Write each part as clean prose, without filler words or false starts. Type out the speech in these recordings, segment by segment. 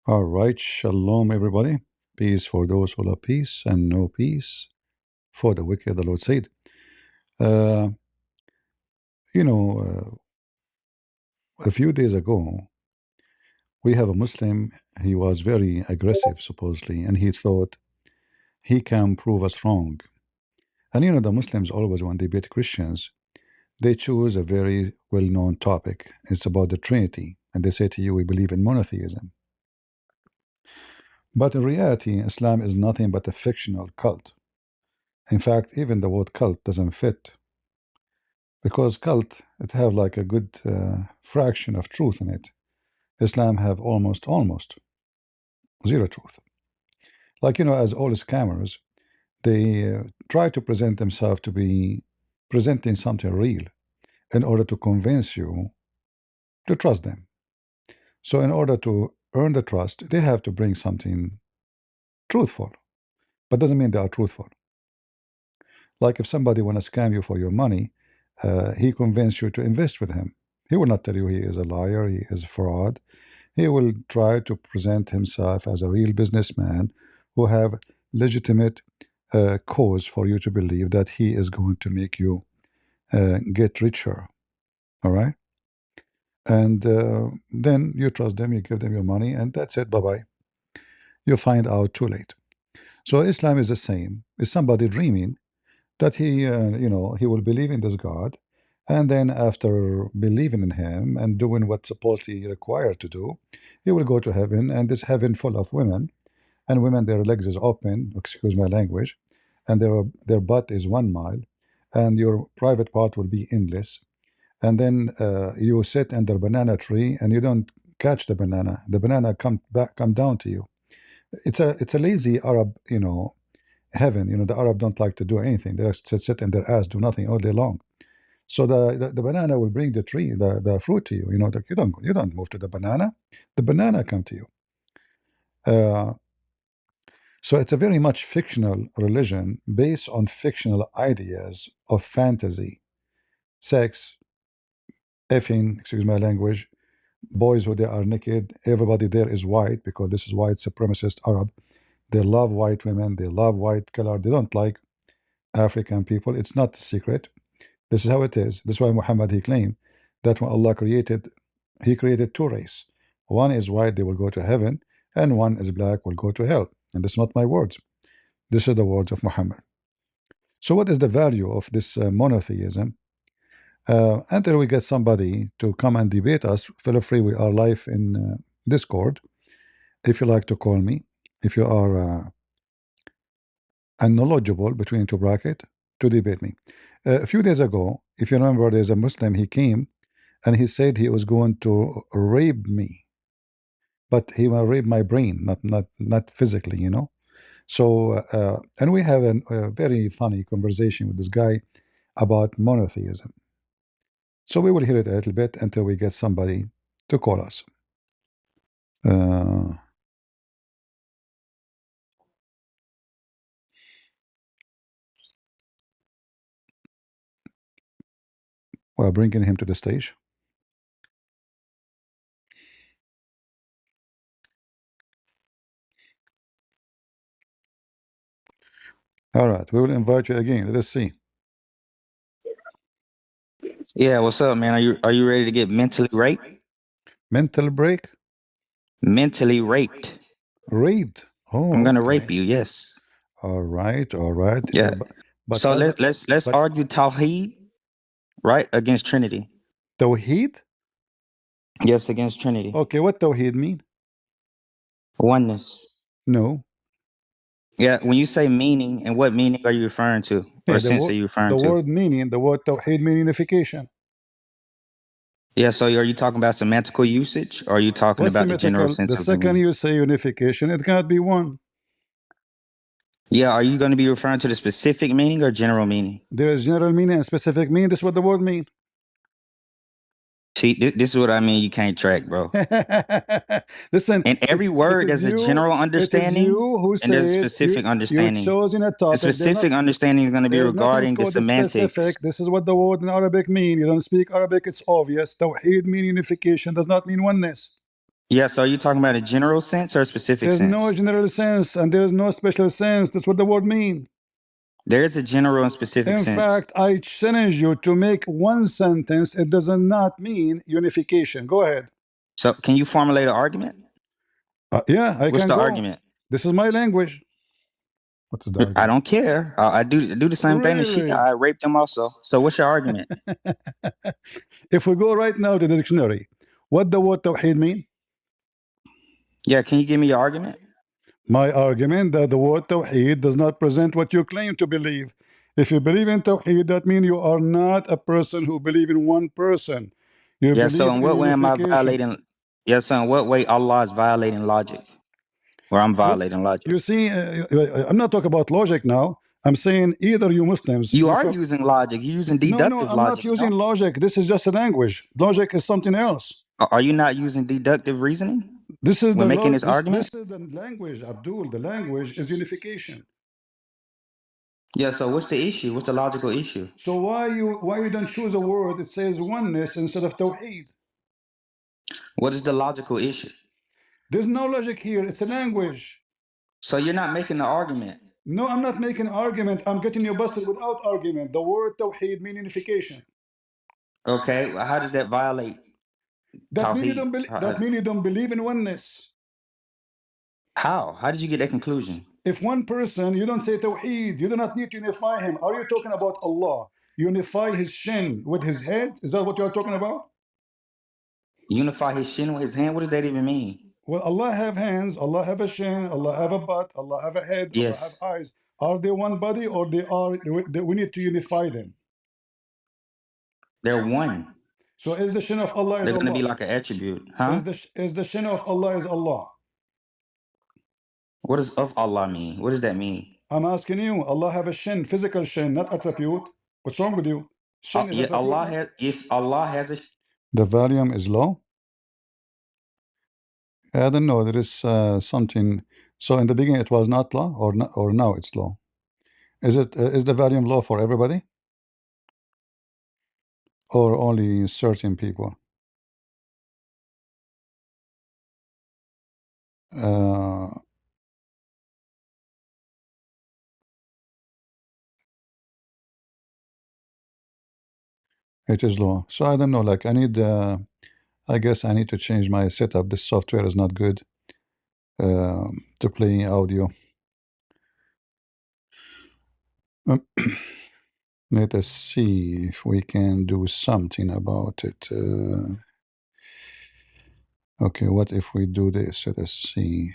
All right, shalom, everybody. Peace for those who love peace, and no peace for the wicked, the Lord said. Uh, you know, a few days ago, we have a Muslim. He was very aggressive, supposedly, and he thought he can prove us wrong. And the Muslims always, when they debate Christians, they choose a very well known topic. It's about the Trinity. And they say to you, we believe in monotheism. But in reality, Islam is nothing but a fictional cult. In fact, even the word cult doesn't fit because cult it have like a good fraction of truth in it. Islam have almost zero truth. Like as all scammers, they try to present themselves to be presenting something real in order to convince you to trust them. So in order to earn the trust, they have to bring something truthful, but doesn't mean they are truthful. Like if somebody want to scam you for your money, he convince you to invest with him. He will not tell you he is a liar, he is a fraud. He will try to present himself as a real businessman who have legitimate cause for you to believe that he is going to make you get richer. All right, and then you trust them, you give them your money, and that's it. Bye bye. You find out too late. So Islam is the same. Is somebody dreaming that he will believe in this God, and then after believing in him and doing what supposedly he required to do, he will go to heaven, and this heaven full of women, and women their legs is open, excuse my language, and their butt is 1 mile, and your private part will be endless, and then you sit under banana tree and you don't catch the banana come down to you. It's a lazy Arab, heaven. The Arab don't like to do anything. They just sit in their ass, do nothing all day long. So the banana will bring the tree, the fruit to you. You don't move to the banana. The banana come to you. Uh, so it's a very much fictional religion based on fictional ideas of fantasy, sex, effing, excuse my language, boys who they are naked. Everybody there is white because this is white supremacist Arab. They love white women. They love white color. They don't like African people. It's not a secret. This is how it is. This is why Muhammad he claimed that when Allah created, He created two races. One is white, they will go to heaven, and one is black, will go to hell. And this is not my words. This is the words of Muhammad. So, what is the value of this monotheism? Until we get somebody to come and debate us, feel free. We are live in Discord. If you like to call me, if you are unknowledgeable between two bracket, to debate me. A few days ago, if you remember, there's a Muslim. He came and he said he was going to rape me, but he will rape my brain, not physically. So and we have a very funny conversation with this guy about monotheism. So we will hear it a little bit until we get somebody to call us. Uh, we're bringing him to the stage. All right, we will invite you again. Let us see. Yeah, what's up, man? Are you ready to get mentally raped? Mental break. Mentally raped. Raped. Oh, I'm gonna okay. rape you. Yes. All right, all right. Yeah. But So as let's but argue Tawhid, right, against Trinity. Tawhid. Yes, against Trinity. Okay, what Tawhid mean? Oneness. No. Yeah. When you say meaning, and what meaning are you referring to, or Yeah, sense are you referring the to? word meaning, the word Tawhid mean unification. Yeah. So are you talking about semantical usage, or are you talking What's about the general symmetrical? sense The of the second meaning? you say unification, it cannot be one. Yeah. Are you going to be referring to the specific meaning or general meaning? There is general meaning and specific meaning. This is what the word mean. See, this is what I mean. You can't track, bro. Listen, And every it word is there's a you. general It is understanding you who and there's a said specific you understanding. chose in a The topic. specific understanding is going to be There's nothing regarding the called the specific. semantics. This is what the word in Arabic mean. You don't speak Arabic, it's obvious. Tawheed mean unification, does not mean oneness. Yeah, so are you talking about a general sense or a specific There's sense? no general sense and there is no special sense. That's what the word means. There is a general and specific In sense. fact, I challenge you to make one sentence. It does not mean unification. Go ahead. So can you formulate an argument? Yeah, I What's can the go. argument? This is my language. What is the I argument? don't care. I do the same thing to Shia. Really? I raped them also. So what's your argument? If we go right now to the dictionary, what the word Tawhid mean? Yeah, can you give me your argument? My argument that the word Tawhid does not present what you claim to believe. If you believe in Tawhid, that means you are not a person who believe in one person. You Yeah, so believe in in what way am I unification. violating? Yeah, so in what way Allah is violating logic? Or I'm violating logic? You see, I'm not talking about logic now. I'm saying either you Muslims. You are using logic. You're using deductive I'm logic. not using logic. This is just a language. Logic is something else. Are you not using deductive reasoning This is when the making this argument? this is the language, Abdul. The language is unification. Yeah, so what's the issue? What's the logical issue? So why you don't choose a word that says oneness instead of Tawheed? What is the logical issue? There's no logic here. It's a language. So you're not making the argument. No, I'm not making an argument. I'm getting you busted without argument. The word Tawheed means unification. Okay, well, how does that violate That means you Tawhid? don't believe. That means you don't believe in oneness. How? How did you get that conclusion? If one person, you don't say Tawheed, you do not need to unify him. Are you talking about Allah? Unify his shin with his head? Is that what you are talking about? Unify his shin with his hand? What does that even mean? Well, Allah have hands, Allah have a shin, Allah have a butt, Allah have a head, Allah have Yes. eyes. Are they one body or we need to unify them? They're one. So is the shin of Allah is They're going to Allah? be like an attribute, huh? Is the shin of Allah is Allah? What does of Allah mean? What does that mean? I'm asking you, Allah have a shin, physical shin, not attribute. What's wrong with you? Shin is Yeah, attribute. Allah has a. The volume is low. I don't know. There is something. So in the beginning it was not low, or now it's low. Is it is the volume low for everybody, or only certain people? It is low. So I don't know. Like I need. I guess I need to change my setup. This software is not good to play audio. Let us see if we can do something about it. Okay, what if we do this? Let us see.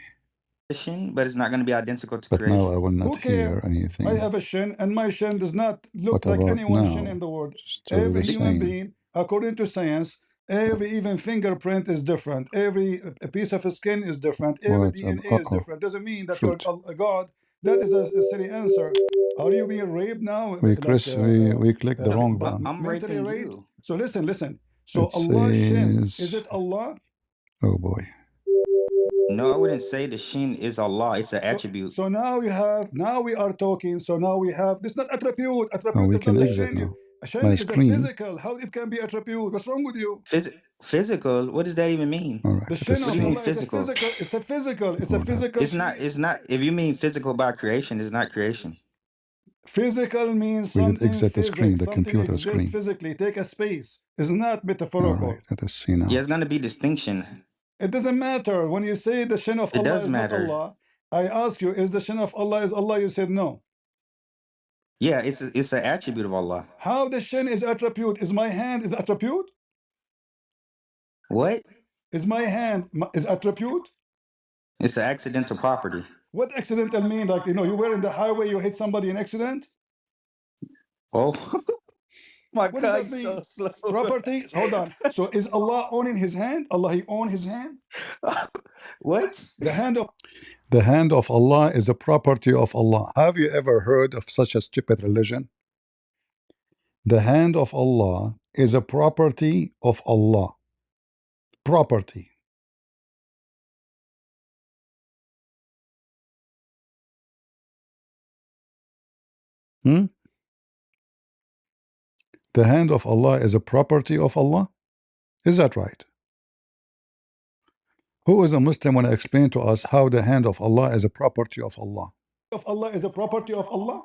Shin, but it's not going to be identical to But creation. now I will not hear anything. I have a shin, and my shin does not look like anyone's shin in the world. Every human being, according to science, every even fingerprint is different. Every piece of skin is different. Every DNA is different. Doesn't mean that you're a God. That is a silly answer. Are you being raped now? We clicked the wrong button. I'm raping you. So listen. So Allah's shin, is it Allah? Oh boy. No, I wouldn't say the shin is Allah. It's an attribute. So now we are talking. So now we have this, not attribute. Attribute is not a shin. A shin is a physical. How it can be attribute? What's wrong with you? Physical? What does that even mean? The shin of Allah is a physical. It's a physical. It's a physical. It's not. If you mean physical by creation, it's not creation. Physical means something. Exit the screen. The computer screen. Physically, take a space. It's not metaphorical. All right, let us see now. Yeah, it's going to be distinction. It doesn't matter. When you say the shin of Allah is not Allah, I ask you, is the shin of Allah is Allah? You said no. Yeah, it's an attribute of Allah. How the shin is attribute? Is my hand is attribute? What? Is my hand is attribute? It's an accidental property. What accidental mean? Like, you were in the highway, you hit somebody in accident? Oh. My what God, does that mean? So slow. Property. Hold on. So is Allah owning his hand? Allah, he own his hand? What? The hand of Allah is a property of Allah. Have you ever heard of such a stupid religion? The hand of Allah is a property of Allah. Property. The hand of Allah is a property of Allah? Is that right? Who is a Muslim when I explain to us how the hand of Allah is a property of Allah? Of Allah is a property of Allah?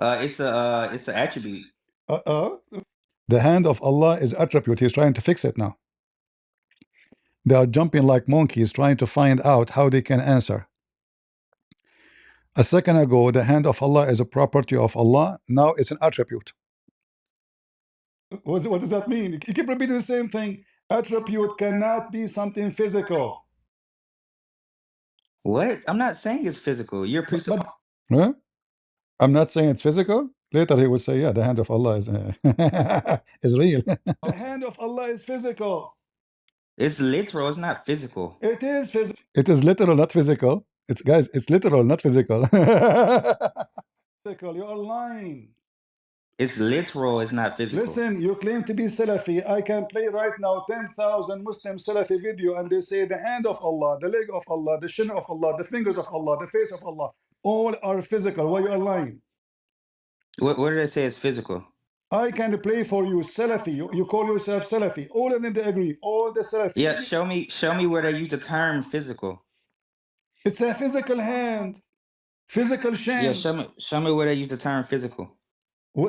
It's an attribute. The hand of Allah is attribute. He's trying to fix it now. They are jumping like monkeys trying to find out how they can answer. A second ago, the hand of Allah is a property of Allah. Now it's an attribute. What does that mean? You keep repeating the same thing. Attribute cannot be something physical. What? I'm not saying it's physical. You're presupposing. Huh? I'm not saying it's physical. Later he will say, yeah, the hand of Allah is is real. The hand of Allah is physical. It's literal. It's not physical. It is physical. It is literal, not physical. It's guys, it's literal, not physical. You are lying. It's literal. It's not physical. Listen, you claim to be Salafi. I can play right now 10,000 Muslim Salafi video and they say the hand of Allah, the leg of Allah, the shin of Allah, the fingers of Allah, the face of Allah, all are physical. Why you are lying? What did I say is physical? I can play for you Salafi. You call yourself Salafi. All of them they agree. All the Salafi. Yeah, show me where they use the term physical. It's a physical hand, physical shin. Yeah, show me where they use the term physical.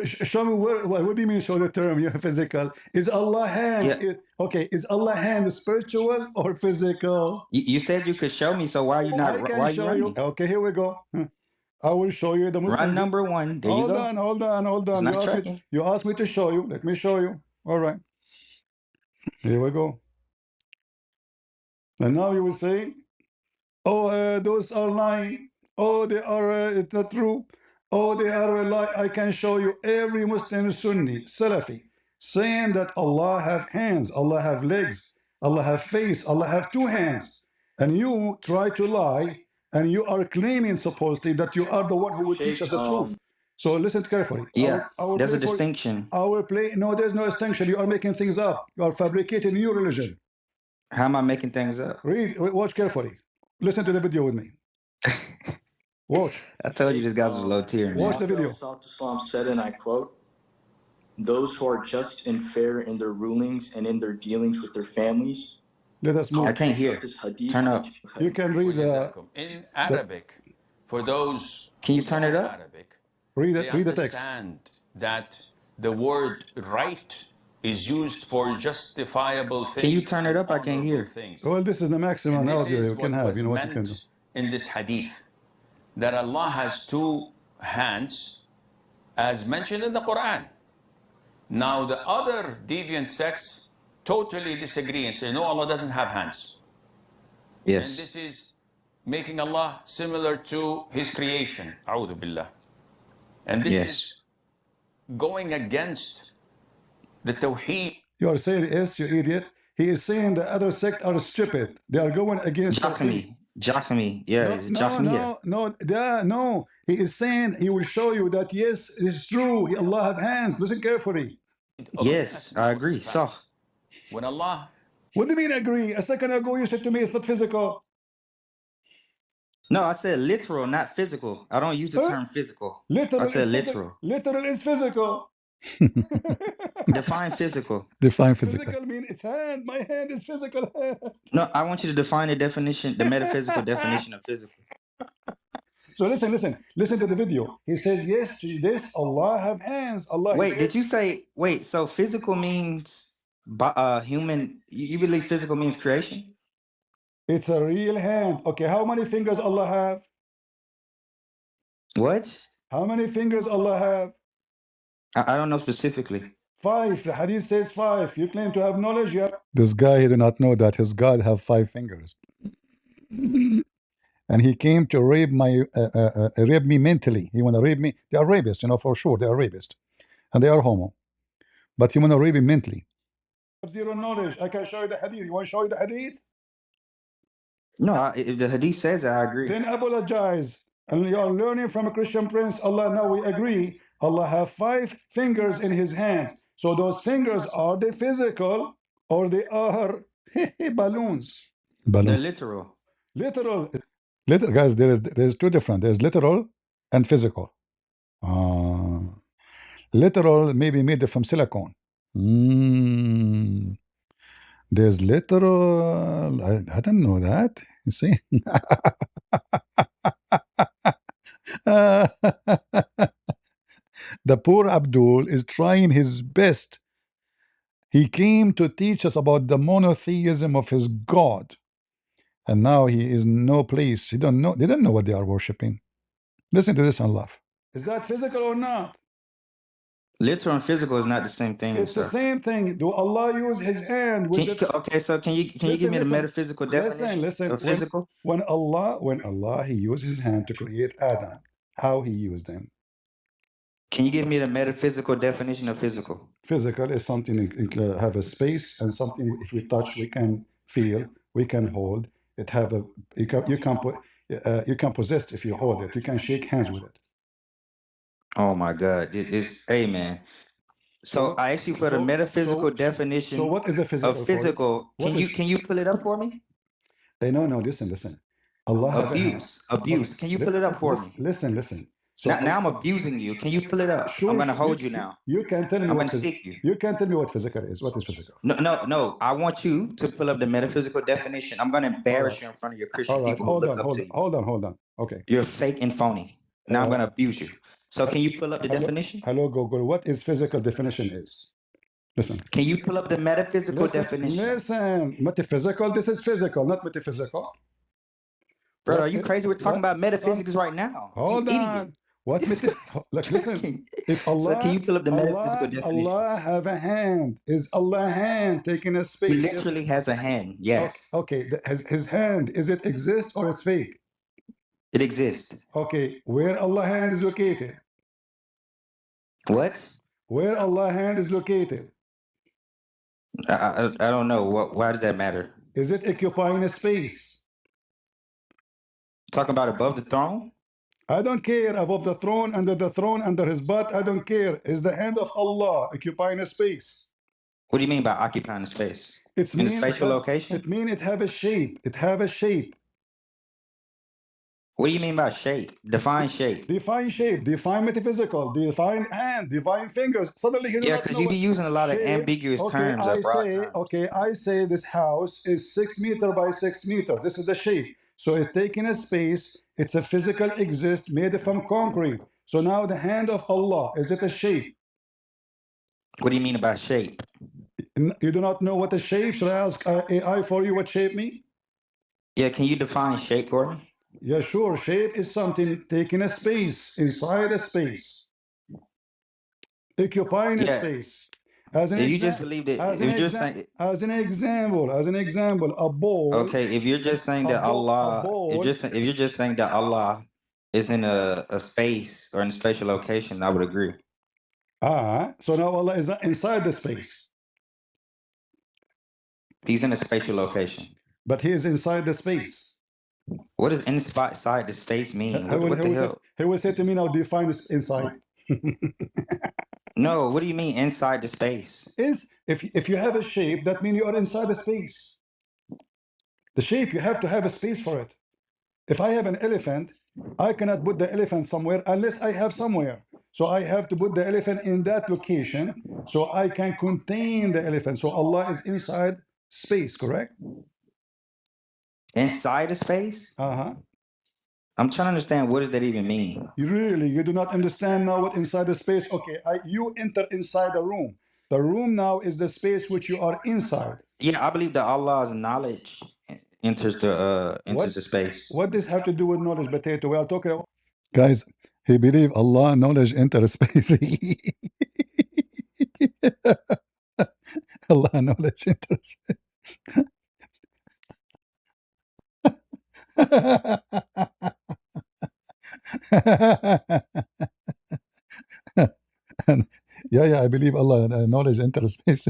Show me what do you mean show the term physical? Is Allah hand? Yeah. Okay, is Allah hand spiritual or physical? You said you could show me, so why are you not? Why are you running? Okay, here we go. I will show you the Muslim. Run number one. There you go. Hold on. It's not tracking. You asked me to show you. Let me show you. All right. Here we go. And now you will say, oh, those are lying. Oh, they are it's not true. Oh, they are a lie. I can show you every Muslim Sunni, Salafi, saying that Allah have hands, Allah have legs, Allah have face, Allah have two hands. And you try to lie, and you are claiming supposedly that you are the one who will teach us the truth. So listen carefully. Yeah, there's a distinction. I will play. No, there's no distinction. You are making things up. You are fabricating new religion. How am I making things up? Watch carefully. Listen to the video with me. Watch. I told you this guy was low tier. Watch the video. Islam said, and I quote, "Those who are just and fair in their rulings and in their dealings with their families." Let us move. I can't hear. Turn up. You can read in Arabic. For those can you turn it up? Arabic, read the text. Understand that the word right is used for justifiable things. Can you turn it up? I can't hear. Well, this is the maximum audio you can have. You know what you can do. In this hadith, that Allah has two hands, as mentioned in the Quran. Now, the other deviant sects totally disagree and say, no, Allah doesn't have hands. Yes. And this is making Allah similar to His creation. A'udhu billah. And this is going against the Tawhid. You are saying yes, you idiot. He is saying the other sect are stupid. They are going against Jahmi. Yeah, no. He is saying he will show you that yes, it's true. Allah have hands. Listen carefully. Yes, I agree. So when Allah. What do you mean agree? A second ago you said to me it's not physical. No, I said literal, not physical. I don't use the term physical. Literal. I said literal. Literal is physical. Define physical. Define physical. Physical means it's hand. My hand is physical hand. No, I want you to define the definition, the metaphysical definition of physical. So listen to the video. He says, yes, to this, Allah have hands. Allah. Wait, did you say, so physical means human, you believe physical means creation? It's a real hand. Okay, how many fingers Allah have? What? How many fingers Allah have? I don't know specifically. 5. The hadith says 5. You claim to have knowledge, yeah? This guy, he did not know that his God have 5 fingers. And he came to rape me mentally. He want to rape me. They are rapists, you know, for sure. They are rapists. And they are homo. But he want to rape me mentally. Zero knowledge. I can show you the hadith. You want to show you the hadith? No, if the hadith says it, I agree. Then apologize. And you are learning from a Christian prince. Allah, now we agree. Allah have 5 fingers in his hand. So those fingers, are they physical or they are balloons? They're literal. Literal. Guys, there's two different. There's literal and physical. Literal may be made from silicone. There's literal. I don't know that. You see. The poor Abdul is trying his best. He came to teach us about the monotheism of his God, and now he is no place. He don't know. They don't know what they are worshiping. Listen to this and laugh. Is that physical or not? Literal and physical is not the same thing, It's the sir. same thing. Do Allah use His hand with the? Okay, so can you give me the metaphysical definition Listen. of physical? When Allah He used His hand to create Adam, how He used them? Can you give me the metaphysical definition of physical? Physical is something have a space and something if we touch we can feel, we can hold. It have a you can possess if you hold it. You can shake hands with it. Oh my God, it's amen. So I asked you for the metaphysical definition. So what is a physical? Of physical? Can you pull it up for me? Hey, no, listen. Allah have a hand. Abuse. Can you pull it up for me? Listen. So now I'm abusing you. Can you pull it up? Sure, I'm gonna hold you now. You can tell me. I'm gonna stick you. You can tell me what physical is. What is physical? No. I want you to pull up the metaphysical definition. I'm gonna embarrass you in front of your Christian people who look up to you. Hold on. Okay. You're fake and phony. Now I'm gonna abuse you. So can you pull up the definition? Hello, Google. What is physical definition is? Listen. Can you pull up the metaphysical definition? Listen. Metaphysical. This is physical, not metaphysical. Bro, are you crazy? We're talking about metaphysics right now. Hold on. What? Look, listen. If Allah, so can you pull up the metaphysical definition? Allah have a hand. Is Allah hand taking a space? He literally has a hand. Yes. Okay. His hand, is it exist or it's fake? It exists. Okay. Where Allah hand is located? What? Where Allah hand is located? I don't know. Why does that matter? Is it occupying a space? Talking about above the throne? I don't care. Above the throne, under his butt, I don't care. Is the hand of Allah occupying a space? What do you mean by occupying a space? It's in a spatial location? It means it have a shape. It have a shape. What do you mean by shape? Define shape. Define shape. Define metaphysical. Define hand. Define fingers. Suddenly you yeah, because you be using a lot of ambiguous terms. I say this house is 6 meters by 6 meters. This is the shape. So it's taking a space. It's a physical exist made from concrete. So now the hand of Allah, is it a shape? What do you mean about shape? You do not know what a shape? Should I ask AI for you what shape means? Yeah, can you define shape for me? Yeah, sure. Shape is something taking a space, inside a space, occupying a space. As an you just believe that, as an example, a ball. Okay, if you're just saying that Allah, if you're just saying that Allah is in a space or in a spatial location, I would agree. So now Allah is inside the space. He's in a spatial location. But he is inside the space. What does inside the space mean? What the hell? He will say to me, now define inside. No, what do you mean inside the space? If you have a shape, that means you are inside the space. The shape, you have to have a space for it. If I have an elephant, I cannot put the elephant somewhere unless I have somewhere. So I have to put the elephant in that location so I can contain the elephant. So Allah is inside space, correct? Inside a space? I'm trying to understand, what does that even mean? You do not understand now what inside the space? Okay, you enter inside the room. The room now is the space which you are inside. Yeah, I believe that Allah's knowledge enters the space. What does have to do with knowledge, potato? We are talking about. Guys, he believe Allah knowledge enter space. Allah knowledge enter space. Yeah, I believe Allah knowledge enter space.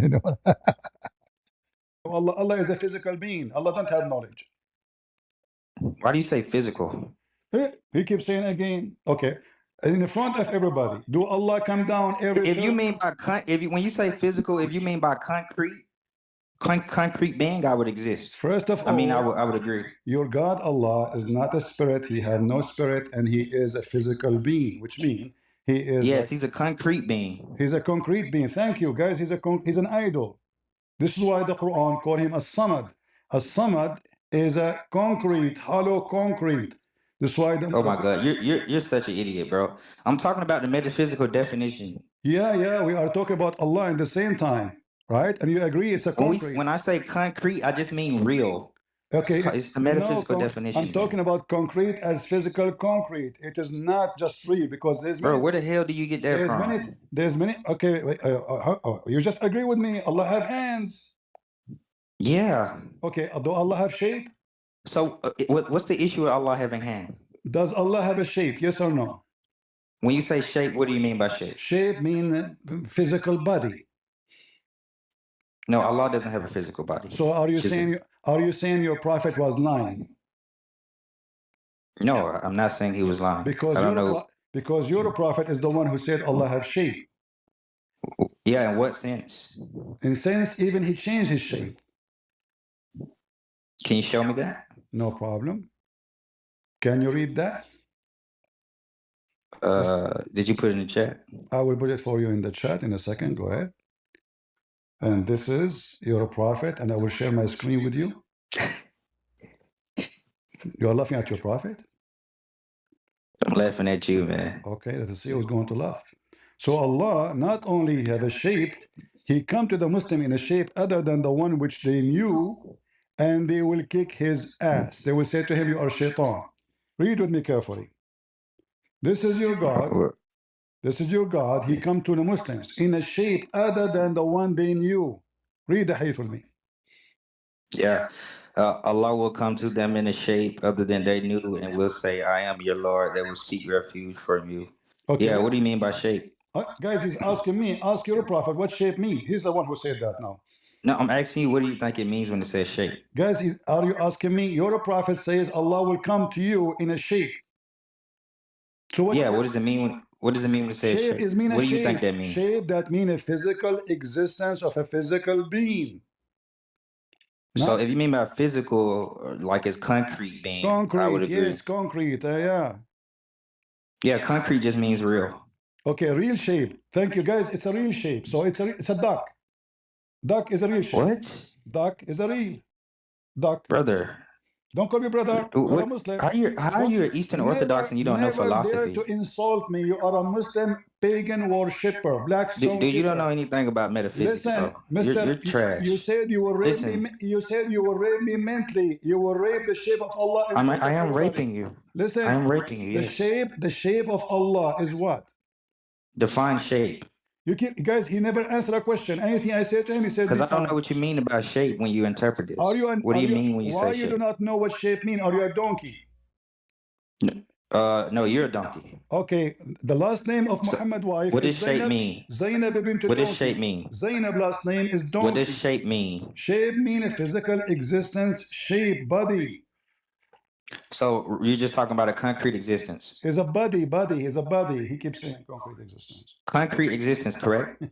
Allah is a physical being. Allah don't have knowledge. Why do you say physical? He keeps saying again. Okay, in the front of everybody, do Allah come down every? If you mean by when you say physical, if you mean by concrete being, I would exist. First of all, I would agree. Your God Allah is not a spirit. He has no spirit, and He is a physical being, which means He is. Yes, He's a concrete being. He's a concrete being. Thank you, guys. He's an idol. This is why the Quran call him a samad. A samad is a concrete, hollow concrete. This is why Oh my God, you're such an idiot, bro. I'm talking about the metaphysical definition. yeah, we are talking about Allah in the same time, right? And you agree it's a concrete. When I say concrete, I just mean real. Okay, It's the metaphysical definition. I'm talking about concrete as physical concrete. It is not just real, because there's many. Bro, where the hell do you get that from? There's many. Okay, wait, you just agree with me. Allah have hands. Yeah. Okay, do Allah have shape? So what's the issue with Allah having hand? Does Allah have a shape? Yes or no? When you say shape, what do you mean by shape? Shape mean physical body. No, Allah doesn't have a physical body. So are you saying your prophet was lying? No, I'm not saying he was lying. Because because your prophet is the one who said Allah have shape. Yeah, in what sense? In sense, even he changed his shape. Can you show me that? No problem. Can you read that? Did you put it in the chat? I will put it for you in the chat in a second. Go ahead. And this is your prophet, and I will share my screen with you. You are laughing at your prophet? I'm laughing at you, man. Okay, let's see who's going to laugh. So Allah not only have a shape, he come to the Muslim in a shape other than the one which they knew, and they will kick his ass. They will say to him, you are shaitan. Read with me carefully. This is your God. This is your God. He come to the Muslims in a shape other than the one they knew. Read the hadith with me. Yeah. Allah will come to them in a shape other than they knew and will say, I am your Lord that will seek refuge from you. Okay. Yeah, what do you mean by shape? Guys, he's asking me, ask your prophet what shape mean. He's the one who said that now. No, I'm asking you, what do you think it means when it says shape? Guys, are you asking me? Your prophet says Allah will come to you in a shape. So what does it mean? What does it mean when it says shape? What do you think that means? Shape, that means a physical existence of a physical being. So if you mean by physical, like it's concrete being, concrete, I would agree. Yes, concrete, yeah. Yeah, concrete just means real. Okay, real shape. Thank you, guys. It's a real shape. So it's a duck. Duck is a real shape. What? Duck is a real duck. Brother. Don't call me brother. You're a Muslim. How are you an Eastern Orthodox and you don't know philosophy? Never dare to insult me. You are a Muslim pagan worshipper. Blackstone. Dude, you don't know anything about metaphysics. Listen, bro. Mister, you're trash. You said you will rape me. You said you will rape me mentally. You will rape the shape of Allah. I am raping you. Listen, I am raping you. Yes. The shape of Allah is what? Define shape. Guys, he never answered a question. Anything I said to him, he said. Because I don't know what you mean about shape when you interpret this. What do you mean when you say shape? Why you do not know what shape mean? Are you a donkey? No, you're a donkey. Okay, the last name of Muhammad's wife. What does shape mean? Zainab bint What does shape mean? Zainab last name is donkey. What does shape mean? Shape mean a physical existence, shape, body. So you're just talking about a concrete existence. It's a body is a body. He keeps saying concrete existence. Concrete existence, correct?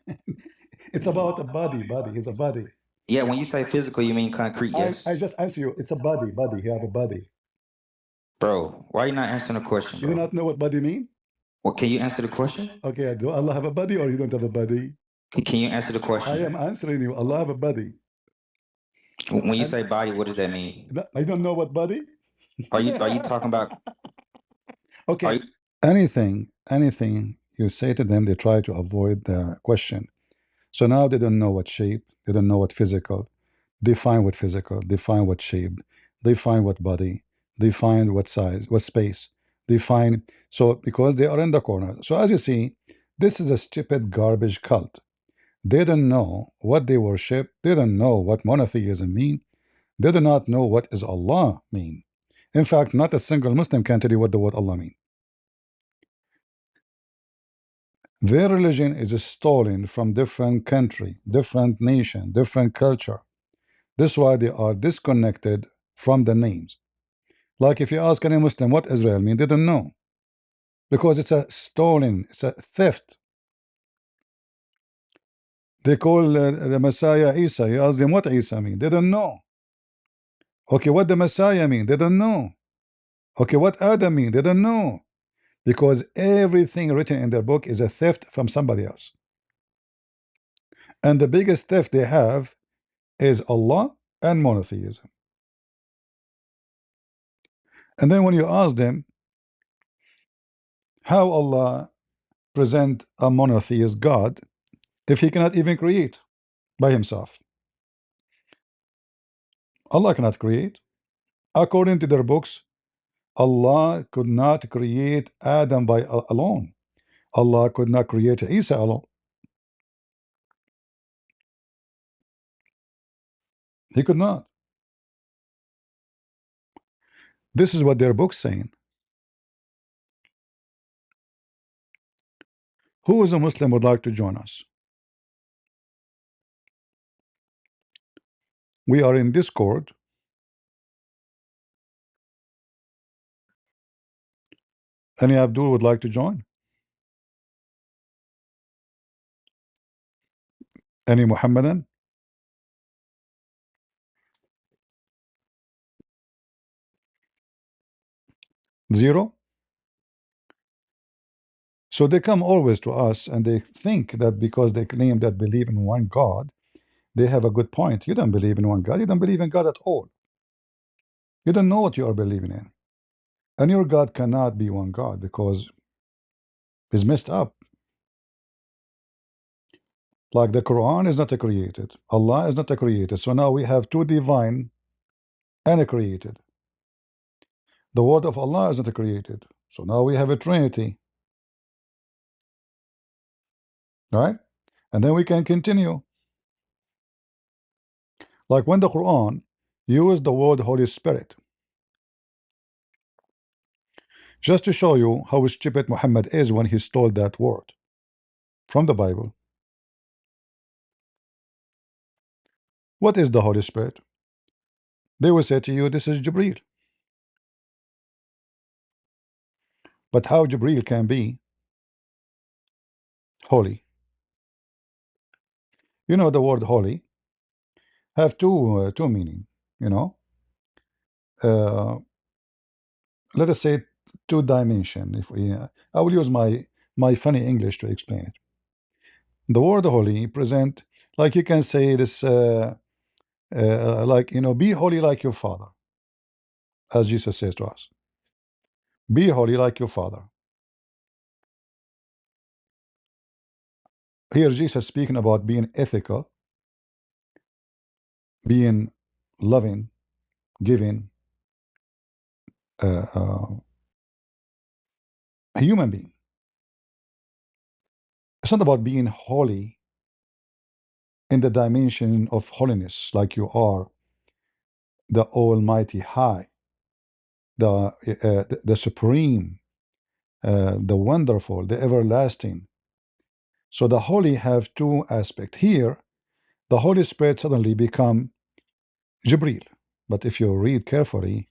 It's about a body is a body. Yeah, when you say physical, you mean concrete, yes. I just answer you. It's a body. You have a body. Bro, why are you not answering the question, bro? You do not know what body mean? Well, can you answer the question? Okay, do Allah have a body or you don't have a body? Can you answer the question? I am answering you. Allah have a body. When you say body, what does that mean? I don't know what body. Are you talking about? Okay. Anything you say to them, they try to avoid the question. So now they don't know what shape, they don't know what physical. Define what physical, define what shape, define what body, define what size, what space, define. So because they are in the corner. So as you see, this is a stupid garbage cult. They don't know what they worship. They don't know what monotheism mean. They do not know what is Allah mean. In fact, not a single Muslim can tell you what the word Allah mean. Their religion is stolen from different country, different nation, different culture. This is why they are disconnected from the names. Like if you ask any Muslim what Israel mean, they don't know. Because it's a stolen, it's a theft. They call the Messiah Isa. You ask them what Isa mean, they don't know. Okay, what the Messiah mean, they don't know. Okay, what Adam mean, they don't know. Because everything written in their book is a theft from somebody else. And the biggest theft they have is Allah and monotheism. And then when you ask them how Allah present a monotheist God if he cannot even create by himself. Allah cannot create. According to their books, Allah could not create Adam by alone. Allah could not create Isa alone. He could not. This is what their books saying. Who is a Muslim would like to join us? We are in Discord. Any Abdul would like to join? Any Muhammadan? Zero? So they come always to us and they think that because they claim that believe in one God, they have a good point. You don't believe in one God. You don't believe in God at all. You don't know what you are believing in. And your God cannot be one God because it's messed up. Like the Quran is not a created. Allah is not a created. So now we have two divine and a created. The word of Allah is not a created. So now we have a Trinity. Right? And then we can continue. Like when the Quran used the word Holy Spirit, just to show you how stupid Muhammad is when he stole that word from the Bible. What is the Holy Spirit? They will say to you, this is Jibreel. But how Jibreel can be holy? You know the word holy have two meaning. You know, uh, let us say two dimension. If we, I will use my funny English to explain it. The word holy present, like you can say this, like, you know, be holy like your father, as Jesus says to us. Be holy like your father. Here Jesus speaking about being ethical, being loving, giving, a human being. It's not about being holy in the dimension of holiness, like you are the Almighty High, the Supreme, the Wonderful, the Everlasting. So the holy have two aspects. Here, the Holy Spirit suddenly become Jibreel. But if you read carefully,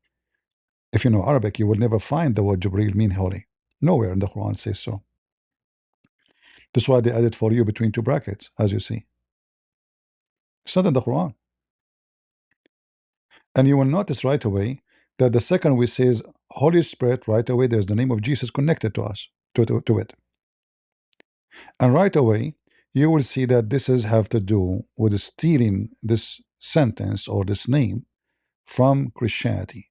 if you know Arabic, you will never find the word Jibreel mean holy. Nowhere in the Quran says so. That's why they added for you between two brackets, as you see. It's not in the Quran. And you will notice right away that the second we says Holy Spirit, right away there's the name of Jesus connected to us, to it. And right away you will see that this is have to do with stealing this sentence or this name from Christianity.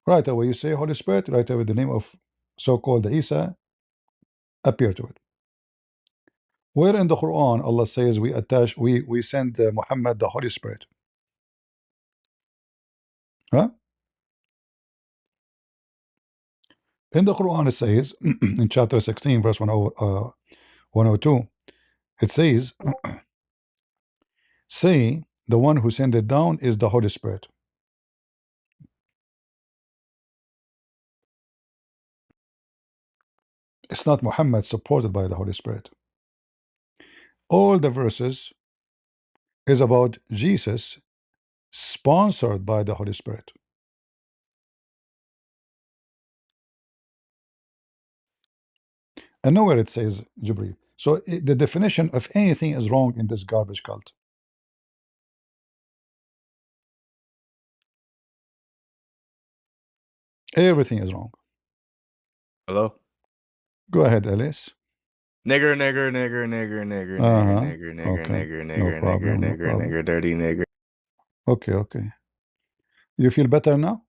Right away you say Holy Spirit, right away the name of so-called Isa appear to it. Where in the Quran Allah says we send Muhammad the Holy Spirit? Huh? In the Quran it says in chapter 16 verse 102 it says say the one who sent it down is the Holy Spirit. It's not Muhammad supported by the Holy Spirit. All the verses is about Jesus sponsored by the Holy Spirit. And nowhere it says Jibreel. So the definition of anything is wrong in this garbage cult. Everything is wrong. Hello? Go ahead, Alice. Nigger, nigger, nigger, nigger, nigger, nigger, nigger, nigger, Okay. nigger, No nigger, problem. nigger, No nigger, problem. nigger, dirty nigger. Okay. Okay. You feel better now?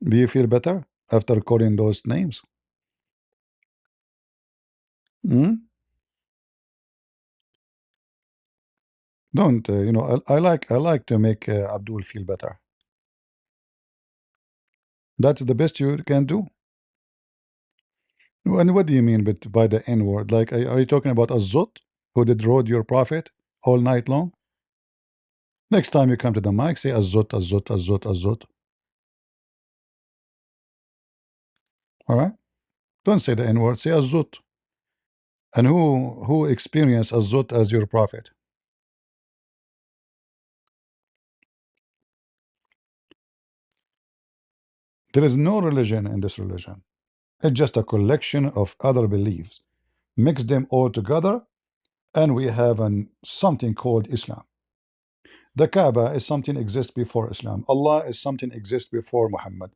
Do you feel better after calling those names? Hmm? Don't you know? I like to make Abdul feel better. That's the best you can do. And what do you mean by the N word? Like, are you talking about Azot, who did road your prophet all night long? Next time you come to the mic, say Azot, Azot, Azot, Azot. All right? Don't say the N word. Say Azot. And who experienced Azot as your prophet? There is no religion in this religion. It's just a collection of other beliefs. Mix them all together, and we have something called Islam. The Kaaba is something exists before Islam. Allah is something exists before Muhammad.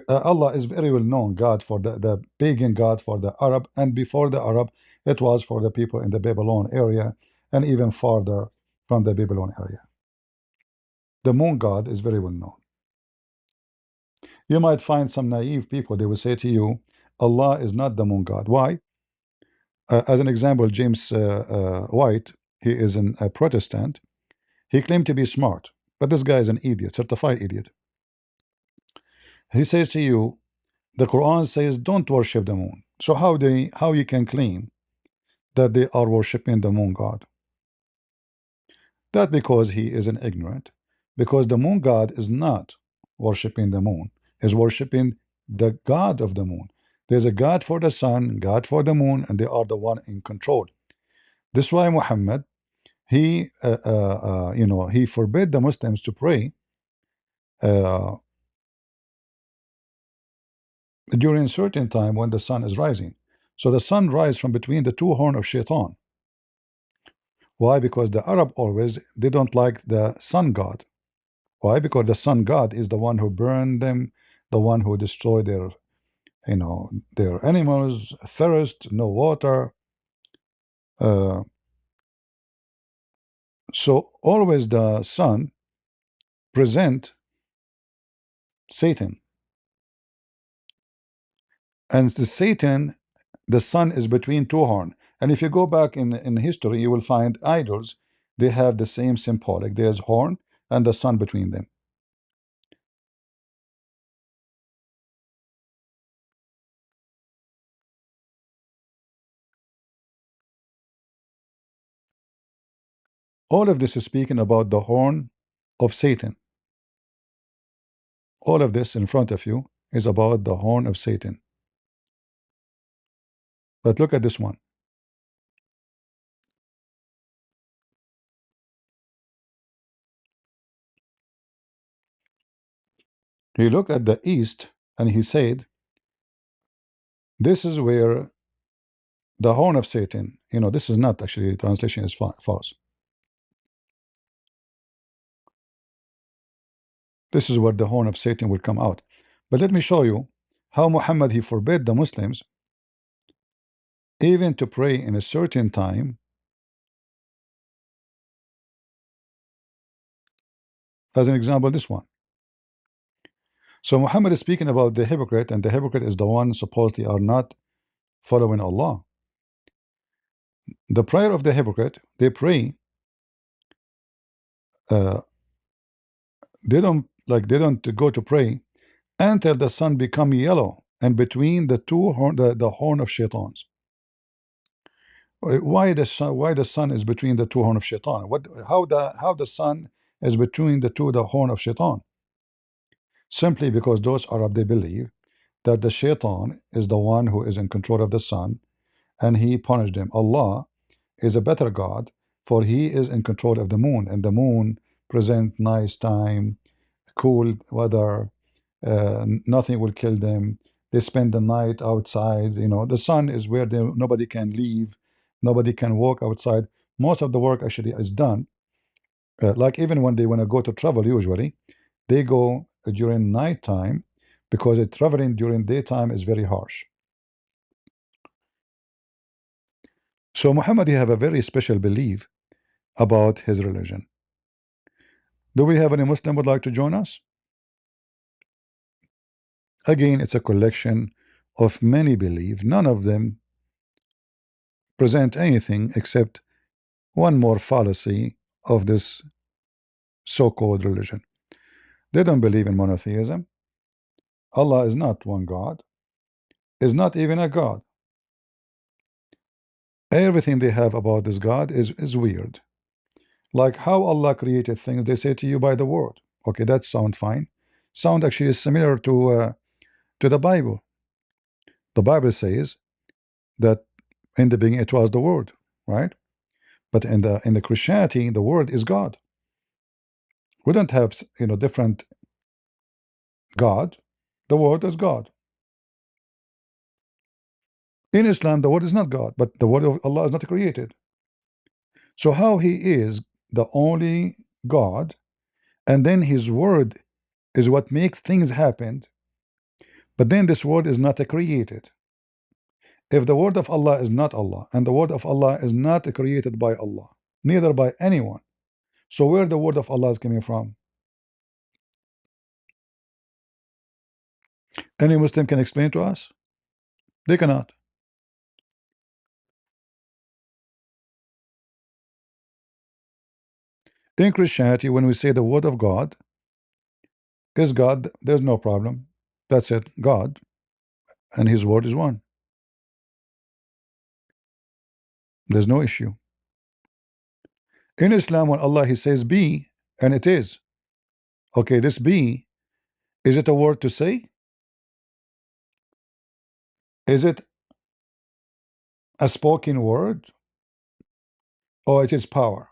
Allah is very well known God for the pagan God for the Arab, and before the Arab, it was for the people in the Babylon area, and even farther from the Babylon area. The moon God is very well known. You might find some naive people, they will say to you, Allah is not the moon God. Why? As an example, James White, he is a Protestant. He claimed to be smart, but this guy is an idiot, certified idiot. He says to you, the Quran says don't worship the moon. So how you can claim that they are worshiping the moon God? That because he is an ignorant, because the moon God is not worshiping the moon, is worshiping the God of the moon. There's a God for the sun, God for the moon, and they are the one in control. This is why Muhammad, he he forbid the Muslims to pray during certain time when the sun is rising. So the sun rises from between the two horns of Shaitan. Why? Because the Arab always, they don't like the sun god. Why? Because the sun god is the one who burned them, the one who destroyed their, their animals, thirst, no water. So always the sun present Satan, and the Satan, the sun is between two horns. And if you go back in history, you will find idols. They have the same symbolic. There's horn and the sun between them. All of this is speaking about the horn of Satan. All of this in front of you is about the horn of Satan. But look at this one. He looked at the east and he said, this is where the horn of Satan, this is not actually, translation is false. This is where the horn of Satan will come out. But let me show you how Muhammad, he forbid the Muslims even to pray in a certain time. As an example, this one. So Muhammad is speaking about the hypocrite, and the hypocrite is the one supposedly are not following Allah. The prayer of the hypocrite, they pray, they don't go to pray until the sun become yellow and between the two horn, the horn of shaitans. Why the sun is between the two horn of shaitan? How the sun is between the horn of shaitan? Simply because those Arab, they believe that the shaitan is the one who is in control of the sun, and he punished him. Allah is a better God, for he is in control of the moon, and the moon present nice time, cool weather, nothing will kill them. They spend the night outside. The sun is where nobody can leave, nobody can walk outside. Most of the work actually is done. Like even when they want to go to travel, usually they go during night time, because traveling during daytime is very harsh. So Muhammad, he have a very special belief about his religion. Do we have any Muslim would like to join us? Again, it's a collection of many beliefs. None of them present anything except one more fallacy of this so-called religion. They don't believe in monotheism. Allah is not one God, is not even a God. Everything they have about this God is weird. Like how Allah created things, they say to you by the word. Okay, that sound fine. Sound actually is similar to the Bible. The Bible says that in the beginning it was the word, right? But in the Christianity, the word is God. We don't have different God. The word is God. In Islam, the word is not God, but the word of Allah is not created. So how he is the only God, and then his word is what makes things happen, but then this word is not created. If the word of Allah is not Allah, and the word of Allah is not created by Allah, neither by anyone, so where the word of Allah is coming from? Any Muslim can explain to us? They cannot. In Christianity, when we say the word of God is God, there's no problem. That's it, God, and his word is one. There's no issue. In Islam, when Allah he says be, and it is. Okay, this be, is it a word to say? Is it a spoken word? Or it is power?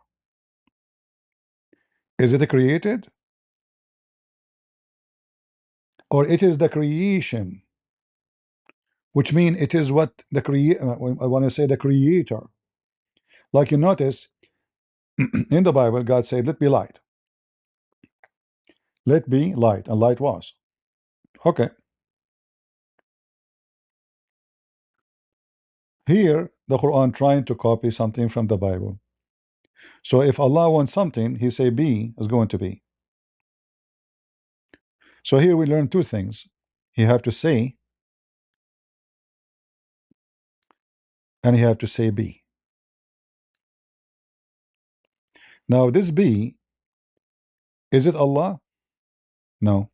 Is it created? Or it is the creation? Which means it is what the I want to say the creator. Like you notice in the Bible, God said, let be light. Let be light, and light was. Okay. Here, the Quran trying to copy something from the Bible. So if Allah wants something, he say be is going to be. So here we learn two things. You have to say, and you have to say be. Now this be, is it Allah? No.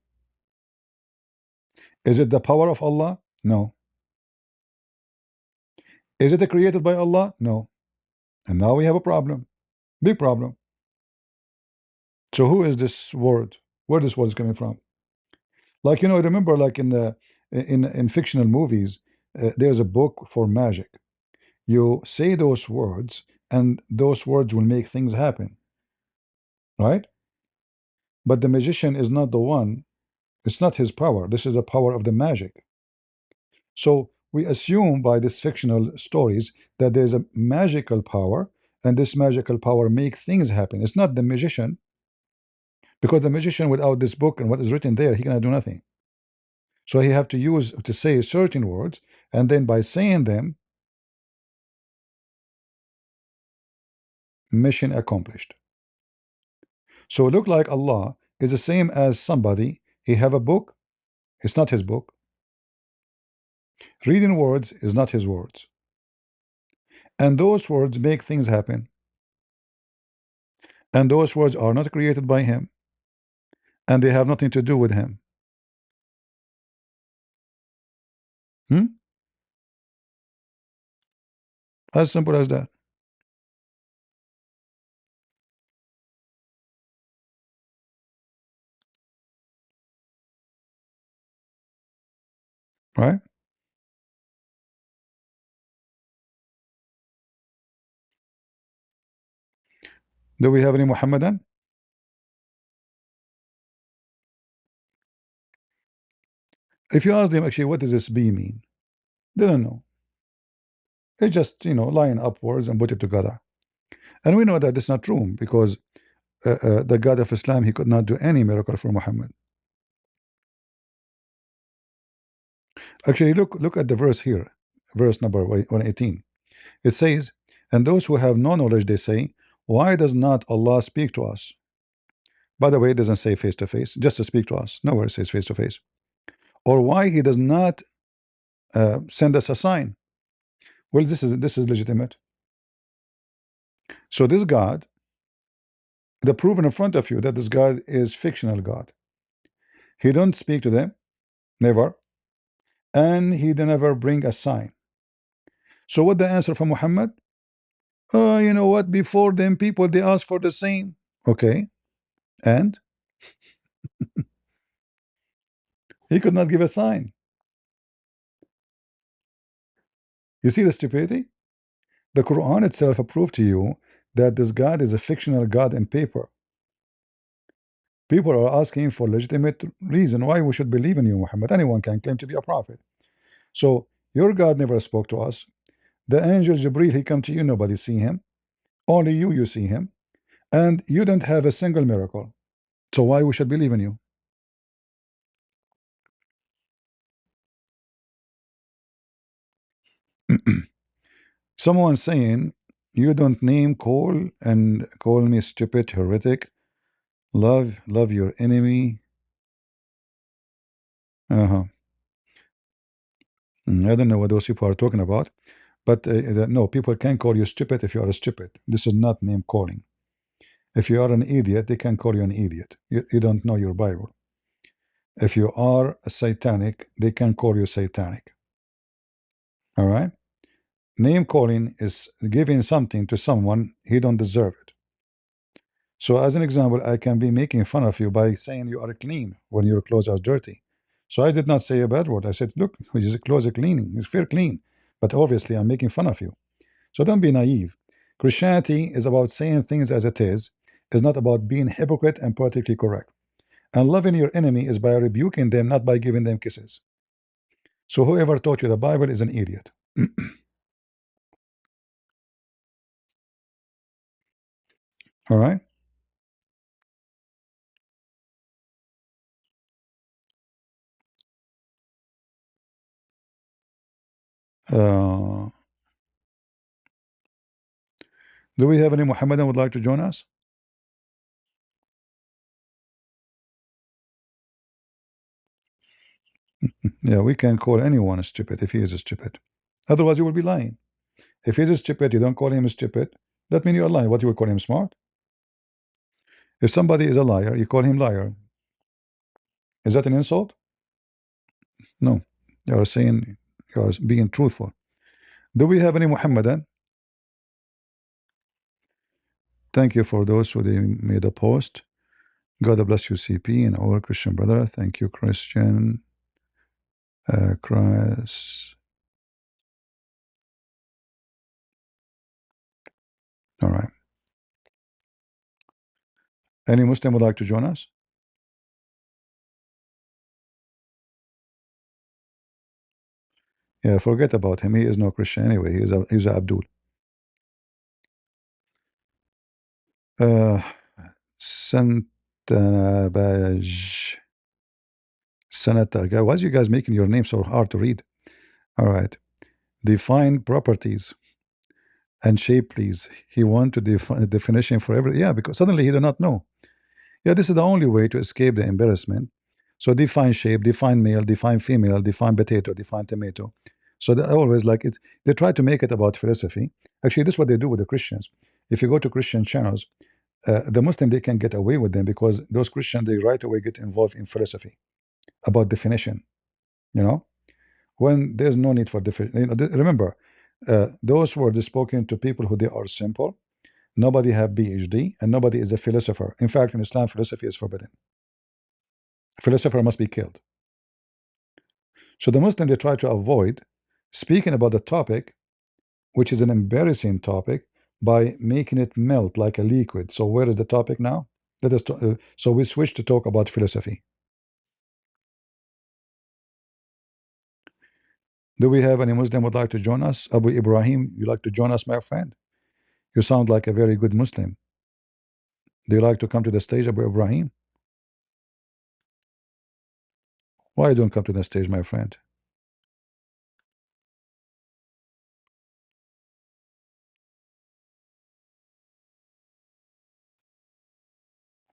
Is it the power of Allah? No. Is it created by Allah? No. And now we have a problem. Big problem. So who is this word? Where this word is coming from? Like remember, like in the in fictional movies, there's a book for magic. You say those words, and those words will make things happen, right? But the magician is not the one. It's not his power. This is the power of the magic. So we assume by these fictional stories that there's a magical power, and this magical power make things happen. It's not the magician, because the magician without this book and what is written there, he cannot do nothing. So he have to say certain words, and then by saying them, mission accomplished. So it look like Allah is the same as somebody. He have a book. It's not his book. Reading words is not his words. And those words make things happen. And those words are not created by him. And they have nothing to do with him. As simple as that. Right? Do we have any Muhammadan? If you ask them actually what does this be mean, they don't know. They just line upwards and put it together. And we know that it's not true, because the God of Islam, he could not do any miracle for Muhammad. Actually, look at the verse here, verse number 118. It says, And those who have no knowledge, they say, why does not Allah speak to us? By the way, it doesn't say face to face, just to speak to us. Nowhere it says face to face. Or why he does not send us a sign. Well, this is legitimate. So this God, the proven in front of you that this God is fictional God. He don't speak to them, never, and he never bring a sign. So what the answer from Muhammad? Oh, you know what? Before them people they asked for the same. Okay, and he could not give a sign. You see the stupidity? The Quran itself approved to you that this God is a fictional God in paper. People are asking for legitimate reason why we should believe in you, Muhammad. Anyone can claim to be a prophet. So your God never spoke to us. The angel Jibril, he come to you, nobody see him. Only you see him. And you don't have a single miracle. So why we should believe in you? Someone saying, you don't name, call, and call me stupid, heretic. Love your enemy. I don't know what those people are talking about. But no, people can call you stupid if you are stupid. This is not name calling. If you are an idiot, they can call you an idiot. You don't know your Bible. If you are a satanic, they can call you satanic. All right? Name calling is giving something to someone he don't deserve it. So as an example, I can be making fun of you by saying you are clean when your clothes are dirty. So I did not say a bad word. I said, look, his clothes are cleaning. He's fair clean. But obviously I'm making fun of you. So don't be naive. Christianity is about saying things as it is. It's not about being hypocrite and politically correct. And loving your enemy is by rebuking them, not by giving them kisses. So whoever taught you the Bible is an idiot. All right? Uh, do we have any Muhammadan would like to join us? Yeah, we can call anyone stupid if he is stupid. Otherwise, you will be lying. If he's stupid, you don't call him stupid. That means you're lying. What you will call him smart? If somebody is a liar, you call him liar. Is that an insult? No. You are saying you are being truthful. Do we have any Muhammadan? Thank you for those who they made a post. God bless you, CP, and all Christian brother. Thank you, Christian. Christ. All right. Any Muslim would like to join us? Yeah, forget about him. He is no Christian anyway. He's a Abdul. Santabaj. Sanata. Why is you guys making your name so hard to read? All right. Define properties and shape, please. He want to define a definition for every. Yeah, because suddenly he do not know. Yeah, this is the only way to escape the embarrassment. So define shape, define male, define female, define potato, define tomato. So they always like it. They try to make it about philosophy. Actually, this is what they do with the Christians. If you go to Christian channels, the Muslim they can get away with them because those Christians they right away get involved in philosophy about definition. You know, when there's no need for definition. You know, remember, those words spoken to people who they are simple. Nobody have PhD and nobody is a philosopher. In fact, in Islam, philosophy is forbidden. Philosopher must be killed. So the Muslim they try to avoid speaking about the topic, which is an embarrassing topic, by making it melt like a liquid. So where is the topic now? Let us. So we switch to talk about philosophy. Do we have any Muslim would like to join us? Abu Ibrahim, you like to join us, my friend? You sound like a very good Muslim. Do you like to come to the stage, Abu Ibrahim? Why don't come to the stage, my friend?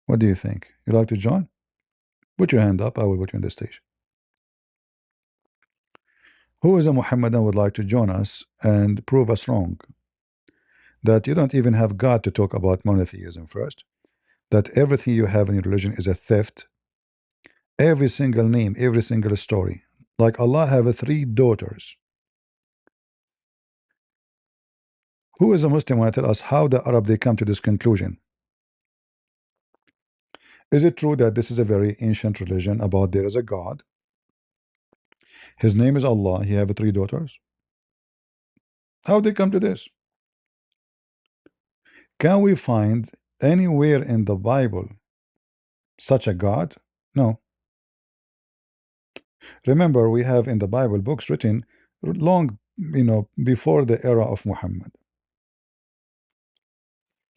What do you think? You like to join? Put your hand up. I will put you on the stage. Who is a Muhammadan would like to join us and prove us wrong? That you don't even have God to talk about monotheism first. That everything you have in your religion is a theft. Every single name, every single story. Like Allah have 3 daughters. Who is a Muslim want to tell us how the Arab they come to this conclusion? Is it true that this is a very ancient religion about there is a God? His name is Allah. He have 3 daughters. How they come to this? Can we find anywhere in the Bible such a God? No. Remember, we have in the Bible books written long, before the era of Muhammad.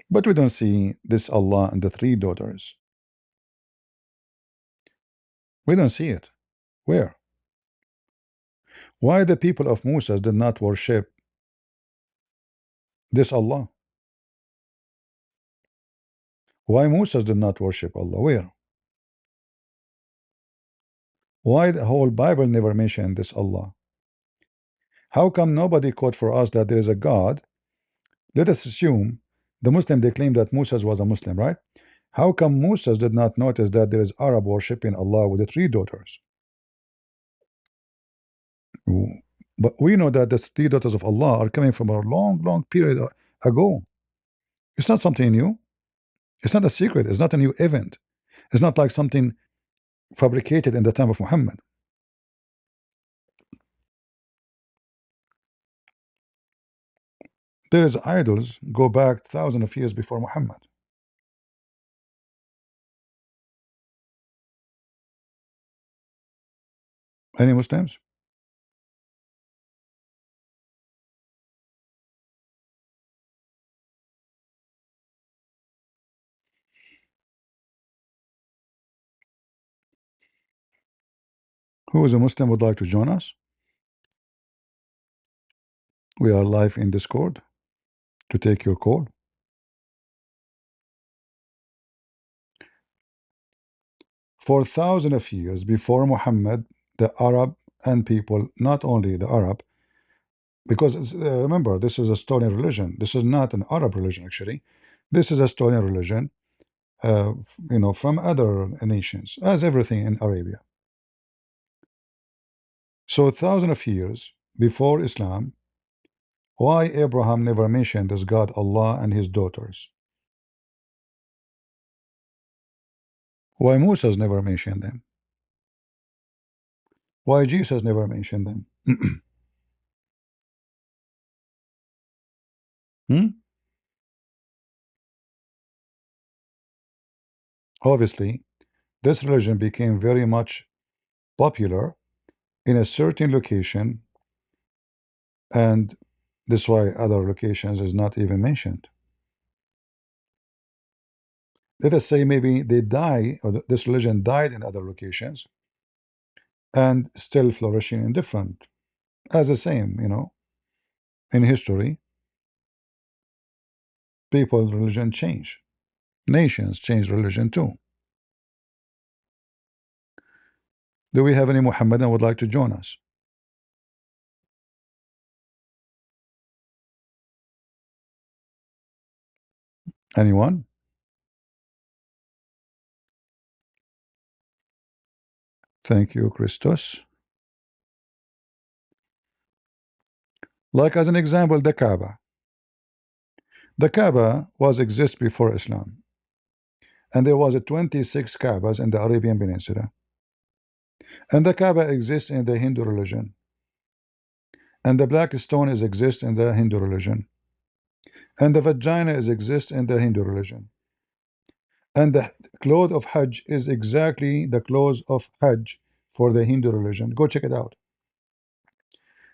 But we don't see this Allah and the 3 daughters. We don't see it. Where? Why the people of Musa did not worship this Allah? Why Musa did not worship Allah? Where? Why the whole Bible never mentioned this Allah? How come nobody quote for us that there is a God? Let us assume the Muslim they claim that Musa was a Muslim, right? How come Musa did not notice that there is Arab worshiping Allah with the 3 daughters? But we know that the 3 daughters of Allah are coming from a long period ago. It's not something new. It's not a secret. It's not a new event. It's not like something fabricated in the time of Muhammad. There is idols go back thousands of years before Muhammad. Any Muslims? Who is a Muslim would like to join us? We are live in Discord to take your call. For thousands of years before Muhammad, the Arab and people, not only the Arab, because remember, this is a stolen religion. This is not an Arab religion, actually. This is a stolen religion, from other nations, as everything in Arabia. So thousands of years before Islam, why Abraham never mentioned this God Allah and his daughters? Why Moses never mentioned them? Why Jesus never mentioned them? Obviously, this religion became very much popular in a certain location, and this is why other locations is not even mentioned. Let us say maybe they die, or this religion died in other locations, and still flourishing in different, as the same, in history, people, religion change. Nations change religion too. Do we have any Muhammadan would like to join us? Anyone? Thank you, Christos. Like as an example, the Kaaba. The Kaaba was exist before Islam, and there was a 26 Kaabas in the Arabian Peninsula, and the Kaaba exists in the Hindu religion, and the black stone is exist in the Hindu religion, and the vagina is exist in the Hindu religion, and the cloth of Hajj is exactly the clothes of Hajj for the Hindu religion. Go check it out.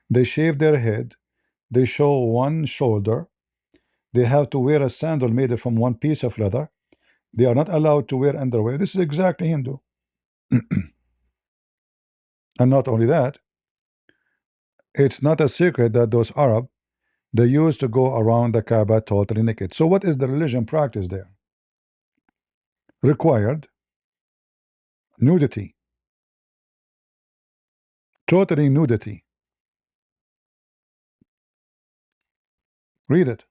They shave their head, they show one shoulder, they have to wear a sandal made from one piece of leather, they are not allowed to wear underwear. This is exactly Hindu. And not only that, it's not a secret that those Arab, they used to go around the Kaaba totally naked. So what is the religion practice there? required nudity, totally nudity. Read it.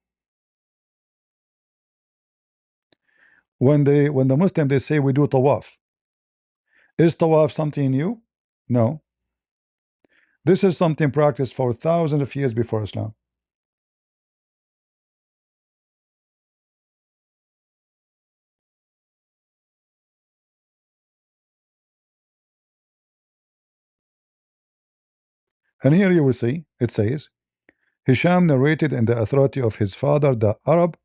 When the Muslim they say we do tawaf. Is tawaf something new? No. This is something practiced for thousands of years before Islam. And here you will see it says Hisham narrated in the authority of his father the Arab,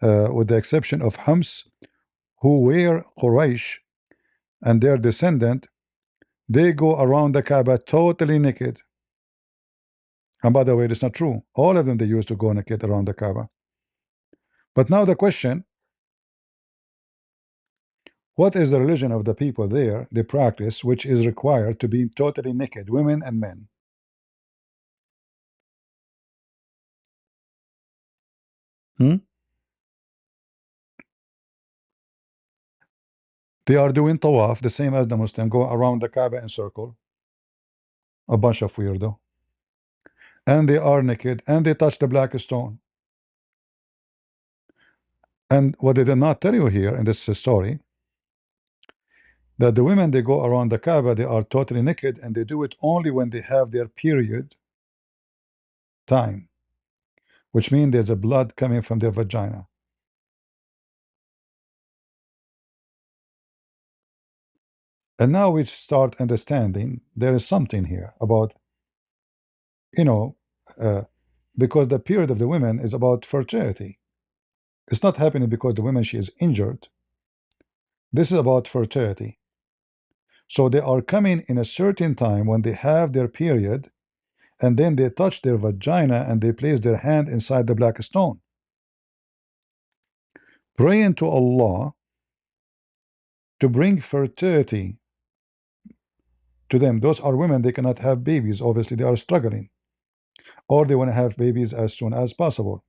with the exception of Hams, who were Quraysh and their descendant, they go around the Kaaba totally naked. And by the way, it's not true. All of them they used to go naked around the Kaaba. But now the question, what is the religion of the people there they practice which is required to be totally naked, women and men? They are doing tawaf the same as the Muslim, go around the Kaaba in circle, a bunch of weirdo, and they are naked and they touch the black stone. And what they did not tell you here in this story, that the women they go around the Kaaba they are totally naked and they do it only when they have their period time, which means there's a blood coming from their vagina. And now we start understanding there is something here about, you know, because the period of the women is about fertility. It's not happening because the woman she is injured. This is about fertility. So they are coming in a certain time when they have their period, and then they touch their vagina and they place their hand inside the black stone, praying to Allah to bring fertility to them. Those are women, they cannot have babies, obviously they are struggling, or they want to have babies as soon as possible.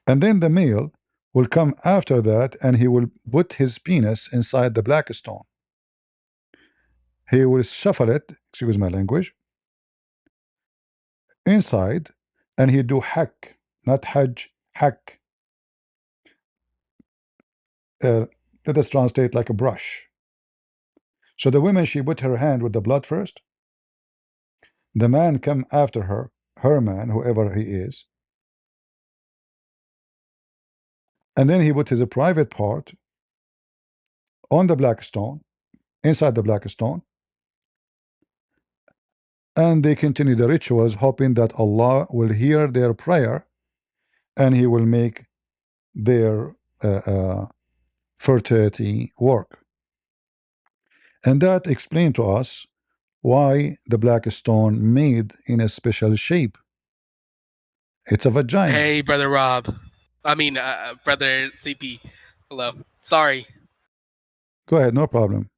And then the male will come after that and he will put his penis inside the black stone. He will shuffle it, excuse my language, inside, and he do hack, not hajj, hack. Let us translate like a brush. So the woman, she put her hand with the blood first. The man come after her, her man, whoever he is, and then he put his private part on the black stone, inside the black stone, and they continue the rituals, hoping that Allah will hear their prayer and He will make their fertility work. And that explained to us why the black stone made in a special shape. It's a vagina. Hey, brother Rob. I mean, brother CP. Hello. Sorry. Go ahead, no problem.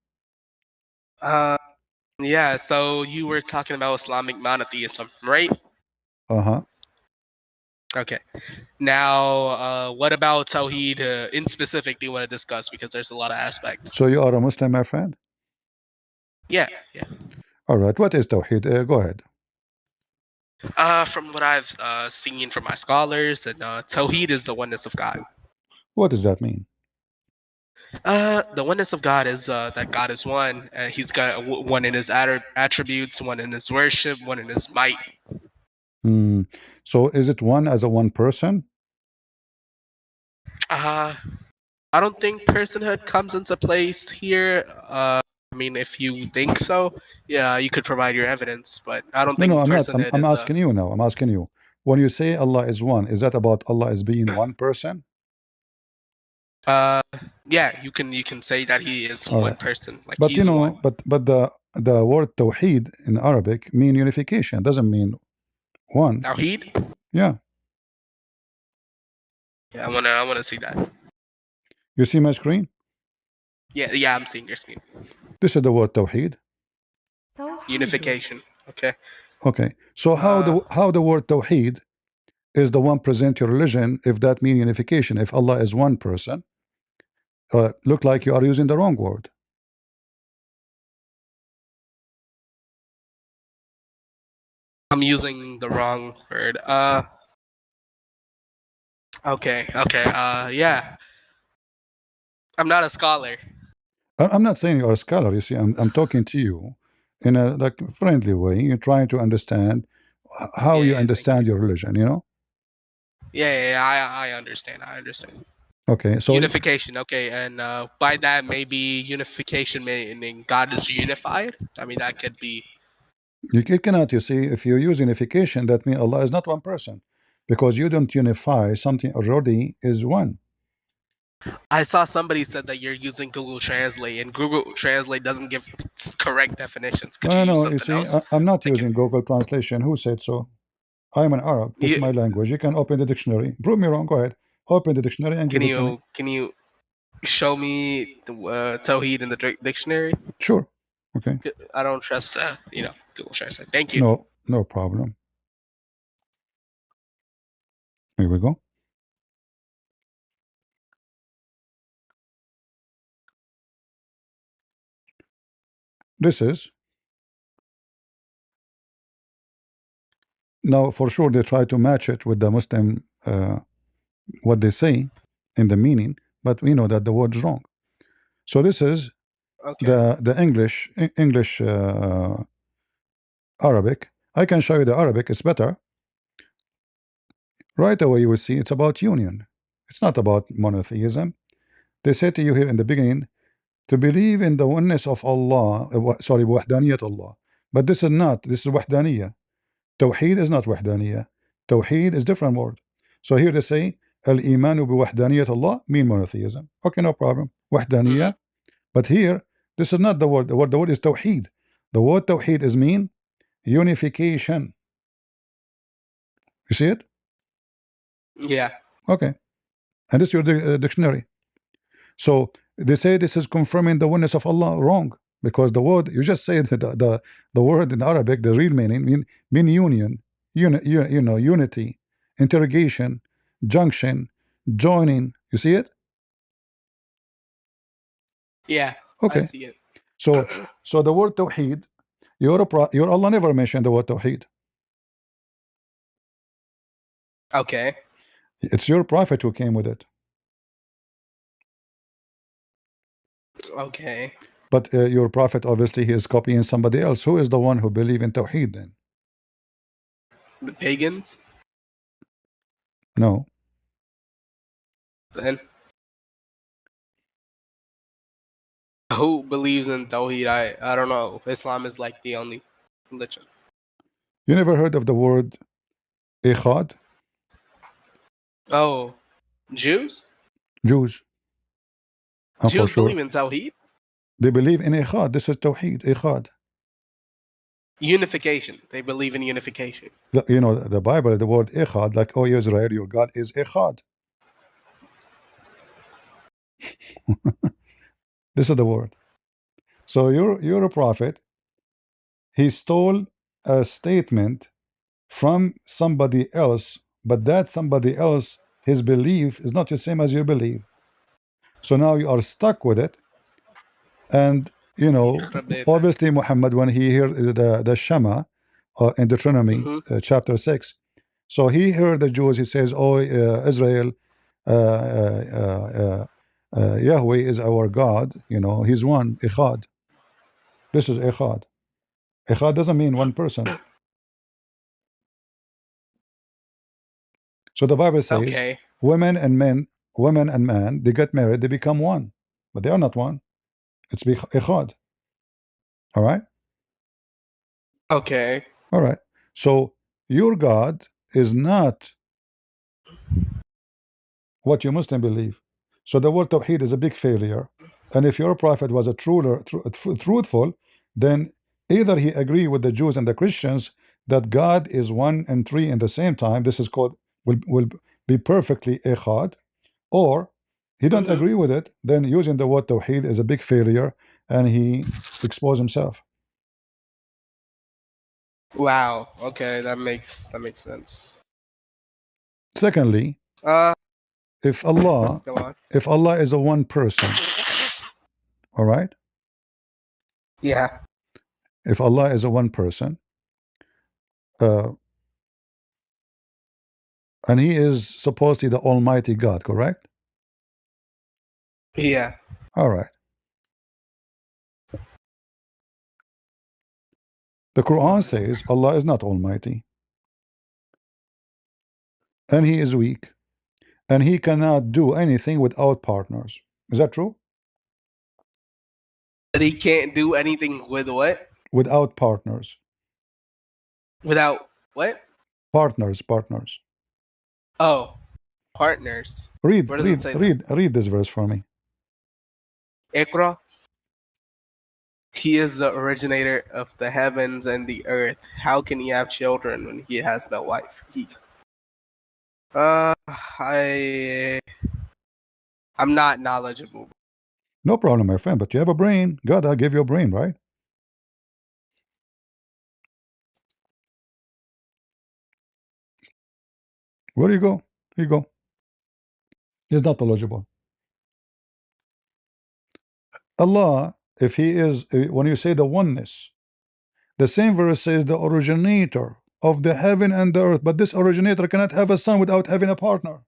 Yeah, so you were talking about Islamic monotheism, right? Okay. Now, what about Tawhid in specific do you want to discuss? Because there's a lot of aspects. So you are a Muslim, my friend? Yeah. All right, what is Tawhid? Go ahead. From what I've seen from my scholars, and Tawhid is the oneness of God. What does that mean? The oneness of God is that God is one. He's got one in his attributes, one in his worship, one in his might. So is it one as a one person? I don't think personhood comes into place here. I mean, if you think so, yeah, you could provide your evidence, but I don't think No, I'm not. personhood I'm is. asking you now. I'm asking you. When you say Allah is one, is that about Allah as being one person? Yeah, you can say that He is one person. Like, but he's you know, one. but the word Tawhid in Arabic mean unification. Doesn't mean one. Tawhid? Yeah. Yeah, I wanna see that. You see my screen? Yeah, I'm seeing your screen. This is the word Tawhid. Unification. Okay. Okay. So how the word Tawhid is the one present your religion if that means unification. If Allah is one person, look like you are using the wrong word. I'm using the wrong word. Okay. Yeah. I'm not a scholar. I'm not saying you're a scholar. You see, I'm talking to you in a like friendly way. You're trying to understand how you Yeah, understand your religion. You know? Yeah, I understand. I understand. Okay, so Unification. Okay, and by that maybe unification meaning God is unified. I mean that could be. you cannot. You see, if you use unification, that means Allah is not one person, because you don't unify something already is one. I saw somebody said that you're using Google Translate, and Google Translate doesn't give correct definitions. Could you use No. You something see, else? I'm not Thank you. using Google Translation. Who said so? I'm an Arab. This is my language. You can open the dictionary. Prove me wrong. Go ahead. Open the dictionary and give it to me. Can you show me the Tawhid in the dictionary? Sure. Okay. I don't trust Google Translate. Thank you. No problem. Here we go. This is now for sure they try to match it with the Muslim what they say in the meaning, but we know that the word is wrong. So this is the English Arabic. I can show you the Arabic. It's better. Right away you will see it's about union. It's not about monotheism. They say to you here in the beginning to believe in the oneness of Allah. Sorry, wahdaniyat Allah. But this is not. This is wahdaniyah. Tawhid is not wahdaniyah. Tawhid is different word. So here they say al-imanu bi wahdaniyat Allah mean monotheism. Okay, no problem. Wahdaniyah. But here this is not the word. The word is tawhid. The word tawhid is mean unification. You see it? Yeah. Okay. And this is your dictionary. So they say this is confirming the oneness of Allah. Wrong, because the word you just said the word in Arabic, the real meaning mean union, unity, interrogation, junction, joining. You see it? Yeah. Okay. I see it. So the word Tawhid, your Allah never mentioned the word Tawhid. Okay. It's your prophet who came with it. Okay. But your prophet obviously he is copying somebody else. Who is the one who believe in Tawhid then? The pagans. No. Then who believes in Tawhid? I don't know. Islam is like the only religion. You never heard of the word Ikhad? Oh, Jews? Jews. And for Jews sure, believe in Tawhid? they believe in Ikhad. This is Tawheed, Ikhad. Unification. They believe in unification. You know, the Bible, the word Ikhad, like, oh Israel, your God is Ikhad. This is the word. So you're a prophet. He stole a statement from somebody else, but that somebody else, his belief is not the same as your belief. So now you are stuck with it. And you know, obviously Muhammad, when he heard the Shema in Deuteronomy chapter 6, so he heard the Jews, he says, oh Israel, Yahweh is our God, you know, he's one, Echad. This is Echad. Echad doesn't mean one person. So the Bible says women and man, they get married, they become one, but they are not one. It's Echad. All right. Okay. All right. So your God is not what you Muslim believe. So the word Tawheed is a big failure. And if your prophet was a truthful, then either he agree with the Jews and the Christians that God is one and three in the same time. This is called will be perfectly echad, or he don't agree with it. Then using the word Tawheed is a big failure, and he exposed himself. Wow. Okay, that makes sense. Secondly, if Allah is a one person, all right? Yeah. If Allah is a one person, and He is supposedly the Almighty God, correct? Yeah. All right. The Quran says Allah is not Almighty, and He is weak, and He cannot do anything without partners. Is that true? But he can't do anything with what? Without partners. Without what? Partners. Oh, partners. Read Where does it say read this verse for me. Iqra. He is the originator of the heavens and the earth. How can he have children when he has no wife? I'm not knowledgeable. No problem, my friend, but you have a brain. God, I gave you a brain, right? Where do you go? Here you go. He's not knowledgeable. Allah, if He is, when you say the oneness, the same verse says the originator of the heaven and the earth, but this originator cannot have a son without having a partner.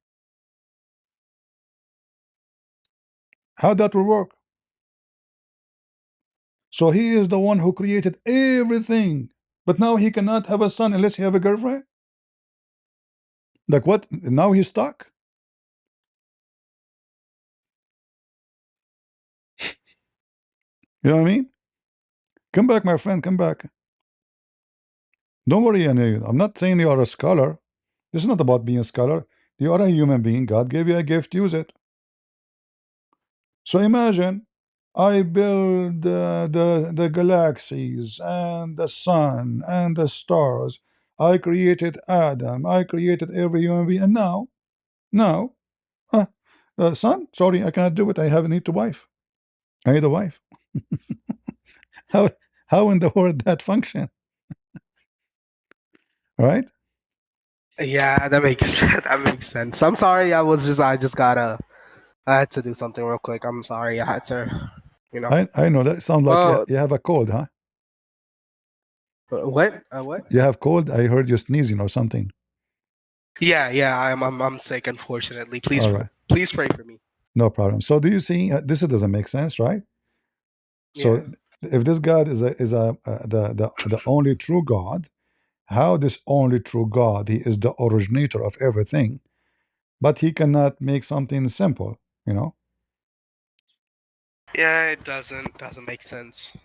How that will work? So He is the one who created everything, but now He cannot have a son unless He have a girlfriend? Like what? Now He's stuck? You know what I mean? Come back, my friend, come back. Don't worry, I'm not saying you are a scholar. This is not about being a scholar. You are a human being. God gave you a gift, use it. So imagine I build the galaxies and the sun and the stars. I created Adam. I created every human being. And now, son, sorry, I cannot do it. I need a wife. I need a wife. How in the world that function? Right? Yeah, that makes sense. I'm sorry. I had to do something real quick. I'm sorry. I had to, I know that sounds like you have a cold, huh? What? What? You have cold? I heard you sneezing or something. Yeah. I'm sick, unfortunately. Please, All right. Please pray for me. No problem. So do you see? This doesn't make sense, right? So if this God is the only true God, how this only true God? He is the originator of everything, but He cannot make something simple, you know? Yeah, it doesn't make sense.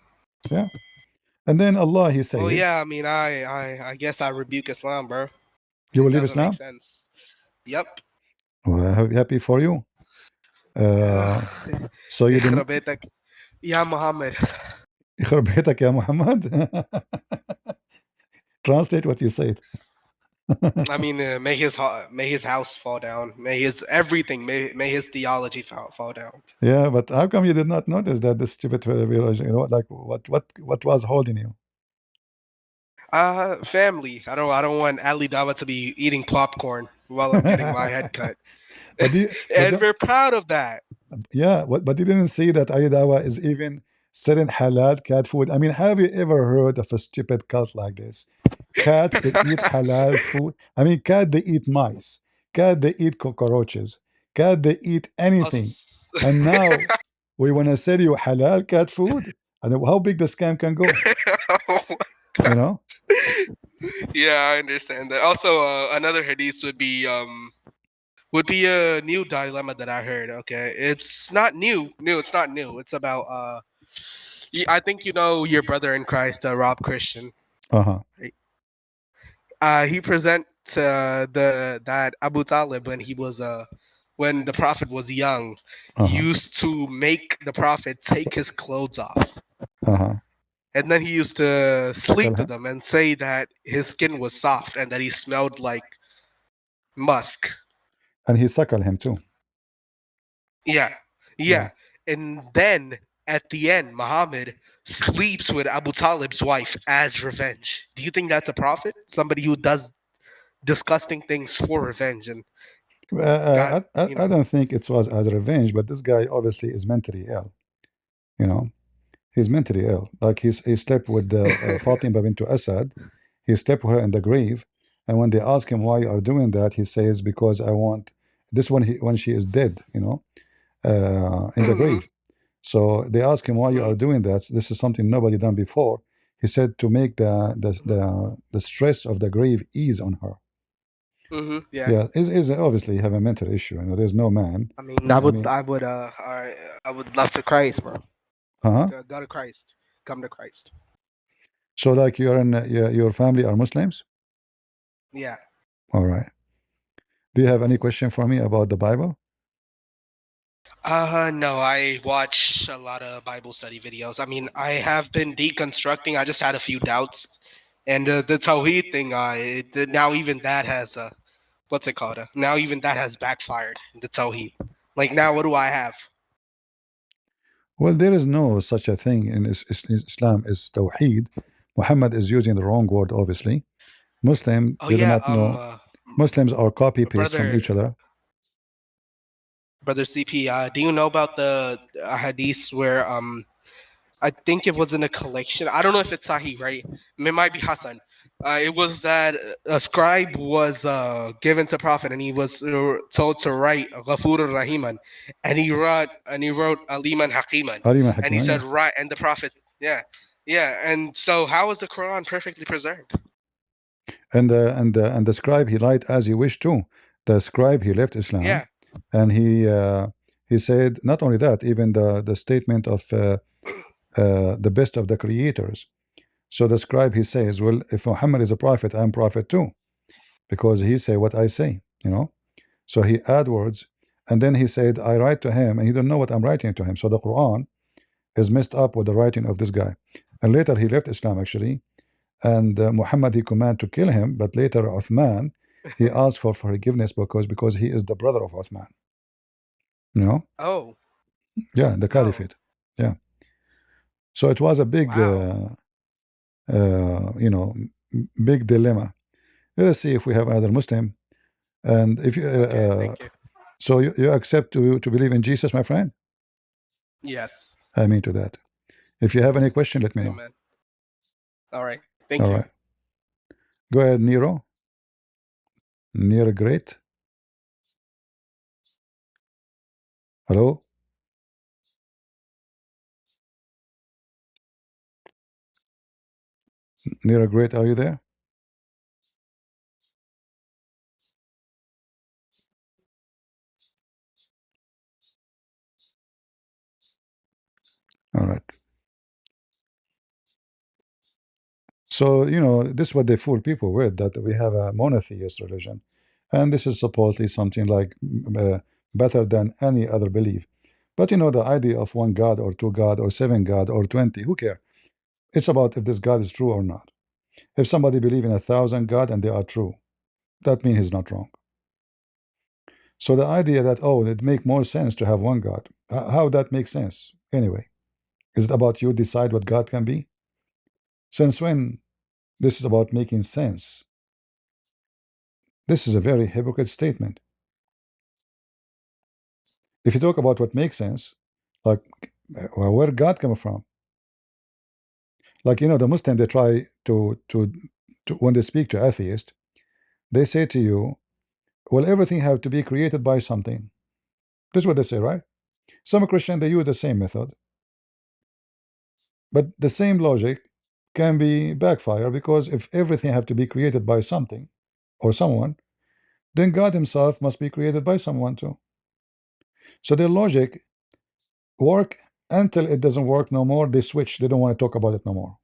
Yeah. And then Allah, He says, well, yeah, I mean, I guess I rebuke Islam, bro. You will It leave doesn't Islam? make sense. Yep. Well, happy for you. So you didn't. Ya Muhammad. يخرب بيتك يا محمد. Translate what you said. I mean, may his house fall down. May his everything. May his theology fall down. Yeah, but how come you did not notice that this stupid religion? You know, like what was holding you? Family. I don't want Ali Dawa to be eating popcorn while I'm getting my head cut. And we're proud of that. Yeah, but you didn't see that Ali Dawa is even selling halal cat food. I mean, have you ever heard of a stupid cult like this? Cat that eat halal food. I mean, cat they eat mice. Cat they eat cockroaches. Cat they eat anything. And now we want to sell you halal cat food. And how big the scam can go? You know? Yeah, I understand that. Also, another hadith would be a new dilemma that I heard. Okay, it's not new. It's not new. It's about I think you know your brother in Christ, Rob Christian. He presents that Abu Talib when the Prophet was young, used to make the Prophet take his clothes off. And then he used to sleep with them and say that his skin was soft and that he smelled like musk. And he suckled him too. Yeah. And then at the end, Muhammad sleeps with Abu Talib's wife as revenge. Do you think that's a prophet? Somebody who does disgusting things for revenge, and God, I don't think it was as revenge, but this guy obviously is mentally ill. You know, he's mentally ill. Like he slept with Fatima bint Asad. He slept with her in the grave, and when they ask him why you are doing that, he says because I want this when she is dead. In the grave. So they ask him why you are doing that. This is something nobody done before. He said to make the stress of the grave ease on her. yeah. Is obviously have a mental issue. There's no man. I mean, I would love to Christ, bro. Go to Christ. Come to Christ. So like you're in your family are Muslims? Yeah. All right. Do you have any question for me about the Bible? No, I watch a lot of Bible study videos. I mean, I have been deconstructing. I just had a few doubts, and the Tawhid thing. Now even that has what's it called? Now even that has backfired. The Tawhid. Like now, what do I have? Well, there is no such a thing in Islam as Tawhid. Muhammad is using the wrong word, obviously. Muslim, Oh they do yeah, not know. Muslims are copy paste from each other. Brother CP, do you know about the hadith where I think it was in a collection. I don't know if it's Sahih, right? It might be Hassan. It was that a scribe was given to Prophet, and he was told to write Ghafur Rahiman, and he wrote Aliman Hakiman, Aliman and he Hakiman, said yeah. right, and the Prophet, yeah. And so how is the Quran perfectly preserved? And the scribe, he lied as he wished to. The scribe, he left Islam, Yeah. and he said not only that, even the statement of the best of the creators. So the scribe, he says, well, if Muhammad is a prophet, I'm prophet too, because he say what I say. So he add words, and then he said, I write to him, and he don't know what I'm writing to him. So the Quran is messed up with the writing of this guy. And later he left Islam actually, and Muhammad, he commanded to kill him, but later Uthman, he asked for forgiveness because he is the brother of Uthman. Oh. Yeah, the caliphate. Yeah. So it was a big, big dilemma. Let's see if we have another Muslim. And if you, thank you. so you accept to believe in Jesus, my friend? Yes. I mean to that. If you have any question, let me know. Amen. All right. Thank you. All right. Go ahead, Nero. Nero Great. Hello? Nero Great, are you there? All right. So, this is what they fool people with, that we have a monotheist religion. And this is supposedly something like better than any other belief. But, the idea of one God or two God or seven God or 20, who cares? It's about if this God is true or not. If somebody believes in 1,000 God and they are true, that means he's not wrong. So the idea that, it make more sense to have one God, how that makes sense? Anyway, is it about you decide what God can be? Since when this is about making sense? This is a very hypocrite statement. If you talk about what makes sense, like where God come from? Like the Muslim, they try to when they speak to atheists, they say to you, well, everything have to be created by something. This is what they say, right? Some Christian, they use the same method, but the same logic can be backfire, because if everything have to be created by something or someone, then God himself must be created by someone too. So their logic work until it doesn't work no more. They switch. They don't want to talk about it no more.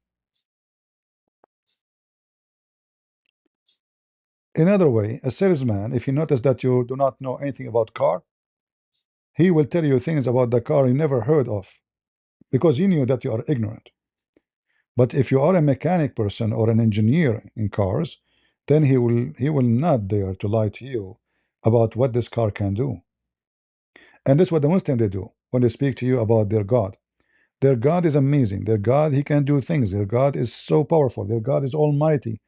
Another way, a salesman, if you notice that you do not know anything about car, he will tell you things about the car you never heard of, because he knew that you are ignorant. But if you are a mechanic person or an engineer in cars, then he will not dare to lie to you about what this car can do. And that's what the Muslims, they do when they speak to you about their God. Their God is amazing. Their God, he can do things. Their God is so powerful. Their God is almighty.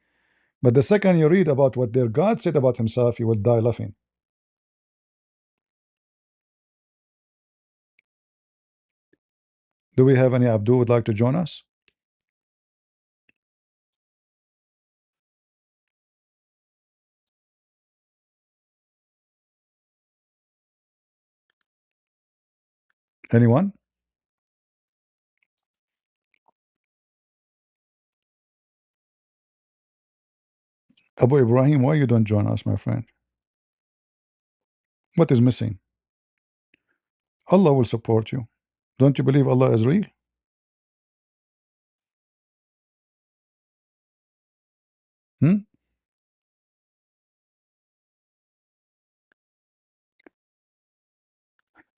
But the second you read about what their God said about himself, you will die laughing. Do we have any Abdul would like to join us? Anyone? Abu Ibrahim, why you don't join us, my friend? What is missing? Allah will support you. Don't you believe Allah is real? Hmm?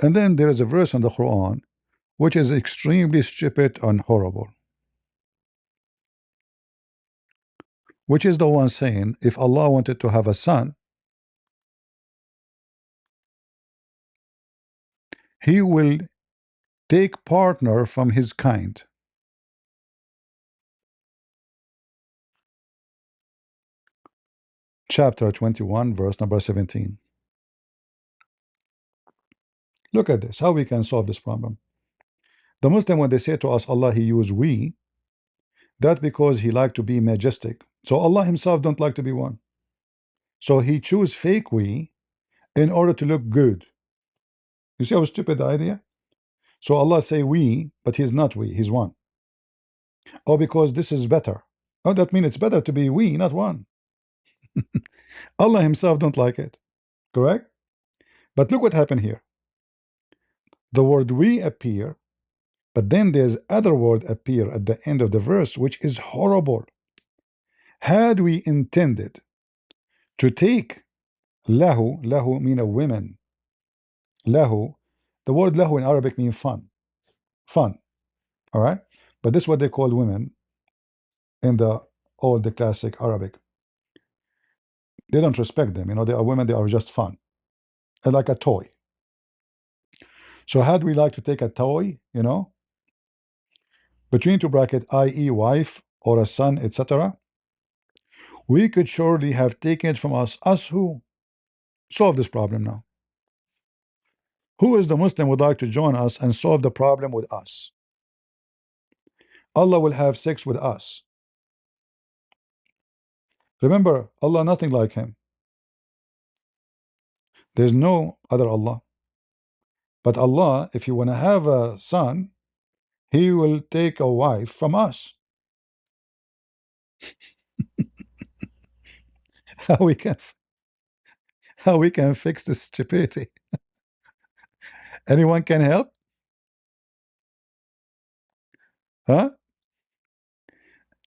And then there is a verse in the Quran which is extremely stupid and horrible, which is the one saying if Allah wanted to have a son, he will take partner from his kind. Chapter 21, verse number 17. Look at this, how we can solve this problem. The Muslim, when they say to us Allah, he use we, that because he like to be majestic. So Allah himself don't like to be one. So he choose fake we in order to look good. You see how stupid the idea? So Allah say we, but he's not we, he's one. Oh, because this is better. Oh, that means it's better to be we, not one. Allah himself don't like it. Correct? But look what happened here. The word we appear, but then there's other word appear at the end of the verse, which is horrible. Had we intended to take lahu mean a women, lahu, the word lahu in Arabic means fun. Fun. All right? But this is what they call women in the classic Arabic. They don't respect them. You know, they are women, they are just fun. And like a toy. So had we like to take a toy, you know, between two bracket, i.e. wife or a son, etc., we could surely have taken it from us. Us who? Solve this problem now. Who is the Muslim would like to join us and solve the problem with us? Allah will have sex with us. Remember, Allah nothing like him. There's no other Allah. But Allah, if you want to have a son, he will take a wife from us. how we can fix this stupidity? Anyone can help? Huh?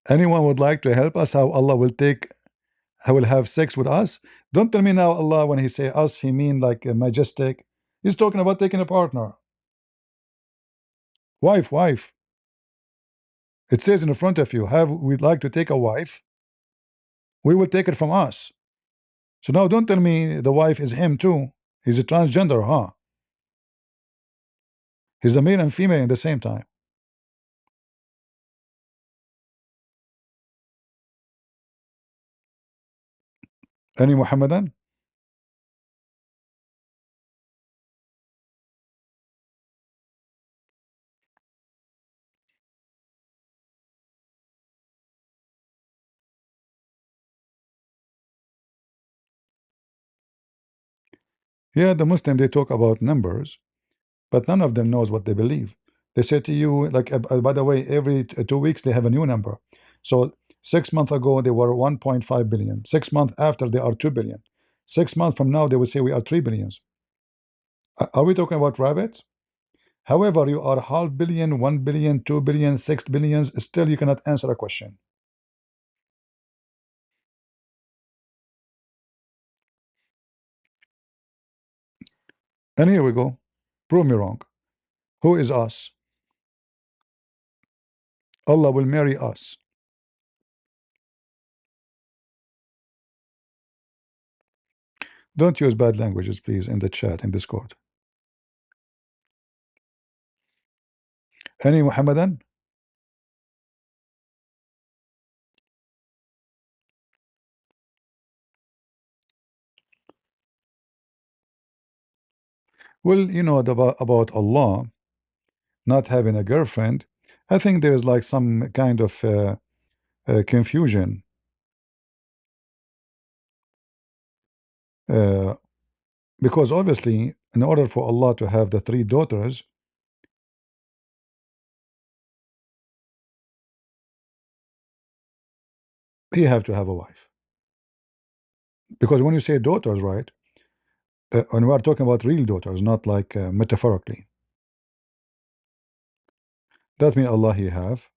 Anyone would like to help us how Allah will have sex with us? Don't tell me now Allah, when he say us, he mean like a majestic. He's talking about taking a partner. Wife. It says in front of you, we'd like to take a wife, we will take it from us. So now don't tell me the wife is him too. He's a transgender, huh? He's a male and female at the same time. Any Muhammadan? Yeah, the Muslim, they talk about numbers, but none of them knows what they believe. They say to you, like, by the way, every 2 weeks they have a new number. So 6 months ago they were 1.5 billion. 6 months after they are 2 billion. 6 months from now they will say we are 3 billions. Are we talking about rabbits? However, you are half billion, 1 billion, 2 billion, 6 billions, still you cannot answer a question. And here we go. Prove me wrong. Who is us? Allah will marry us. Don't use bad languages, please, in the chat, in Discord. Any Muhammadan? Well, you know, about Allah not having a girlfriend, I think there is like some kind of confusion. Because obviously, in order for Allah to have the 3 daughters, he have to have a wife. Because when you say daughters, right, and we are talking about real daughters, not like metaphorically, that means Allah he have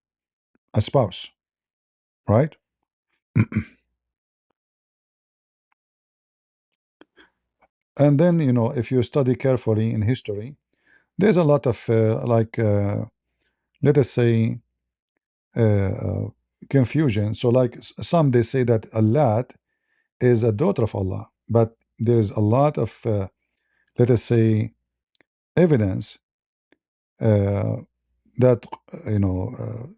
a spouse, right? And then, you know, if you study carefully in history, there's a lot of let us say confusion. So like some they say that Allah is a daughter of Allah, but there's a lot of let us say evidence that you know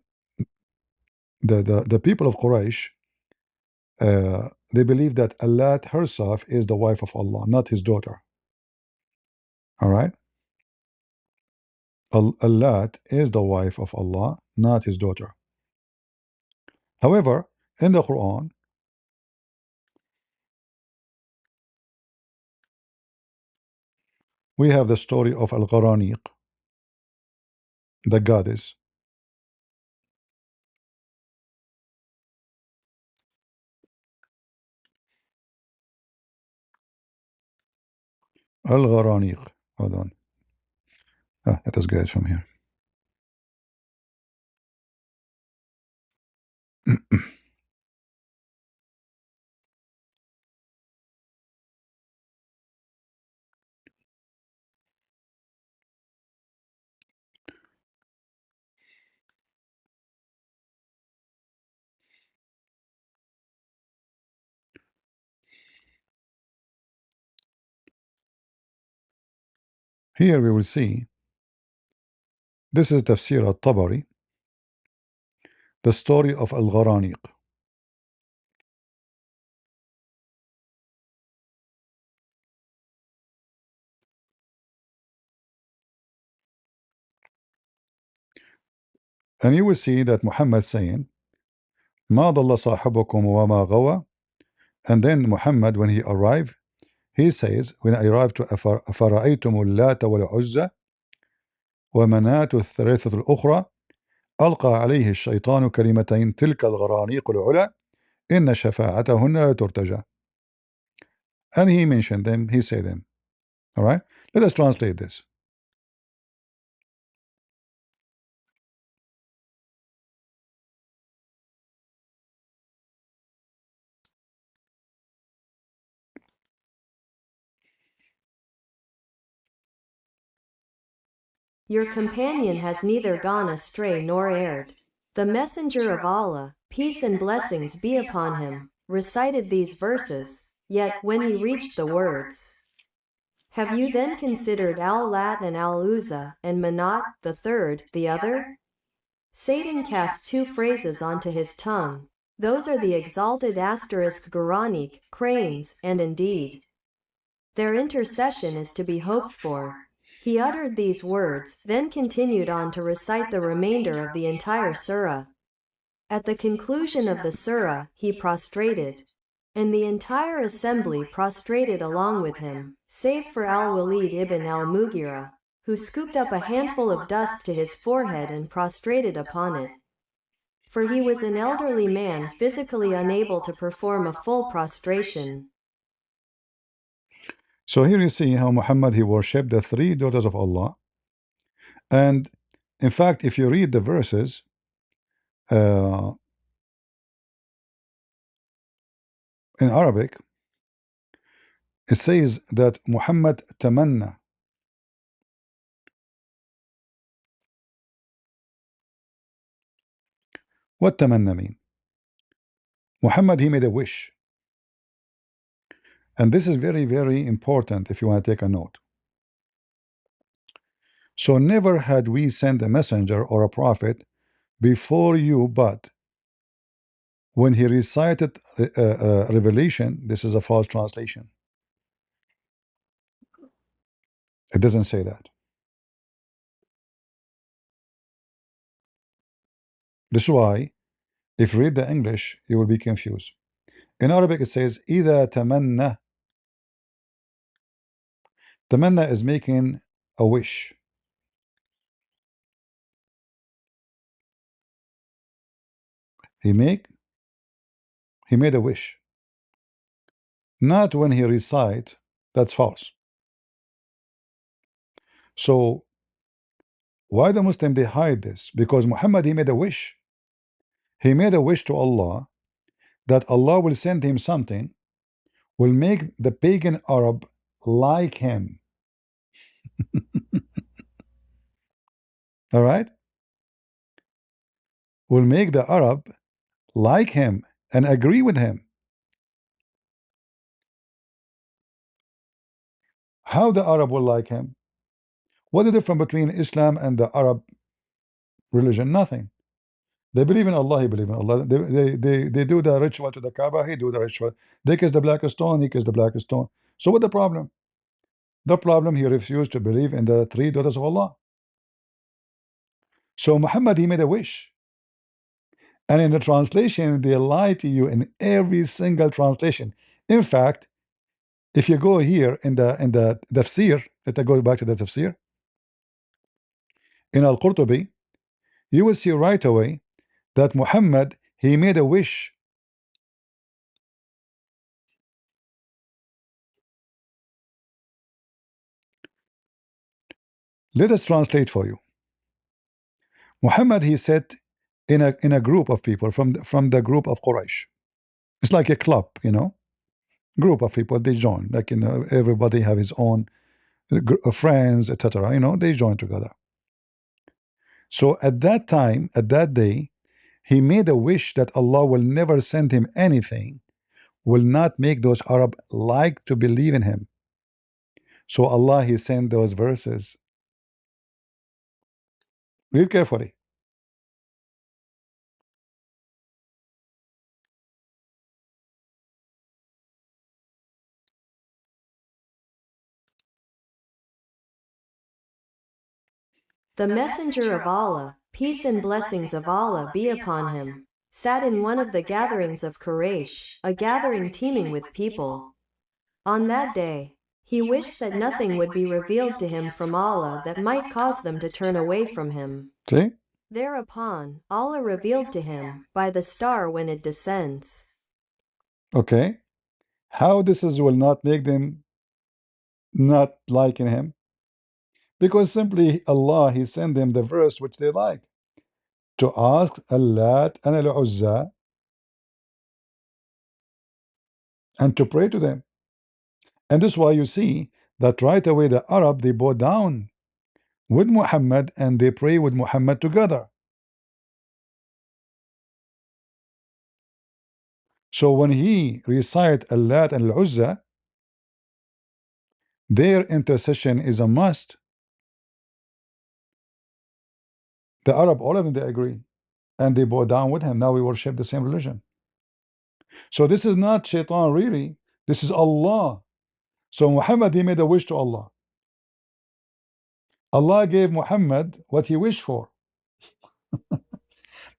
the people of Quraysh they believe that Allah herself is the wife of Allah, not his daughter. All right, Allah is the wife of Allah, not his daughter. However, in the Quran, we have the story of Al-Gharaniq, the goddess. Al-Gharaniq. Hold on. Let us get it from here. Here we will see, this is Tafsir al-Tabari, the story of Al-Gharaniq. And you will see that Muhammad saying, مَا ضَلَّ صَاحِبُكُمْ وَمَا غَوَى. And then Muhammad, when he arrived, he says, when I arrived to أَفَرَأَيْتُمُ اللَّاتَ وَالْعُزَّى وَمَنَاةُ الثَّالِثَةُ الْأُخْرَى ألقى عليه الشيطان كلمتين تلك الغرانيق العلا إن شفاعتهن لا ترتجى. And he mentioned them, he said them. All right, let us translate this. Your companion has neither gone astray nor erred. The Messenger of Allah, peace and blessings be upon him, recited these verses, yet, when he reached the words, have you then considered Al-Lat and Al-Uzza, and Manat, the third, the other? Satan cast 2 phrases onto his tongue. Those are the exalted *Gharaniq, cranes, and indeed, their intercession is to be hoped for. He uttered these words, then continued on to recite the remainder of the entire surah. At the conclusion of the surah, he prostrated, and the entire assembly prostrated along with him, save for Al-Walid ibn al-Mughira, who scooped up a handful of dust to his forehead and prostrated upon it. For he was an elderly man physically unable to perform a full prostration. So here you see how Muhammad he worshipped the 3 daughters of Allah. And in fact, if you read the verses, in Arabic, it says that Muhammad tamanna. What tamanna mean? Muhammad he made a wish. And this is very, very important if you want to take a note. So never had we sent a messenger or a prophet before you, but when he recited revelation, this is a false translation. It doesn't say that. This is why, if you read the English, you will be confused. In Arabic, it says, إِذَا تَمَنَّى. Tamanna is making a wish. He made a wish. Not when he recite, that's false. So why the Muslim they hide this? Because Muhammad, he made a wish. He made a wish to Allah that Allah will send him something, will make the pagan Arab like him. All right? Will make the Arab like him and agree with him. How the Arab will like him? What is the difference between Islam and the Arab religion? Nothing. They believe in Allah, he believe in Allah. They do the ritual to the Kaaba, he do the ritual. They kiss the black stone, he kiss the black stone. So what the problem? The problem, he refused to believe in the three daughters of Allah. So Muhammad, he made a wish. And in the translation, they lie to you in every single translation. In fact, if you go here in the tafsir, let us go back to the tafsir. In Al-Qurtubi, you will see right away that Muhammad, he made a wish. Let us translate for you. Muhammad, he said in a group of people from the group of Quraysh. It's like a club, you know, group of people, they join, like, you know, everybody have his own friends, etc. You know, they join together. So at that time, at that day, he made a wish that Allah will never send him anything, will not make those Arab like to believe in him. So Allah, he sent those verses. Read carefully. The messenger of Allah, peace and blessings of Allah be upon him, sat in one of the gatherings of Quraysh, a gathering teeming with people. On that day, he wished that nothing would be revealed to him from Allah that might cause them to turn away from him. See? Thereupon, Allah revealed to him, by the star when it descends. Okay. How this will not make them not liking him? Because simply Allah, he sent them the verse which they like. To ask Allat and Al-Uzza and to pray to them. And this is why you see that right away the Arab, they bow down with Muhammad and they pray with Muhammad together. So when he recite Allat and Al-Uzza, their intercession is a must. The Arab, all of them, they agree. And they bow down with him. Now we worship the same religion. So this is not shaitan really. This is Allah. So Muhammad, he made a wish to Allah. Allah gave Muhammad what he wished for.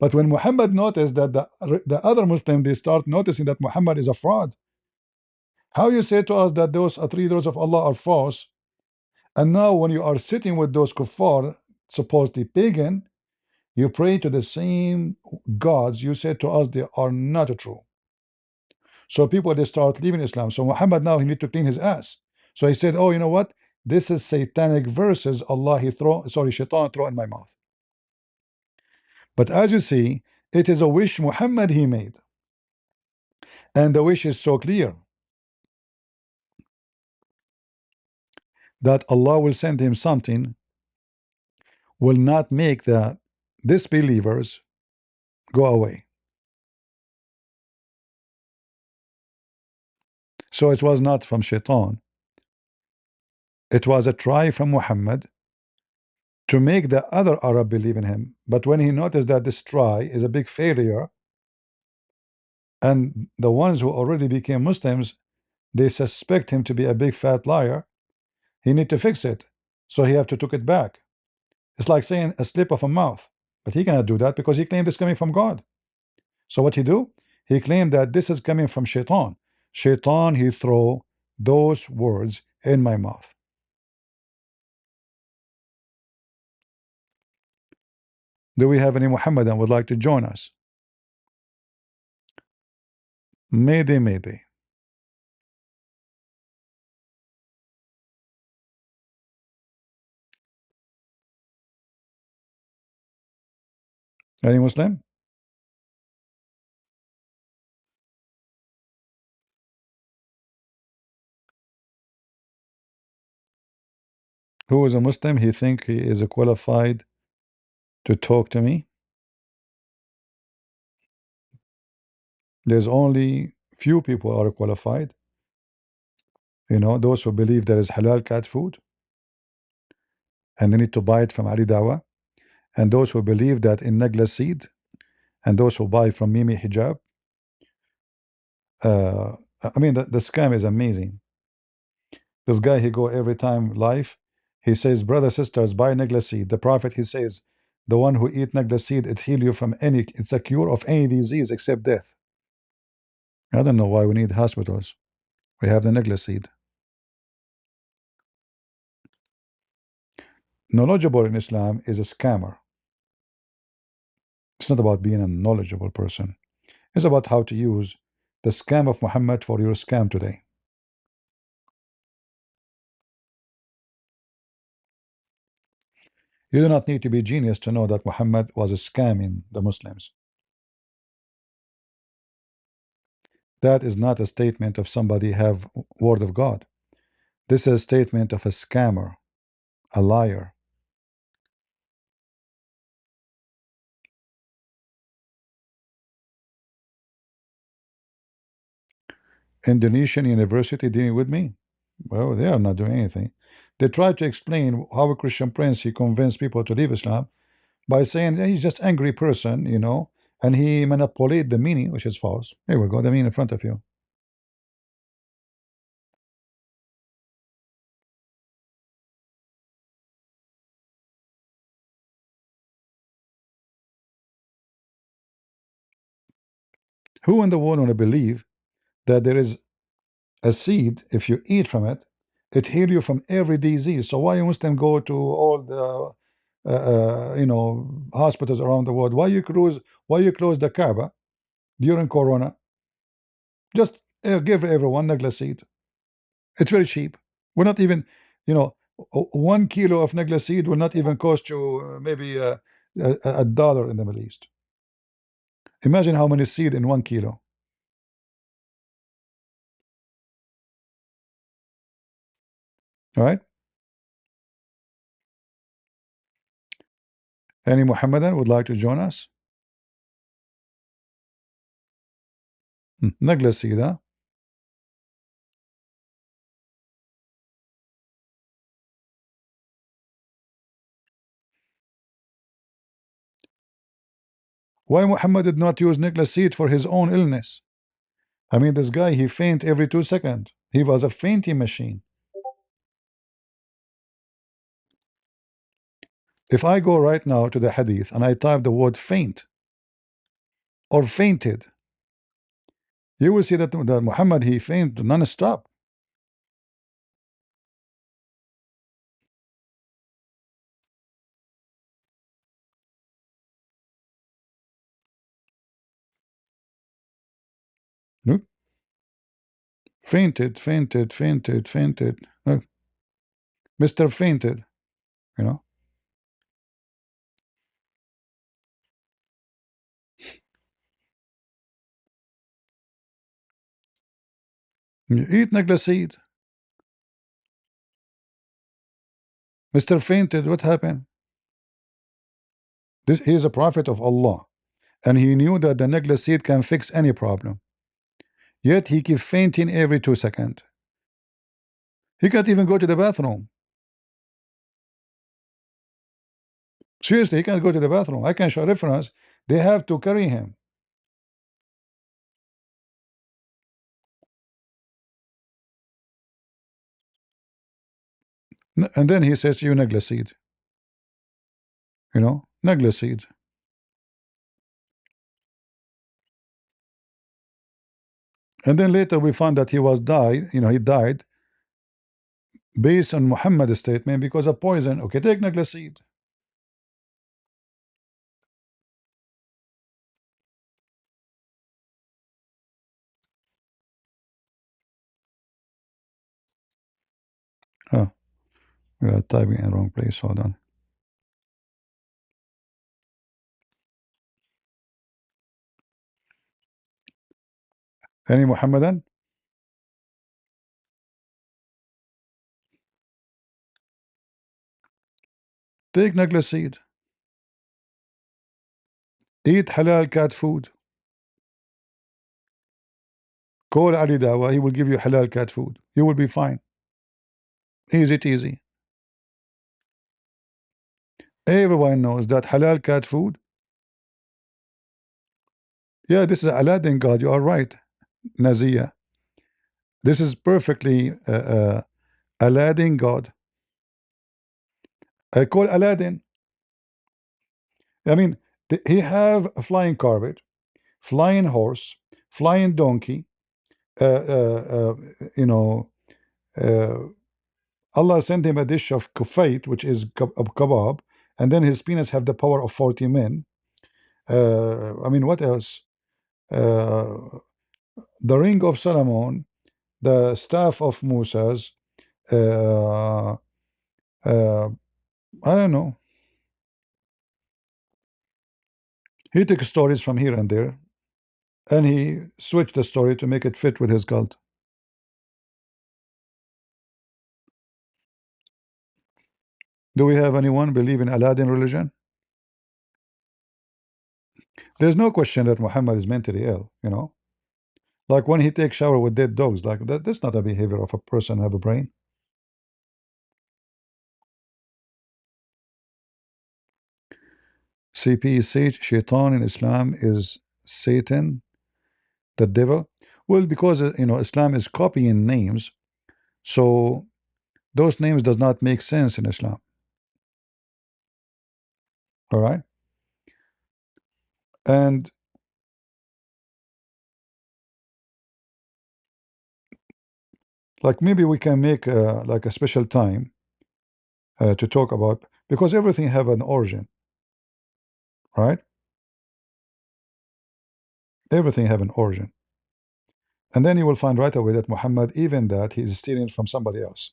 But when Muhammad noticed that the other Muslim, they start noticing that Muhammad is a fraud. How you say to us that those three daughters of Allah are false, and now when you are sitting with those kuffar, supposedly pagan, you pray to the same gods, you say to us they are not true. So people, they start leaving Islam. So Muhammad now, he need to clean his ass. So he said, oh, you know what? This is satanic verses Allah shaitan throw in my mouth. But as you see, it is a wish Muhammad he made. And the wish is so clear that Allah will send him something, will not make the disbelievers go away. So it was not from shaitan. It was a try from Muhammad to make the other Arab believe in him. But when he noticed that this try is a big failure, and the ones who already became Muslims, they suspect him to be a big fat liar, he need to fix it. so he have to took it back. It's like saying a slip of a mouth, but he cannot do that because he claimed it's coming from God. So what he do? He claimed that this is coming from Shaitan. Shaitan, he throw those words in my mouth. Do we have any Muhammadan would like to join us? Mayday, mayday. Any Muslim? Who is a Muslim? He think he is qualified to talk to me? There's only few people are qualified. You know, those who believe there is halal cat food and they need to buy it from Ali Dawa, and those who believe that in Nagla seed, and those who buy from Mimi Hijab. I mean, the scam is amazing. This guy, he go every time live. He says, brother, sisters, buy Nagla seed. The Prophet, he says, the one who eat Nagla seed, it heal you from any, it's a cure of any disease except death. I don't know why we need hospitals. We have the Nagla seed. Knowledgeable in Islam is a scammer. It's not about being a knowledgeable person. It's about how to use the scam of Muhammad for your scam today. You do not need to be genius to know that Muhammad was scamming the Muslims. That is not a statement of somebody have word of God. This is a statement of a scammer, a liar. Indonesian university dealing with me? Well, they are not doing anything. They try to explain how a Christian prince he convinced people to leave Islam by saying he's just angry person, you know, and he manipulate the meaning, which is false. Here we go, the meaning in front of you. Who in the world want to believe that there is a seed, if you eat from it, it heal you from every disease? So why you Muslim go to all the you know, hospitals around the world? Why you close the Kaaba during Corona? Just give everyone Nagla seed. It's very cheap. We're not even, you know, 1 kilo of Nagla seed will not even cost you maybe a dollar in the Middle East. Imagine how many seed in 1 kilo. All right. Any Muhammadan would like to join us? Nagla seed, huh? Why Muhammad did not use Nagla seed for his own illness? I mean, this guy, he faint every 2 seconds. He was a fainting machine. If I go right now to the hadith and I type the word faint or fainted, you will see that Muhammad, he fainted non-stop. Look. Fainted, fainted, fainted, fainted. Look. Mr. Fainted, you know. You eat Nagla seed. Mr. Fainted, what happened? He is a prophet of Allah, and he knew that the Nagla seed can fix any problem. Yet he keeps fainting every 2 seconds. He can't even go to the bathroom. Seriously, he can't go to the bathroom. I can show reference. They have to carry him. And then he says to you, Nagla seed. You know, Nagla seed. And then later we found that he was died, you know, he died based on Muhammad's statement because of poison. Okay, take Nagla seed. Oh, we are typing in the wrong place. Hold on. Any Muhammadan? Take Nagla seed. Eat halal cat food. Call Ali Dawa, he will give you halal cat food. You will be fine. Easy. Everyone knows that halal cat food. Yeah, this is Aladdin God. You are right, Nazia. This is perfectly Aladdin God. I call Aladdin. I mean, he have a flying carpet, flying horse, flying donkey. You know, Allah sent him a dish of kufait, which is kebab, and then his penis have the power of 40 men. I mean, what else? The ring of Solomon, the staff of Moses. Uh, I don't know. He took stories from here and there, and he switched the story to make it fit with his cult. Do we have anyone believe in Aladdin religion? There's no question that Muhammad is mentally ill, you know. Like when he takes shower with dead dogs, like that's not a behavior of a person who have a brain. CP says Shaitan in Islam is Satan, the devil. Well, because you know, Islam is copying names, so those names does not make sense in Islam. All right, and like maybe we can make like a special time to talk about, because everything have an origin, right? Everything have an origin, and then you will find right away that Muhammad, even that he is stealing from somebody else.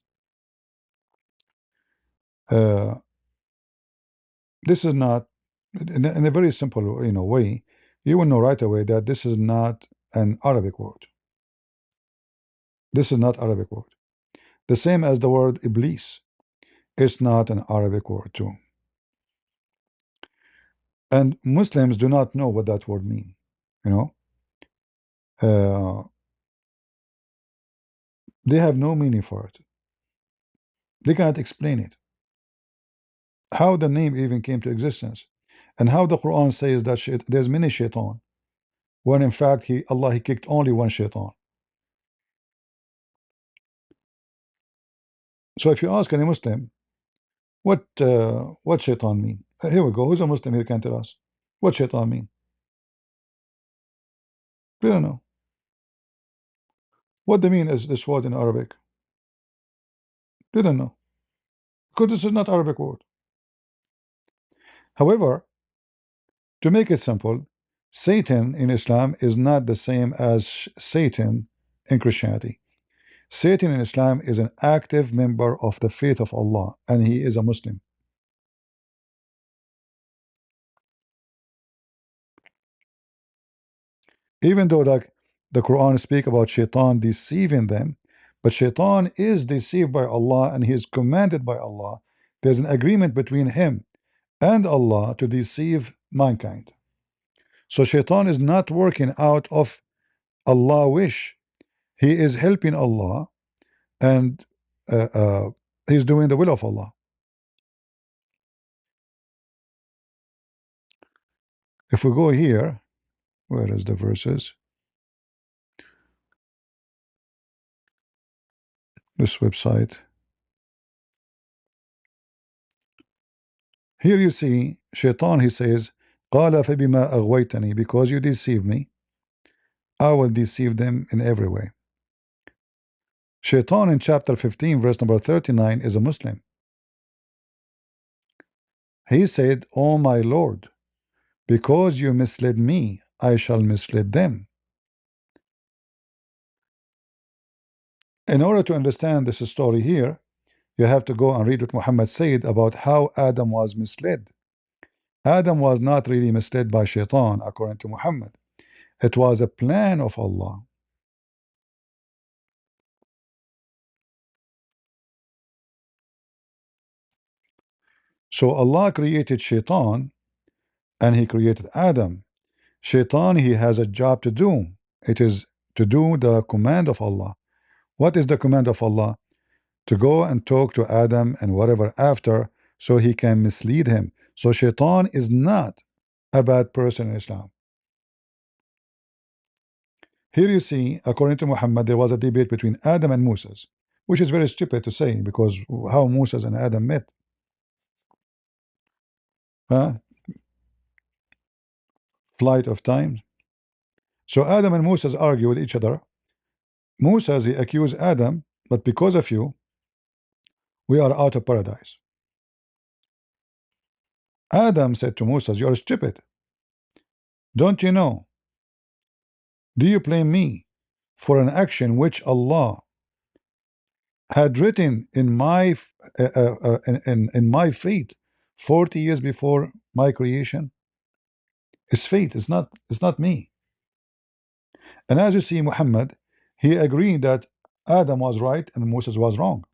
This is not in a very simple, you know, way. You will know right away that this is not an Arabic word. This is not Arabic word. The same as the word Iblis. It's not an Arabic word too. And Muslims do not know what that word means. You know, they have no meaning for it. They cannot explain it. How the name even came to existence, and how the Quran says that there's many shaitan, when in fact Allah kicked only one shaitan. So if you ask any Muslim, what shaitan mean? Here we go. Who's a Muslim here can tell us? What shaitan mean? We don't know. What they mean is this word in Arabic. They don't know. Because this is not Arabic word. However, to make it simple, Satan in Islam is not the same as Satan in Christianity. Satan in Islam is an active member of the faith of Allah, and he is a Muslim. Even though like the Quran speak about Shaitan deceiving them, but Shaitan is deceived by Allah and he is commanded by Allah. There's an agreement between him and Allah to deceive mankind. So Shaitan is not working out of Allah wish. He is helping Allah, and he's doing the will of Allah. If we go here, where is the verses? This website. Here you see Shaitan, he says, قَالَ فَبِمَا أَغْوَيْتَنِي, because you deceive me, I will deceive them in every way. Shaitan in chapter 15, verse number 39 is a Muslim. He said, "O my Lord, because you misled me, I shall mislead them." In order to understand this story here, you have to go and read what Muhammad said about how Adam was misled. Adam was not really misled by Shaitan, according to Muhammad. It was a plan of Allah. So Allah created Shaitan and he created Adam. Shaitan, he has a job to do. It is to do the command of Allah. What is the command of Allah? To go and talk to Adam and whatever after, so he can mislead him. So Shaitan is not a bad person in Islam. Here you see, according to Muhammad, there was a debate between Adam and Moses, which is very stupid to say, because how Moses and Adam met. Huh? Flight of time. So Adam and Moses argue with each other. Moses, he accused Adam, but because of you, we are out of paradise. Adam said to Moses, "You are stupid. Don't you know? Do you blame me for an action which Allah had written in my in my fate 40 years before my creation? It's fate. It's not me." And as you see, Muhammad, he agreed that Adam was right and Moses was wrong.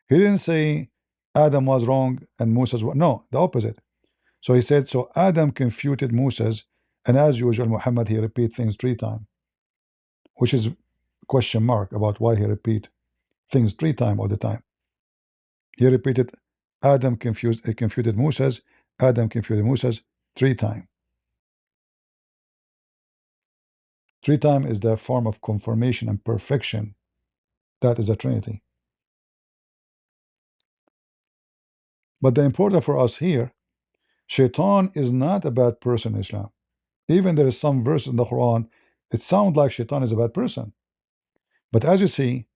He didn't say Adam was wrong and Moses was, no, the opposite. So he said, so Adam confuted Moses, and as usual, Muhammad, he repeat things 3 times, which is question mark about why he repeat things 3 times all the time. He repeated Adam confuted Moses, Adam confuted Moses 3 times. 3 times is the form of confirmation and perfection. That is the Trinity. But the important for us here, Shaitan is not a bad person in Islam. Even there is some verse in the Quran, it sounds like Shaitan is a bad person. But as you see,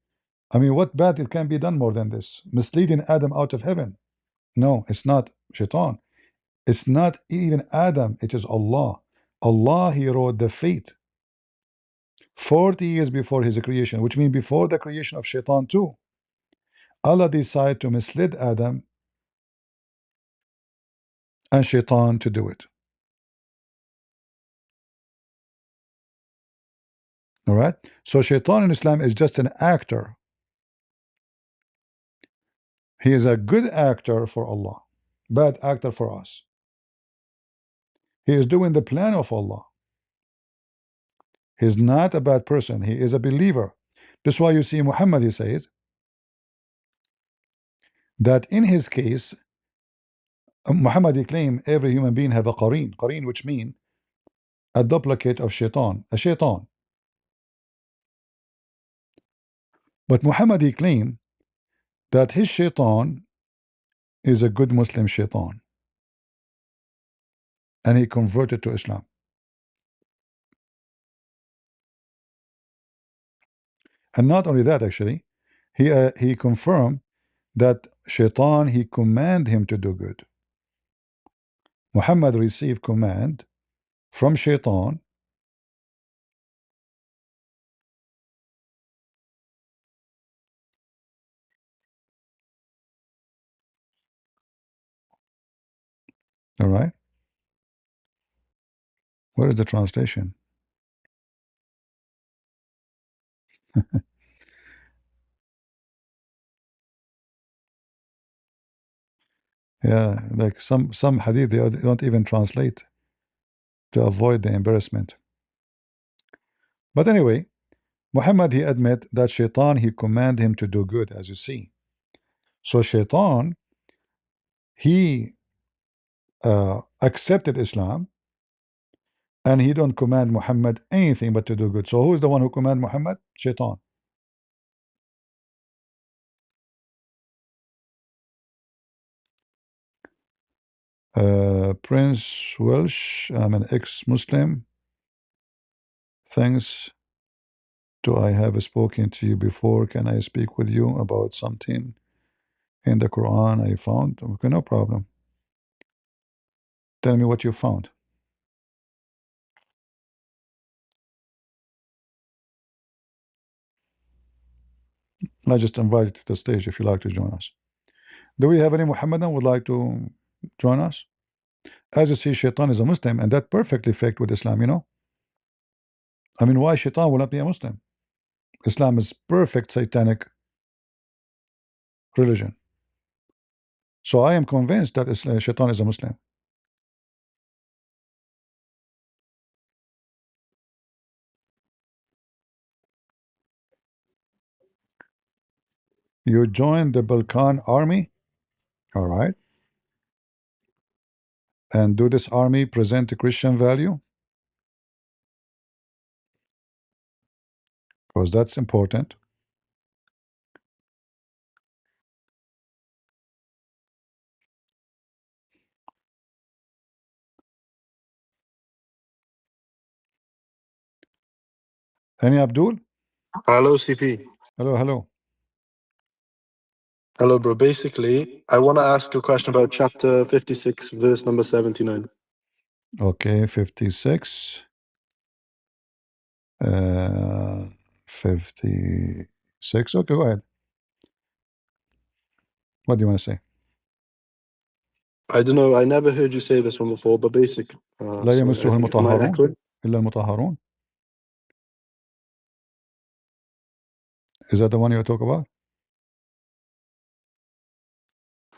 I mean, what bad it can be done more than this? Misleading Adam out of heaven. No, it's not Shaitan. It's not even Adam, it is Allah. Allah, he wrote the fate 40 years before his creation, which means before the creation of Shaitan too. Allah decided to mislead Adam and Shaitan to do it. All right. So Shaitan in Islam is just an actor. He is a good actor for Allah, bad actor for us. He is doing the plan of Allah. He is not a bad person. He is a believer. That's why you see Muhammad, he says that in his case, Muhammad, he claimed every human being have a qareen. Qareen, which mean a duplicate of Shaitan, a Shaitan. But Muhammad, he claimed that his Shaitan is a good Muslim Shaitan, and he converted to Islam. And not only that, actually, he confirmed that Shaitan, he command him to do good. Muhammad received command from Shaitan all right. Where is the translation? Yeah, like some hadith they don't even translate to avoid the embarrassment. But anyway, Muhammad, he admit that Shaitan, he command him to do good, as you see. So Shaitan, he accepted Islam, and he don't command Muhammad anything but to do good. So who is the one who command Muhammad? Shaitan. Prince Welsh, I'm an ex-Muslim. Thanks to I have spoken to you before. Can I speak with you about something in the Quran I found? Okay, no problem. Tell me what you found. I just invite you to the stage if you'd like to join us. Do we have any Muhammadan would like to join us? As you see, Shaitan is a Muslim, and that perfectly fit with Islam, you know? I mean, why Shaitan will not be a Muslim? Islam is perfect satanic religion. So I am convinced that Shaitan is a Muslim. You join the Balkan army, all right? And do this army present a Christian value? Because that's important. Any Abdul? Hello, CP. Hello, hello. Hello, bro. Basically, I want to ask a question about chapter 56, verse number 79. Okay, 56. 56. Okay, go ahead. What do you want to say? I don't know. I never heard you say this one before, but basic. لا So I يمسه think, am I المطهرون accurate? إلا المطهرون. Is that the one you talk about?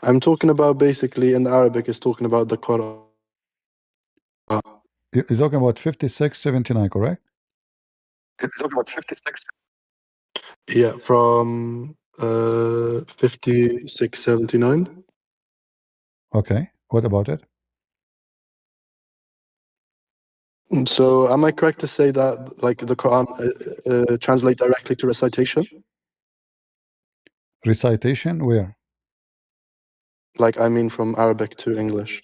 I'm talking about basically in Arabic, it's talking about the Quran. You're talking about 5679, correct? You're talking about 56? Yeah, from 5679. Okay, what about it? So am I correct to say that like the Quran translate directly to recitation? Recitation, where? Like I mean from Arabic to English.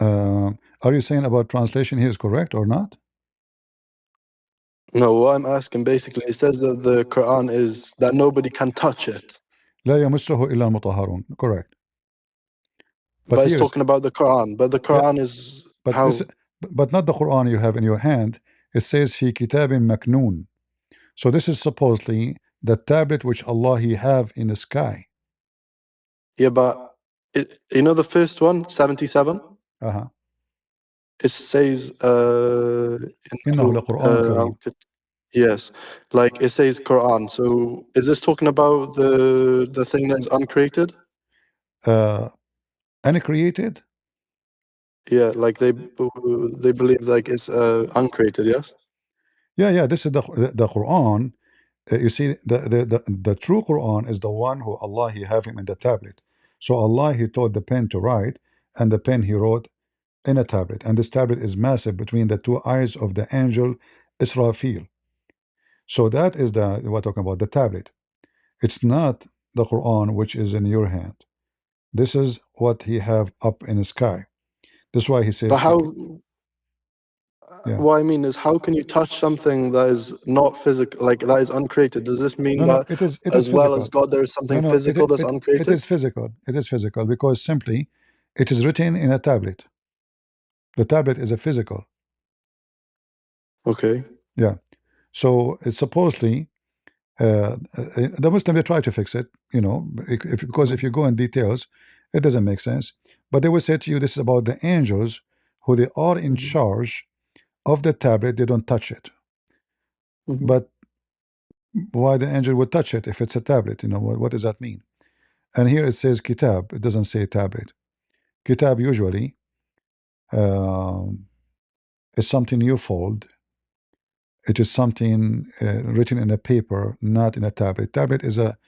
Are you saying about translation here is correct or not? No, what I'm asking basically, it says that the Quran is that nobody can touch it. لا يمسه إلا المطهرون, correct. But it's talking about the Quran. But the Quran is but how? But not the Quran you have in your hand. It says في كتاب مكنون. So this is supposedly the tablet which Allah He have in the sky. Yeah, but you know the first one, 77. Uh-huh. It says إنه لقرآن كريم. yes, like it says Quran. So is this talking about the thing that is uncreated? Uncreated? Yeah, like they believe like it's uncreated. Yes. Yeah. This is the Quran. You see, the true Quran is the one who Allah He have him in the tablet. So Allah He taught the pen to write, and the pen He wrote in a tablet, and this tablet is massive between the two eyes of the angel Israfil. So that is the we're talking about the tablet. It's not the Quran which is in your hand. This is what He have up in the sky. That's why He says. But how? Yeah. What I mean is, how can you touch something that is not physical, like that is uncreated? Does this mean No, that it is as well physical. as God, there is something No, physical that's it uncreated? is physical. It is physical because simply it is written in a tablet. The tablet is a physical. Okay. Yeah. So it's supposedly the Muslim they try to fix it, you know, because if you go in details, it doesn't make sense. But they will say to you, this is about the angels who they are in charge of the tablet. They don't touch it. But why the angel would touch it if it's a tablet? You know, what does that mean? And here it says kitab. It doesn't say tablet. Kitab usually is something you fold. It is something written in a paper, not in a tablet. Tablet is a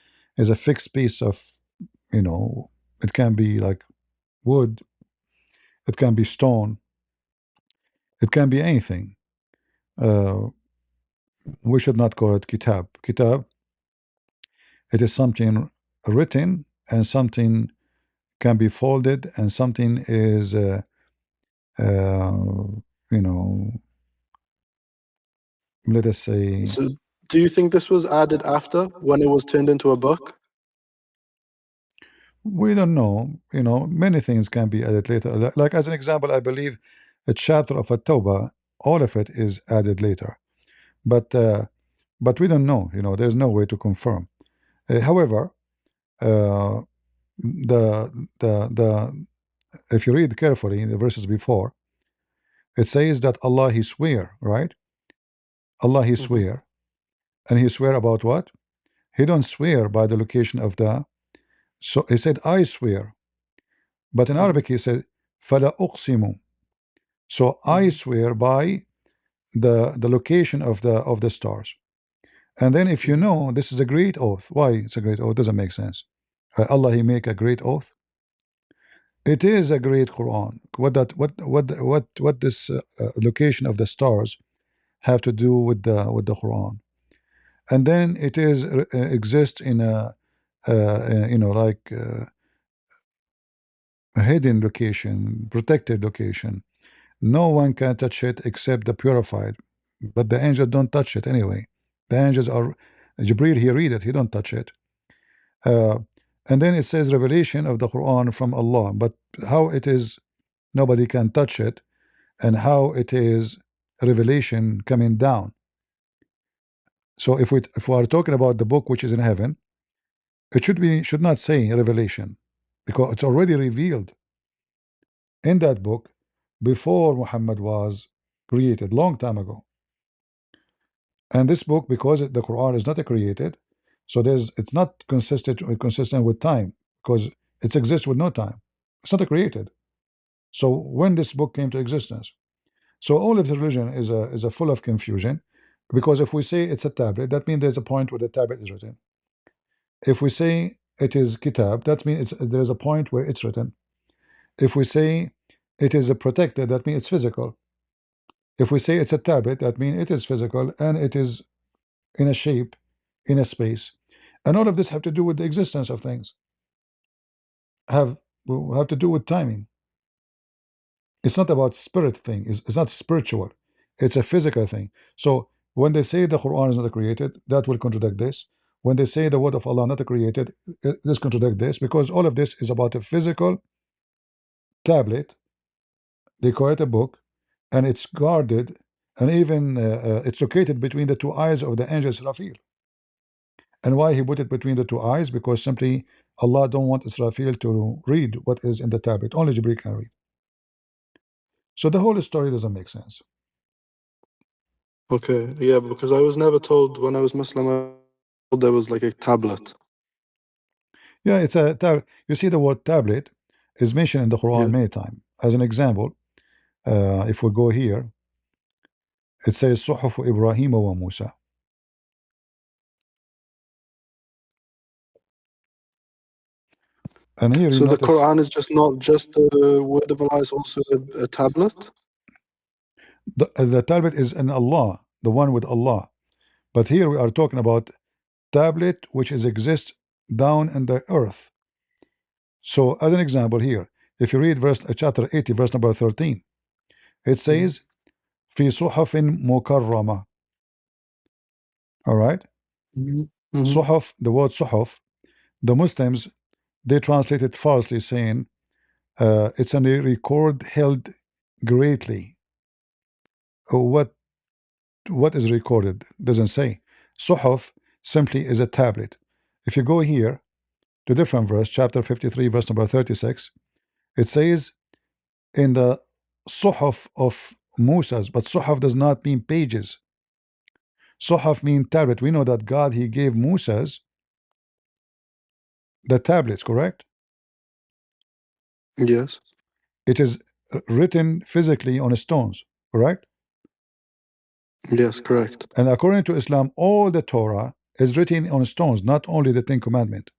fixed piece of, you know, it can be like wood, it can be stone, it can be anything. We should not call it kitab. Kitab, it is something written and something can be folded and something is, you know, let us say. So, do you think this was added after, when it was turned into a book? We don't know. You know, many things can be added later. Like as an example, I believe a chapter of At-Tawbah, all of it is added later. But we don't know. You know, there's no way to confirm. However, uh, the if you read carefully in the verses before, it says that Allah He swear, right? Allah He swear, and He swear about what? He don't swear by the location of the. So He said, I swear, but in Arabic He said, فلا أقسم. So I swear by the location of the stars. And then if you know this is a great oath, why it's a great oath doesn't make sense. Allah He make a great oath. It is a great Quran. What this location of the stars have to do with the Quran? And then it is exists in a you know, like a hidden location, protected location. No one can touch it except the purified. But the angels don't touch it anyway. The angels are Jibril. He read it. He don't touch it. Uh, and then it says revelation of the Quran from Allah. But how it is, nobody can touch it, and how it is revelation coming down. So if we are talking about the book which is in heaven, it should not say revelation, because it's already revealed in that book before Muhammad was created, long time ago. And this book, because the Quran is not created, so it's not consistent with time, because it exists with no time. It's not created. So when this book came to existence, so all of the religion is a full of confusion, because if we say it's a tablet, that means there's a point where the tablet is written. If we say it is kitab, that means there's a point where it's written. If we say it is a protected, that means it's physical. If we say it's a tablet, that means it is physical and it is in a shape, in a space. And all of this have to do with the existence of things. Have to do with timing. It's not about spirit thing. It's not spiritual. It's a physical thing. So when they say the Quran is not created, that will contradict this. When they say the word of Allah not created, this contradict this, because all of this is about a physical tablet. They call it a book, and it's guarded, and even it's located between the two eyes of the angel Israfil. And why he put it between the two eyes? Because simply Allah don't want Israfil to read what is in the tablet. Only Jibril can read. So the whole story doesn't make sense. Okay, yeah, because I was never told when I was Muslim, there was like a tablet. Yeah, it's a tablet. You see, the word tablet is mentioned in the Quran many times. As an example, if we go here, it says صحف إبراهيم وموسى. And here so you the notice Quran is just not just the word of Allah, is also a tablet? the tablet is in Allah, the one with Allah. But here we are talking about tablet which exists down in the earth. So as an example here, if you read chapter 80, verse number 13, it says في صحف مكرمة. All right? Suhaf, the word suhaf, the Muslims, they translate it falsely, saying it's a record held greatly. What is recorded? Doesn't say. Suhaf simply is a tablet. If you go here to different verse, chapter 53, verse number 36, it says in the suhaf of Musa's, but suhaf does not mean pages. Suhaf mean tablet. We know that God, he gave Musa's the tablets, correct? Yes. It is written physically on stones, correct? Yes, correct. And according to Islam, all the Torah is written on stones, not only the Ten Commandments.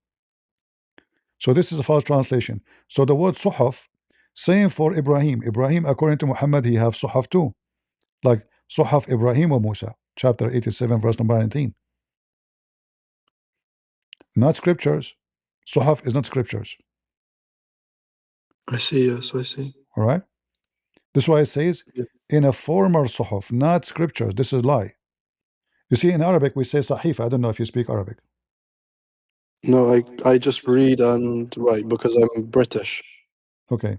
So this is a false translation. So the word suhaf, same for Ibrahim. Ibrahim, according to Muhammad, he have suhaf too. Like suhaf Ibrahim or Musa, chapter 87, verse number 19. Not scriptures. Suhaf is not scriptures. I see. Yes, I see. All right. This is why it says Yeah. in a former suhuf, not scriptures. This is lie. You see, in Arabic we say sahif. I don't know if you speak Arabic. No, I just read and write because I'm British. Okay.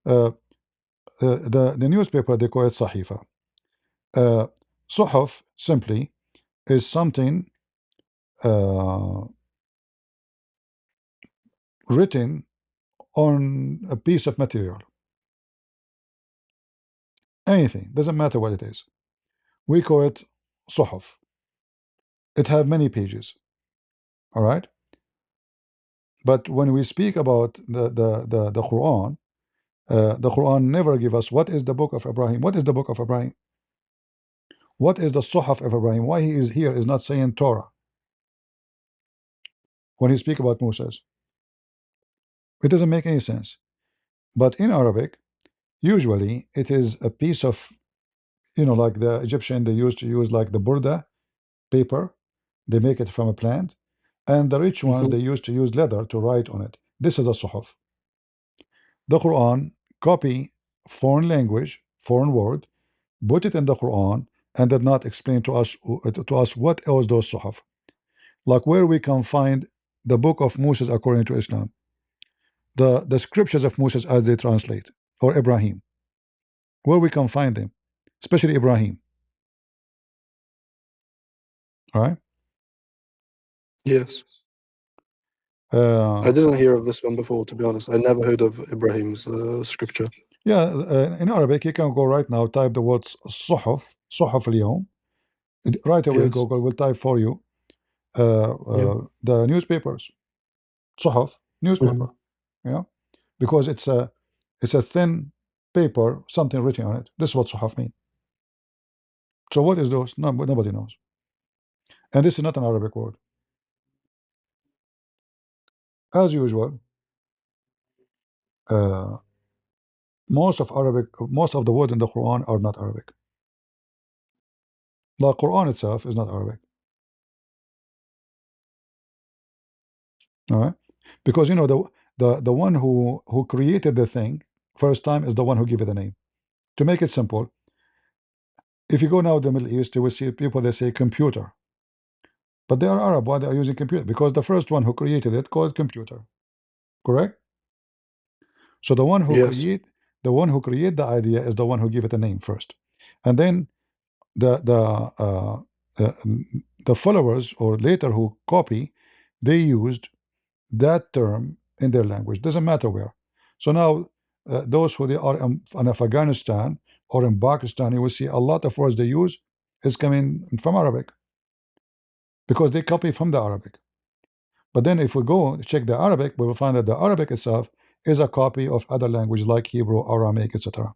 The newspaper, they call it sahifa. Suhuf simply is something written on a piece of material. Anything, doesn't matter what it is. We call it suhuf. It have many pages. All right. But when we speak about the Quran, the Quran never give us what is the book of Ibrahim. What is the book of Ibrahim? What is the Suhaf of Ibrahim? Why he is here is not saying Torah when he speak about Moses. It doesn't make any sense. But in Arabic, usually it is a piece of, like the Egyptian, they used to use like the burda paper. They make it from a plant. And the rich ones, they used to use leather to write on it. This is a Suhaf. The Quran copy foreign language, foreign word, put it in the Quran, and did not explain to us what else those Suhaf. Like where we can find the book of Moses according to Islam, the scriptures of Moses as they translate, or Ibrahim, where we can find them, especially Ibrahim. All right. Yes. I didn't hear of this one before, to be honest. I never heard of Ibrahim's scripture. Yeah, in Arabic, you can go right now, type the words Suhuf, Suhuf al-Yawm. Right away, Yes. Google will type for you the newspapers, Suhuf, newspaper. Yeah, because it's a thin paper, something written on it. This is what Suhuf mean. So what is those? No, nobody knows. And this is not an Arabic word. As usual, most of the words in the Quran are not Arabic. The Quran itself is not Arabic. All right, because the one who created the thing first time is the one who gave it a name. To make it simple, if you go now to the Middle East, you will see people that say computer, but they are Arab. Why they are using computer? Because the first one who created it called computer. Correct. So the one who create the idea is the one who give it a name first, and then the followers or later who copy, they used that term in their language. Doesn't matter where. So now those who they are in Afghanistan or in Pakistan, you will see a lot of words they use is coming from Arabic because they copy from the Arabic. But then if we go check the Arabic, we will find that the Arabic itself is a copy of other languages like Hebrew, Aramaic, etc.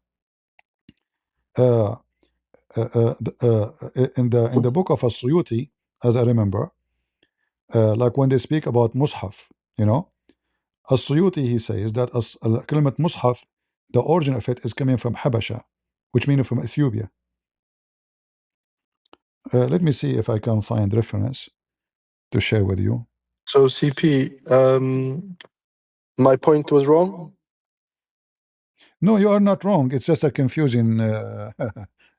In the book of As-Suyuti, as I remember, like when they speak about Mus'haf, As-Suyuti, he says that kalimat Mus'haf, the origin of it is coming from Habasha, which means from Ethiopia. Let me see if I can find reference to share with you. So CP, my point was wrong? No, you are not wrong. It's just a confusing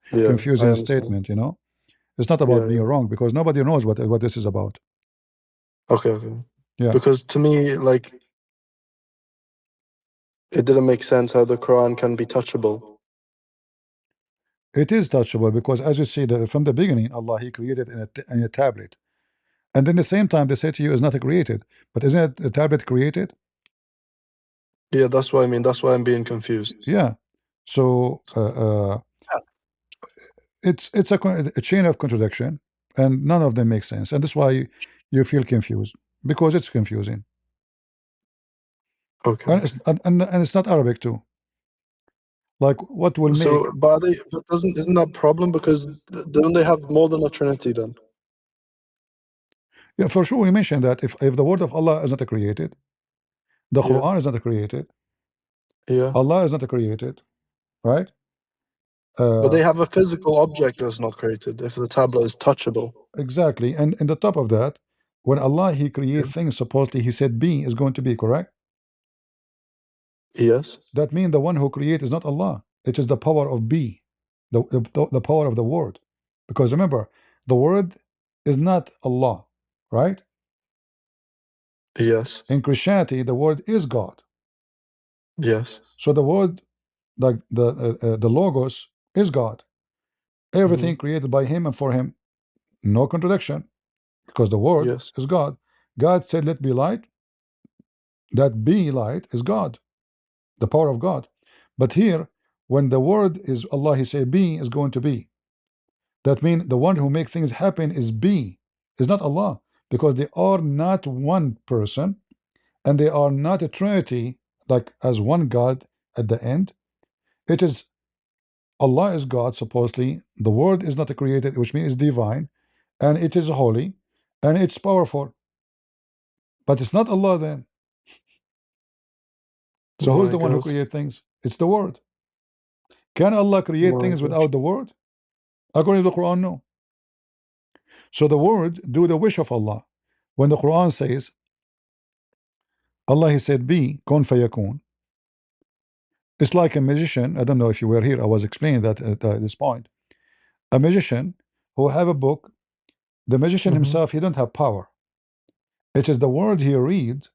confusing statement, It's not about being wrong because nobody knows what this is about. Okay. Yeah. Because to me, like, it didn't make sense how the Quran can be touchable. It is touchable because, as you see, from the beginning, Allah He created in a tablet, and then the same time they say to you is not created, but isn't it the tablet created? Yeah, that's what I mean. That's why I'm being confused. Yeah. So it's a chain of contradiction, and none of them make sense, and that's why you feel confused because it's confusing. Okay. And it's not Arabic too. Like what will make? So, but isn't that a problem because don't they have more than a Trinity then? Yeah, for sure. We mentioned that if the word of Allah is not created, the Quran is not created. Yeah. Allah is not created, right? But they have a physical object that's not created if the tablet is touchable. Exactly. And in the top of that, when Allah He creates things, supposedly He said be is going to be, correct? Yes. That means the one who creates is not Allah. It is the power of be, the power of the word. Because remember, the word is not Allah, right? Yes. In Christianity, the word is God. Yes. So the word, like the logos, is God. Everything created by Him and for Him, no contradiction, because the word Yes. is God. God said, "Let be light." That be light is God, the power of God. But here, when the word is Allah, He say be is going to be. That means the one who make things happen is be, is not Allah, because they are not one person and they are not a trinity, like as one God at the end. It is Allah is God, supposedly. The word is not created, which means it's divine, and it is holy, and it's powerful. But it's not Allah then. So Oh who's my the one who God. create things? It's the word. Can Allah create My things gosh. without the word? According to the Quran, no. So the word do the wish of Allah. When the Quran says, Allah, He said, be, kun fayakun. It's like a magician. I don't know if you were here. I was explaining that at this point. A magician who have a book. The magician himself, he don't have power. It is the word he read.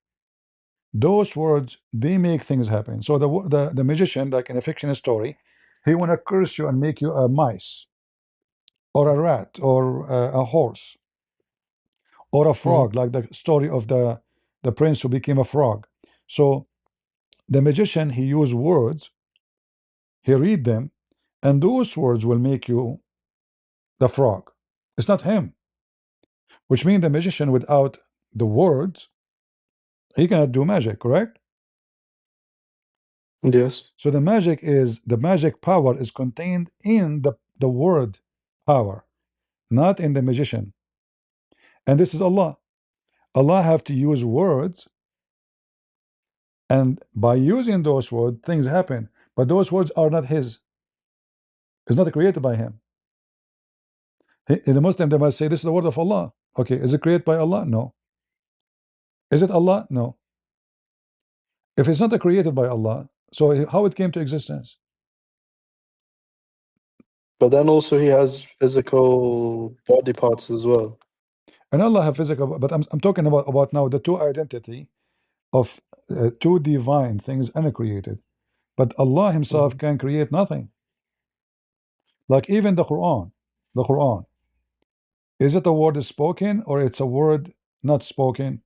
Those words, they make things happen. So the magician, like in a fictional story, he wanna curse you and make you a mice, or a rat, or a horse, or a frog, like the story of the prince who became a frog. So the magician, he use words, he read them, and those words will make you the frog. It's not him, which means the magician without the words, he cannot do magic, correct? Yes. So the magic power is contained in the word power, not in the magician. And this is Allah. Allah have to use words, and by using those words, things happen. But those words are not His. It's not created by Him. In the Muslim, they must say, this is the word of Allah. Okay, is it created by Allah? No. Is it Allah? No. If it's not created by Allah, so how it came to existence? But then also he has physical body parts as well. And Allah have physical, but I'm talking about now the two identity of two divine things uncreated. But Allah Himself can create nothing. Like even the Quran, is it a word spoken or it's a word not spoken?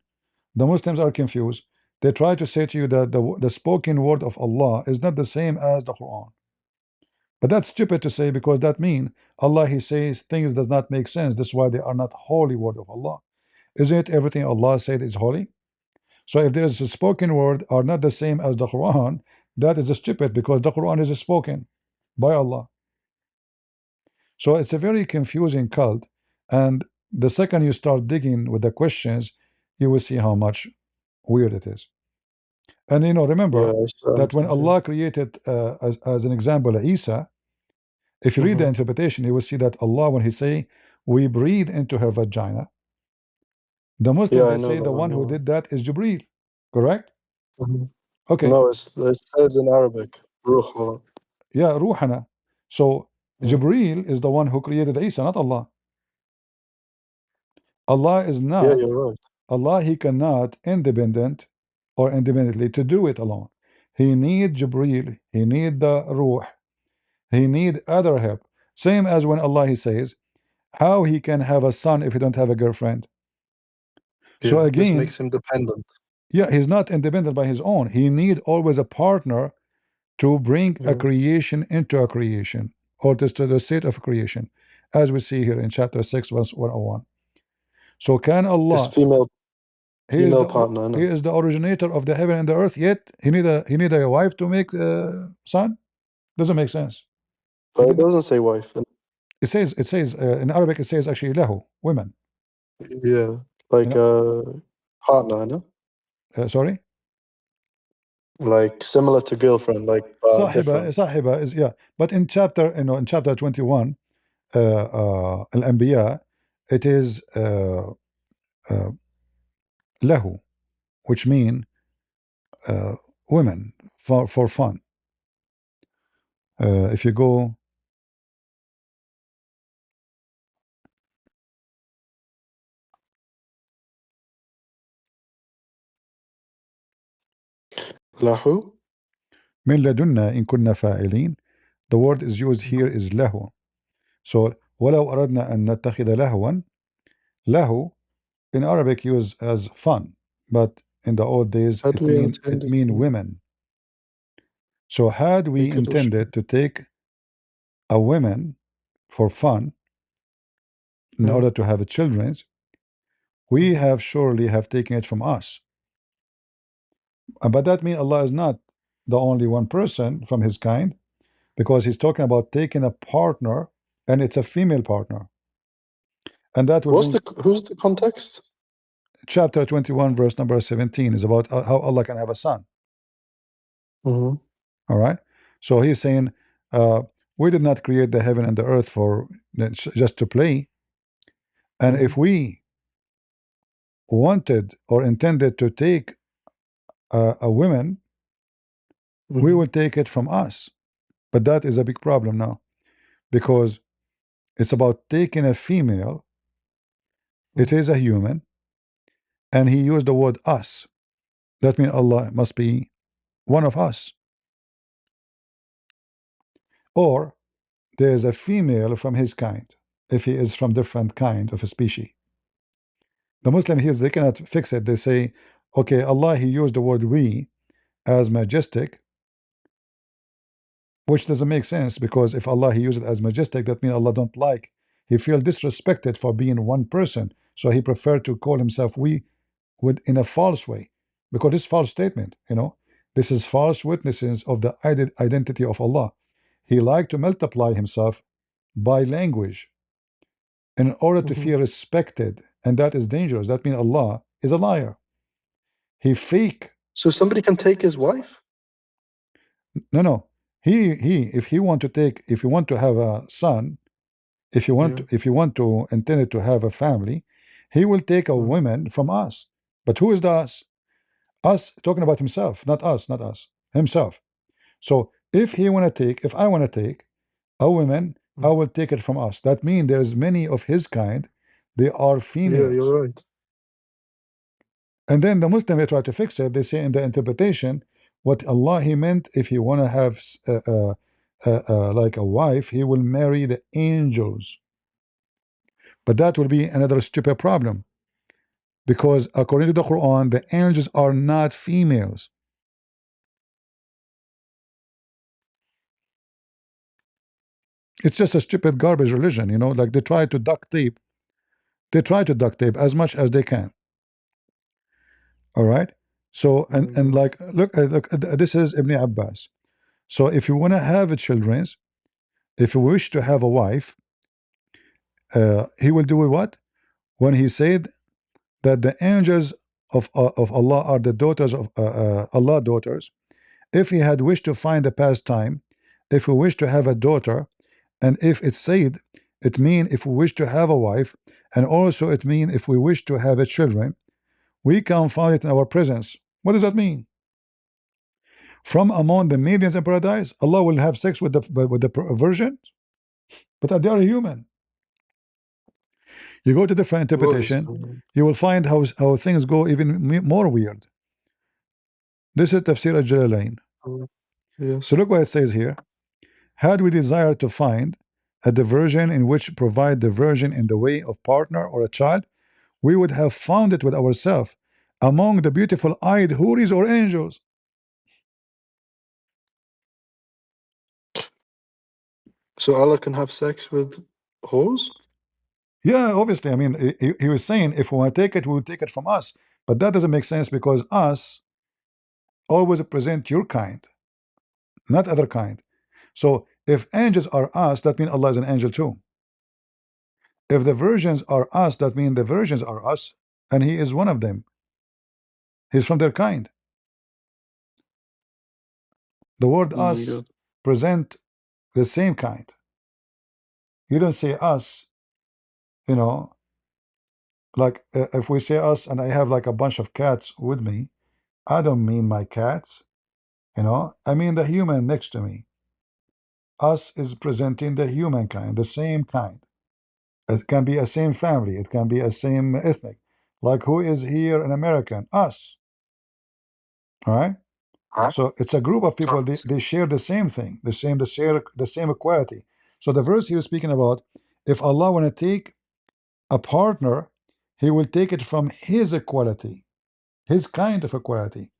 The Muslims are confused. They try to say to you that the spoken word of Allah is not the same as the Quran. But that's stupid to say, because that means Allah, He says things does not make sense. That's why they are not holy word of Allah. Isn't it everything Allah said is holy? So if there is a spoken word are not the same as the Quran, that is stupid, because the Quran is spoken by Allah. So it's a very confusing cult. And the second you start digging with the questions, you will see how much weird it is. And remember that when Allah created, as an example, Isa, if you read the interpretation, you will see that Allah, when He say, we breathe into her vagina, the Muslims, they say the one who did that is Jibreel, correct? Okay. No, it says in Arabic, Ruh. Yeah, Ruhana. So Jibreel is the one who created Isa, not Allah. Allah is not. Yeah, you're right. Allah, He cannot independently to do it alone. He need Jibreel, He need the Ruh, He need other help. Same as when Allah, He says, how He can have a son if He don't have a girlfriend? So Yeah, this again, makes him dependent. yeah, He's not independent by His own. He need always a partner to bring a creation into a creation, or just to the state of creation, as we see here in chapter 6, verse 101. So can His Allah, female He is partner, no? He is the originator of the heaven and the earth, yet He need a wife to make son? Doesn't make sense. But it doesn't say wife. It says in Arabic, it says actually lahu, women. Yeah, like partner, no? Sorry? Like similar to girlfriend, like different. Sahiba is, yeah. But in chapter, in chapter 21, Al-Anbiya, it is lahu, which mean women, for fun. If you go lahu. من لدنا إن كنا فاعلين. The word is used here is له. So ولو أردنا أن نتخذ لهوا. له in Arabic used as fun, but in the old days Had we it intended mean to women. So had we make it intended to take a woman for fun in order to have children, we have surely have taken it from us. But that means Allah is not the only one person from his kind, because he's talking about taking a partner, and it's a female partner. And that will bring who's the context? chapter 21 verse number 17 is about how Allah can have a son. Mm-hmm. All right, so he's saying we did not create the heaven and the earth for just to play, and if we wanted or intended to take a woman, we will take it from us. But that is a big problem now, because it's about taking a female. It is a human, and he used the word us. That means Allah must be one of us, or there is a female from his kind if he is from different kind of a species. The Muslim here, they cannot fix it. They say, okay, Allah, he used the word we as majestic, which doesn't make sense, because if Allah, he used it as majestic, that means Allah don't like, he feel disrespected for being one person, so he preferred to call himself we in a false way, because this false statement, this is false witnesses of the identity of Allah. He liked to multiply himself by language in order to feel respected, and that is dangerous. That means Allah is a liar. He fake. So somebody can take his wife? No. He if he want to take, if you want to have a son, if you want to intend to have a family, he will take a woman from us. But who is the us? Us talking about himself, not us, himself. So if I want to take a woman, I will take it from us. That means there's many of his kind, they are females. Yeah, you're right. And then the Muslim, they try to fix it. They say in the interpretation, what Allah he meant, if he want to have like a wife, he will marry the angels. But that will be another stupid problem, because according to the Quran, the angels are not females. It's just a stupid garbage religion, like they try to duct tape as much as they can. All right, so and like look, this is Ibn Abbas. So if you want to have children, if you wish to have a wife, he will do what? When he said that the angels of Allah are the daughters of Allah daughters, if he had wished to find a pastime, if we wish to have a daughter, and if it's said, it mean if we wish to have a wife, and also it mean if we wish to have a children, we can find it in our presence. What does that mean? From among the maidens in paradise, Allah will have sex with the virgins, but they are human. You go to different interpretation, you will find how things go even more weird. This is Tafsir al-Jalalain. So look what it says here. Had we desired to find a diversion in which provide diversion in the way of partner or a child, we would have found it with ourselves among the beautiful eyed houris or angels. So Allah can have sex with whores? Yeah, obviously. I mean, he was saying if we want to take it, we will take it from us. But that doesn't make sense, because us always present your kind, not other kind. So if angels are us, that means Allah is an angel too. If the virgins are us, that means the virgins are us, and he is one of them. He's from their kind. The word us present the same kind. You don't say us, like if we say us and I have like a bunch of cats with me, I don't mean my cats. I mean the human next to me. Us is presenting the humankind, the same kind. It can be a same family. It can be a same ethnic. Like who is here an American? Us. All right. So it's a group of people. They share the same thing. They share the same equality. So the verse he was speaking about, if Allah want to take a partner, He will take it from His equality, His kind of equality.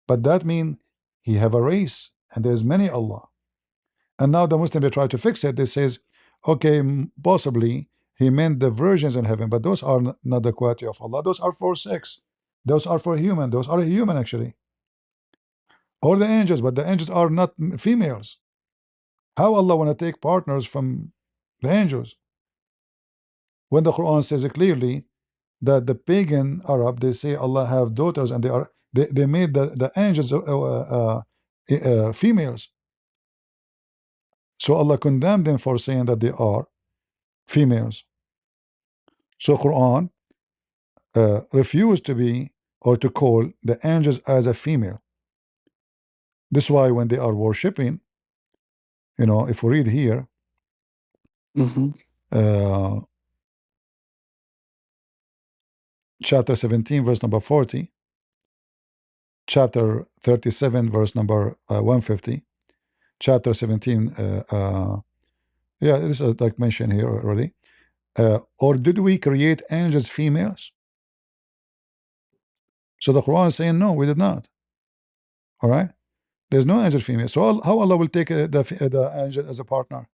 But that means He have a race, and there's many Allah. And now the Muslim, they try to fix it. They says, okay, possibly He meant the virgins in heaven, but those are not the quality of Allah. Those are for sex. Those are for human. Those are human actually. Or the angels, but the angels are not females. How Allah want to take partners from the angels? When the Quran says clearly that the pagan Arab, they say Allah have daughters, and they made the angels females. So Allah condemned them for saying that they are females. So Quran refused to be or to call the angels as a female. This is why when they are worshipping, if we read here, chapter 17, verse number 40, chapter 37, verse number 150, chapter 17, yeah, this is like mentioned here already. Or did we create angels females? So the Quran is saying, no, we did not. All right? There's no angel female. So how Allah will take the angel as a partner?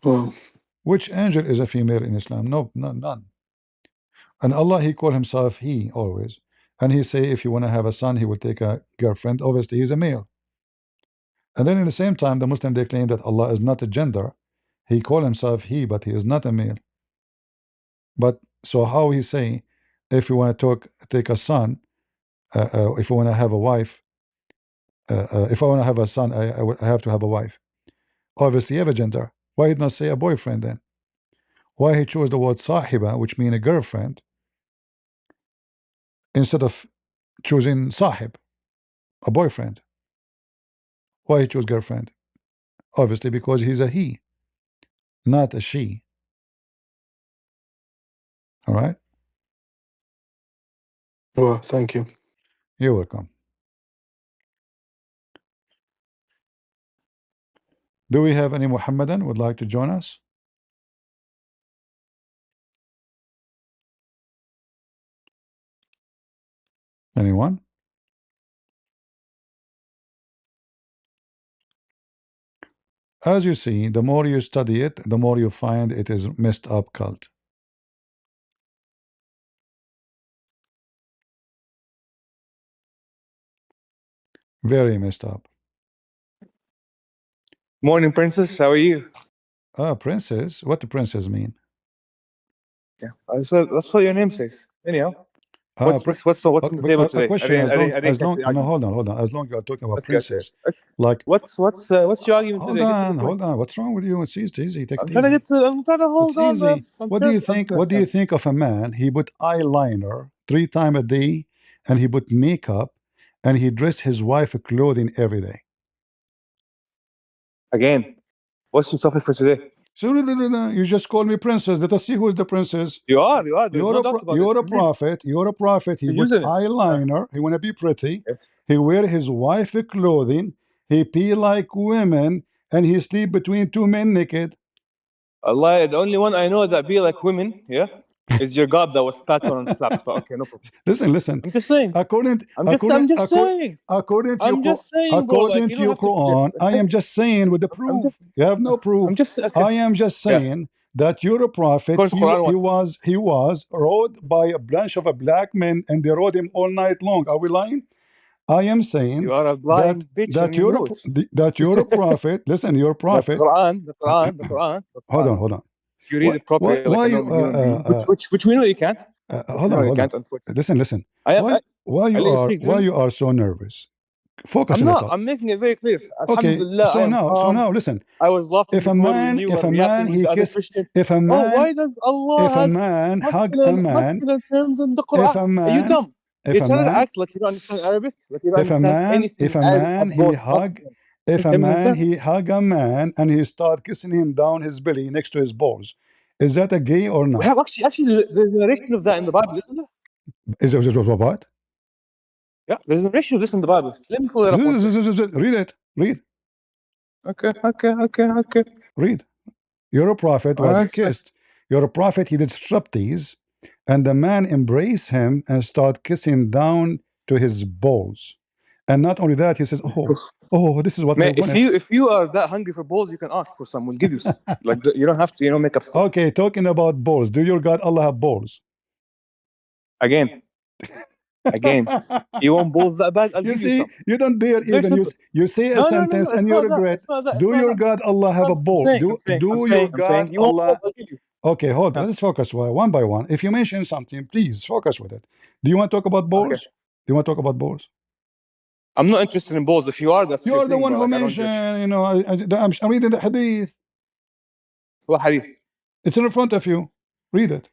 Wow. Which angel is a female in Islam? No, none. And Allah, He call Himself He always. And He say if you want to have a son, He will take a girlfriend. Obviously, He's a male. And then in the same time, the Muslim, they claim that Allah is not a gender. He call Himself He, but He is not a male. But so how He say, if you want to take a son, if you want to have a wife, if I want to have a son, I have to have a wife. Obviously, you have a gender. Why did not say a boyfriend then? Why He chose the word sahiba, which means a girlfriend, instead of choosing sahib, a boyfriend? Why He chose girlfriend? Obviously, because He's a he, not a she. All right? Well, thank you. You're welcome. Do we have any Muhammadan would like to join us? Anyone? As you see, the more you study it, the more you find it is messed up cult. Very messed up. Morning, princess. How are you? Princess? What do princess mean? Yeah, that's what your name says. Anyhow, what's in the table today? A question. Hold on. As long as you are talking about princess, okay. like what's your argument hold today? Hold on. What's wrong with you? It's easy. Take I'm it trying easy. I'm trying to hold on, easy. bro. What do you think of a man? He put eyeliner 3 times a day, and he put makeup, and he dressed his wife clothing every day. Again, what's your topic for today? So you just call me princess. Let us see who is the princess. You are. There's no doubt about you're this. a prophet. You're a prophet. He put eyeliner. He want to be pretty. Yes. He wear his wife clothing. He pee like women, and he sleep between 2 men naked. Allah, the only one I know that be like women, yeah, is your God that was spat on and slapped. But okay, no problem. Listen. I'm just saying. According to bro, according like, to your Quran, I am just saying with the proof. You have no proof. Okay. I am just saying that you're a prophet. He was rode by a bunch of black men, and they rode him all night long. Are we lying? I am saying you are a blind bitch that you're a prophet. Listen, you're a prophet. The Quran. Hold on. If you read it properly, like a normal human being, which we know you can't. Hold on. Listen. Why you are so nervous? Focus I'm on the not. cult. I'm making it very clear. Okay, Alhamdulillah, so now listen. I was laughing If a before man, when you if were a yapping man with he the other kissed, Christian. if a Oh, man, why does Allah if a has man hug a man, masculine terms in the Quran? if a Are you man, dumb? if You're a trying to man, act like you don't understand Arabic, like you don't if a understand man, anything if a in Arabic man of he both hug, masculine if and a feminine man terms. he hug a man and he start kissing him down his belly next to his balls, is that a gay or We not? have actually there's a narration of that in the Bible, isn't there? Is it what? Yeah, there's a narration of this in the Bible. Let me pull it up one second. Read it. Read. Okay. Read. Your prophet was kissed. Your prophet, he did striptease, and the man embraced him and start kissing down to his balls. And not only that, he says, "Oh, this is what I wanted." If you are that hungry for balls, you can ask for some. We'll give you some. Like you don't have to, make up stuff. Okay, talking about balls. Do your God Allah have balls? Again. You want balls that bad? I'll give you some. You don't dare even you say a sentence and you regret. Do your God Allah have a ball? Do your God Allah? Okay, hold on. Let's focus one by one. If you mention something, please focus with it. Do you want to talk about balls? Okay. Do you want to talk about balls? I'm not interested in balls. If you are, that's You're your the thing, one who like, mentioned. I'm reading the hadith. What hadith? It's in front of you. Read it.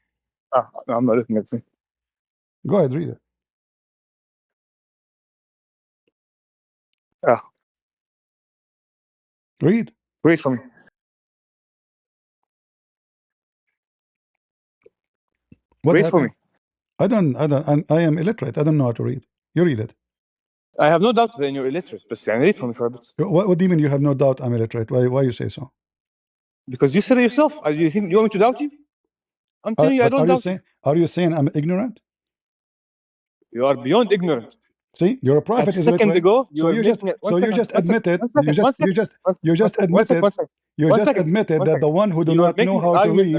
No, I'm not looking at it. Go ahead, read it. Read. Read for me. Read for me. I am illiterate. I don't know how to read. You read it. I have no doubt that you're illiterate, but read for me for a bit. What do you mean you have no doubt I'm illiterate? Why you say so? Because you said it yourself. Do you think you want me to doubt you? I'm telling you, I don't doubt you. Are you saying I'm ignorant? You are beyond ignorant. See, you're a prophet. A second ago, you just admitted that the one who do not know how to read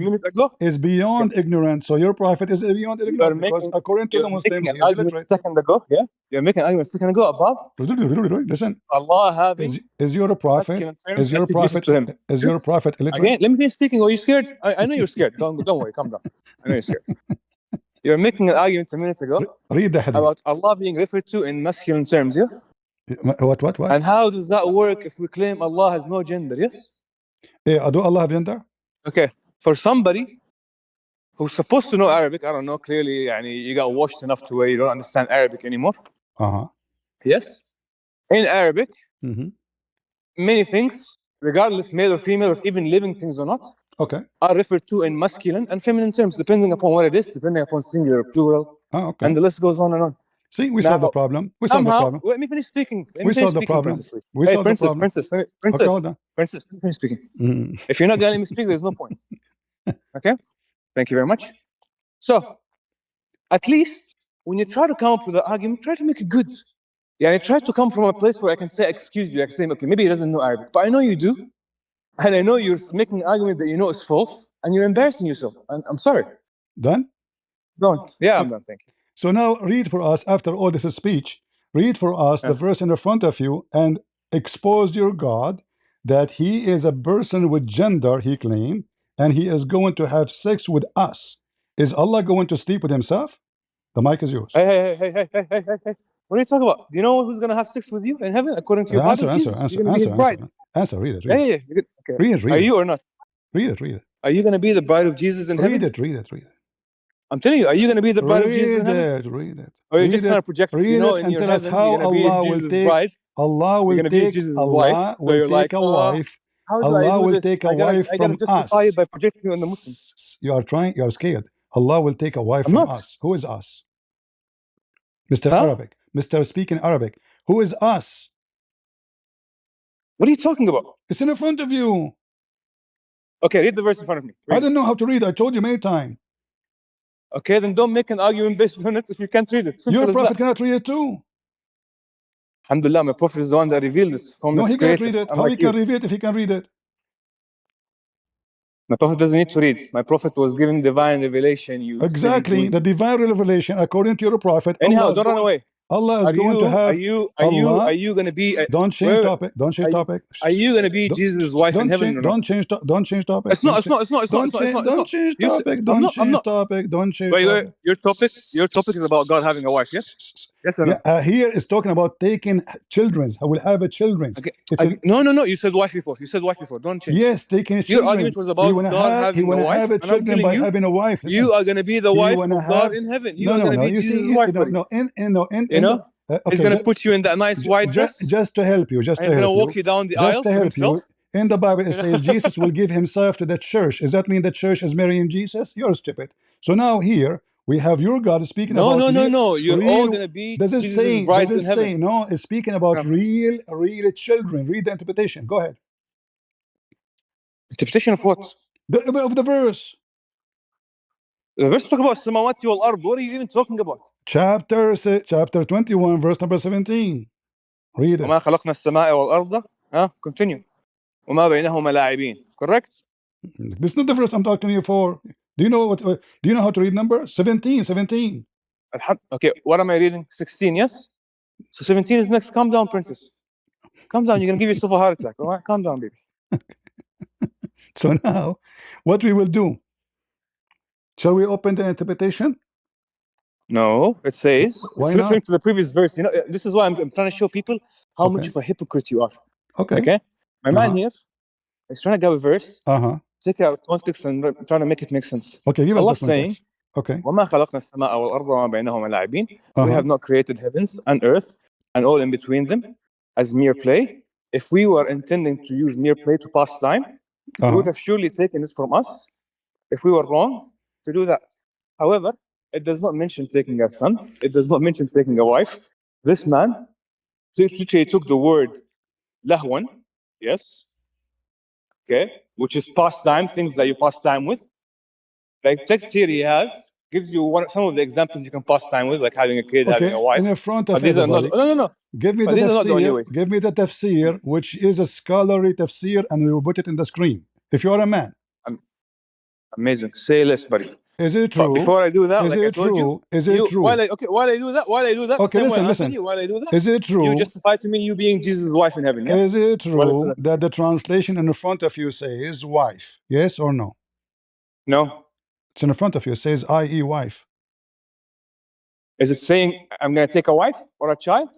is beyond ignorant. So your prophet is beyond ignorant because according to the Muslims, he is illiterate. You're making an argument a second ago about listen. Allah having is your prophet illiterate? Again, let me finish speaking. Are you scared? I know you're scared. Don't worry. Calm down. I know you're scared. You're making an argument a minute ago Read the hadith about Allah being referred to in masculine terms, yeah? What? And how does that work if we claim Allah has no gender, yes? Do Allah have gender? Okay, for somebody who's supposed to know Arabic, I don't know, clearly you got washed enough to where you don't understand Arabic anymore. Yes? In Arabic, many things, regardless male or female, or even living things or not, are referred to in masculine and feminine terms, depending upon what it is, depending upon singular or plural, and the list goes on and on. See, we solved the problem. Let me finish speaking. We solved the problem. Princess, let me finish speaking. If you're not going to let me speak, there's no point. Okay? Thank you very much. So, at least, when you try to come up with an argument, try to make it good. Try to come from a place where I can say, excuse you, I can say, okay, maybe he doesn't know Arabic, but I know you do. And I know you're making an argument that you know is false, and you're embarrassing yourself. And I'm sorry. Done? Don't. Yeah, I'm done. Thank you. So now read for us, after all this speech, read for us the verse in the front of you and expose your God that he is a person with gender, he claimed, and he is going to have sex with us. Is Allah going to sleep with himself? The mic is yours. Hey. What are you talking about? Do you know who's going to have sex with you in heaven according to your Bible? Answer, read it. Yeah. Okay. Read Are you or not? Read it. Are you going to be the bride of Jesus in heaven? Read it. I'm telling you, are you going to be the bride of Jesus in heaven? Read it. Or you're just trying to project, read it and tell us how Allah will take Allah will take a wife. Allah will take a wife from us. By projecting on the Muslims. You are scared. Allah will take a wife from us. Who is us? Mr. Arabic. Mr. Speaking Arabic. Who is us? What are you talking about? It's in front of you. Okay, read the verse in front of me. I don't know how to read. I told you many times. Okay, then don't make an argument based on it if you can't read it. Your prophet cannot read it too. Alhamdulillah, my prophet is the one that revealed it. No, he can't read it. How he can read it if he can read it? My prophet doesn't need to read. My prophet was given divine revelation. Exactly, the divine revelation according to your prophet. Anyhow, don't run away. Allah is going to have. Are you going to be? Don't change topic. Don't change topic. Are you going to be Jesus' wife in heaven? Don't change topic. Don't change topic. Don't change topic. Wait. Your topic is about God having a wife, yes? Yes or no? Yeah, here it's talking about taking children's. I will have a children's. Okay. No. You said wife before. You said wife before. Don't change. Yes, taking children. Your argument was about God having a wife, and I'm telling you, having a wife. Listen, you are going to be the wife of God in heaven. You are going to be Jesus' wife, buddy. He's going to put you in that nice white dress. Just to help you. Just to help you. He's going to walk you down the aisle to himself. In the Bible, it says Jesus will give himself to the church. Does that mean the church is marrying Jesus? You're stupid. So now here we have your God speaking about no. You're all going to be Jesus' bride in heaven. No, it's speaking about real children. Read the interpretation. Go ahead. Interpretation of what? Of the verse. The verse talk about samawati wal ard. What are you even talking about? Chapter 21, verse number 17. Read it. وما خلقنا السماء والأرض. Continue. وما بينهما لاعبين. Correct? This is not the verse I'm talking to you for. Do you know how to read number? 17. Okay, what am I reading? 16, yes? So 17 is next. Calm down, princess. Calm down. You're going to give yourself a heart attack. All right? Calm down, baby. So now, what we will do? Shall we open the interpretation? No, it says, why it's not? referring to the previous verse. This is why I'm trying to show people how much of a hypocrite you are. Okay? My man here is trying to grab a verse, take it out of context, and trying to make it make sense. Okay, give us Allah the context. Saying, وَمَا خَلَقْنَا السَّمَاءَ وَالْأَرْضَ وَمَا بَيْنَهُمَا لَاعِبِينَ. We have not created heavens and earth and all in between them as mere play. If we were intending to use mere play to pass time, we would have surely taken it from us if we were wrong to do that. However, it does not mention taking a son. It does not mention taking a wife. This man literally took the word lahwan, yes, okay, which is pastime, things that you pass time with. Like text here he gives you some of the examples you can pass time with, like having a kid, having a wife. In the front of everybody. No. Give me the tafsir. Give me the tafsir, which is a scholarly tafsir, and we will put it in the screen. If you are a man. Amazing. Say less, buddy. Is it true? But before I do that, is like I told you, is it true? While I do that, okay, listen. While I do that, is it true? You justify to me you being Jesus' wife in heaven. Yeah? Is it true that the translation in front of you says wife? Yes or no? No. It's in front of you. It says i.e. wife. Is it saying I'm going to take a wife or a child?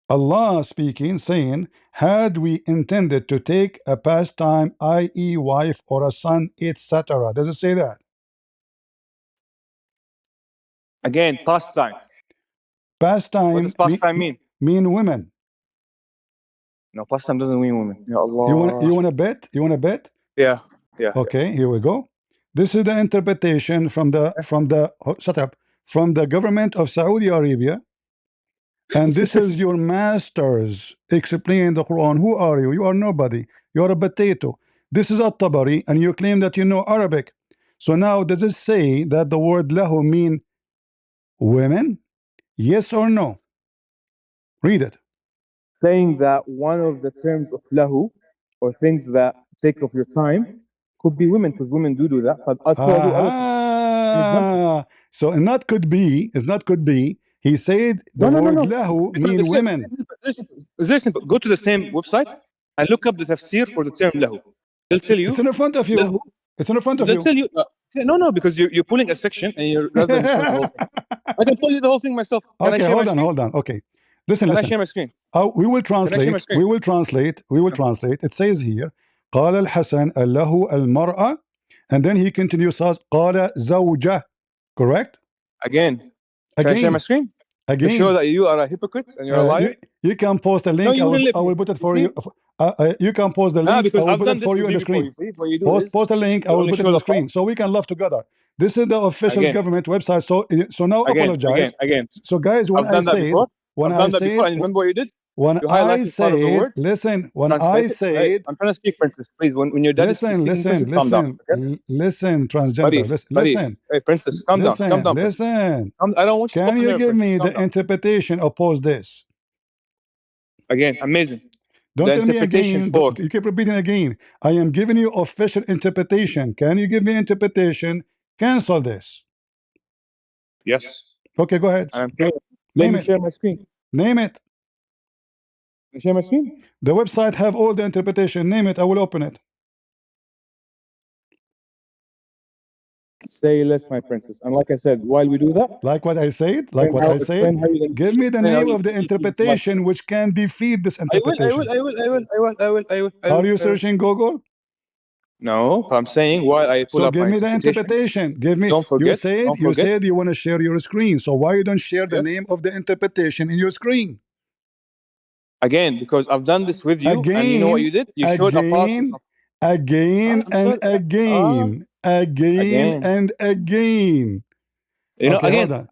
Allah speaking, saying, had we intended to take a pastime, i.e. wife or a son, etc. Does it say that? Again, pastime. Pastime. What does pastime mean? Mean women. No, pastime doesn't mean women. Ya Allah. You want to bet? You want to bet? Yeah. Okay, here we go. This is the interpretation from the government of Saudi Arabia, and this is your masters explaining the Quran. Who are you? You are nobody. You are a potato. This is At-Tabari, and you claim that you know Arabic. So now, does it say that the word lahu mean women? Yes or no? Read it. Saying that one of the terms of lahu, or things that take of your time, could be women, because women do that. So and that could be. It's not could be. He said the word lahu mean women. Go to the same website and look up the tafsir for the term lahu. They'll tell you. It's in front of you. Lahu. It's in front of you. They'll tell you. No, because you're pulling a section and you're rather than the whole thing. I can tell you the whole thing myself. Okay, hold on. Okay, listen. Can I share my screen? We will translate. We will translate. It says here, قال الحسن له المرأة, and then he continues as قال زوجة. Correct? Again. Can I share my screen? Again. To show that you are a hypocrite and you're a liar. You can post a link. I will put it for you. You can post the link. I will put it for you in the screen. Post a link. I will put it on the screen so we can laugh together. This is the official government website. So now apologize. Again. So guys, when I said, remember what you did? When I said, listen, when I said, I'm trying to speak, princess, please. When you're done, listen, transgender, listen. Hey, princess, calm down. Listen. I don't want you to. Can you give me the interpretation? Oppose this. Again, amazing. Don't tell me again. You keep repeating again. I am giving you official interpretation. Can you give me interpretation? Cancel this. Yes. Okay, go ahead. Let me share my screen. Name it. Share my screen. The website have all the interpretation. Name it. I will open it. Say less, my princess. And like I said, while we do that, like what I said, like what I said, give me the name of the interpretation which can defeat this interpretation. I will. Are you searching Google? No, but I'm saying while I pull So up give my me the interpretation. Give me. Don't forget. You said you want to share your screen. So why you don't share the name of the interpretation in your screen? Again, because I've done this with you, and you know what you did? You showed a part of something. Again and again. You know, okay, again,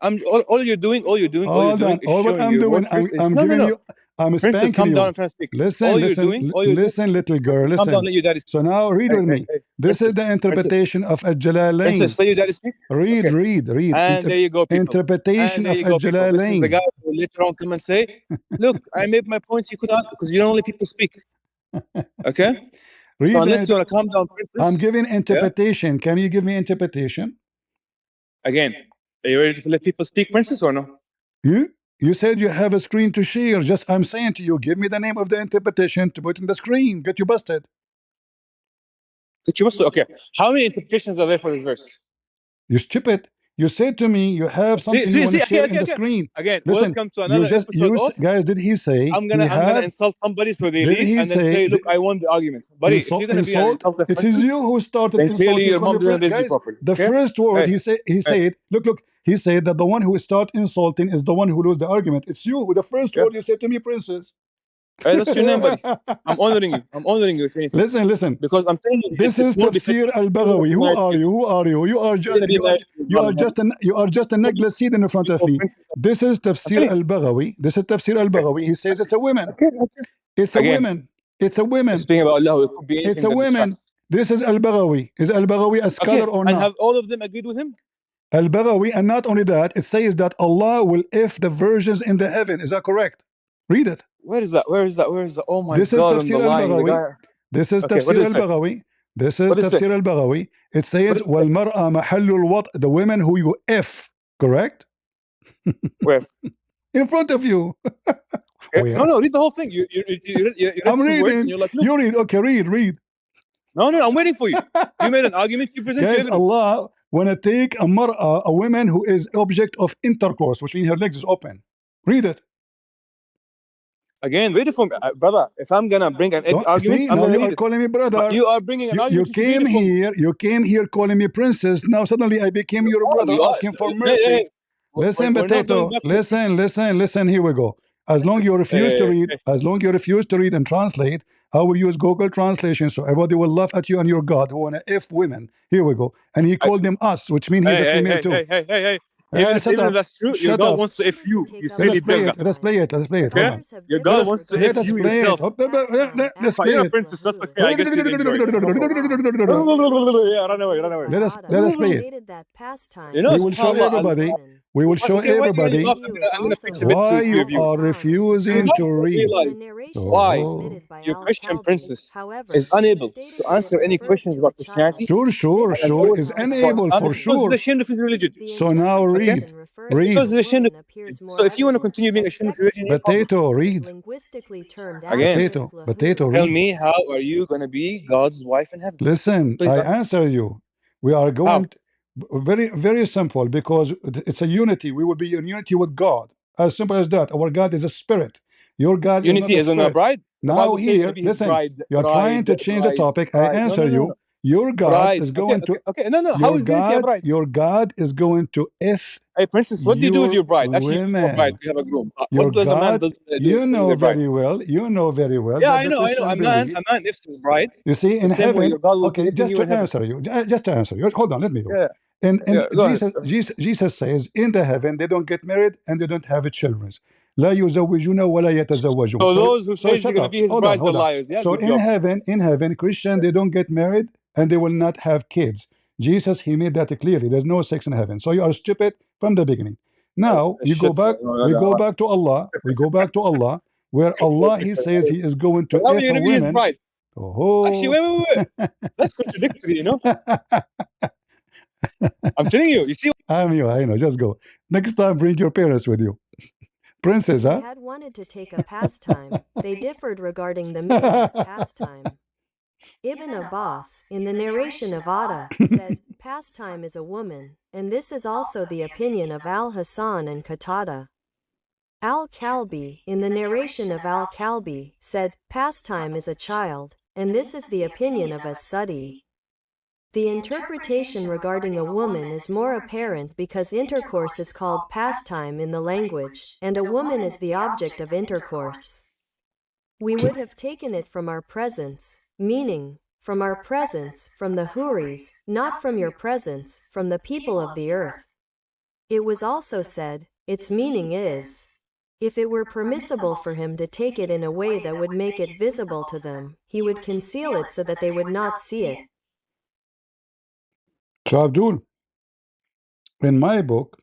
all you're doing is all what I'm doing, I'm giving you, I'm spanking you. Down, I'm trying to speak. Listen, listen, little girl, listen. Down, let your daddy speak. So now read with me. This is the interpretation of Al-Jalalain. Let your daddy speak. Read. And there you go, people. Interpretation of Al-Jalalain. This is the guy who will later on come and say, look, I made my points, you could ask, because you don't let people speak. Okay? Read so unless you want to calm down, princess. I'm giving interpretation. Can you give me interpretation? Again, are you ready to let people speak, princess, or no? You said you have a screen to share. Just I'm saying to you, give me the name of the interpretation to put in the screen. Get you busted. Okay. How many interpretations are there for this verse? You stupid. You said to me you have something you want to share in the screen. Again, listen, welcome to another episode of... Guys, did he say I'm gonna insult somebody so they leave and then say, look, I won the argument. Buddy, if you're gonna be an insultive it is you who started insulting. Your mom didn't raise you properly. The first word he said, look, he said that the one who start insulting is the one who lose the argument. It's you who the first word you said to me, princess. Hey, that's your name, buddy. I'm honoring you. If anything. Listen. Because I'm telling you, this is Tafsir Al-Baghawi. Who are you? You are just a necklace seed in front of me. This is Tafsir Al-Baghawi. He says it's a woman. It's a woman. It's a woman. Speaking about Allah, it could be anything. It's a woman. This is Al-Baghawi. Is Al-Baghawi a scholar or not? And have all of them agreed with him? Al-Baghawi, and not only that, it says that Allah will if the virgins in the heaven. Is that correct? Read it. Where is that? Oh my God. This is Tafsir Al-Baghawi. This is Tafsir Al-Baghawi. This is Tafsir Al-Baghawi. It says, وَالْمَرْأَ مَحَلُّ الْوَطْءِ, the women who you F, correct? Where? In front of you. No, read the whole thing. I'm reading. You're like, you read. Okay, read. No, I'm waiting for you. You made an argument. You present guys, evidence. Allah wanna take a mar'a, a woman who is object of intercourse, which means her legs is open. Read it. Again, wait for me, brother. If I'm gonna bring an argument, see, now you are calling me brother. But you are bringing an argument. You came here calling me princess. Now suddenly I became your brother, asking for mercy. Hey. Listen, potato. Listen. Here we go. As long you refuse to read, and translate, I will use Google Translation, so everybody will laugh at you and your God who wanna F women. Here we go. And he called them us, which means he's a female too. Hey. Even if that's true, your God wants to F you. Let's play it. Okay? Your God wants to F you yourself. Let's play it. Princess, that's okay. I guess you enjoy it. Yeah, run away. Let us play it. You know, we will show everybody why you are refusing to read. Why your Christian princess is unable to answer any questions about Christianity. Sure. Is unable for sure. Because ashamed of his religion. So now read. Because he's ashamed of it. So if you want to continue being ashamed of your religion, potato, read. Again, Potato, read. Tell me, how are you going to be God's wife in heaven? Listen, I answer you. We are going very, very simple, because it's a unity. We will be in unity with God. As simple as that. Our God is a spirit. Your God unity is not a a bride. Now here, listen, you're trying to change the topic. I answer you. Your God is going to. How is unity a bride? Your God is going to F. Hey, princess, what do you do with your bride? Actually, you have a bride. You have a groom. What does a man do? You know very well. Yeah, I know. A man ifs his bride. You see, in heaven. Okay, just to answer you. Hold on, let me go. And Jesus says, in the heaven, they don't get married and they don't have children. لا يزوجون ولا يتزوجون. So those who say you're going to be his bride are liars. Yeah, so in heaven, Christian, they don't get married and they will not have kids. Jesus, he made that clearly. There's no sex in heaven. So you are stupid from the beginning. Now we go back to Allah. We go back to Allah, where Allah, he says he is going to F a women. Oh. Actually, wait. That's contradictory, you know. I'm telling you. You see. I know. Just go. Next time, bring your parents with you. Princess, huh? They had wanted to take a pastime. They differed regarding the meaning of pastime. Ibn Abbas, in the narration of Atta, said, pastime is a woman, and this is also the opinion of Al-Hasan and Qatada. Al-Kalbi, in the narration of Al-Kalbi, said, pastime is a child, and this is the opinion of As-Sudi. The interpretation regarding a woman is more apparent because intercourse is called pastime in the language, and a woman is the object of intercourse. We would have taken it from our presence, meaning, from our presence, from the Huris, not from your presence, from the people of the earth. It was also said, its meaning is, if it were permissible for him to take it in a way that would make it visible to them, he would conceal it so that they would not see it. So Abdul, in my book,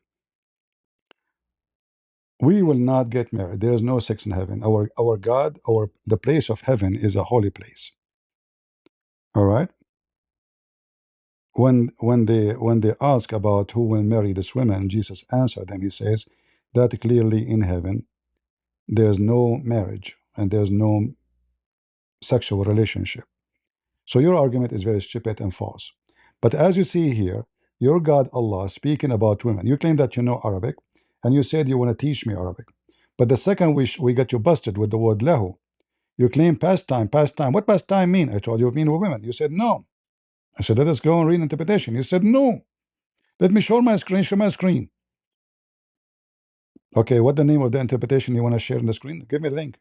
we will not get married. There is no sex in heaven. Our God, the place of heaven is a holy place. All right. When they ask about who will marry this woman, Jesus answered them. He says that clearly in heaven there's no marriage and there's no sexual relationship. So your argument is very stupid and false. But as you see here, your God Allah speaking about women. You claim that you know Arabic, and you said you want to teach me Arabic. But the second we got you busted with the word lahu. You claim pastime. What pastime mean? I told you it mean women. You said no. I said let us go and read interpretation. You said no. Let me show my screen. Show my screen. Okay, what the name of the interpretation you want to share on the screen? Give me the link.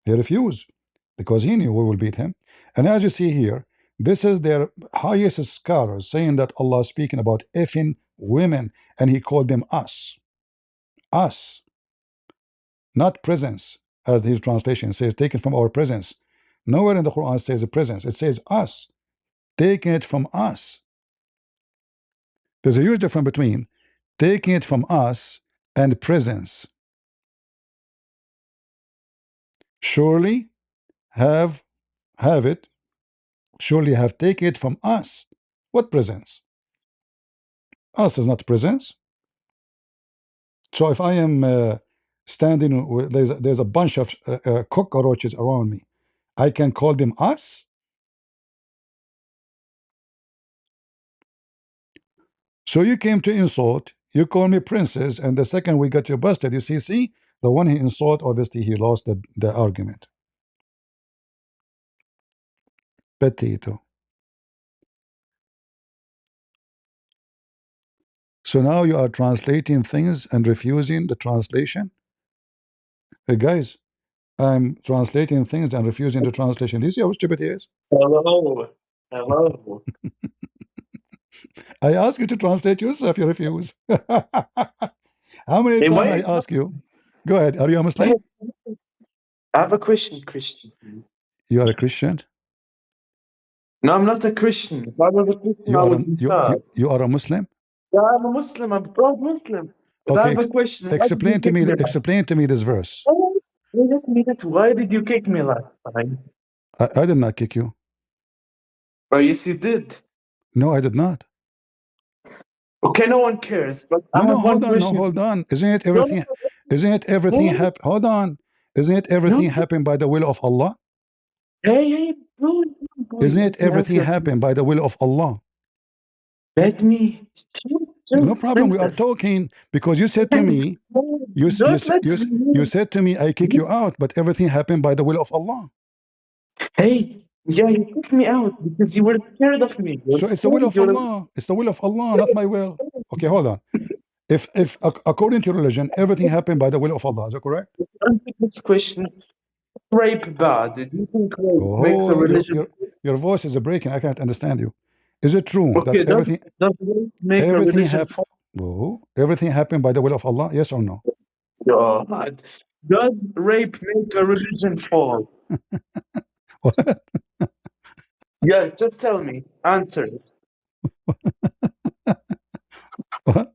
He refused because he knew we will beat him. And as you see here, this is their highest scholars saying that Allah is speaking about effing women, and he called them us, not presence, as his translation says, taken from our presence. Nowhere in the Quran says a presence. It says us, taking it from us. There's a huge difference between taking it from us and presence. Surely have it. Surely have taken it from us. What presence? Us is not presence. So if I am standing, there's a bunch of cockroaches around me, I can call them us. So you came to insult, you call me princess, and the second we got you busted. You see, the one he insult, obviously he lost the argument. Petito. So now you are translating things and refusing the translation. Hey guys, I'm translating things and refusing the translation. Do you see how stupid he is? Hello. I ask you to translate yourself, you refuse. How many times I ask you? Go ahead. Are you a Muslim? I have a question, Christian. You are a Christian? No, I'm not a Christian. If I was a Christian, you are a Muslim? Yeah, I'm a Muslim. I'm a proud Muslim. But I have a question. Explain to me this verse. Why did you kick me last time? I did not kick you. Oh, yes, you did. No, I did not. Okay, no one cares. But hold on. Isn't it everything happen? Hold on. Isn't it everything happen by the will of Allah? Hey, bro. Isn't it everything happen by the will of Allah? Let me. No problem. We are talking because you said to me, you said to me, I kick you out, but everything happened by the will of Allah. Hey, yeah, you kicked me out because you were scared of me. So it's the will of Allah. It's the will of Allah, not my will. Okay, hold on. If according to your religion, everything happened by the will of Allah, is that correct? Next question. Rape bad? Do you think rape makes a religion? Your voice is breaking. I can't understand you. Is it true that everything make everything everything happened by the will of Allah? Yes or no? God. Does rape make a religion fall? What? Yeah, just tell me. Answer.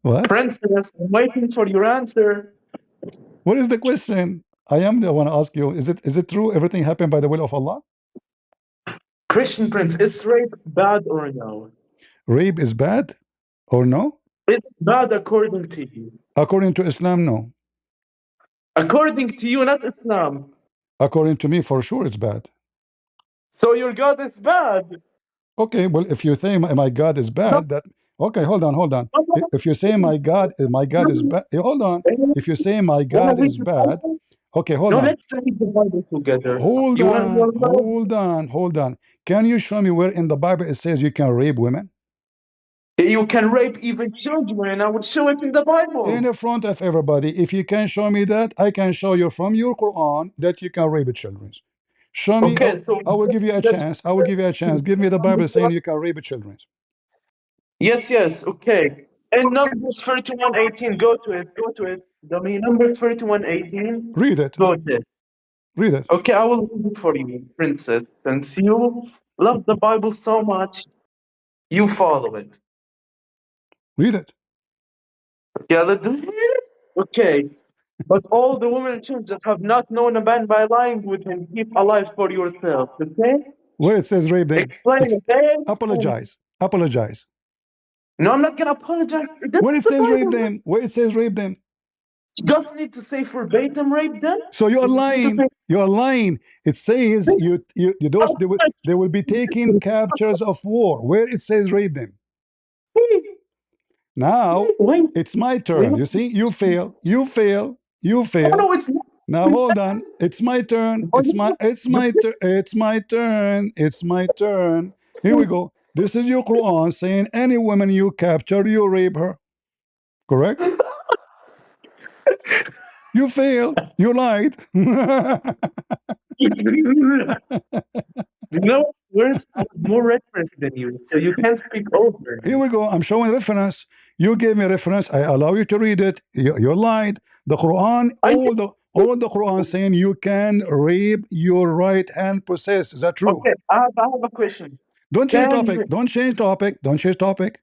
What? Princess, I'm waiting for your answer. What is the question? I am the one to ask you. Is it true everything happened by the will of Allah? Christian Prince, is rape bad or no? Rape is bad or no? It's bad according to you. According to Islam, no. According to you, not Islam. According to me, for sure, it's bad. So your God is bad. Okay, well, if you say my God is bad, that okay, hold on. If you say my God is bad, hold on. If you say my God is bad, okay, hold No, on. let's read the Bible together. Hold You want on, hold on. Can you show me where in the Bible it says you can rape women? You can rape even children. I will show it in the Bible. In the front of everybody. If you can show me that, I can show you from your Quran that you can rape children. Show me. Okay, so I will give you a chance. I will give you a chance. Give me the Bible saying you can rape children. yes, okay. And Numbers 31:18, go to it. Dummy, Numbers 31:18. Read it. Go to it. Read it. Okay, I will read it for you, princess. Since you love the Bible so much, you follow it. Read it. Yeah, let's do it. Okay. But all the women and children that have not known a man by lying with him, keep alive for yourself. Okay? Where it says rape them. Explain it. Apologize. Apologize. No, I'm not gonna apologize. When it says rape them, where it says rape them. Doesn't need to say verbatim rape them. So you're lying. You're lying. It says those they will be taking captures of war. Where it says rape them. Now it's my turn. You see, you fail. You fail. You fail. No, it's not. Now hold on. It's my turn. It's my turn. It's my turn. It's my turn. Here we go. This is your Quran saying any woman you capture, you rape her. Correct? You failed. You lied. No, where's more reference than you, so you can't speak over. Here we go. I'm showing reference. You gave me a reference. I allow you to read it. You lied. The Quran, all the Quran saying you can rape your right hand possess. Is that true? Okay, I have a question. Don't change topic. Don't change topic. Don't change topic.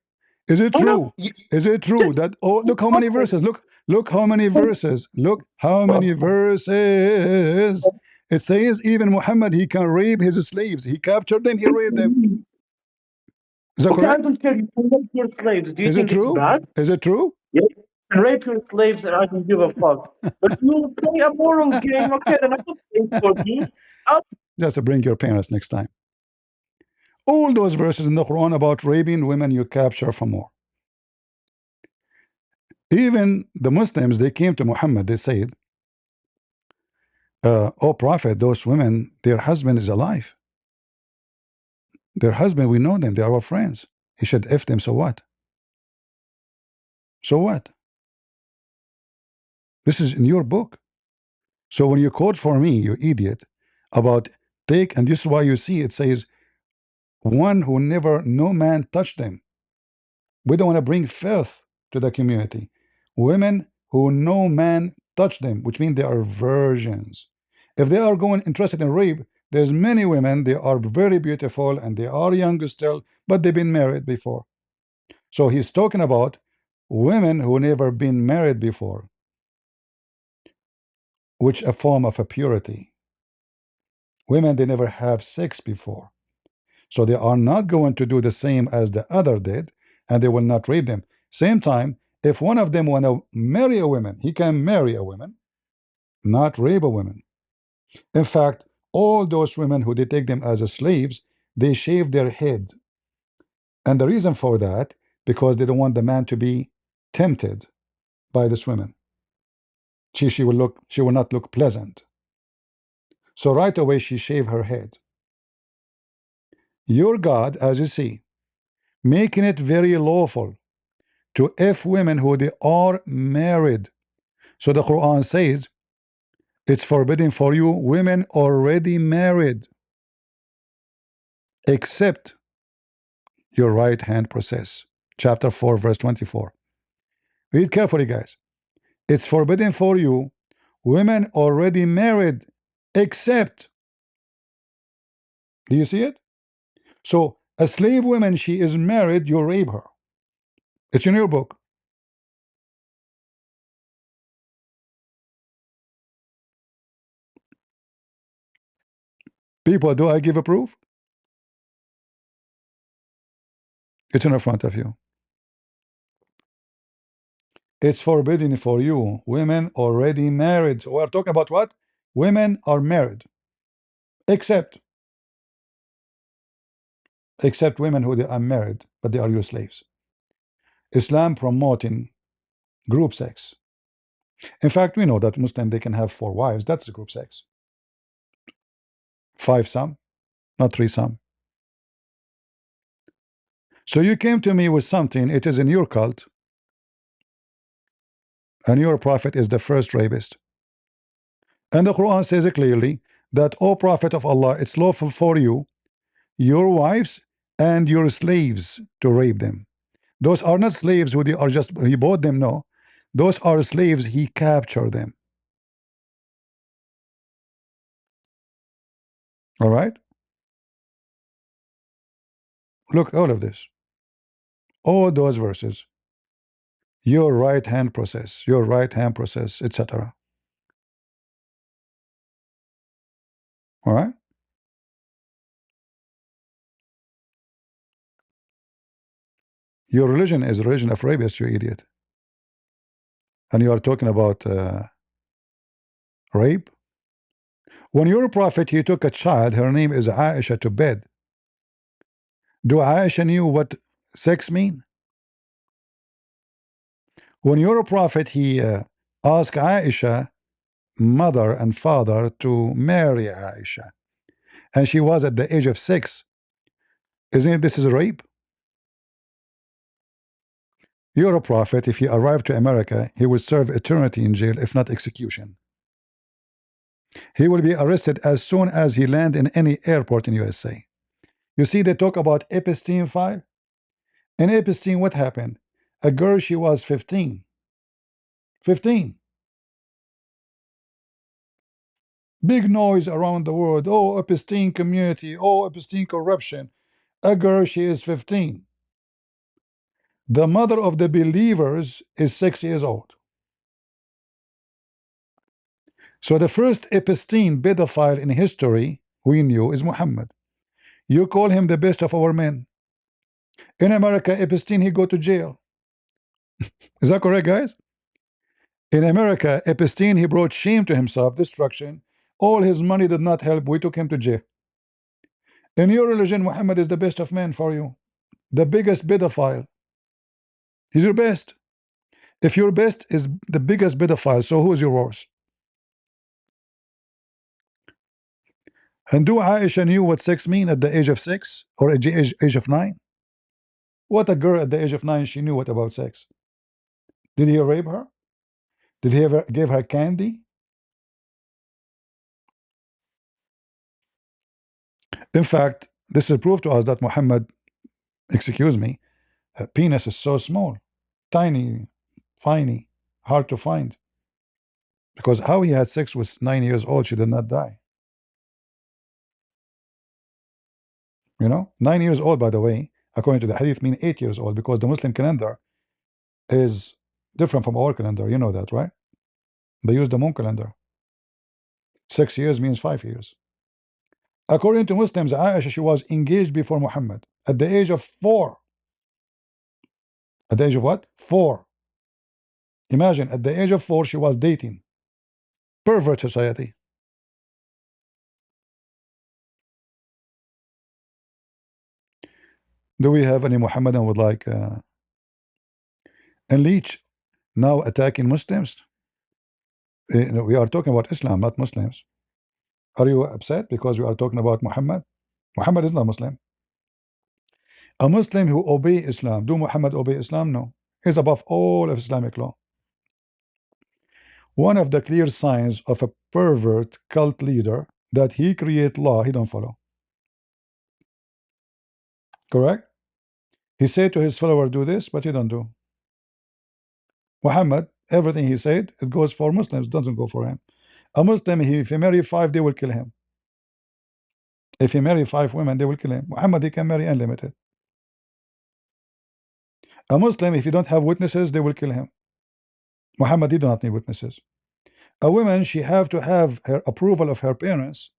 Is it true? Is it true that look how many verses? Look how many verses. Look how many verses. It says even Muhammad, he can rape his slaves. He captured them, he raped them. Is that correct? I don't care. You can rape your slaves. Do you Is think it true? it's bad? Is it true? Yeah. You can rape your slaves and I don't give a fuck. But you play a moral game, okay, then I don't play for you. Just bring your parents next time. All those verses in the Quran about raping women you capture for more. Even the Muslims, they came to Muhammad, they said, oh Prophet, those women, their husband is alive. Their husband, we know them, they are our friends. He should F them, so what? So what? This is in your book. So when you quote for me, you idiot, about take, and this is why you see it says, one who never, no man touched them. We don't want to bring filth to the community. Women who no man touched them, which means they are virgins. If they are going interested in rape, there's many women, they are very beautiful and they are young still, but they've been married before. So he's talking about women who never been married before, which a form of a purity. Women, they never have sex before. So they are not going to do the same as the other did, and they will not rape them. Same time, if one of them want to marry a woman, he can marry a woman, not rape a woman. In fact, all those women who they take them as slaves, they shave their head. And the reason for that, because they don't want the man to be tempted by this woman. She will not look pleasant. So right away she shave her head. Your God, as you see, making it very lawful to F women who they are married. So the Quran says it's forbidden for you women already married, except your right hand possess. Chapter 4 verse 24. Read carefully, guys. It's forbidden for you women already married, except, do you see it? So a slave woman, she is married, you rape her. It's in your book. People, do I give a proof? It's in front of you. It's forbidden for you women already married. So we're talking about what? Women are married, except except women who they are married, but they are your slaves. Islam promoting group sex. In fact, we know that Muslim, they can have 4 wives. That's group sex. 5 some, not 3 some. So you came to me with something, it is in your cult, and your prophet is the first rapist. And the Quran says it clearly that, O Prophet of Allah, it's lawful for you, your wives, and your slaves to rape them. Those are not slaves who they are just, he bought them, no. Those are slaves, he captured them. All right? Look, all of this. All those verses. Your right hand process, your right hand process, etc. All right? Your religion is a religion of rapists, you idiot. And you are talking about rape? When your prophet, he took a child, her name is Aisha, to bed. Do Aisha knew what sex mean? When your prophet, he asked Aisha, mother and father, to marry Aisha, and she was at the age of 6, isn't it this is rape? You're a prophet, if he arrived to America, he will serve eternity in jail, if not execution. He will be arrested as soon as he land in any airport in USA. You see, they talk about Epstein file. In Epstein, what happened? A girl, she was 15. 15. Big noise around the world. Oh, Epstein community. Oh, Epstein corruption. A girl, she is 15. The mother of the believers is 6 years old. So the first Epstein pedophile in history we knew is Muhammad. You call him the best of our men. In America, Epstein, he go to jail. Is that correct, guys? In America, Epstein, he brought shame to himself, destruction. All his money did not help. We took him to jail. In your religion, Muhammad is the best of men for you. The biggest pedophile. He's your best. If your best is the biggest pedophile, so who is your worst? And do Aisha knew what sex mean at the age of 6 or at the age of 9? What a girl at the age of 9, she knew what about sex. Did he rape her? Did he ever give her candy? In fact, this is proof to us that Muhammad, excuse me, penis is so small, tiny, tiny, hard to find. Because how he had sex with 9 years old, she did not die. You know, 9 years old, by the way, according to the hadith, mean 8 years old, because the Muslim calendar is different from our calendar. You know that, right? They use the moon calendar. 6 years means 5 years. According to Muslims, Aisha, she was engaged before Muhammad at the age of 4. At the age of what? 4. Imagine, at the age of 4, she was dating. Pervert society. Do we have any Muhammadan would like unleash now attacking Muslims? We are talking about Islam, not Muslims. Are you upset because we are talking about Muhammad? Muhammad is not Muslim. A Muslim who obey Islam, do Muhammad obey Islam? No. He's above all of Islamic law. One of the clear signs of a pervert cult leader that he create law he don't follow. Correct? He said to his follower, do this, but he don't do. Muhammad, everything he said, it goes for Muslims, doesn't go for him. A Muslim, if he marry 5, they will kill him. If he marry 5 women, they will kill him. Muhammad, he can marry unlimited. A Muslim, if you don't have witnesses, they will kill him. Muhammad, he do not need witnesses. A woman, she have to have her approval of her parents,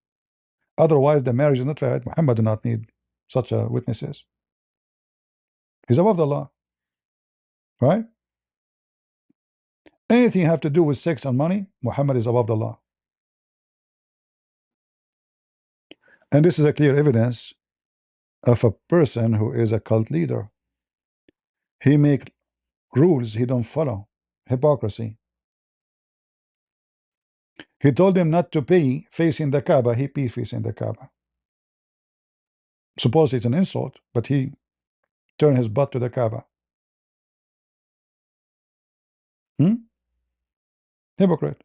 otherwise the marriage is not valid. Muhammad do not need such witnesses. He's above the law, right? Anything have to do with sex and money, Muhammad is above the law. And this is a clear evidence of a person who is a cult leader. He make rules he don't follow. Hypocrisy. He told him not to pee facing the Kaaba. He pee facing the Kaaba. Suppose it's an insult, but he turned his butt to the Kaaba. Hypocrite.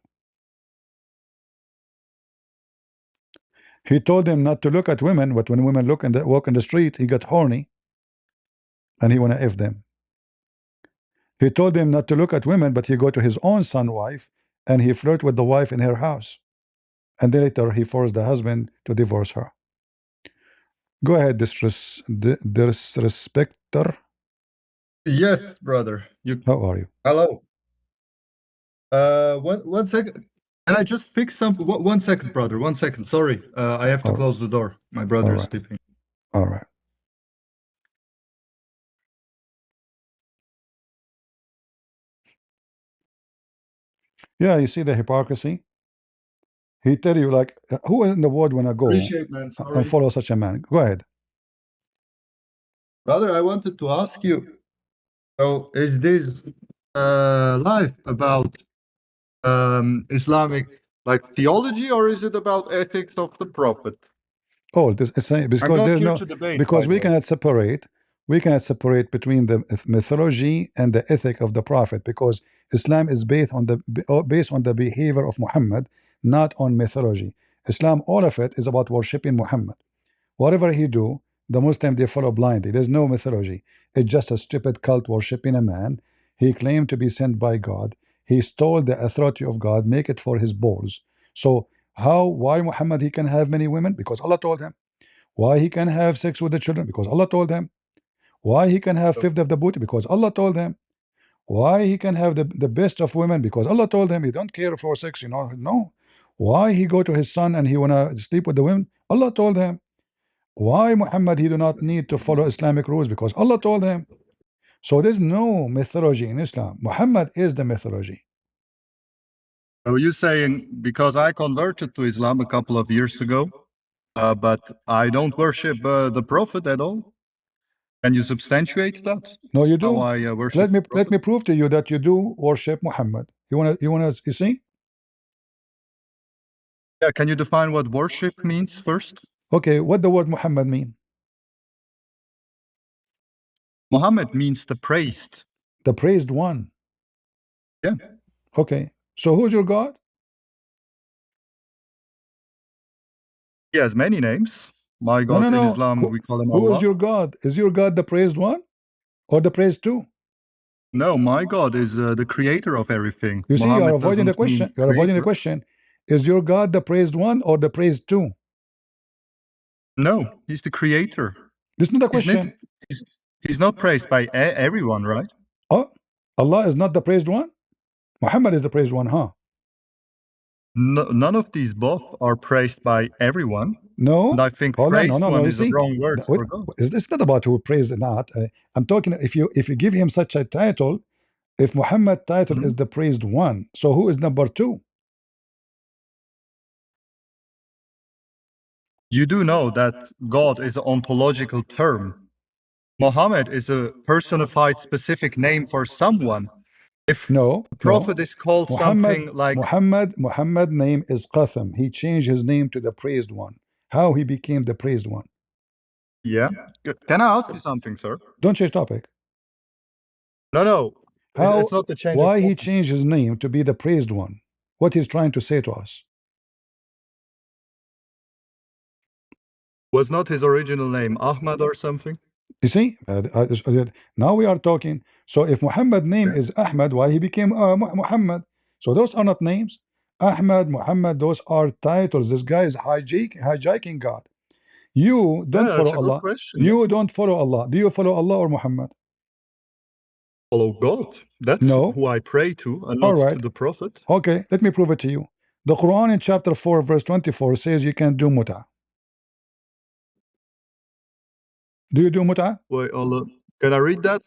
He told him not to look at women, but when women walk in the street, he got horny and he wanna F them. He told him not to look at women, but he go to his own son's wife and he flirt with the wife in her house. And then later he forced the husband to divorce her. Go ahead, disrespecter. Yes, brother. How are you? Hello. One second. Can I just fix something? 1 second, brother. 1 second. Sorry. I have to close the door. My brother is sleeping. All right. Yeah, you see the hypocrisy? He tell you like, who in the world wanna go Man. and follow such a man? Go ahead. Brother, I wanted to ask you, so is this live about Islamic like theology, or is it about ethics of the Prophet? Oh, this is because there's no debate, because we cannot separate between the mythology and the ethic of the Prophet, because Islam is based on the behavior of Muhammad, not on mythology. Islam, all of it is about worshiping Muhammad. Whatever he do, the Muslim they follow blindly. There's no mythology. It's just a stupid cult worshiping a man. He claimed to be sent by God. He stole the authority of God, make it for his balls. So why Muhammad he can have many women? Because Allah told him. Why he can have sex with the children? Because Allah told him. Why he can have fifth of the booty? Because Allah told him. Why he can have the best of women? Because Allah told him. He don't care for sex, no. Why he go to his son and he wanna sleep with the women? Allah told him. Why Muhammad he do not need to follow Islamic rules? Because Allah told him. So there's no mythology in Islam. Muhammad is the mythology. So you're saying because I converted to Islam a couple of years ago, but I don't worship the Prophet at all? Can you substantiate that? No, you do. How I worship let me prove to you that you do worship Muhammad. You see? Yeah, can you define what worship means first? Okay, what the word Muhammad mean? Muhammad means the praised. The praised one. Yeah. Okay. So who's your God? He has many names. My God in Islam, we call him Allah. Who is your God? Is your God the praised one or the praised two? No, my God is the creator of everything. You see, Muhammad you're avoiding the question. You're avoiding the question. Is your God the praised one or the praised two? No, he's the creator. This is not a question. He's not praised by everyone, right? Oh, Allah is not the praised one? Muhammad is the praised one, huh? No, none of these both are praised by everyone. No. And I think praised one is the wrong word for God. It's not about who praised or not. I'm talking if you give him such a title, if Muhammad title is the praised one, so who is number two? You do know that God is an ontological term. Muhammad is a personified specific name for someone. If the Prophet is called something like Muhammad name is Qasim. He changed his name to the praised one. How he became the praised one? Yeah. Can I ask you something, sir? Don't change topic. No. It's not the change. Why he changed his name to be the praised one? What he's trying to say to us? Was not his original name Ahmad or something? You see, now we are talking. So if Muhammad name is Ahmad, why he became Muhammad? So those are not names. Ahmad, Muhammad, those are titles. This guy is hijacking God. You don't follow Allah. You don't follow Allah. Do you follow Allah or Muhammad? Follow God. That's who I pray to, and not to the Prophet. Okay, let me prove it to you. The Quran in chapter 4, verse 24 says you can do muta. Do you do muta? Wait, Allah. Can I read that?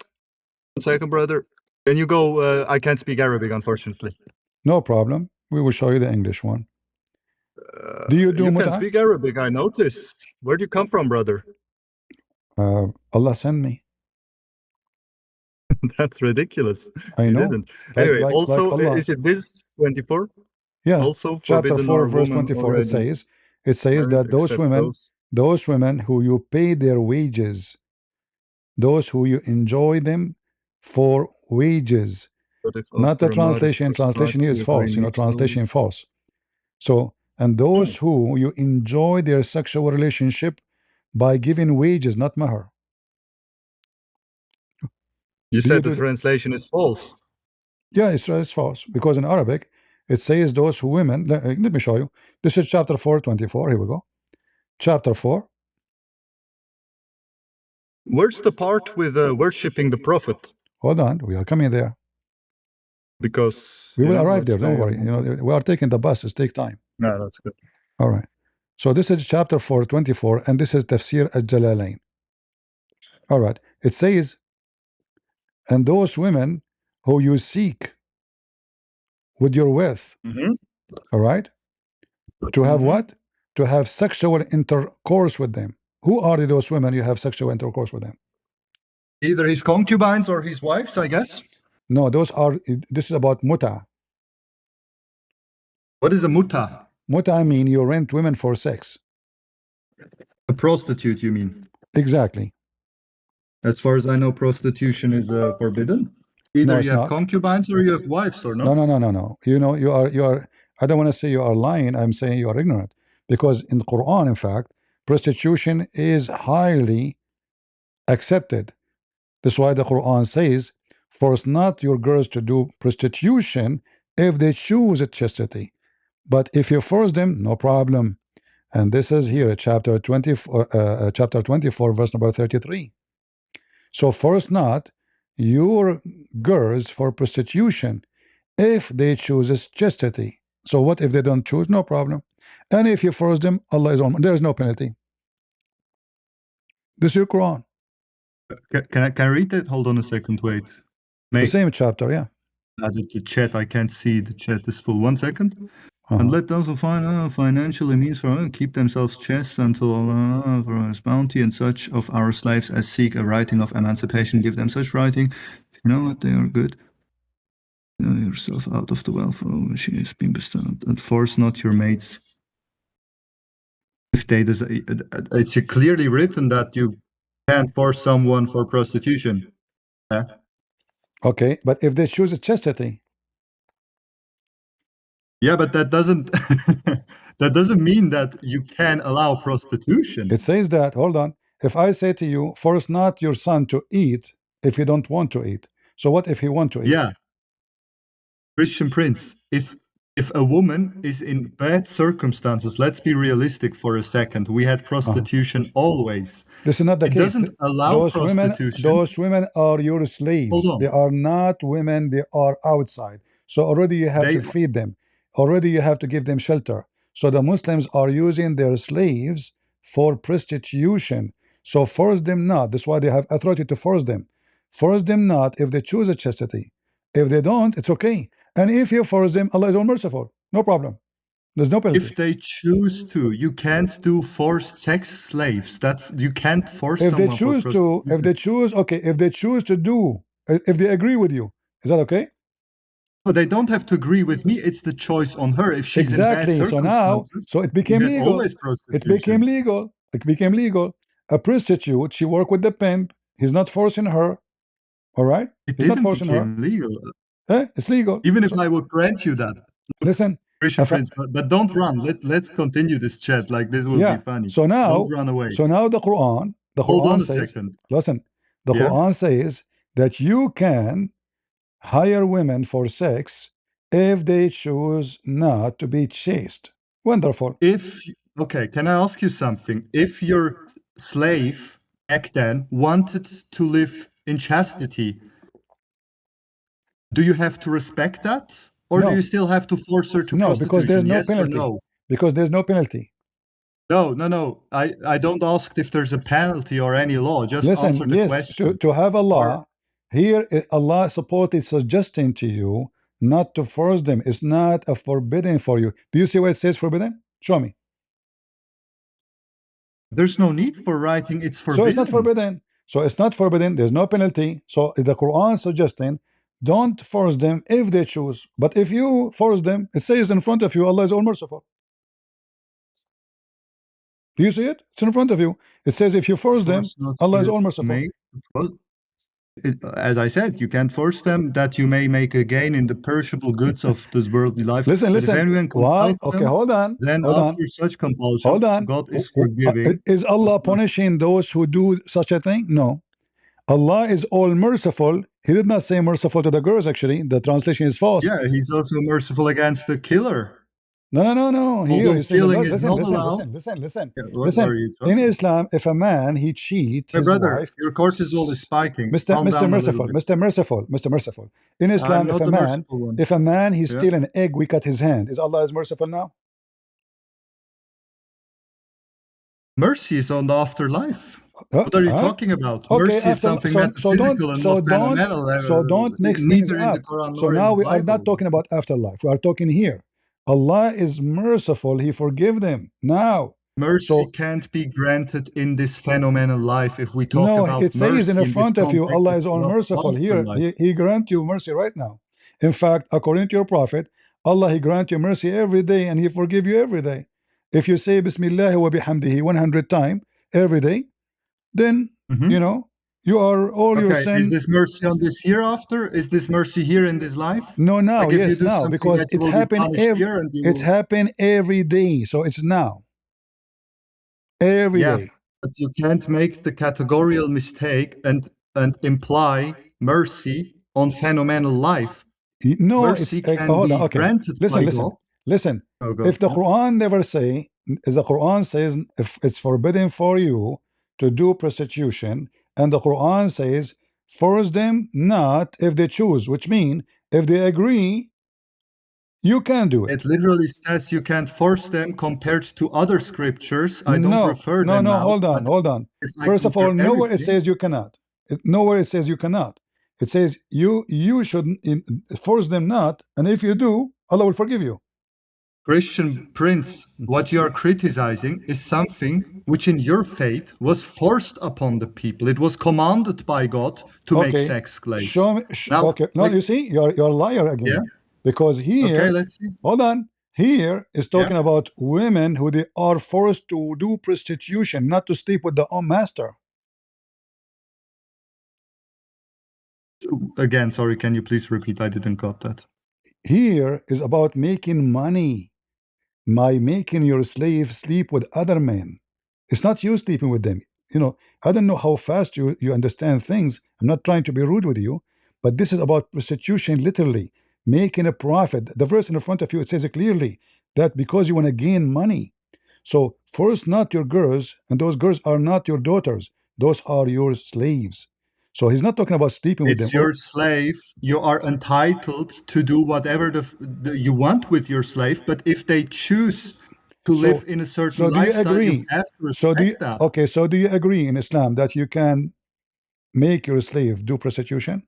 1 second, brother. Can you go? I can't speak Arabic, unfortunately. No problem. We will show you the English one. Do you do muta? You can speak Arabic, I noticed. Where do you come from, brother? Allah sent me. That's ridiculous. I You know. didn't. Anyway, like also, Allah. is it this 24? Yeah. Also, Chapter forbidden 4, are verse women 24. It already says married, that those women who you pay their wages, those who you enjoy them for wages, not the translation. Translation here is false. Translation false. So, and those who you enjoy their sexual relationship by giving wages, not mahar. You said the translation is false. Yeah, it's false, because in Arabic it says those who women. Let me show you. This is chapter 4:24. Here we go. Chapter 4. Where's the part with worshipping the prophet? Hold on, we are coming there. Because we will arrive there. Don't worry. We are taking the bus. It takes time. No, that's good. All right. So this is chapter 4:24, and this is Tafsir al-Jalalain. All right. It says, and those women who you seek with your wealth, all right, to have what? To have sexual intercourse with them. Who are those women you have sexual intercourse with them? Either his concubines or his wives, I guess. No, this is about muta. What is a muta? Muta mean you rent women for sex. A prostitute, you mean? Exactly. As far as I know, prostitution is forbidden. Either you have concubines or you have wives, or not? No. You are. I don't want to say you are lying. I'm saying you are ignorant, because in the Quran, in fact, prostitution is highly accepted. That's why the Quran says, "Force not your girls to do prostitution if they choose chastity, but if you force them, no problem." And this is here, chapter 24, verse number 33. So force not your girls for prostitution if they choose chastity. So what if they don't choose? No problem. And if you force them, Allah is on. There is no penalty. This is your Quran. Can I read that? Hold on a second. Wait. The same chapter, yeah. The chat, I can't see. The chat is full. 1 second. And let those who find financially means for keep themselves chaste until Allah for His bounty, and such of our slaves as seek a writing of emancipation, give them such writing. You know what? They are good. Yourself out of the wealth of she has been bestowed, and force not your mates. If they it's clearly written that you can't force someone for prostitution. Yeah. Okay, but if they choose chastity. Yeah, but that doesn't that doesn't mean that you can allow prostitution. It says that, hold on, if I say to you, force not your son to eat if he don't want to eat. So what if he want to eat? Yeah. Christian Prince, if a woman is in bad circumstances, let's be realistic for a second. We had prostitution always. This is not the case. It doesn't allow prostitution. Those women are your slaves. They are not women, they are outside. So already you have to feed them. Already you have to give them shelter. So the Muslims are using their slaves for prostitution. So force them not. That's why they have authority to force them. Force them not if they choose a chastity. If they don't, it's okay. And if you force them, Allah is all merciful. No problem. There's no penalty. If they choose to, you can't do forced sex slaves. You can't force if someone they choose to, if they choose, okay, if they choose to do, if they agree with you, is that okay? No, they don't have to agree with me. It's the choice on her. If she's in bad circumstances, so it became legal. It became legal. It became legal. A prostitute, she worked with the pimp. He's not forcing her. All right? He's not forcing her. Legal. It's legal. Even if I would grant you that. Listen, Christian Prince, but don't run. Let's continue this chat. Like this will be funny. So now, don't run away. So now the Quran Hold on a says, second. Listen, the Quran says that you can hire women for sex if they choose not to be chaste. Wonderful. Okay, can I ask you something? If your slave back then wanted to live in chastity, do you have to respect that? Or do you still have to force her to prostitution? No, because there's no yes penalty. Or no? Because there's no penalty. No. I don't ask if there's a penalty or any law. Just answer the question. To have a law, here Allah supposedly suggesting to you not to force them. It's not a forbidden for you. Do you see where it says forbidden? Show me. There's no need for writing. It's forbidden. So it's not forbidden. So it's not forbidden. There's no penalty. So the Quran suggesting don't force them if they choose. But if you force them, it says in front of you, Allah is all merciful. Do you see it? It's in front of you. It says if you force them, Allah is all merciful. As I said, you can't force them that you may make a gain in the perishable goods of this worldly life. Listen. If anyone compels Why? Okay, them, hold on. then Hold after on. such compulsion, Hold on. God is forgiving. Is Allah punishing those who do such a thing? No. Allah is all merciful. He did not say merciful to the girls, actually. The translation is false. Yeah, he's also merciful against the killer. No. Here he's saying, listen. In Islam, if a man he cheats his wife, your cortisol is spiking. Mr. Merciful. In Islam, if a man he steal an egg, we cut his hand. Is Allah as merciful now? Mercy is on the afterlife. What are you talking about? Okay, mercy is something metaphysical and not phenomenal. So don't mix things up. So now we are not talking about afterlife. We are talking here. Allah is merciful. He forgive them. Now, mercy can't be granted in this phenomenal life. If we talk about it says in front of you, Allah is all merciful. Here, he grant you mercy right now. In fact, according to your prophet, Allah, he grant you mercy every day and he forgive you every day. If you say Bismillah wa bihamdihi 100 times every day, then you know you are all your sin. Is this mercy on this hereafter? Is this mercy here in this life? No, now, like yes, now, because it's happened every day. So it's now. Every day. But you can't make the categorical mistake and imply mercy on phenomenal life. No, mercy it's hold on. Okay, listen. If the Quran never say, as the Quran says, if it's forbidden for you to do prostitution, and the Quran says force them not if they choose, which means if they agree, you can do it. It literally says you can't force them compared to other scriptures. I don't refer them. No, hold on. First of all, nowhere it says you cannot. Nowhere it says you cannot. It says you should force them not, and if you do, Allah will forgive you. Christian Prince, what you are criticizing is something which in your faith was forced upon the people. It was commanded by God to make sex slaves. Show me, you see, you're a liar again. Yeah. Because here, let's see. Hold on. Here is talking about women who they are forced to do prostitution, not to sleep with their own master. Again, sorry, can you please repeat? I didn't got that. Here is about making money. By making your slave sleep with other men. It's not you sleeping with them. You know, I don't know how fast you understand things. I'm not trying to be rude with you, but this is about prostitution, literally making a profit. The verse in front of you, it says it clearly that because you want to gain money. So force not your girls, and those girls are not your daughters. Those are your slaves. So he's not talking about sleeping with them. It's your slave. You are entitled to do whatever you want with your slave, but if they choose to live in a certain lifestyle, you have to respect that. Okay, so do you agree in Islam that you can make your slave do prostitution?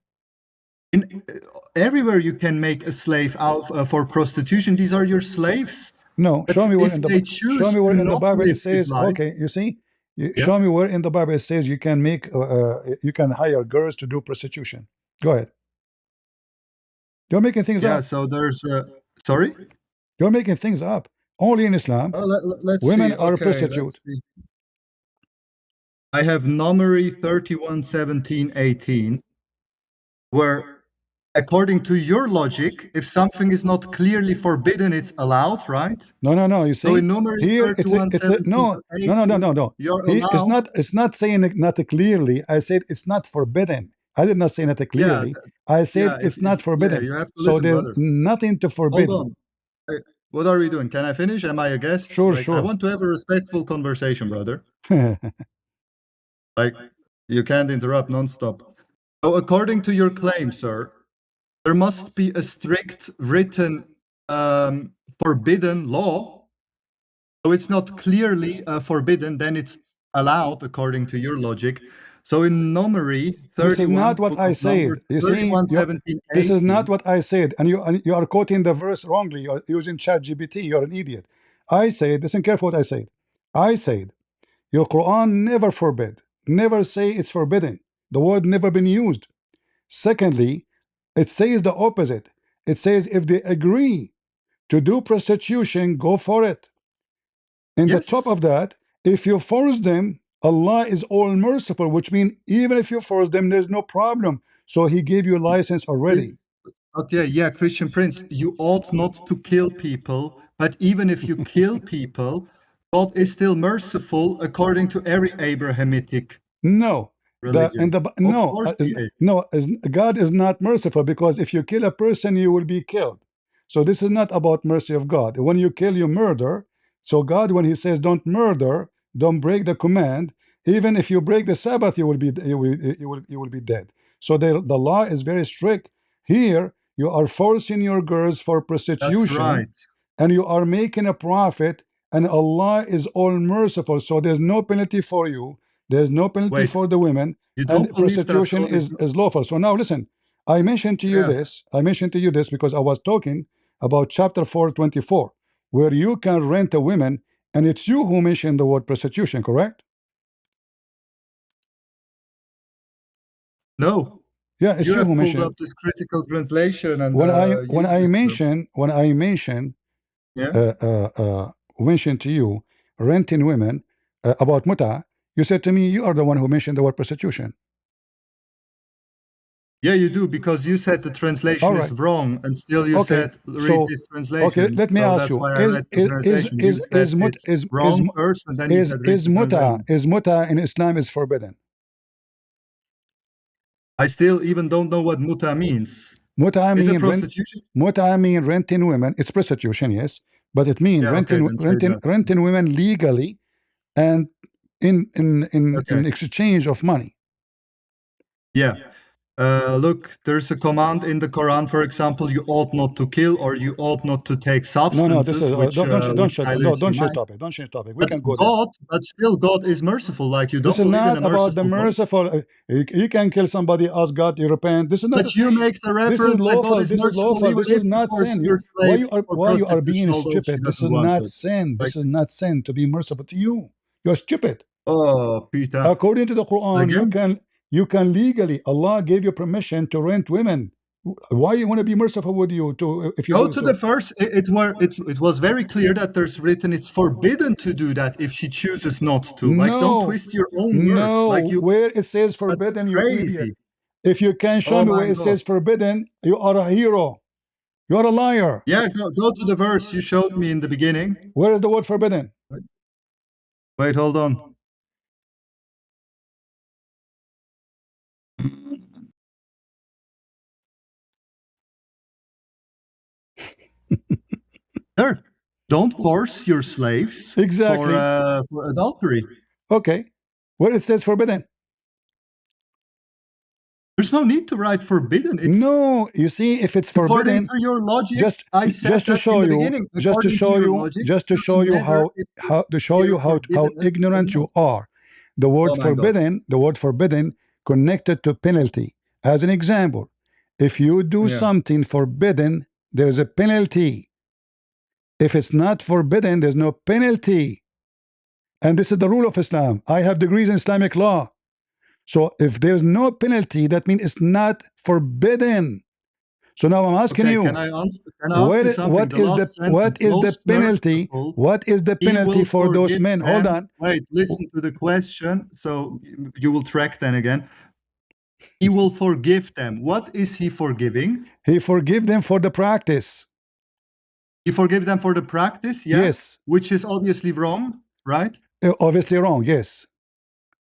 Everywhere you can make a slave out for prostitution. These are your slaves. No, show me where in the Bible it says. Okay, you see. Show me where in the Bible it says you can make you can hire girls to do prostitution. Go ahead. You're making things up. Yeah, so there's sorry? You're making things up. Only in Islam, women are prostitutes. I have Numeri 31:17-18, where according to your logic, if something is not clearly forbidden, it's allowed, right? No. You see, so in here it's no. It's not saying it not clearly. I said it's not forbidden. I did not say not clearly. I said it's not forbidden. You have to so there's nothing to forbid. Hold on. What are we doing? Can I finish? Am I a guest? Sure. I want to have a respectful conversation, brother. Like, you can't interrupt nonstop. So according to your claim, sir, there must be a strict written forbidden law. So it's not clearly forbidden, then it's allowed according to your logic. So in Numeri 31, this is not what I said. You see, this is not what I said, and you are quoting the verse wrongly. You're using ChatGPT. You're an idiot. I said, listen carefully what I said. I said, Your Quran never forbid, never say it's forbidden. The word never been used. Secondly, it says the opposite. It says if they agree to do prostitution, go for it. And the top of that, if you force them, Allah is all merciful, which means even if you force them, there's no problem. So He gave you license already. Okay, yeah, Christian Prince, you ought not to kill people, but even if you kill people, God is still merciful according to every Abrahamic No. religion. God is not merciful, because if you kill a person, you will be killed. So this is not about mercy of God. When you kill, you murder. So God, when He says don't murder, don't break the command, even if you break the Sabbath, you will be dead. So the law is very strict. Here you are forcing your girls for prostitution. That's right. And you are making a profit, and Allah is all merciful. So there's no penalty for you. There's no penalty for the women, and prostitution is lawful. So now listen, I mentioned to you this. I mentioned to you this because I was talking about chapter 424, where you can rent a woman, and it's you who mentioned the word prostitution, correct? No. Yeah, it's you who mentioned. Pulled up this critical translation, and when I mention mentioned to you renting women about muta, you said to me you are the one who mentioned the word prostitution. Yeah, you do, because you said the translation is wrong, and still you said read this translation. Okay, let me ask you: is muta in Islam is forbidden? I still even don't know what muta means. Muta means prostitution. Muta means renting women. It's prostitution, yes, but it means renting women legally, and in exchange of money. Yeah. Look, there's a command in the Quran, for example, you ought not to kill, or you ought not to take substances. No, this is don't change topic. Don't change topic. We can go there. But still, God is merciful. Like you don't. This is not about the merciful. You can kill somebody, ask God, you repent. This is not. But you make the reference. This is lawful. This is lawful. This is not sin. Why you are being stupid? This is not sin. This is not sin to be merciful to you. You're stupid. Oh, Peter. According to the Quran, you can legally. Allah gave you permission to rent women. Why you want to be merciful with you? If you go to the verse, it was very clear that there's written it's forbidden to do that if she chooses not to. Like, don't twist your own words. No, like where it says forbidden, you idiot. If you can show me where it says forbidden, you are a hero. You are a liar. Yeah, go to the verse you showed me in the beginning. Where is the word forbidden? Wait, hold on. There. Don't force your slaves for adultery. Okay. Where it says forbidden? There's no need to write forbidden. No, you see, if it's forbidden, according to your logic, just to show you how ignorant you are. The word forbidden connected to penalty. As an example, if you do something forbidden, there is a penalty. If it's not forbidden, there's no penalty. And this is the rule of Islam. I have degrees in Islamic law. So if there's no penalty, that means it's not forbidden. So now I'm asking you, what is the penalty? What is the penalty for those men? Hold on. Wait, listen to the question. So you will track then again. He will forgive them. What is he forgiving? He forgive them for the practice. He forgive them for the practice? Yeah? Yes. Which is obviously wrong, right? Obviously wrong, yes.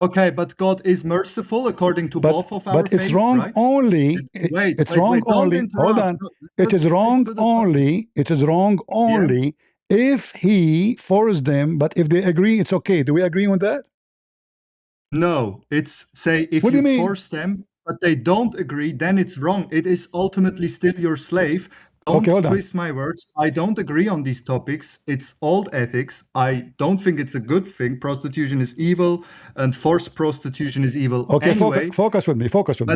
Okay, but God is merciful according to both of our faiths, but it's wrong, right? Only. It's wrong only. Hold on. It is wrong only. It is wrong only if he forced them. But if they agree, it's okay. Do we agree on that? No. It's say if you force them, but they don't agree, then it's wrong. It is ultimately still your slave. Don't twist my words. I don't agree on these topics. It's old ethics. I don't think it's a good thing. Prostitution is evil, and forced prostitution is evil. Okay, anyway, focus with me. Focus with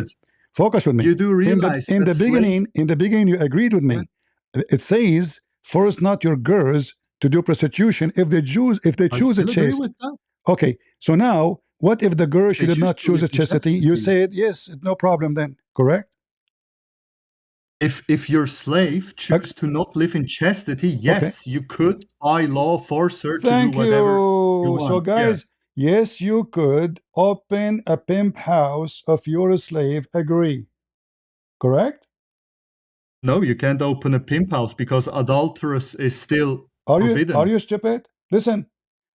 me. You do realize in the beginning, you agreed with me. It says, "Force not your girls to do prostitution if they choose a chaste." Okay, so now, what if the girl, she did not choose a chastity? You said, yes, no problem then, correct? If your slave choose to not live in chastity, yes, you could by law force her to do whatever you want. So guys, yes, you could open a pimp house of your slave, agree, correct? No, you can't open a pimp house because adulterous is still forbidden. Are you stupid? Listen.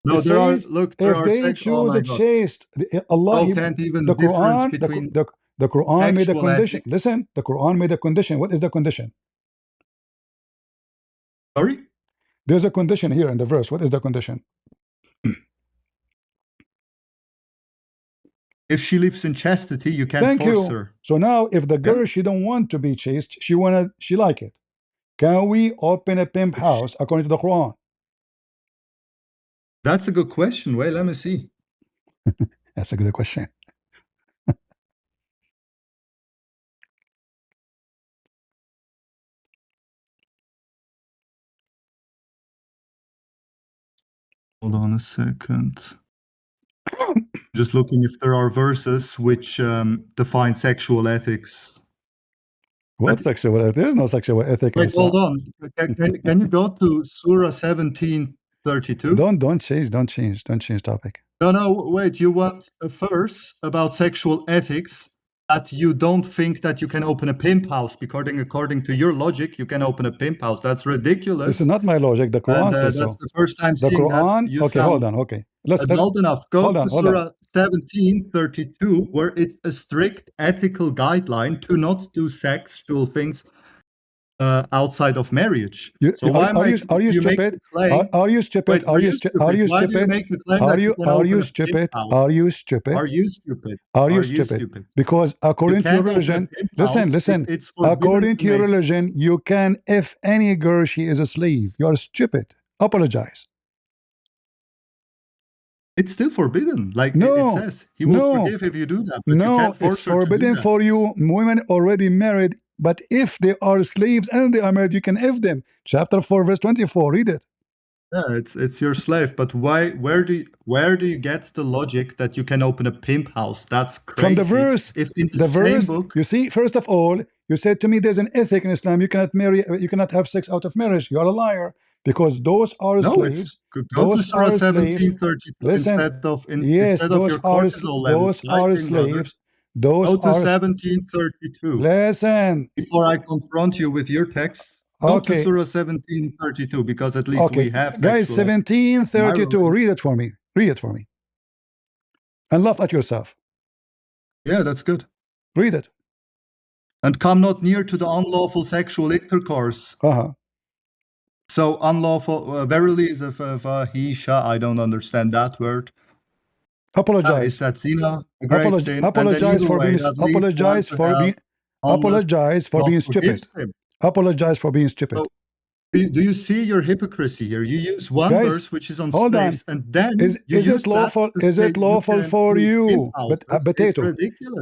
No, it says, there if are they choose a chaste, Allah, can't even the difference Quran, between the Quran made a condition. ethics. Listen, the Quran made a condition. What is the condition? Sorry? There's a condition here in the verse. What is the condition? If she lives in chastity, you can't force her. So now, if the girl, she don't want to be chaste, she like it. Can we open a pimp house according to the Quran? That's a good question. Wait, let me see. That's a good question. Hold on a second. Just looking if there are verses which define sexual ethics. What sexual ethics? There's no sexual ethic in Islam. Hold on. Can you go to Surah 17:32? Don't change topic. No, wait. You want a verse about sexual ethics that you don't think that you can open a pimp house because according to your logic, you can open a pimp house. That's ridiculous. This is not my logic. The Quran says so. That's the first time the seeing Quran, that. Okay, hold on. Okay. Let's adult enough. Go to hold Surah 17:32, where it's a strict ethical guideline to not do sexual things outside of marriage. Are you stupid? Are you stupid? Are you stupid? Are you stupid? Are you stupid? Are you stupid? Are you stupid? Because according to your religion, listen. According to your religion, you can if any girl she is a slave. You are stupid. Apologize. It's still forbidden. Like it says, he will forgive if you do that. But you can't force it's forbidden for you. Women already married. But if they are slaves and they are married, you can F them. Chapter 4, verse 24. Read it. Yeah, it's your slave. But why? Where do you get the logic that you can open a pimp house? That's crazy. From the verse. If in the same book, you see, first of all, you said to me, there's an ethic in Islam. You cannot marry. You cannot have sex out of marriage. You are a liar because those are slaves. Go to Surah 17:32 instead of your cortisol levels. Those are slaves. Go to 17:32. Listen. Before I confront you with your text, go to Surah 17:32 because at least we have. Guys, 17:32. Read it for me. Read it for me. And laugh at yourself. Yeah, that's good. Read it. And come not near to the unlawful sexual intercourse. So unlawful, verily is a fahisha. I don't understand that word. Apologize. Is that zina? Apologize for being stupid. Apologize for being stupid. So, do you see your hypocrisy here? You use one verse which is on slaves, and then is it lawful for you? But potato.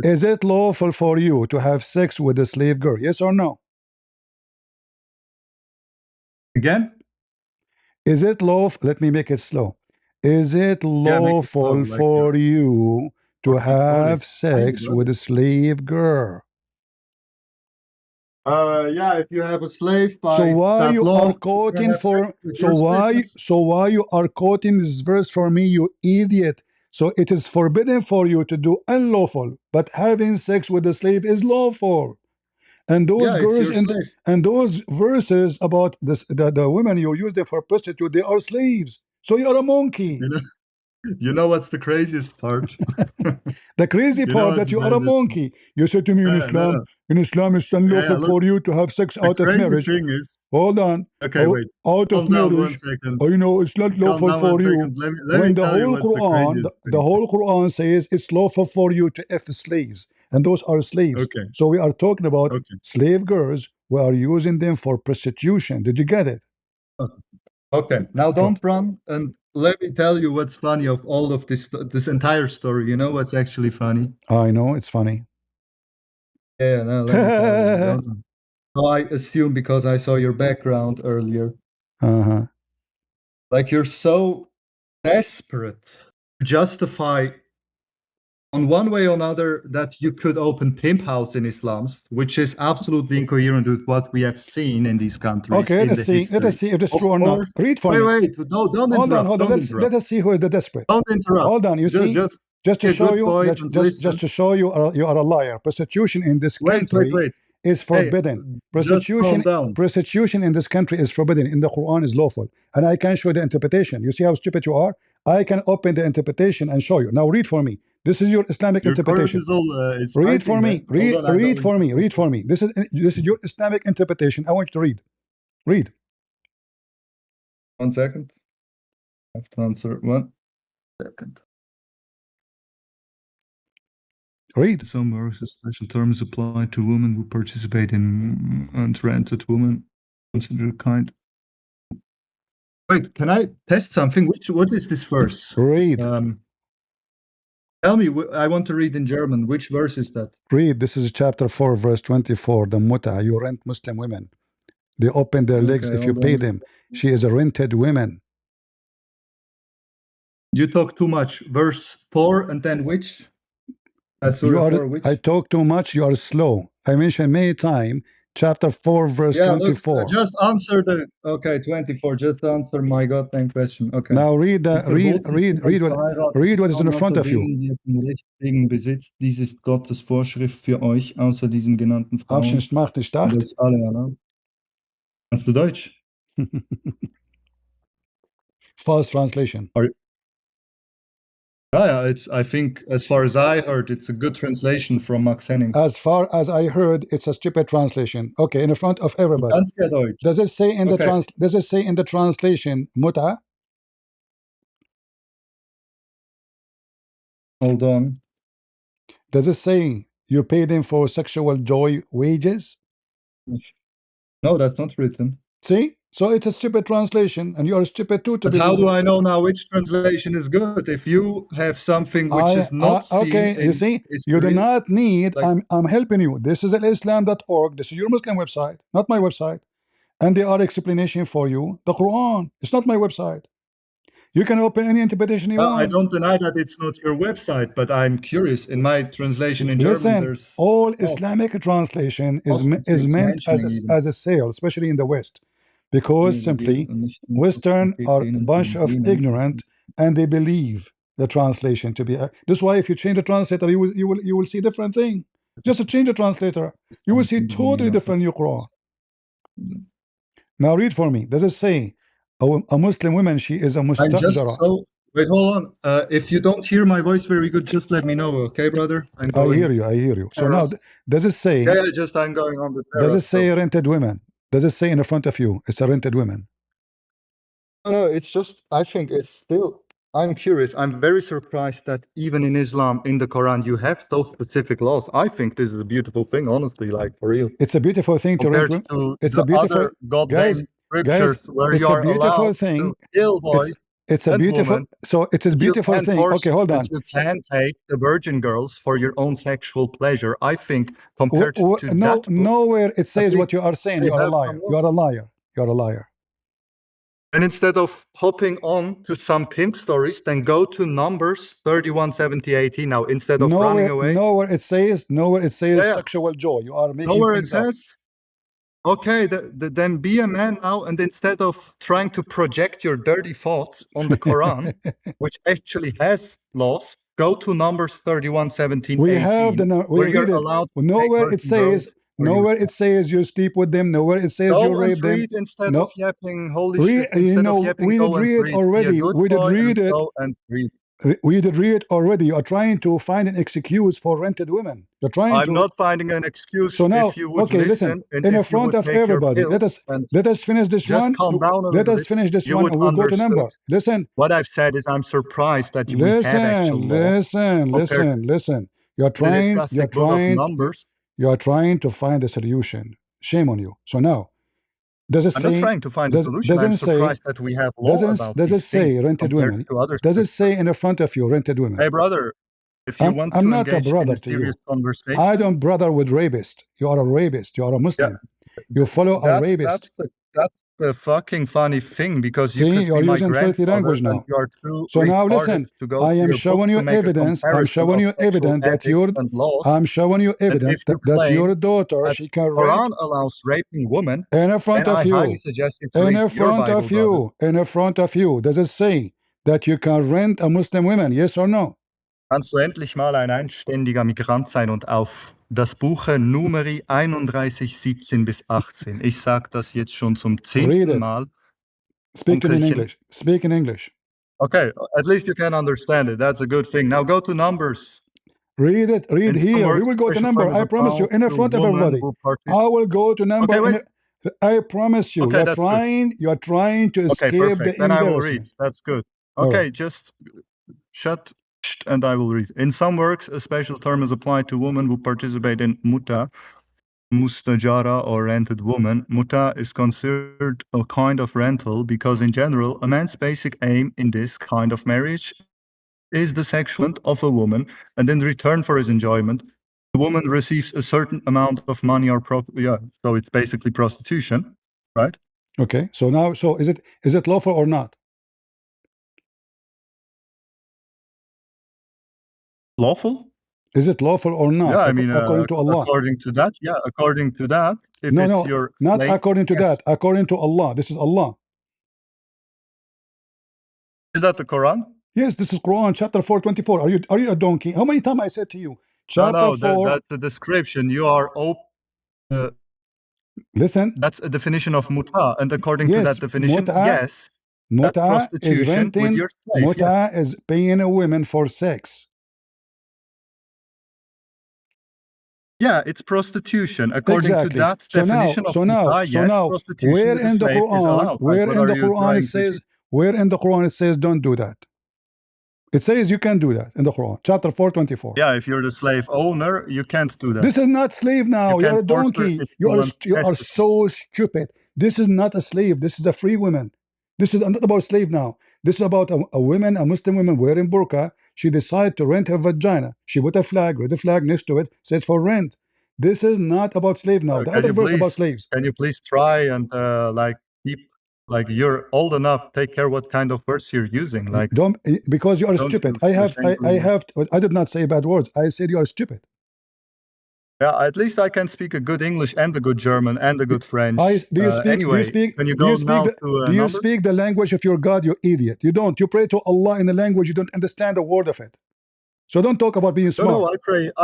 Is it lawful for you to have sex with a slave girl? Yes or no? Again? Is it lawful? Let me make it slow. Is it lawful for you to have sex with a slave girl? Yeah, if you have a slave by so why you law, are quoting for why you are quoting this verse for me, you idiot? So it is forbidden for you to do unlawful, but having sex with a slave is lawful. And those girls and those verses about this, the women you use them for prostitute, they are slaves. So you are a monkey. You know what's the craziest part? The crazy part that you are a monkey. You said to me in Islam, it's unlawful for you to have sex out of marriage. The crazy thing is, hold on. Okay, wait. Out of marriage. You know, it's not lawful for you. When the whole Quran, the whole Quran says it's lawful for you to F slaves, and those are slaves. Okay. So we are talking about slave girls. We are using them for prostitution. Did you get it? Okay. Now don't run and let me tell you what's funny of all of this entire story. You know what's actually funny? I know it's funny. Yeah, no, let me tell you. So I assume because I saw your background earlier. Uh-huh. Like you're so desperate justify on one way or another that you could open pimp house in Islam, which is absolutely incoherent with what we have seen in these countries. Okay, let us see. Let us see if it's true or not. Read for me. Wait, don't interrupt. Hold on. Let us see who is the desperate. Don't interrupt. Hold on. You see, just to show you, just to show you are a liar. Prostitution in this country is forbidden. Prostitution in this country is forbidden. In the Quran is lawful, and I can show the interpretation. You see how stupid you are? I can open the interpretation and show you. Now read for me. This is your Islamic interpretation. Read for me. Read for me. Read for me. This is your Islamic interpretation. I want you to read. Read. 1 second. I have to answer 1 second. Read. Some works, special terms apply to women who participate in unrented women. Consider kind. Wait, can I test something? What is this verse? Read. Tell me, I want to read in German. Which verse is that? Read. This is chapter 4, verse 24. The muta, you rent Muslim women. They open their legs if you pay them. She is a rented woman. You talk too much. Verse 4 and then which? I talk too much. You are slow. I mentioned many times. Chapter 4, verse 24. Look, just answer the 24. Just answer my goddamn question. Okay. Now read what is in front of you. Besitz, dies ist Gottes Vorschrift für euch, außer diesen genannten Frauen. Abschnitt macht die Stadt. Kannst du Deutsch? False translation. I think, as far as I heard, it's a good translation from Max Henning. As far as I heard, it's a stupid translation. Okay, in front of everybody. Does it say in the translation muta? Hold on. Does it say you pay them for sexual joy wages? No, that's not written. See? So it's a stupid translation, and you are stupid too. But how do I know now which translation is good? If you have something which is not seen okay, you see, you do not need. I'm helping you. This is islam.org. This is your Muslim website, not my website, and there are explanation for you. The Quran. It's not my website. You can open any interpretation you want. I don't deny that it's not your website, but I'm curious. In my translation in German, there's all Islamic translation is meant as a sale, especially in the West. Because simply Western are a bunch of ignorant, and they believe the translation to be. That's why if you change the translator, you will see different thing. Just to change the translator, you will see totally different new Quran. Now read for me. Does it say a Muslim woman? She is a mustajara. Wait, hold on. If you don't hear my voice very good, just let me know, okay, brother? I hear you. So now, does it say? I'm going on the terrace. Does it say rented women? Does it say in the front of you, it's a rented woman? No, it's just, I think it's still, I'm curious. I'm very surprised that even in Islam, in the Quran, you have those specific laws. I think this is a beautiful thing, honestly, like for real. It's a beautiful thing to rent women. It's a beautiful, guys, where it's a beautiful thing. It's a beautiful, woman, so it's a beautiful thing. Okay, hold on. You can take the virgin girls for your own sexual pleasure. I think compared to that, nowhere it says what you are saying. You are a liar. You are a liar. You are a liar. And instead of hopping on to some pimp stories, then go to Numbers 31, 70, 80 now instead of running away. Nowhere it says sexual joy. You are making nowhere it things up. says. Okay, then be a man now, and instead of trying to project your dirty thoughts on the Quran, which actually has laws, go to Numbers 31, 17, we 18, have where you're allowed to nowhere it says. Nowhere it says you sleep with them. Nowhere it says you rape them. Instead of yapping, holy shit. Instead of yapping, we did read it already. We did read it. We did read already. You are trying to find an excuse for rented women. You're trying I'm not finding an excuse. So now, if you would okay, listen. In the front of everybody, let us finish this one. Let us finish this one, and we'll go to number. Listen. What I've said is, I'm surprised that you have actual law. Listen. You're trying to find a solution. Shame on you. So now, does it say? I'm not trying to find a solution. I'm surprised that we have law about does it say rented women? Does it say in the front of you rented women? Hey, brother, if you want to engage in a serious conversation, I don't brother with rapist. You are a rapist. You are a Muslim. You follow a rapist. the fucking funny thing, because See, you could you are be my using filthy grandfather language and now. you are too So now retarded listen, to go I to am your book showing to you make a evidence. I'm comparison showing of you sexual evidence that ethics and laws. I'm showing you And evidence if you that your claim daughter, that she the can Quran rent allows raping women, in then front of I highly you. suggest you to In read your front Bible, of brother. you. In front of you. Does it say that you can rent a Muslim woman? Yes or no? Kannst du endlich mal ein einständiger Migrant sein und auf das Buche Numeri 31, 17 bis 18. Ich sage das jetzt schon zum Read 10. it. Mal. Speak to me in Onkelchen. English. Speak in English. Okay, at least you can understand it. That's a good thing. Now go to Numbers. Read it. Read In some here. We works, will go to special number. term is I promise you. applied In to front of women everybody. who I will go to number. Okay, wait. I promise you. Okay, that's good. You are trying to Okay, escape the perfect. Then I will read. embarrassment. That's good. All Okay, right. just shut and I will read. In some works, a special term is applied to women who participate in muta, mustajara, or rented woman. Muta is considered a kind of rental because, in general, a man's basic aim in this kind of marriage is the sexual of a woman, and in return for his enjoyment, the woman receives a certain amount of money or so it's basically prostitution, right? Okay. So now, is it lawful or not? Lawful? Is it lawful or not? Yeah, I mean, according to Allah. according to that, if No, it's your not late, according to yes. that. According to Allah. This is Allah. Is that the Quran? Yes, this is Quran, chapter 424. Are you a donkey? How many times I said to you? Chapter 4. That's the description. You are Listen. That's a definition of muta, and according to that definition, yes, muta is renting. with your slave. Muta is paying a woman for sex. Yeah, it's prostitution. According to that definition of muta, yes, prostitution where with a in the slave is Quran, allowed. where in the Quran it says don't do that? It says you can do that in the Quran, chapter 424. Yeah, if you're the slave owner, you can't do that. This is not slave now. You're a donkey. You are so stupid. This is not a slave. This is a free woman. This is not about slave now. This is about a woman, a Muslim woman wearing burqa. She decided to rent her vagina. She put a flag, read the flag next to it, says for rent. This is not about slave now. The other verse about slaves. Can you please try and keep, you're old enough, take care what kind of words you're using. Don't, because you are stupid. I did not say bad words. I said you are stupid. Yeah, at least I can speak a good English and a good German and a good French. Do you speak the language of your God, you idiot? You don't. You pray to Allah in a language you don't understand a word of it. So don't talk about being smart. No,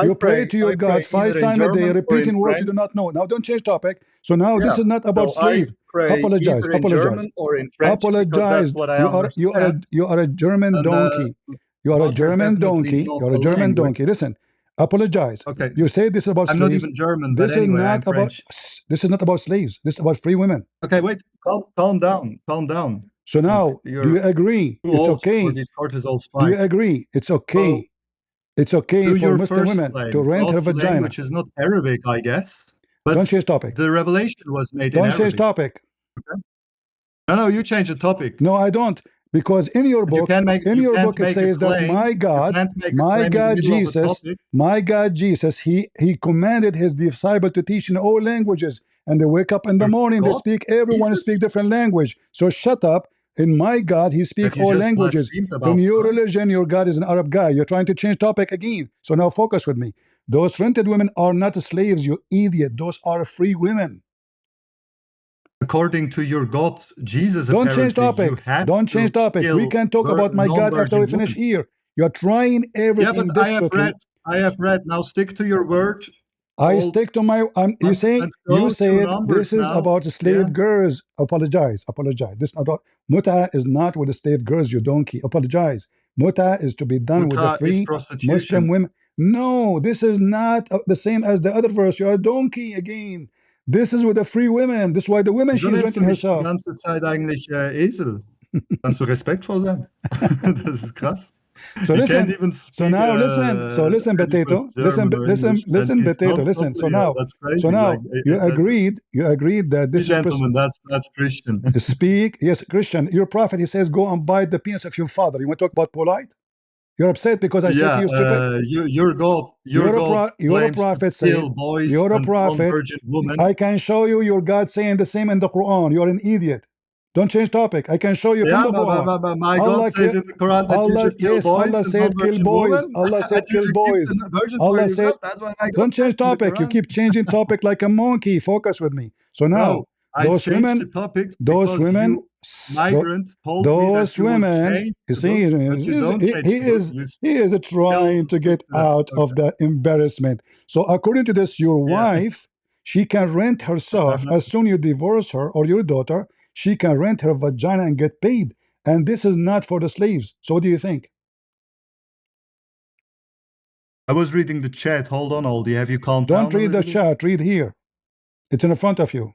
you pray to your God 5 times a day, repeating words you do not know. Now don't change topic. So now this is not about slave. Apologize. Apologize. Apologize. You are a German donkey. You are a German donkey. You are a German donkey. Listen. Apologize. Okay. You say this is about slaves. I'm not even German, but anyway, this is not about slaves. This is about free women. Okay, wait. Calm down. Calm down. So now, do you agree? It's okay. Do you agree? It's okay. It's okay for Muslim women to rent her vagina. Which is not Arabic, I guess. But don't change topic. The revelation was made in Arabic. Don't change topic. Okay. No, you change the topic. No, I don't. Because in your book, it says that my God Jesus, he commanded his disciple to teach in all languages, and they wake up in the morning, they speak, everyone speak different language. So shut up. In my God, he speaks all languages. In your religion, your God is an Arab guy. You're trying to change topic again. So now focus with me. Those rented women are not slaves, you idiot. Those are free women. According to your God, Jesus, don't change topic. Don't change topic. We can talk about my God after we finish here. You're trying everything desperately. I have read. Now stick to your word. I stick to my. You said this is about slave girls. Apologize. This is about muta is not with the slave girls. You donkey. Apologize. Muta is to be done with the free Muslim women. No, this is not the same as the other verse. You're a donkey again. This is with the free women. This is why the women she's renting herself. Die ganze Zeit eigentlich Esel. Kannst du respektvoll sein? Das ist krass. So listen. So now listen. So listen, potato. Listen, potato. Listen. So now, you agreed that this gentleman. That's Christian. Speak. Yes, Christian. Your prophet. He says, go and bite the penis of your father. You want to talk about polite? You're upset because I said to you stupid. Your God You're a claims prophet to kill saying, boys you're a and prophet. non-virgin women. I can show you your God saying the same in the Quran. You're an idiot. Don't change topic. I can show you from the Quran. My God says in the Quran that you should kill boys Allah and said kill non-virgin boys. women. Allah said And you kill should keep boys. the virgins for Allah said, yourself. That's what my God don't change says in the topic. You Quran. keep changing topic like a monkey. Focus with me. So now, No, I those changed women, the topic those because women, you migrant told me that those you will women, change you the see, book, but you don't change the book. You he is trying to stick get to that. out of the embarrassment. So according to this, your wife, she can rent herself as soon you divorce her or your daughter, she can rent her vagina and get paid. And this is not for the slaves. So what do you think? I was reading the chat. Hold on, Oldie. Have you calmed down? Don't read the chat. Read here. It's in front of you.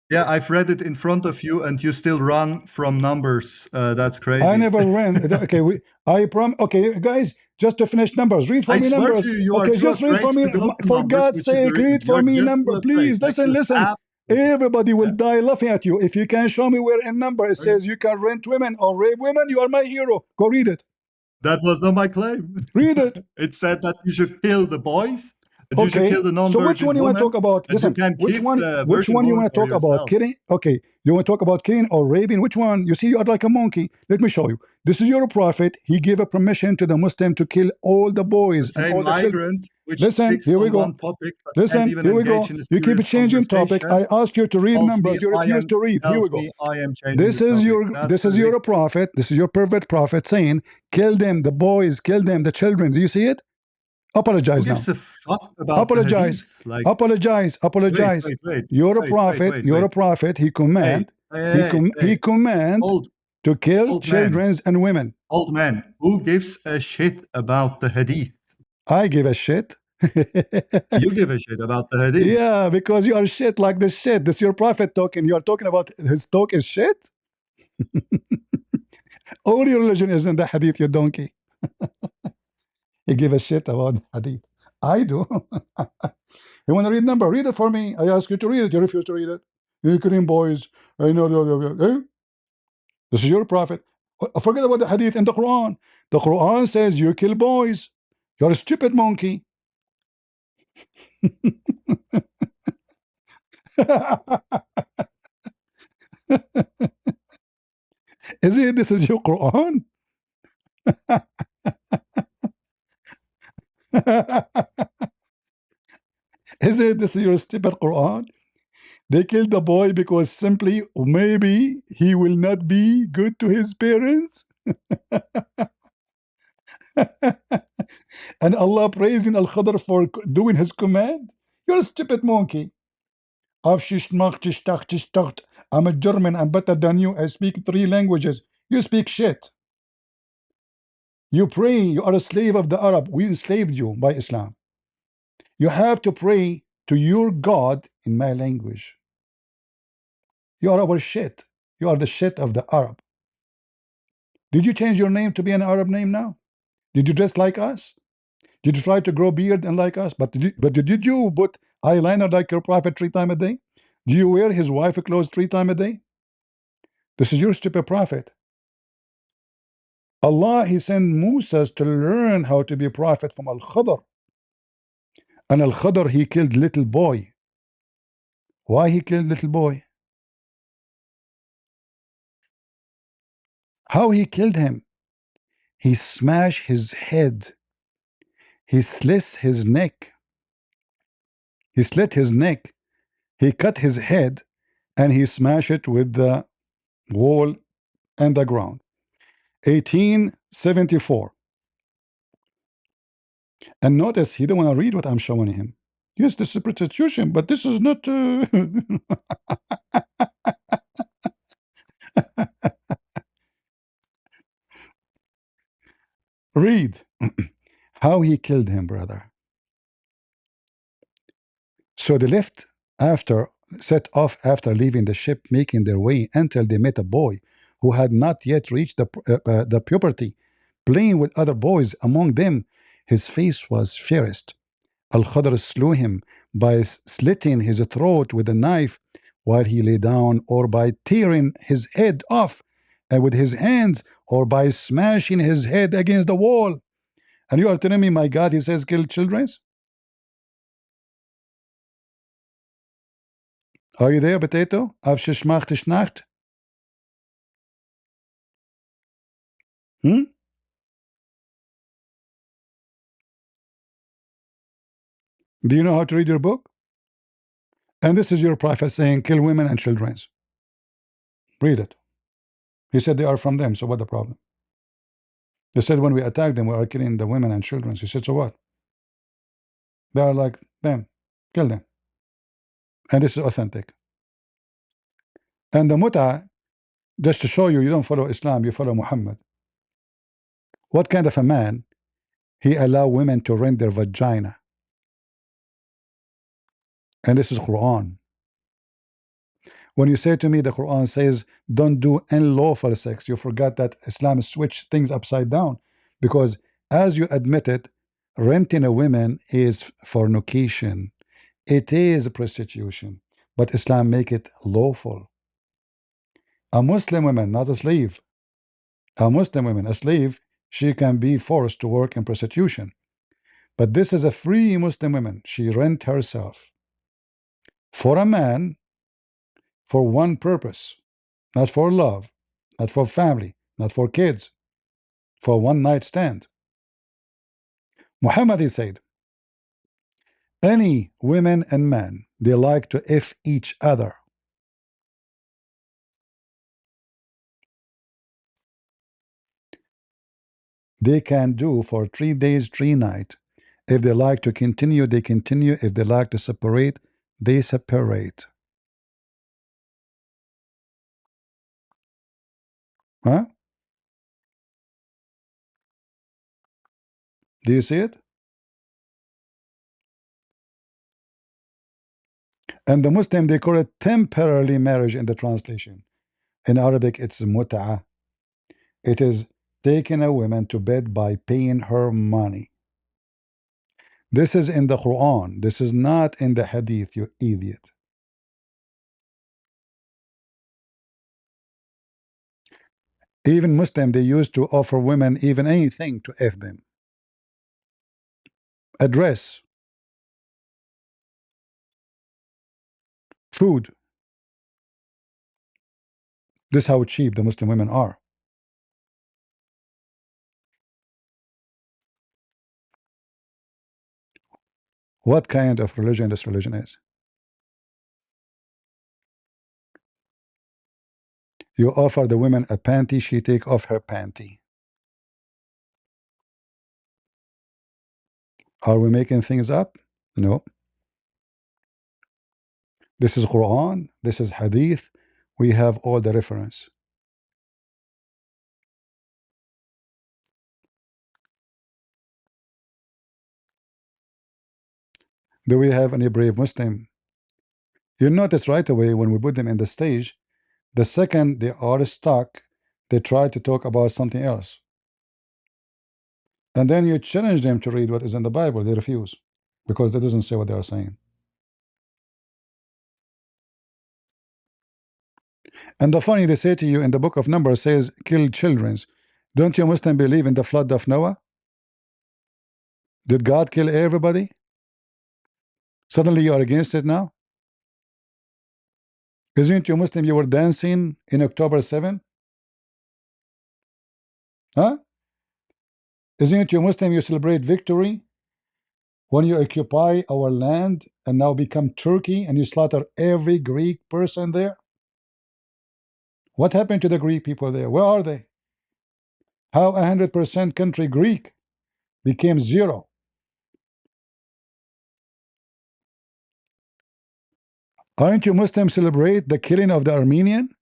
Yeah, I've read it in front of you, and you still run from numbers. That's crazy. I never ran. Okay, okay, guys, just to finish numbers. Read for me numbers. Okay, just read for me. For God's sake, read for me number. Please, listen. Everybody will die laughing at you. If you can show me where in number it says you can rent women or rape women, you are my hero. Go read it. That was not my claim. Read it. It said that you should kill the boys. Okay, you should kill the non-virgin so which one you want to talk about? Listen, which one you want to talk about? Killing? Okay, you want to talk about killing or raping? Which one? You see, you are like a monkey. Let me show you. This is your prophet. He gave a permission to the Muslim to kill all the boys and all the children. Listen, here we go. Listen, here we go. You keep changing topic. I ask you to read numbers. You refuse to read. Here we go. This is your prophet. This is your perfect prophet saying, kill them, the boys, kill them, the children. Do you see it? Apologize now. Apologize. Apologize. Wait, you're a prophet. You're a prophet. He command. He command to kill children and women. Old man, who gives a shit about the hadith? I give a shit. You give a shit about the hadith. Yeah, because you are shit like this shit. This is your prophet talking. You are talking about his talk is shit. All your religion is in the hadith, you donkey. You give a shit about the hadith. I do. You want to read number? Read it for me. I ask you to read it. You refuse to read it. You Korean boys. I know. This is your prophet. Forget about the hadith in the Quran. The Quran says you kill boys. You're a stupid monkey. This is your Quran? This is your stupid Quran? They killed the boy because simply maybe he will not be good to his parents. And Allah praising Al-Khadr for doing his command. You're a stupid monkey. I'm a German. I'm better than you. I speak 3 languages. You speak shit. You pray. You are a slave of the Arab. We enslaved you by Islam. You have to pray to your God in my language. You are our shit. You are the shit of the Arab. Did you change your name to be an Arab name now? Did you dress like us? Did you try to grow beard and like us? But did you put eyeliner like your prophet 3 times a day? Do you wear his wife clothes 3 times a day? This is your stupid prophet. Allah, he sent Musa to learn how to be a prophet from Al-Khadr. And Al-Khadr, he killed little boy. Why he killed little boy? How he killed him? He smashed his head. He slit his neck. He slit his neck. He cut his head and he smashed it with the wall and the ground. 1874. And notice he don't want to read what I'm showing him. Yes, this is prostitution, but this is not. Read how he killed him, brother. So they left set off after leaving the ship, making their way until they met a boy who had not yet reached the puberty, playing with other boys. Among them, his face was fairest. Al-Khadr slew him by slitting his throat with a knife while he lay down, or by tearing his head off and with his hands or by smashing his head against the wall. And you are telling me, my God, he says kill children? Are you there, Potato? Auf Schmacht Schnacht? Hmm? Do you know how to read your book? And this is your prophet saying kill women and children. Read it. He said they are from them, so what the problem? They said when we attack them, we are killing the women and children. He said, so what? They are like them. Kill them. And this is authentic. And the muta, just to show you, you don't follow Islam, you follow Muhammad. What kind of a man he allow women to rent their vagina? And this is Quran. When you say to me the Quran says don't do unlawful sex, you forgot that Islam switched things upside down, because as you admitted, renting a woman is fornication. It is prostitution, but Islam make it lawful. A Muslim woman, not a slave. A Muslim woman, a slave, she can be forced to work in prostitution. But this is a free Muslim woman. She rent herself for a man for one purpose, not for love, not for family, not for kids, for one night stand. Muhammad, he said, any women and men, they like to F each other. They can do for 3 days, 3 nights. If they like to continue, they continue. If they like to separate, they separate. Huh? Do you see it? And the Muslim, they call it temporarily marriage in the translation. In Arabic, it's mut'ah. It is taking a woman to bed by paying her money. This is in the Quran. This is not in the Hadith, you idiot. Even Muslim, they used to offer women even anything to F them. A dress, food. This is how cheap the Muslim women are. What kind of religion this religion is? You offer the woman a panty, she take off her panty. Are we making things up? No. This is Quran, this is Hadith. We have all the reference. Do we have any brave Muslim? You notice right away when we put them in the stage, the second they are stuck, they try to talk about something else. And then you challenge them to read what is in the Bible, they refuse, because that doesn't say what they are saying. And the funny, they say to you in the book of Numbers says, kill children. Don't you Muslim believe in the flood of Noah? Did God kill everybody? Suddenly you are against it now? Isn't you Muslim you were dancing in October 7? Huh? Isn't you Muslim you celebrate victory when you occupy our land and now become Turkey and you slaughter every Greek person there? What happened to the Greek people there? Where are they? How 100% country Greek became 0? Aren't you Muslims celebrate the killing of the Armenian?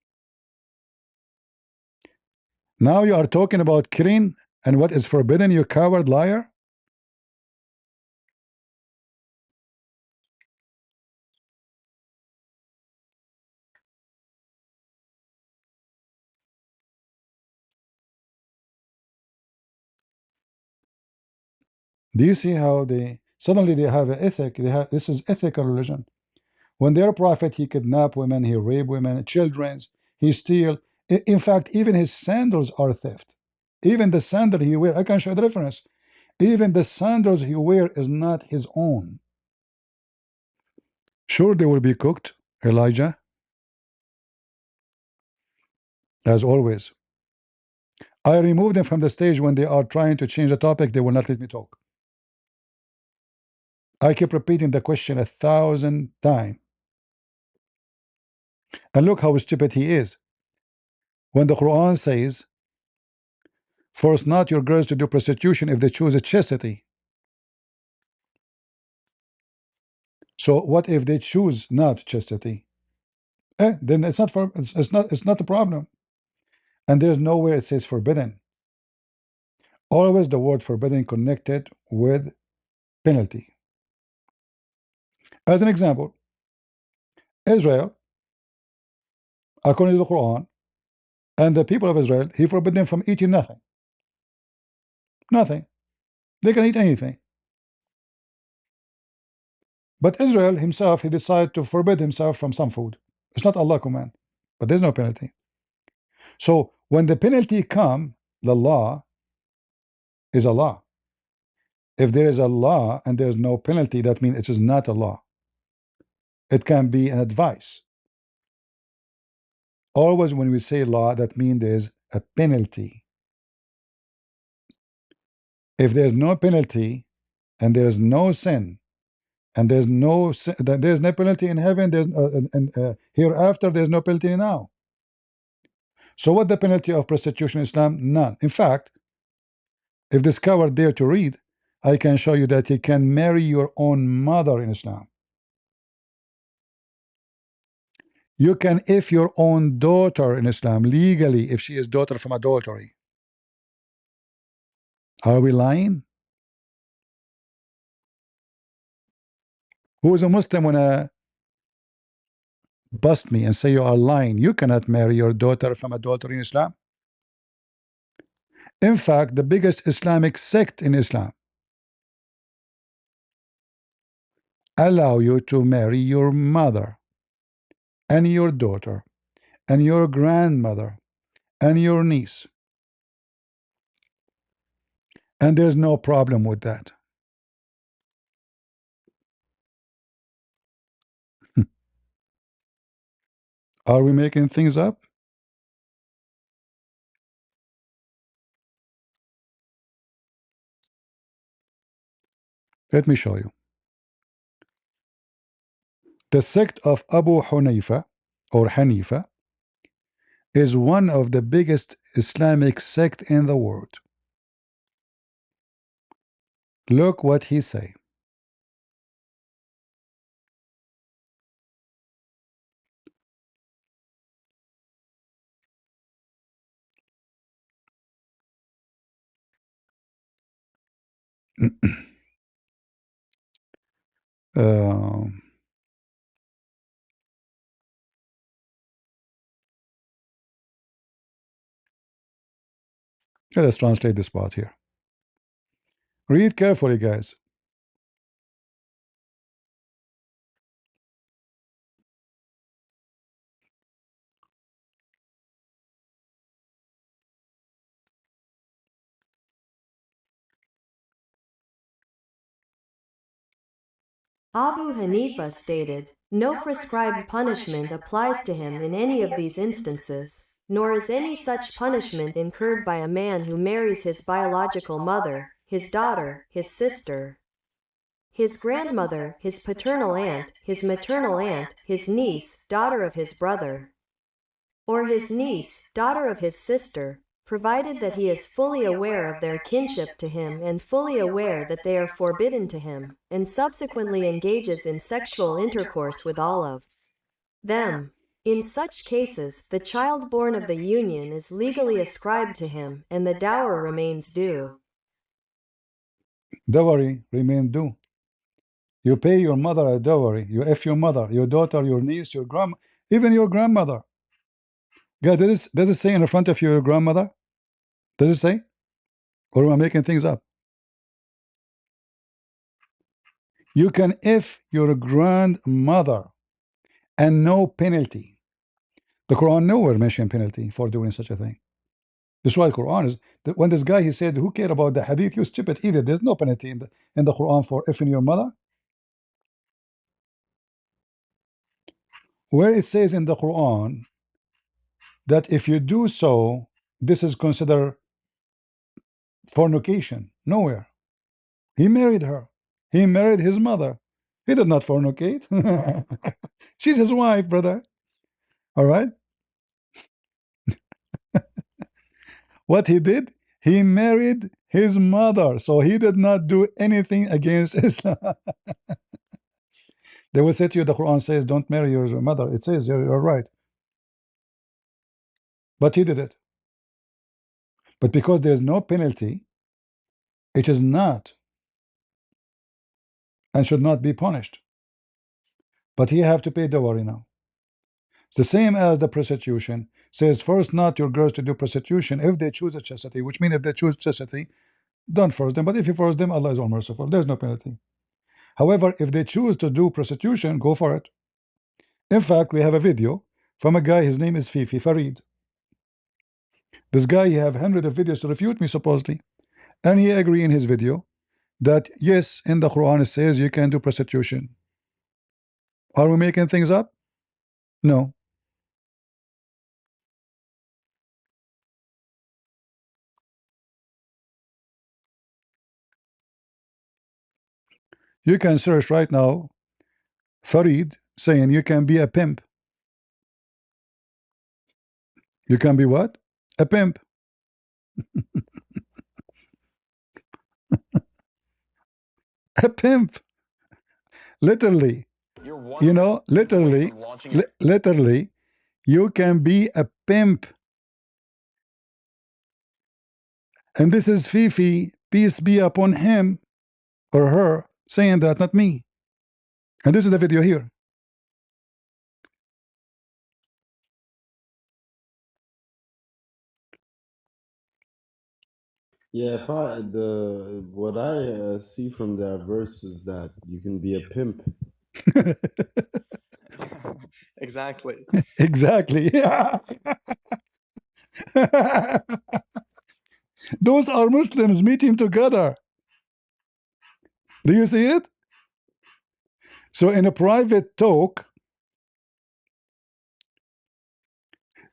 Now you are talking about killing and what is forbidden, you coward liar? Do you see how they suddenly they have an ethic? This is ethical religion. When their prophet, he kidnap women, he rape women, children, he steal, In fact, even his sandals are theft. Even the sandal he wears, I can show the reference. Even the sandals he wears is not his own. Sure, they will be cooked, Elijah, as always. I remove them from the stage when they are trying to change the topic. They will not let me talk. I keep repeating the question 1,000 times. And look how stupid he is. When the Quran says, force not your girls to do prostitution if they choose a chastity. So what if they choose not chastity? Then it's not for it's not a problem. And there's nowhere it says forbidden. Always the word forbidden connected with penalty. As an example, Israel, according to the Quran, and the people of Israel, he forbid them from eating nothing. Nothing. They can eat anything. But Israel himself, he decided to forbid himself from some food. It's not Allah command, but there's no penalty. So when the penalty come, the law is a law. If there is a law and there's no penalty, that means it is not a law. It can be an advice. Always when we say law, that means there's a penalty. If there's no penalty and there's no sin, and there's no penalty in heaven, there's hereafter there's no penalty now. So what the penalty of prostitution in Islam? None. In fact, if discovered there to read, I can show you that you can marry your own mother in Islam. You can if your own daughter in Islam legally, if she is daughter from adultery. Are we lying? Who is a Muslim wanna bust me and say you are lying? You cannot marry your daughter from adultery in Islam. In fact, the biggest Islamic sect in Islam allow you to marry your mother and your daughter and your grandmother and your niece, and there's no problem with that. Are we making things up? Let me show you. The sect of Abu Hanifa or Hanifa is one of the biggest Islamic sect in the world. Look what he say. Let's translate this part here. Read carefully, guys. Abu Hanifa stated, no prescribed punishment applies to him in any of these instances, nor is any such punishment incurred by a man who marries his biological mother, his daughter, his sister, his grandmother, his paternal aunt, his maternal aunt, his niece, daughter of his brother, or his niece, daughter of his sister, provided that he is fully aware of their kinship to him and fully aware that they are forbidden to him, and subsequently engages in sexual intercourse with all of them. In such cases, the child born of the union is legally ascribed to him, and the dower remains due. Dowry remain due. You pay your mother a dowry. You F your mother, your daughter, your niece, your grandma, even your grandmother. God, does it say in the front of your grandmother? Does it say? Or am I making things up? You can F your grandmother and no penalty. The Quran nowhere mention penalty for doing such a thing. That's why the Quran is, when this guy, he said, who care about the hadith, you stupid idiot, there's no penalty in the Quran for effing your mother. Where it says in the Quran that if you do so, this is considered fornication. Nowhere. He married her. He married his mother. He did not fornicate. She's his wife, brother. All right. What he did, he married his mother. So he did not do anything against Islam. They will say to you, the Quran says, don't marry your mother. It says, you're right. But he did it. But because there's no penalty, it is not and should not be punished. But he have to pay dowry now. It's the same as the prostitution. Says first not your girls to do prostitution if they choose a chastity, which means if they choose chastity, don't force them. But if you force them, Allah is all merciful. There's no penalty. However, if they choose to do prostitution, go for it. In fact, we have a video from a guy, his name is Fifi Farid. This guy, he have hundreds of videos to refute me supposedly. And he agree in his video that yes, in the Quran it says you can do prostitution. Are we making things up? No. You can search right now Farid saying you can be a pimp. You can be what? A pimp. A pimp. Literally. You know, literally, literally, you can be a pimp. And this is Fifi, peace be upon him or her, saying that, not me. And this is the video here. Yeah, what I see from that verse is that you can be a pimp. Exactly. Exactly. Those are Muslims meeting together. Do you see it? So in a private talk,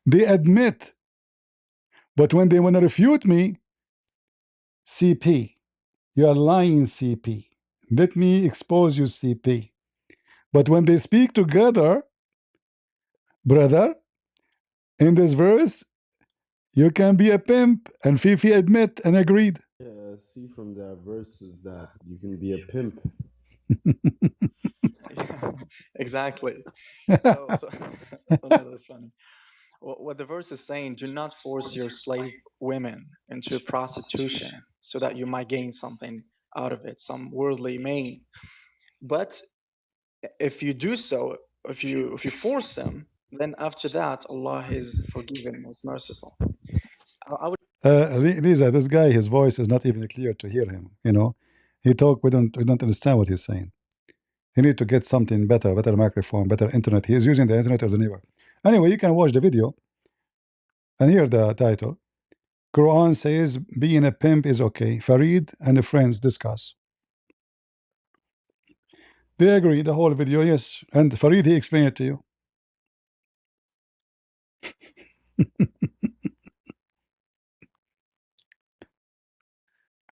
they admit, but when they want to refute me, CP, you are lying, CP. Let me expose you, CP. But when they speak together, brother, in this verse, you can be a pimp, and Fifi admit and agreed. Yeah, see from that verse is that you can be a pimp. Exactly. So oh, no, that's funny. What the verse is saying, do not force your slave women into prostitution so that you might gain something out of it, some worldly gain. But if you do so, if you force them, then after that, Allah is forgiving, most merciful. I would Lisa, this guy, his voice is not even clear to hear him. You know, he talk. We don't understand what he's saying. He need to get something better microphone, better internet. He is using the internet of the neighbor. Anyway, you can watch the video and hear the title. Quran says being a pimp is okay. Farid and the friends discuss. They agree, the whole video, yes. And Farid, he explained it to you.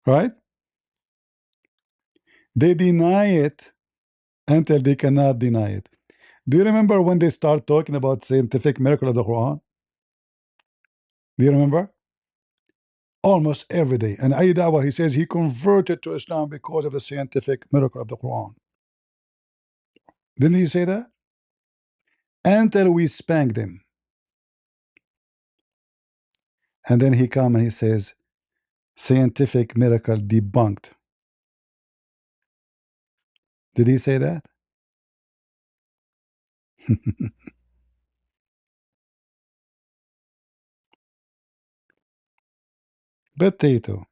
Right? They deny it until they cannot deny it. Do you remember when they start talking about scientific miracle of the Quran? Do you remember? Almost every day. And Ali Dawah, he says he converted to Islam because of the scientific miracle of the Quran. Didn't he say that? Until we spank them. And then he come and he says, scientific miracle debunked. Did he say that? Potato.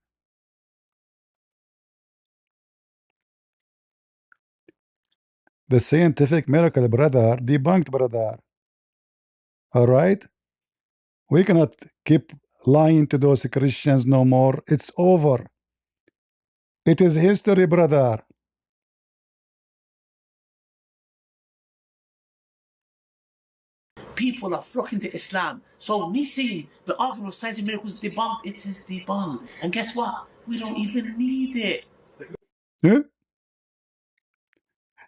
The scientific miracle, brother, debunked, brother. All right? We cannot keep lying to those Christians no more. It's over. It is history, brother. People are flocking to Islam. So me saying the argument of signs and miracles debunked, it is debunked. And guess what? We don't even need it. Yeah?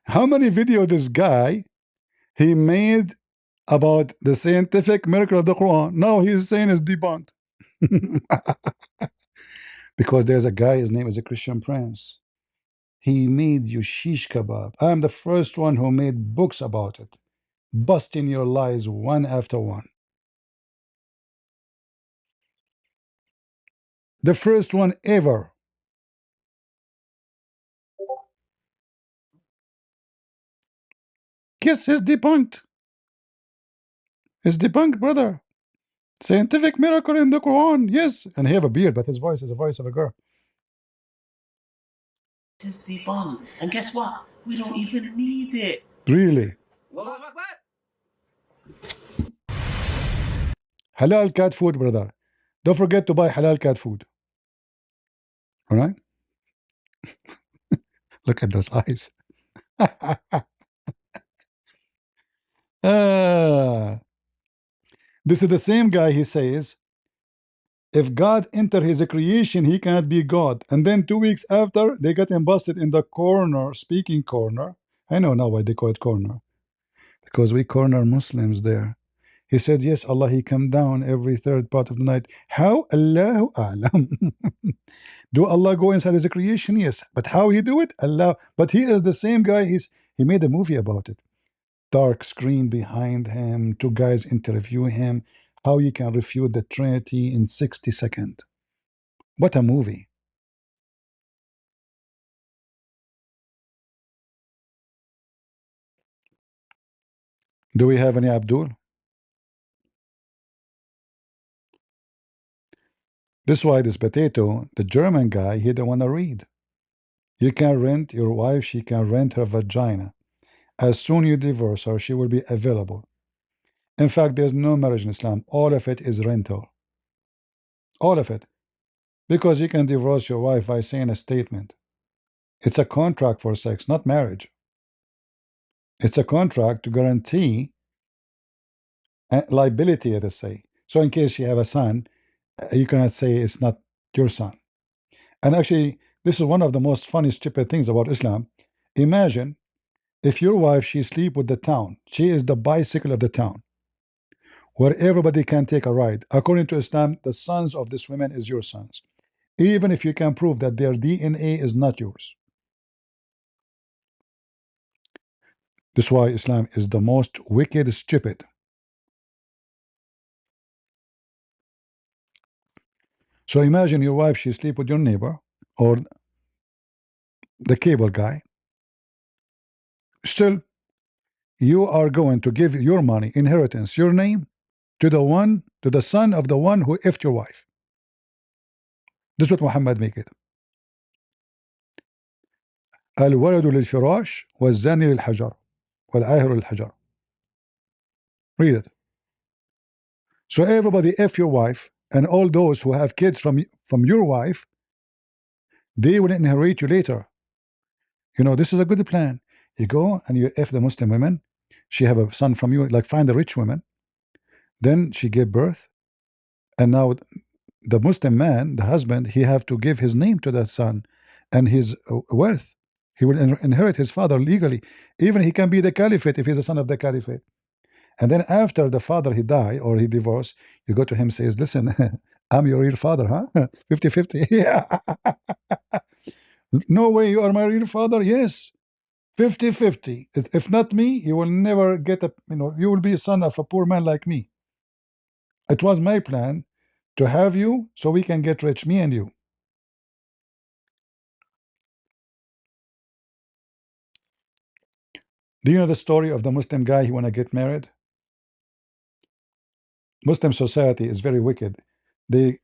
How many videos this guy he made about the scientific miracle of the Quran? Now he's saying it's debunked. Because there's a guy, his name is a Christian Prince. He made you shish kebab. I'm the first one who made books about it, busting your lies one after one. The first one ever. Yes, it's debunked. It's debunked, brother. Scientific miracle in the Quran, yes. And he have a beard, but his voice is the voice of a girl. It is debunked. And guess what? We don't even need it. Really? Halal cat food, brother. Don't forget to buy halal cat food. All right? Look at those eyes. This is the same guy, he says, if God enter his creation, he cannot be God. And then 2 weeks after, they got him busted in the corner, speaking corner. I know now why they call it corner. Because we corner Muslims there. He said, yes, Allah, he come down every third part of the night. How? Allahu A'lam. Do Allah go inside his creation? Yes. But how he do it? Allah. But he is the same guy. He made a movie about it. Dark screen behind him. 2 guys interview him. How you can refute the Trinity in 60 seconds. What a movie. Do we have any Abdul? This is why this potato, the German guy, he don't want to read. You can rent your wife, she can rent her vagina. As soon you divorce her, she will be available. In fact, there's no marriage in Islam. All of it is rental. All of it. Because you can divorce your wife by saying a statement. It's a contract for sex, not marriage. It's a contract to guarantee liability, let us say. So in case you have a son, you cannot say it's not your son. And actually, this is one of the most funny, stupid things about Islam. Imagine if your wife, she sleep with the town. She is the bicycle of the town, where everybody can take a ride. According to Islam, the sons of this woman is your sons, even if you can prove that their DNA is not yours. This is why Islam is the most wicked, stupid. So imagine your wife, she sleep with your neighbor or the cable guy. Still, you are going to give your money, inheritance, your name to the son of the one who effed your wife. This is what Muhammad make it. الولد للفراش والزاني للحجر والعاهر للحجر. Read it. So everybody F your wife, and all those who have kids from your wife, they will inherit you later. You know, this is a good plan. You go and you F the Muslim women. She have a son from you, like find the rich woman. Then she gave birth. And now the Muslim man, the husband, he have to give his name to that son and his wealth. He will inherit his father legally. Even he can be the caliphate if he's a son of the caliphate. And then after the father he die or he divorced, you go to him says, listen, I'm your real father, huh? 50-50. Yeah. No way you are my real father. Yes. 50-50. If not me, you will never get you will be a son of a poor man like me. It was my plan to have you so we can get rich, me and you. Do you know the story of the Muslim guy who want to get married? Muslim society is very wicked. They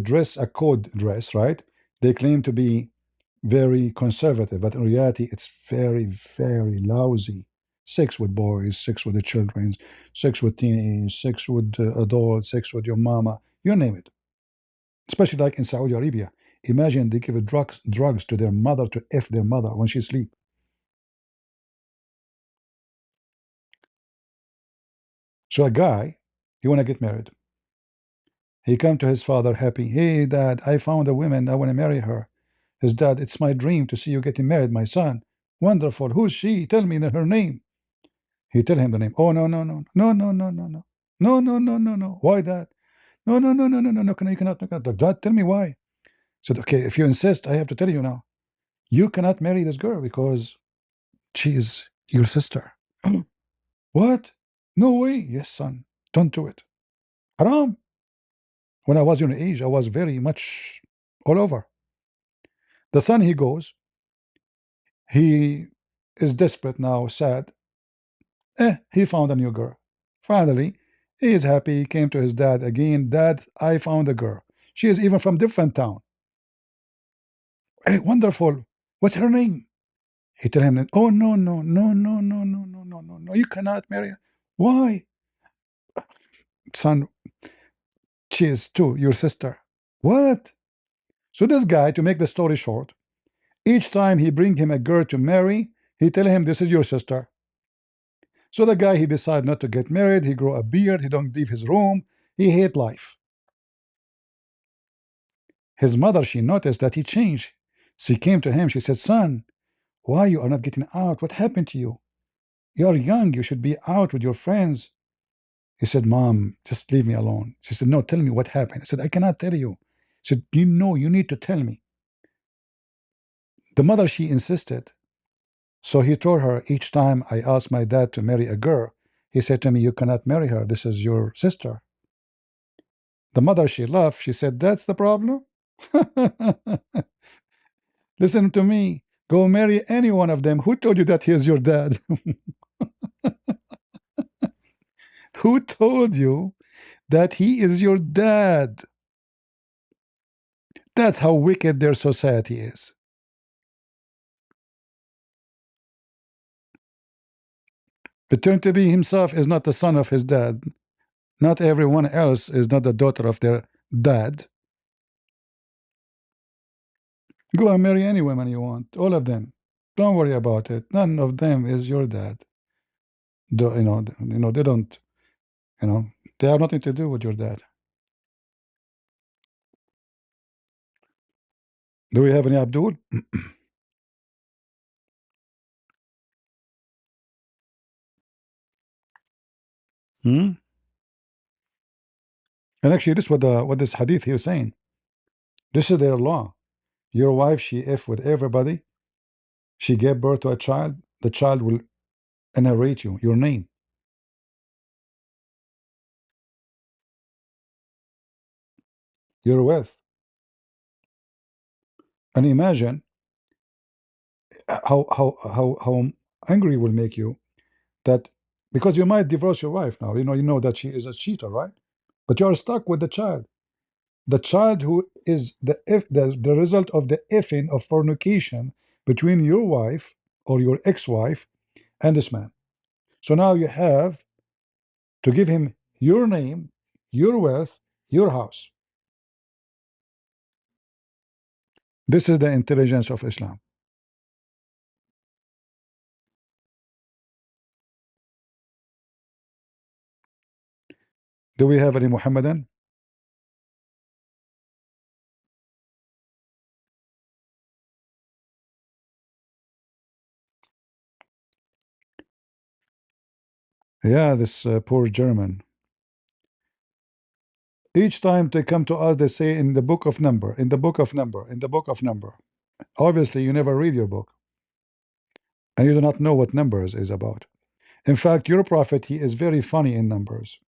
dress a code dress, right? They claim to be very conservative, but in reality, it's very, very lousy. sex with boys, sex with the children, sex with teenagers, sex with adults, sex with your mama, you name it. Especially like in Saudi Arabia. Imagine they give drugs to their mother to F their mother when she sleep. So a guy, he want to get married. He come to his father happy. Hey, dad, I found a woman. I want to marry her. His dad, it's my dream to see you getting married, my son. Wonderful. Who's she? Tell me her name. He tell him the name. Oh, no, no, no, no, no, no, no, no. No, no, no, no, no. Why that? No, no, no, no, no, no, no. You cannot. Dad, tell me why. I said, okay, if you insist, I have to tell you now. You cannot marry this girl because she is your sister. What? No way. Yes, son. Don't do it. Haram. When I was your age, I was very much all over. The son, he goes. He is desperate now, sad. He found a new girl. Finally, he is happy. He came to his dad again. Dad, I found a girl. She is even from different town. Hey, wonderful. What's her name? He tell him, oh, no, no, no, no, no, no, no, no, no, no. You cannot marry her. Why? Son, she is too your sister. What? So this guy, to make the story short, each time he bring him a girl to marry, he tell him this is your sister. So the guy, he decide not to get married. He grow a beard. He don't leave his room. He hate life. His mother, she noticed that he changed. She came to him. She said, son, why you are not getting out? What happened to you? You are young. You should be out with your friends. He said, Mom, just leave me alone. She said, no, tell me what happened. I said, I cannot tell you. She said, you know, you need to tell me. The mother, she insisted. So he told her, each time I asked my dad to marry a girl, he said to me, you cannot marry her. This is your sister. The mother, she laughed. She said, that's the problem? Listen to me. Go marry any one of them. Who told you that he is your dad? Who told you that he is your dad? That's how wicked their society is. Pretend to be himself is not the son of his dad. Not everyone else is not the daughter of their dad. Go and marry any woman you want, all of them. Don't worry about it. None of them is your dad. They don't. They have nothing to do with your dad. Do we have any Abdul? And actually, this is what this hadith here is saying. This is their law. Your wife, she if with everybody. She gave birth to a child. The child will inherit you, your name. Your wealth. And imagine how angry will make you that, because you might divorce your wife now. You know that she is a cheater, right? But you are stuck with the child. The child who is the result of the effing of fornication between your wife or your ex-wife and this man. So now you have to give him your name, your wealth, your house. This is the intelligence of Islam. Do we have any Muhammadan? Yeah, this poor German. Each time they come to us, they say in the book of number, in the book of number, in the book of number. Obviously, you never read your book. And you do not know what numbers is about. In fact, your prophet, he is very funny in numbers.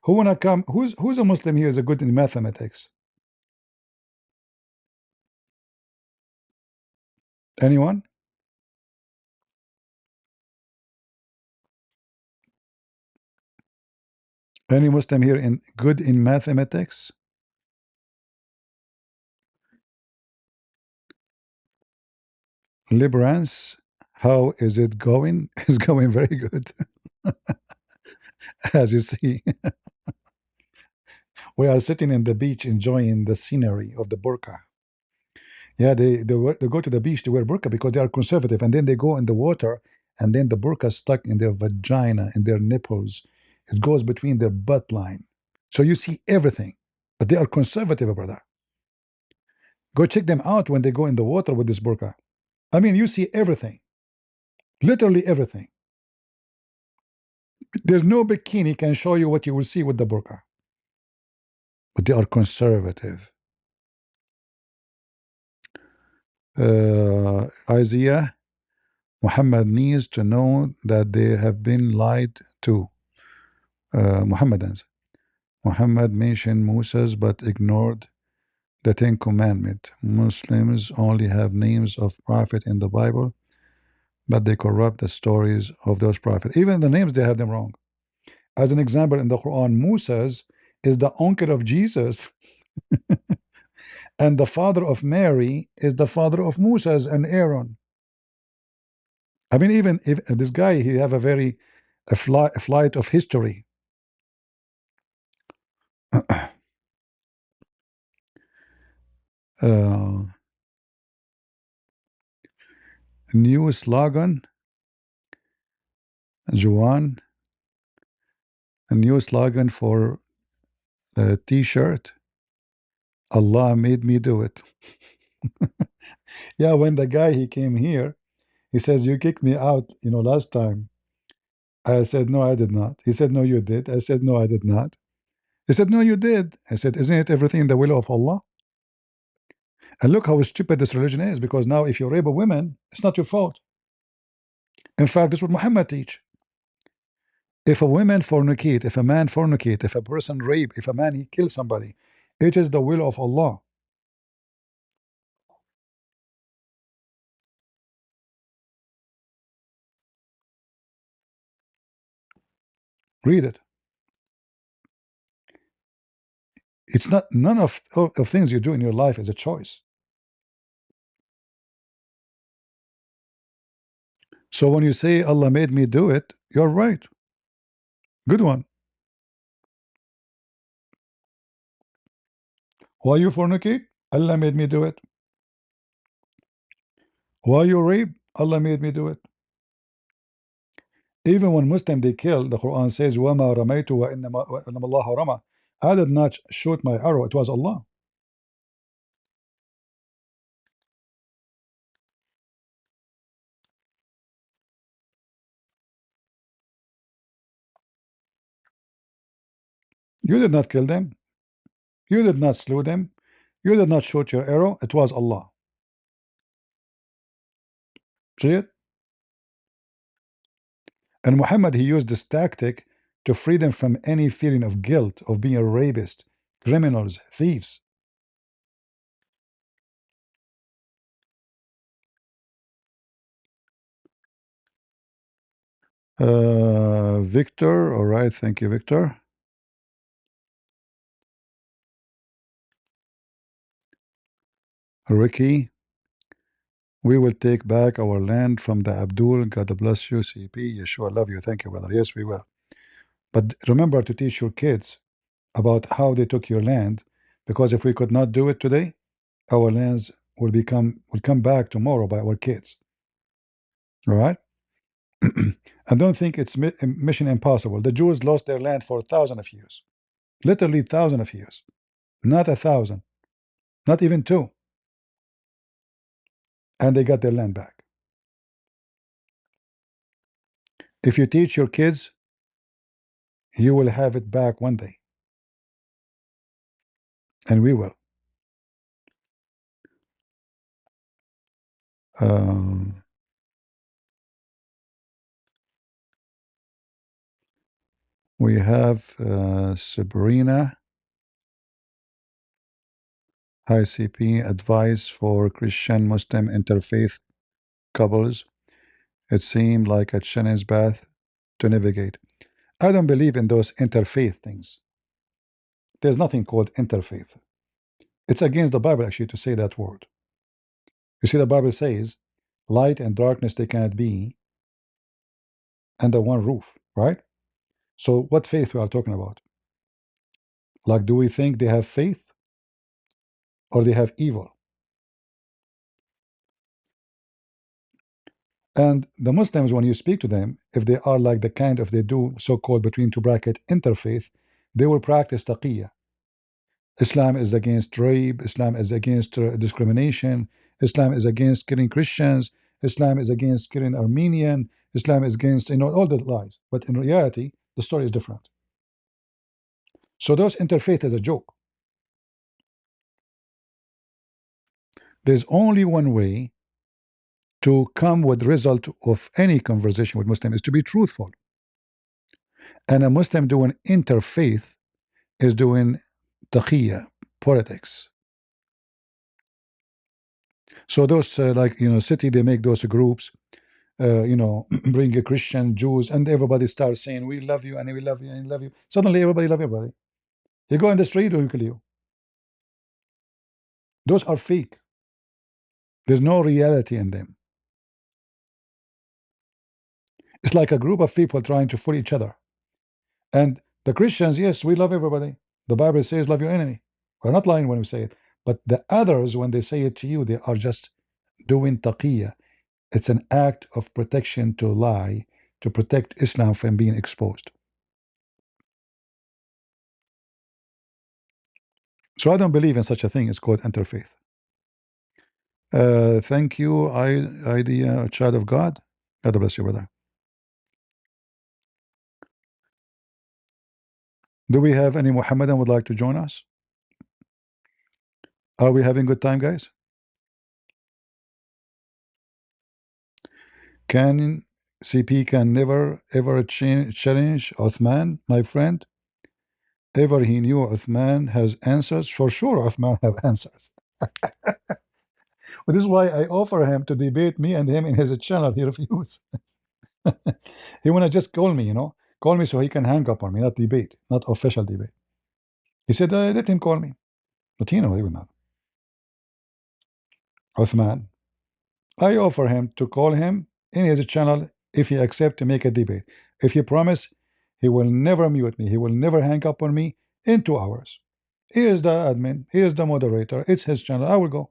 Who wanna come? Who's a Muslim here is a good in mathematics? Anyone? Any Muslim here in good in mathematics? Liberance, How is it going? It's going very good. As you see, we are sitting in the beach enjoying the scenery of the burqa. Yeah, they go to the beach to wear burqa because they are conservative, and then they go in the water, and then the burqa is stuck in their vagina, in their nipples. It goes between their butt line. So you see everything, but they are conservative, brother. Go check them out when they go in the water with this burqa. I mean, you see everything, literally everything. There's no bikini can show you what you will see with the burqa, but they are conservative. Isaiah, Muhammad needs to know that they have been lied to. Muhammadans. Muhammad mentioned Moses but ignored the Ten Commandments. Muslims only have names of prophet in the Bible, but they corrupt the stories of those prophets. Even the names, they have them wrong. As an example, in the Quran, Moses is the uncle of Jesus, and the father of Mary is the father of Moses and Aaron. I mean, even if this guy, he have a flight of history. New slogan, Juan, a new slogan for a t-shirt. Allah made me do it. Yeah, when the guy, he came here, he says, you kicked me out, last time. I said, no, I did not. He said, no, you did. I said, no, I did not. He said, no, you did. I said, isn't it everything in the will of Allah? And look how stupid this religion is, because now if you rape a woman, it's not your fault. In fact, that's what Muhammad teach. If a woman fornicate, if a man fornicate, if a person rape, if a man he kills somebody, it is the will of Allah. Read it. It's not, none of things you do in your life is a choice. So when you say Allah made me do it, you're right. Good one. Why you fornicate? Allah made me do it. Why you rape? Allah made me do it. Even when Muslim they kill, the Quran says, وَمَا رَمَيْتُ وَإِنَّمَا اللَّهُ رَمَى. I did not shoot my arrow, it was Allah. You did not kill them. You did not slew them. You did not shoot your arrow. It was Allah. See it? And Muhammad, he used this tactic to free them from any feeling of guilt of being a rapist, criminals, thieves. Victor, all right, thank you, Victor. Ricky, we will take back our land from the Abdul. God bless you, CP. Yeshua, love you. Thank you, brother. Yes, we will. But remember to teach your kids about how they took your land, because if we could not do it today, our lands will come back tomorrow by our kids. All right? And don't think it's mission impossible. The Jews lost their land for 1,000 of years, literally 1,000 of years, not 1,000, not even 2, and they got their land back. If you teach your kids, you will have it back one day, and we will. We have Sabrina. Hi, CP. Advice for Christian Muslim interfaith couples. It seemed like a Chinese path to navigate. I don't believe in those interfaith things. There's nothing called interfaith. It's against the Bible actually to say that word. You see, the Bible says, light and darkness, they cannot be under one roof, right? So what faith we are talking about? Like, do we think they have faith or they have evil? And the Muslims, when you speak to them, if they are like the kind of they do so-called between two bracket interfaith, they will practice taqiyya. Islam is against rape, Islam is against discrimination, Islam is against killing Christians, Islam is against killing Armenian, Islam is against, all the lies. But in reality, the story is different. So those interfaith is a joke. There's only one way to come with the result of any conversation with Muslim is to be truthful. And a Muslim doing interfaith is doing taqiyya, politics. So those city, they make those groups, bring a Christian, Jews, and everybody starts saying, we love you, and we love you, and we love you. Suddenly everybody love everybody. You go in the street, or you kill you. Those are fake. There's no reality in them. It's like a group of people trying to fool each other. And the Christians, yes, we love everybody. The Bible says, love your enemy. We're not lying when we say it. But the others, when they say it to you, they are just doing taqiyya. It's an act of protection to lie, to protect Islam from being exposed. So I don't believe in such a thing. It's called interfaith. Thank you, idea, child of God. God bless you, brother. Do we have any Muhammadan would like to join us? Are we having good time, guys? Can CP can never ever challenge Uthman, my friend. Ever he knew Uthman has answers. For sure, Uthman have answers. But this is why I offer him to debate me and him in his channel. He refused. He wanna just call me, call me so he can hang up on me, not debate, not official debate. He said, let him call me, but he will not. Uthman, I offer him to call him in his channel if he accept to make a debate. If he promise, he will never mute me. He will never hang up on me in 2 hours. He is the admin. He is the moderator. It's his channel. I will go.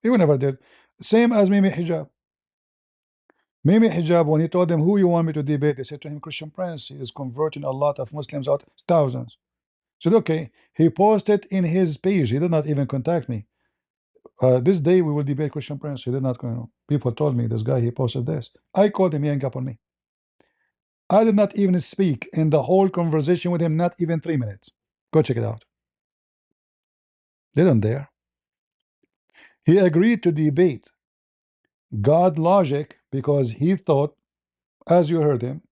He will never did. Same as Mimi Hijab. Mimi Hijab, when he told them who you want me to debate, they said to him, Christian Prince. He is converting a lot of Muslims out, thousands. Said, okay. He posted in his page. He did not even contact me. This day we will debate Christian Prince. He did not. People told me this guy, he posted this. I called him. He hung up on me. I did not even speak in the whole conversation with him. Not even 3 minutes. Go check it out. They don't dare. He agreed to debate God logic because he thought, as you heard him,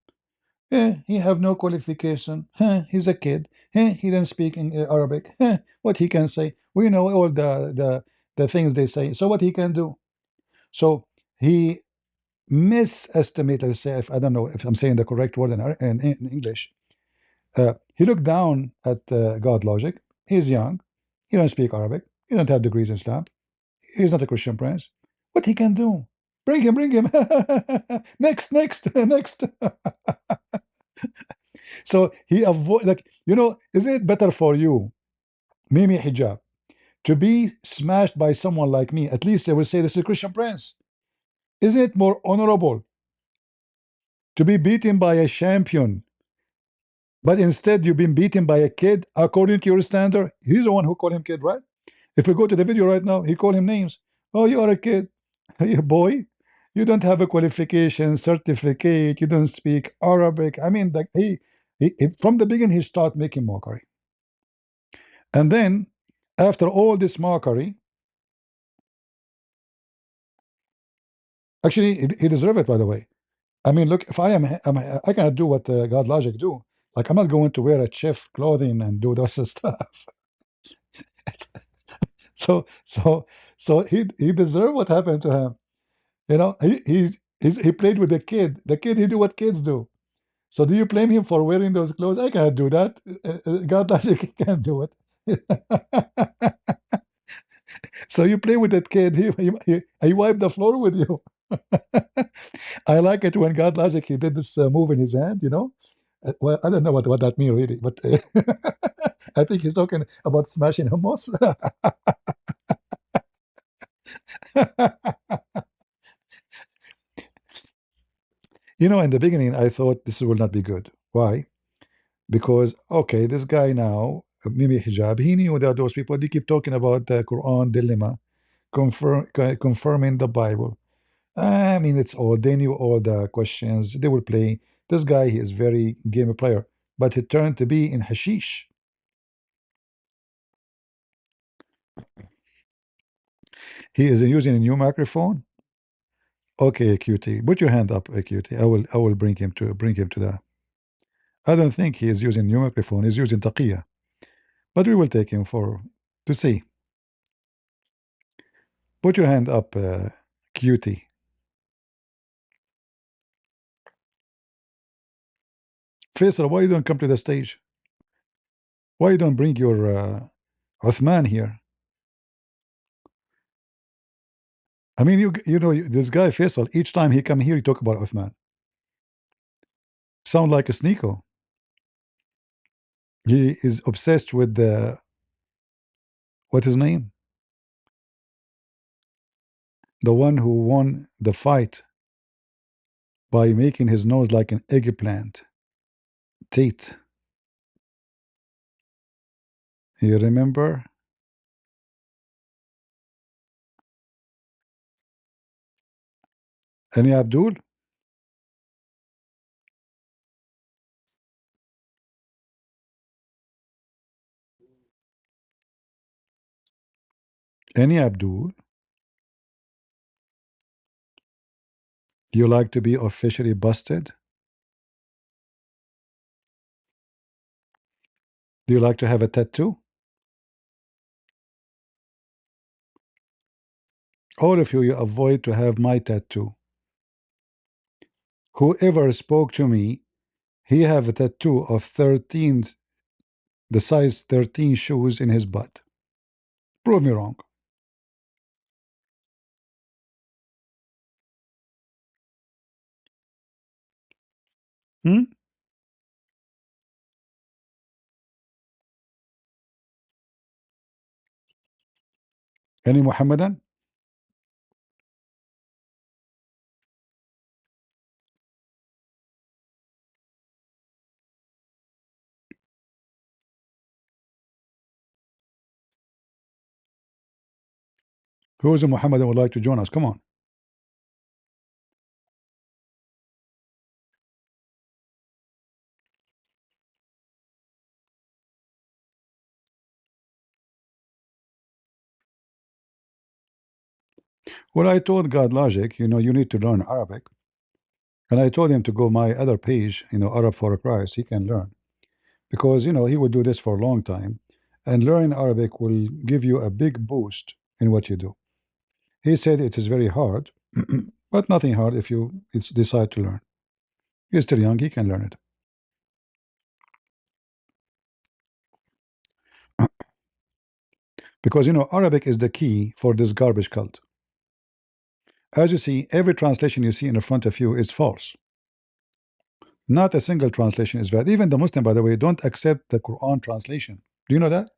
he have no qualification. He's a kid. He didn't speak in Arabic. What he can say? We know all the things they say. So what he can do? So he misestimated. Let's say, if I don't know if I'm saying the correct word in English. He looked down at God logic. He's young. He don't speak Arabic. He don't have degrees in Islam. He's not a Christian Prince. What he can do? Bring him, bring him. Next, next, next. So he avoid, isn't it better for you, Mimi Hijab, to be smashed by someone like me? At least they will say this is a Christian Prince. Isn't it more honorable to be beaten by a champion, but instead you've been beaten by a kid according to your standard? He's the one who called him kid, right? If we go to the video right now, he called him names. Oh, you are a kid. Hey, boy, you don't have a qualification, certificate, you don't speak Arabic. I mean, he from the beginning, he started making mockery. And then, after all this mockery, actually, he deserves it, by the way. I mean, look, if I cannot do what God logic do. Like, I'm not going to wear a chef clothing and do those stuff. So he deserved what happened to him. He played with the kid. The kid, he do what kids do. So do you blame him for wearing those clothes? I can't do that. God logic can't do it. So you play with that kid. He wiped the floor with you. I like it when God Logic, he did this move in his hand, you know. Well, I don't know what that means really, but I think he's talking about smashing hummus. You know, in the beginning, I thought this will not be good. Why? Because, okay, this guy now, Mimi Hijab, he knew that those people, they keep talking about the Quran dilemma, confirming the Bible. I mean, it's all, they knew all the questions. They will play. This guy, he is very game player, but he turned to be in hashish. He is using a new microphone. Okay, QT, put your hand up, QT. I will bring him to that. I don't think he is using new microphone. He's using taqiyya, but we will take him to see. Put your hand up, QT. Faisal, why you don't come to the stage? Why you don't bring your Uthman here? I mean, you know this guy Faisal. Each time he come here, he talk about Uthman. Sound like a sneako. He is obsessed with the what his name? The one who won the fight by making his nose like an eggplant. Tate. You remember? Any Abdul? Any Abdul? You like to be officially busted? Do you like to have a tattoo? All of you avoid to have my tattoo. Whoever spoke to me, he have a tattoo of 13, the size 13 shoes in his butt. Prove me wrong. Hmm? Any Muhammadan? Who is a Muhammadan would like to join us? Come on. Well, I told God Logic, you know, you need to learn Arabic. And I told him to go my other page, you know, Arab for Christ, he can learn. Because, you know, he will do this for a long time. And learning Arabic will give you a big boost in what you do. He said it is very hard, but nothing hard if you decide to learn. He's still young, he can learn it. Because, you know, Arabic is the key for this garbage cult. As you see, every translation you see in front of you is false. Not a single translation is valid. Even the Muslim, by the way, don't accept the Quran translation. Do you know that?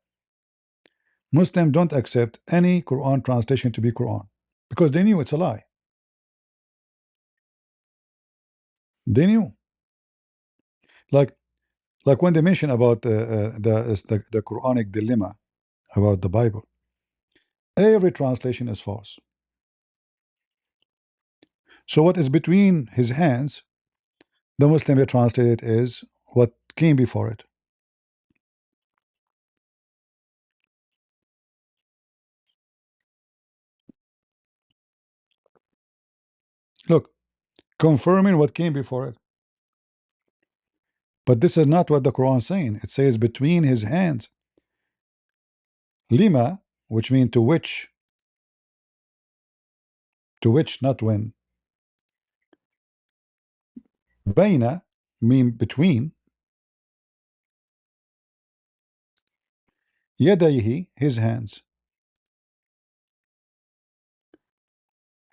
Muslims don't accept any Quran translation to be Quran because they knew it's a lie. They knew. Like when they mention about the Quranic dilemma about the Bible, every translation is false. So what is between his hands, the Muslim will translate it as what came before it. Look, confirming what came before it. But this is not what the Quran is saying. It says between his hands. Lima, which means to which, not when. Baina mean between. Yadayhi, his hands.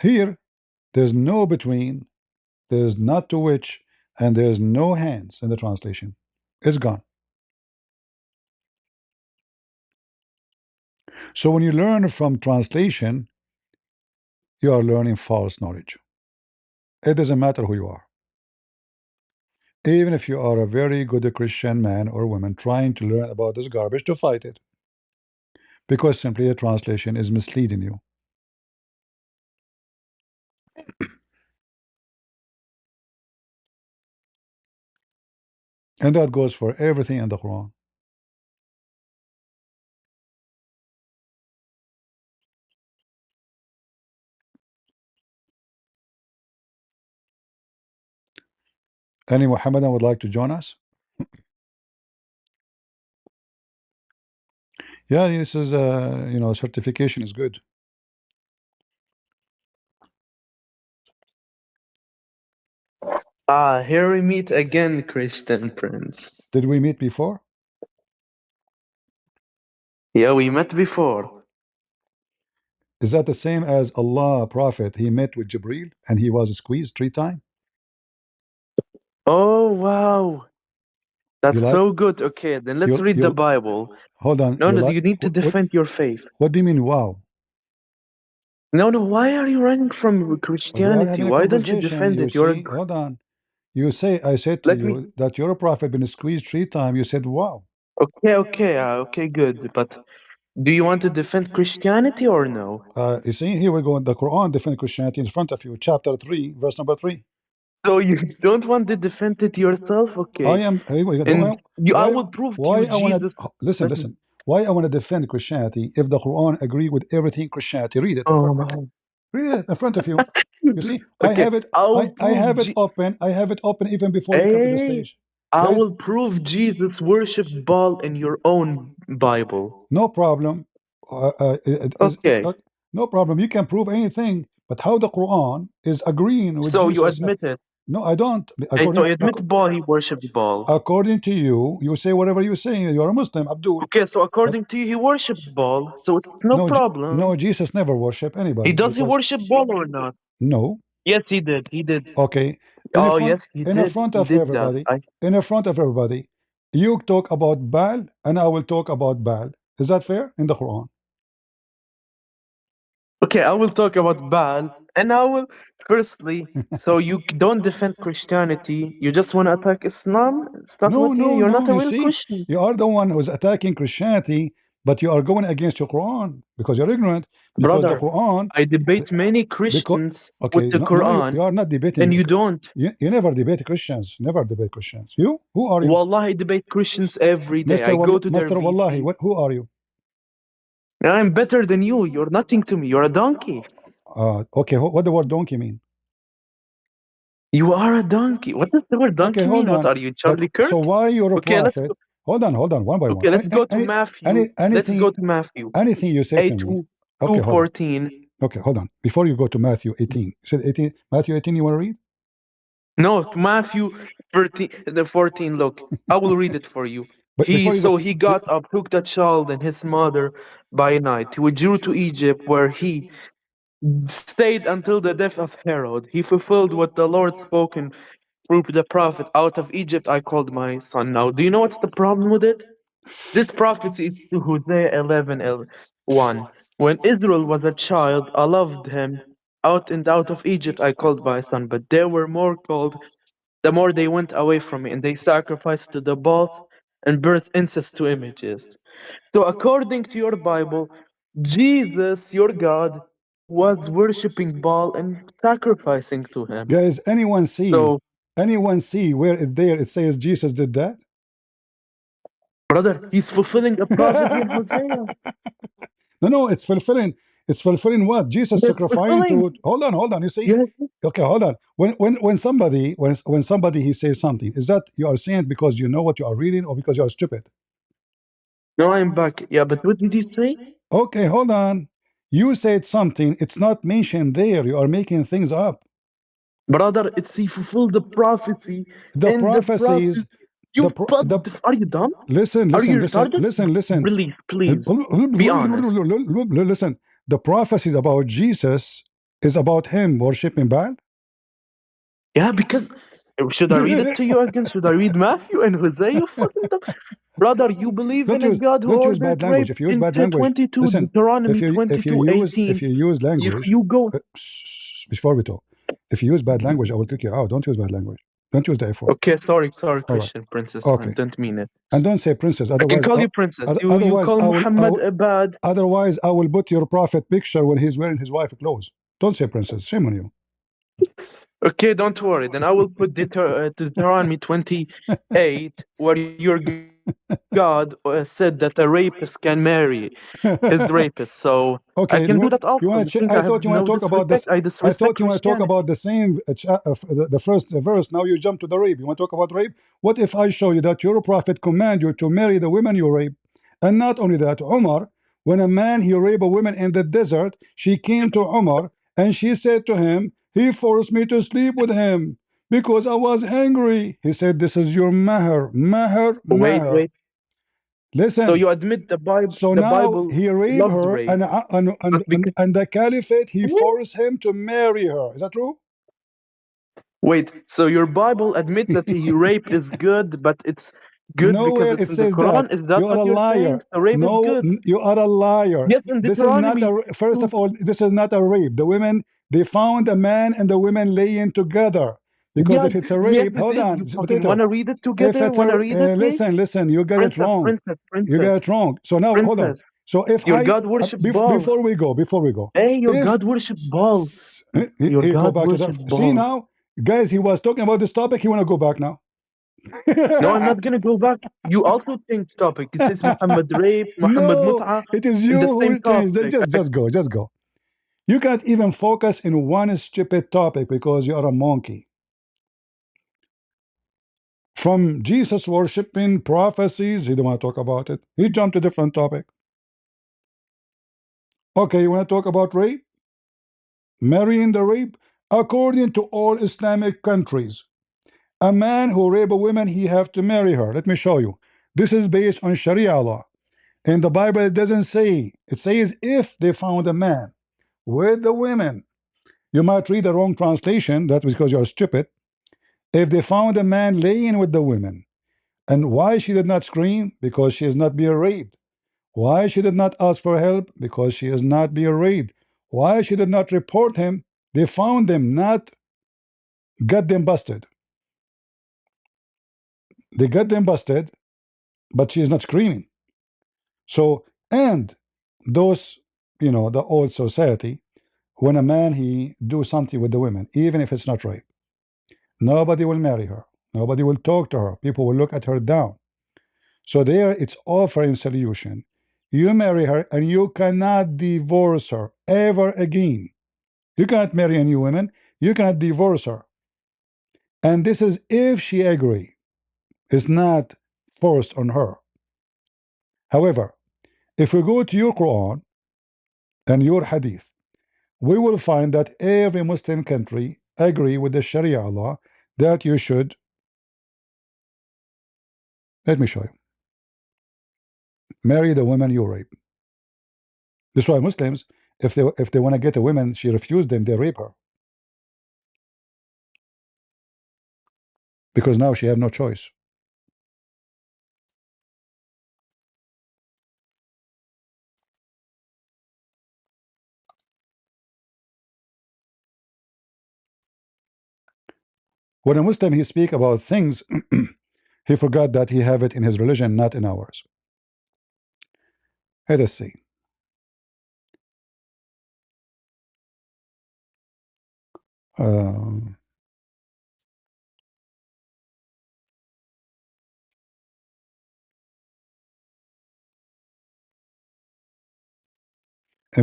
Here There's no between, there's not to which, and there's no hands in the translation. It's gone. So when you learn from translation, you are learning false knowledge. It doesn't matter who you are. Even if you are a very good Christian man or woman trying to learn about this garbage, to fight it. Because simply a translation is misleading you. And that goes for everything in the Quran. Any Muhammadan would like to join us? Yeah, this is certification is good. Here we meet again, Christian Prince. Did we meet before? Yeah, we met before. Is that the same as Allah Prophet? He met with Jibreel and he was squeezed 3 times. Oh wow, that's so good. Okay, then let's read the Bible. Hold on. No, you need to defend your faith. What do you mean, wow? No, why are you running from Christianity? Why don't you defend it? Hold on. You say, I said to you that your prophet been squeezed 3 times. You said, wow. Okay, good. But do you want to defend Christianity or no? You see, here we go. The Quran defend Christianity in front of you. Chapter 3, verse number 3. So you don't want to defend it yourself? Okay. I am. I will prove to you Jesus. Listen. Why I want to defend Christianity if the Quran agree with everything Christianity? Read it. Read it in front of you. You see, I have it. I have it open. I have it open even before you come to the stage. I will prove Jesus worshipped Baal in your own Bible. No problem. Okay. No problem. You can prove anything, but how the Quran is agreeing with so Jesus? You admit it? No, I don't. So you admit Baal, he worshipped Baal. According to you, you say whatever you say. You're a Muslim, Abdul. Okay, so according to you, he worships Baal, so it's no problem. No, Jesus never worship anybody. Does he worship Baal or not? No. Yes, he did. He did. Okay. Yes, he did. In front of everybody. In front of everybody, you talk about Baal, and I will talk about Baal. Is that fair in the Quran? Okay, I will talk about Baal, and I will firstly. So you don't defend Christianity. You just want to attack Islam. No, you're not a real Christian. You are the one who's attacking Christianity, but you are going against your Quran because you're ignorant. Because Brother, the Quran, I debate many Christians with the Quran. You are not debating. And you don't. You never debate Christians. Never debate Christians. You? Who are you? Wallahi, I debate Christians every day. I go to their Mr. Wallahi, who are you? I'm better than you. You're nothing to me. You're a donkey. Okay, what the word donkey mean? You are a donkey. What does the word donkey mean? What are you, Charlie Kirk? So why you're a prophet? Hold on, one by one. Okay, let's go to Matthew. Let's go to Matthew. Anything you say to me. Okay, 2:14. Okay, hold on. Before you go to Matthew 18, you said 18. Matthew 18, you want to read? No, Matthew 14. Look, I will read it for you. He got up, took the child and his mother by night. He withdrew to Egypt, where he stayed until the death of Herod. He fulfilled what the Lord spoken through the prophet. Out of Egypt I called my son. Now, do you know what's the problem with it? This prophecy is to Hosea 11:1. When Israel was a child, I loved him. Out of Egypt I called my son, but they were more called the more they went away from me, and they sacrificed to the Baals and birthed incest to images. So according to your Bible, Jesus, your God, was worshipping Baal and sacrificing to him. Guys, anyone see where it says Jesus did that? Brother, he's fulfilling a prophecy in Hosea. No, it's fulfilling. It's fulfilling what? Jesus sacrificing to. Hold on. You see? Yes. Okay, hold on. When somebody he says something, is that you are saying because you know what you are reading or because you are stupid? No, I'm back. Yeah, but what did you say? Okay, hold on. You said something. It's not mentioned there. You are making things up. Brother, he fulfilled the prophecy. The prophecies. Are you dumb? Listen. Please. Be honest. Listen. The prophecies about Jesus is about him worshiping Baal? Yeah, because should I read it to you again? Should I read Matthew and Hosea? You fucking dumb. Brother, you believe in a God who don't use bad ordered language. rape If you use in bad language, 22, listen. Deuteronomy If 22:18. you use language, You go. before we talk, if you use bad language, I will kick you out. Don't use bad language. Don't use the F word. Okay, sorry, All Christian right. princess. Okay. I don't mean it. And don't say princess. I can Otherwise, call you princess. You otherwise, call Muhammad a bad. Otherwise, I will put your prophet picture when he's wearing his wife clothes. Don't say princess. Shame on you. Okay, don't worry. Then I will put Deuteronomy 28, where your God said that a rapist can marry his rapist. So okay, I can do that also. I thought you want to talk about this. I thought you want to talk about the same the first verse. Now you jump to the rape. You want to talk about rape? What if I show you that your prophet command you to marry the women you rape? And not only that, Umar, when a man he raped a woman in the desert, she came to Umar and she said to him, he forced me to sleep with him because I was angry. He said, this is your mahr. Wait. Listen. So you admit the Bible? So the now Bible he raped her, rape, and the caliphate he forced him to marry her. Is that true? Wait. So your Bible admits that he rape is good, but it's good because it's in the Quran. Is that you are what a you're liar. saying? So rape is good. You are a liar. Yes, in This is not Deuteronomy. first of all, this is not a rape. The women, they found a man and the women laying together. Because if it's a rape, hold on, you fucking want to read it together? If it's listen, you get it wrong. Princess. You get it wrong. So now hold on. So if your God worship Baal. Before we go, hey, your God worship Baal. Your God worship Baal. See now, guys, he was talking about this topic. He want to go back now. No, I'm not gonna go back. You also change topic. It says Muhammad rape, Muhammad mut'a. It is you who will change. Just go. You can't even focus in one stupid topic because you are a monkey. From Jesus worshiping prophecies, he don't want to talk about it. He jumped to a different topic. Okay, you want to talk about rape? Marrying the rape? According to all Islamic countries, a man who rape a woman, he have to marry her. Let me show you. This is based on Sharia law. In the Bible, it doesn't say. It says if they found a man with the women. You might read the wrong translation. That was because you're stupid. If they found a man laying with the women. And why she did not scream? Because she is not being raped. Why she did not ask for help? Because she is not being raped. Why she did not report him? They found them, not got them busted. They got them busted, but she is not screaming. So, and those, the old society, when a man he do something with the women, even if it's not rape, nobody will marry her. Nobody will talk to her. People will look at her down. So there it's offering solution. You marry her and you cannot divorce her ever again. You cannot marry a new woman. You cannot divorce her. And this is if she agree. It's not forced on her. However, if we go to your Quran and your Hadith, we will find that every Muslim country agree with the Sharia law that you should. Let me show you. Marry the woman you rape. That's why Muslims, if they want to get a woman, she refused them, they rape her. Because now she have no choice. When a Muslim he speak about things, he forgot that he have it in his religion, not in ours. Let us see. In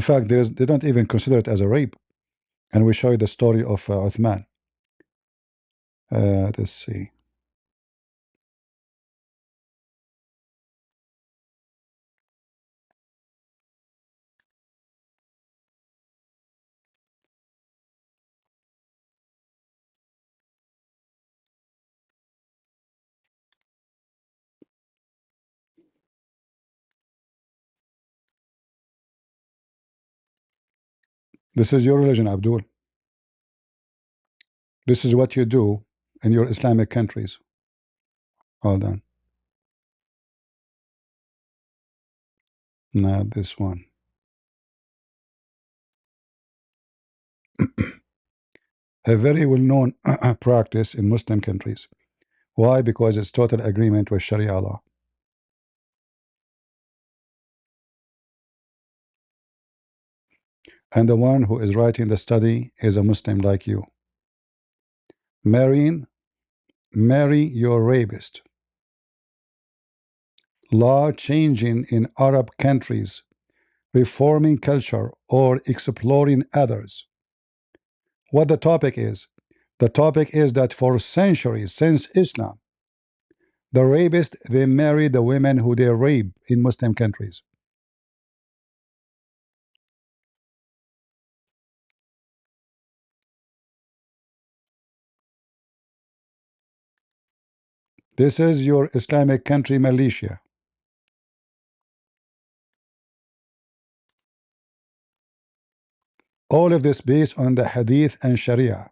fact, they don't even consider it as a rape. And we show you the story of Uthman. Let's see. This is your religion, Abdul. This is what you do in your Islamic countries. Hold on. Not this one. A very well-known practice in Muslim countries. Why? Because it's total agreement with Sharia law. And the one who is writing the study is a Muslim like you. Marry your rapist. Law changing in Arab countries, reforming culture, or exploring others. What the topic is? The topic is that for centuries since Islam, the rapists, they marry the women who they rape in Muslim countries. This is your Islamic country, Malaysia. All of this based on the Hadith and Sharia.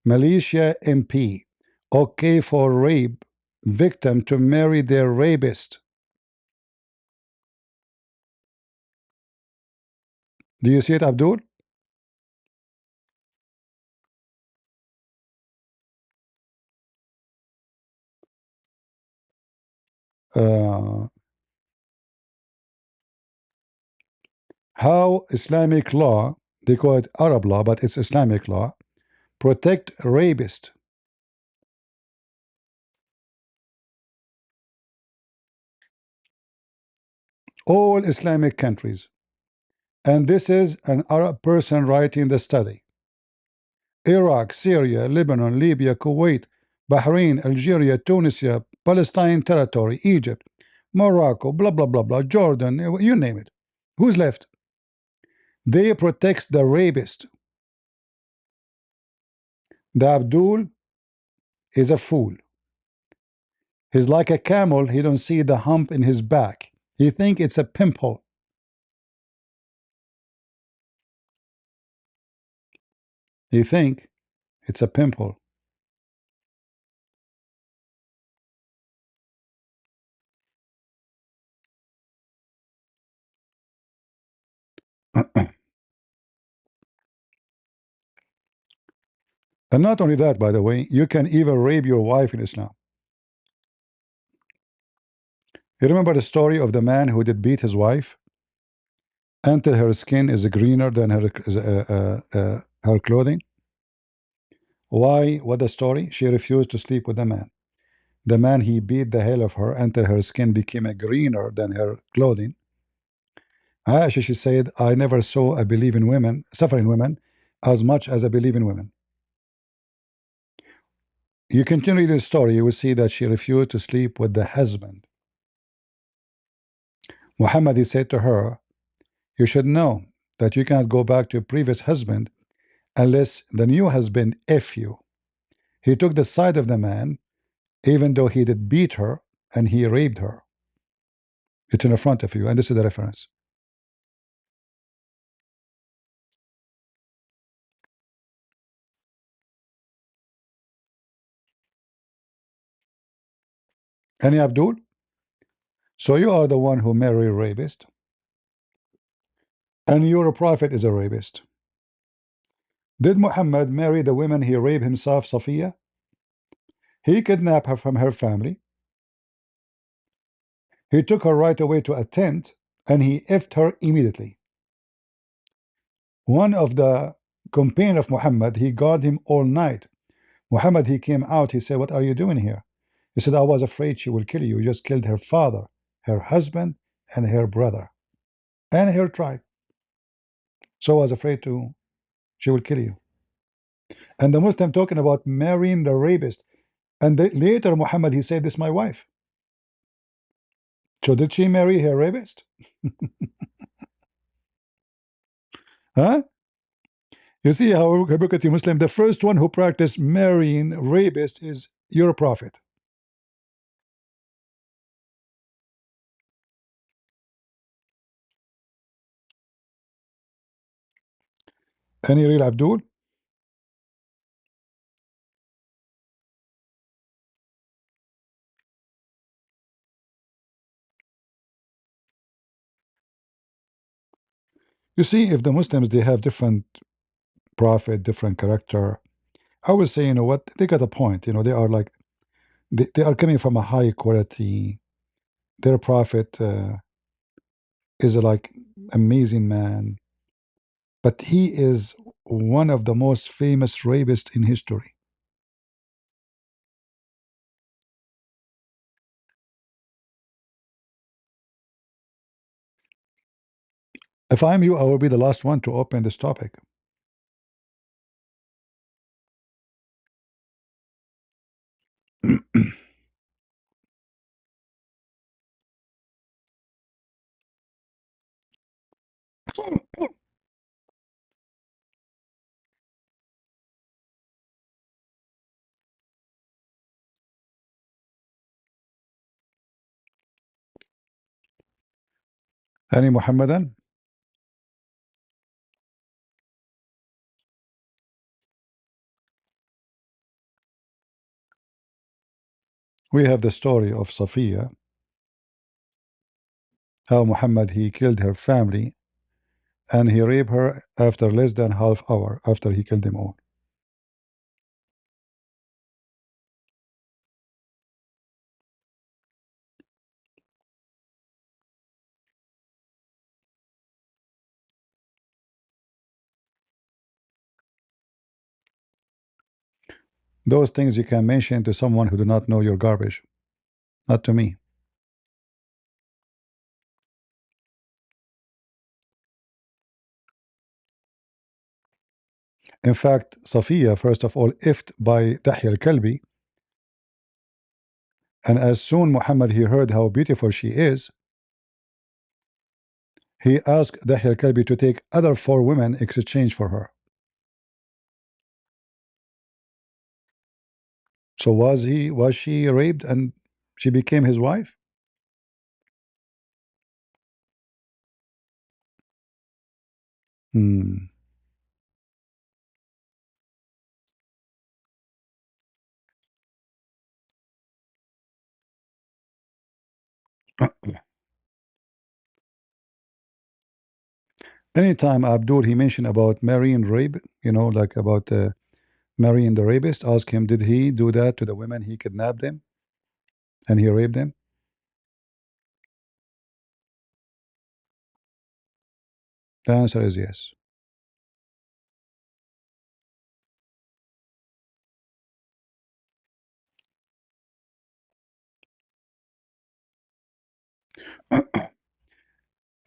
Malaysia MP, okay for rape victim to marry their rapist. Do you see it, Abdul? How Islamic law, they call it Arab law, but it's Islamic law, protect rapist. All Islamic countries. And this is an Arab person writing the study. Iraq, Syria, Lebanon, Libya, Kuwait, Bahrain, Algeria, Tunisia, Palestine territory, Egypt, Morocco, blah, blah, blah, blah, Jordan, you name it. Who's left? They protect the rapist. The Abdul is a fool. He's like a camel. He don't see the hump in his back. He think it's a pimple. He think it's a pimple. And not only that, by the way, you can even rape your wife in Islam. You remember the story of the man who did beat his wife until her skin is greener than her clothing? Why? What the story? She refused to sleep with the man. The man, he beat the hell of her until her skin became greener than her clothing. Aisha, she said, I never saw a believe in women, suffering women, as much as I believe in women. You continue the story, you will see that she refused to sleep with the husband. Muhammad, he said to her, you should know that you cannot go back to your previous husband unless the new husband F you. He took the side of the man, even though he did beat her and he raped her. It's in the front of you, and this is the reference. Any Abdul? So you are the one who married a rapist, and your prophet is a rapist. Did Muhammad marry the woman he raped himself, Safiya? He kidnapped her from her family. He took her right away to a tent, and he effed her immediately. One of the companions of Muhammad, he guarded him all night. Muhammad, he came out, he said, what are you doing here? He said, I was afraid she will kill you. You just killed her father, her husband, and her brother, and her tribe. So I was afraid she will kill you. And the Muslim talking about marrying the rapist. And later Muhammad, he said, this is my wife. So did she marry her rapist? Huh? You see how hypocrite Muslim, the first one who practiced marrying rapist is your prophet. Any real Abdul? You see, if the Muslims, they have different prophet, different character, I would say, you know what, they got a point. You know, they are like, they are coming from a high quality. Their prophet is a like amazing man, but he is one of the most famous rapists in history. If I'm you, I will be the last one to open this topic. Any Muhammadan? We have the story of Safiya, how Muhammad he killed her family and he raped her after less than half hour after he killed them all. Those things you can mention to someone who do not know your garbage, not to me. In fact, Safiya, first of all, ifed by Dahya al-Kalbi, and as soon Muhammad he heard how beautiful she is, he asked Dahya al-Kalbi to take other 4 women in exchange for her. So was she raped and she became his wife? Hmm. Anytime Abdul he mentioned about marrying rape, you know, like about marrying the rapist, ask him, did he do that to the women he kidnapped them and he raped them? The answer is yes.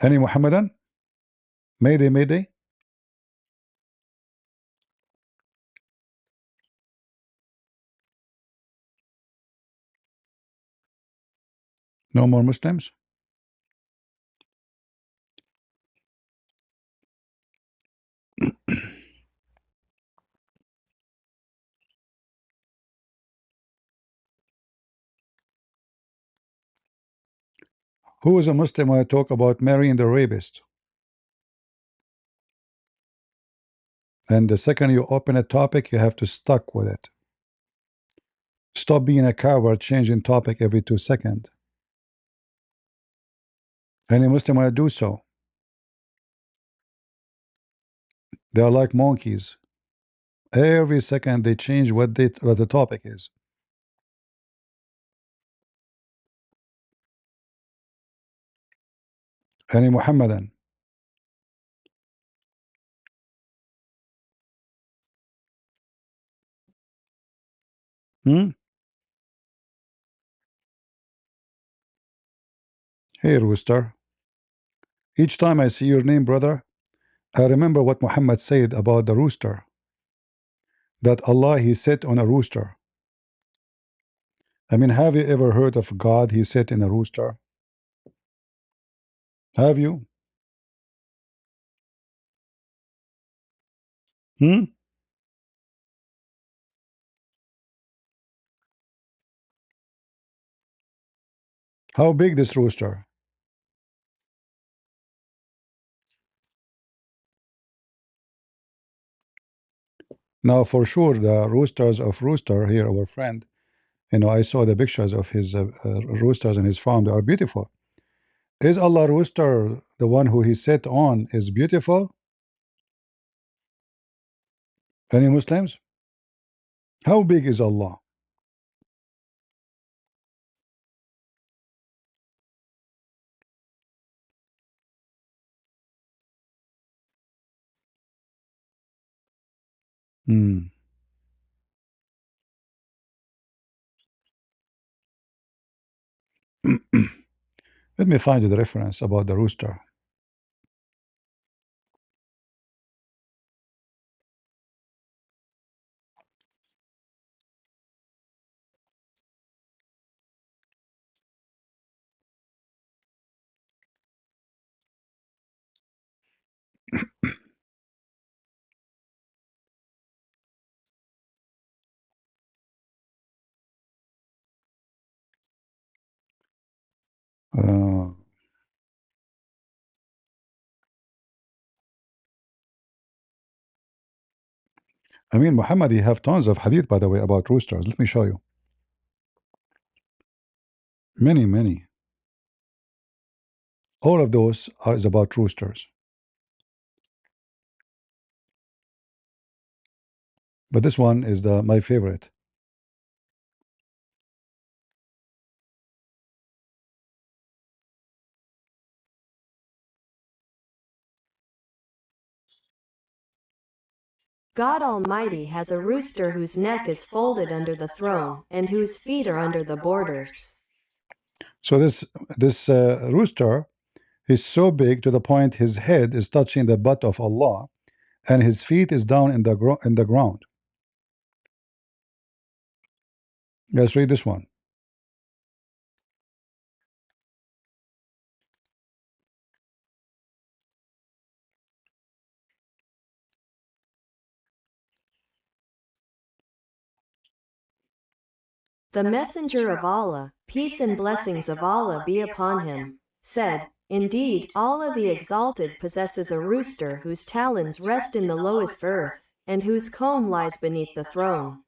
Any Muhammadan? Mayday, Mayday. No more Muslims? Who is a Muslim when I talk about marrying the rapist? And the second you open a topic, you have to stuck with it. Stop being a coward, changing topic every 2 seconds. Any Muslim will do so. They are like monkeys. Every second they change what the topic is. Any Muhammadan? Hmm? Hey, Rooster. Each time I see your name, brother, I remember what Muhammad said about the rooster. That Allah he sit on a rooster. I mean, have you ever heard of God he sit in a rooster? Have you? Hmm? How big this rooster? Now, for sure, the roosters of Rooster here, our friend, I saw the pictures of his roosters in his farm. They are beautiful. Is Allah rooster the one who he sat on is beautiful? Any Muslims? How big is Allah? Hmm. Let me find the reference about the rooster. I mean, Muhammad, he have tons of hadith, by the way, about roosters. Let me show you. Many, many. All of those is about roosters. But this one is my favorite. God Almighty has a rooster whose neck is folded under the throne, and whose feet are under the borders. So this rooster is so big to the point his head is touching the butt of Allah, and his feet is down in the ground. Let's read this one. The messenger of Allah, peace and blessings of Allah be upon him, said, "Indeed, Allah the Exalted possesses a rooster whose talons rest in the lowest earth, and whose comb lies beneath the throne.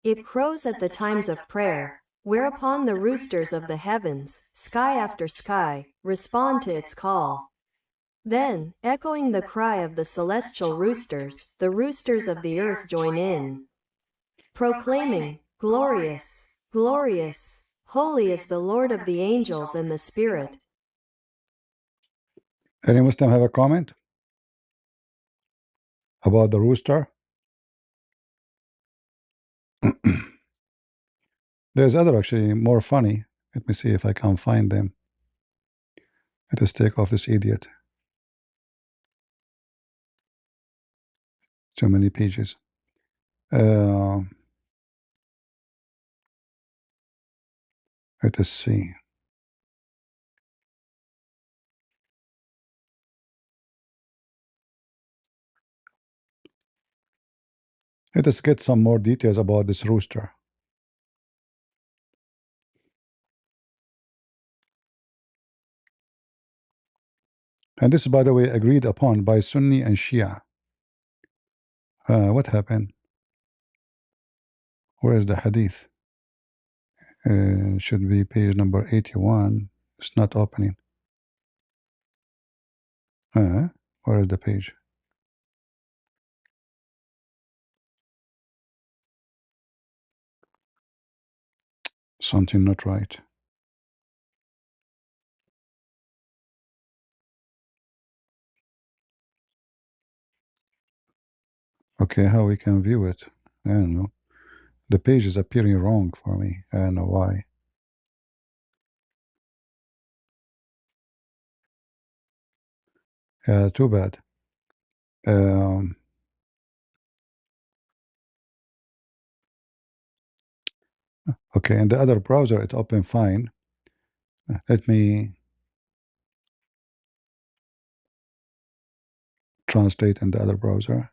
It crows at the times of prayer, whereupon the roosters of the heavens, sky after sky, respond to its call. Then, echoing the cry of the celestial roosters, the roosters of the earth join in, proclaiming, 'Glorious, glorious, holy is the Lord of the angels and the Spirit.'" Any Muslim have a comment about the rooster? There's other actually more funny. Let me see if I can find them. Let us take off this idiot. Too many pages. Let us see. Let us get some more details about this rooster. And this is, by the way, agreed upon by Sunni and Shia. What happened? Where is the hadith? Should be page number 81. It's not opening. Where is the page? Something not right. Okay, how we can view it? I don't know. The page is appearing wrong for me. I don't know why. Too bad. Okay, in the other browser it opened fine. Let me translate in the other browser.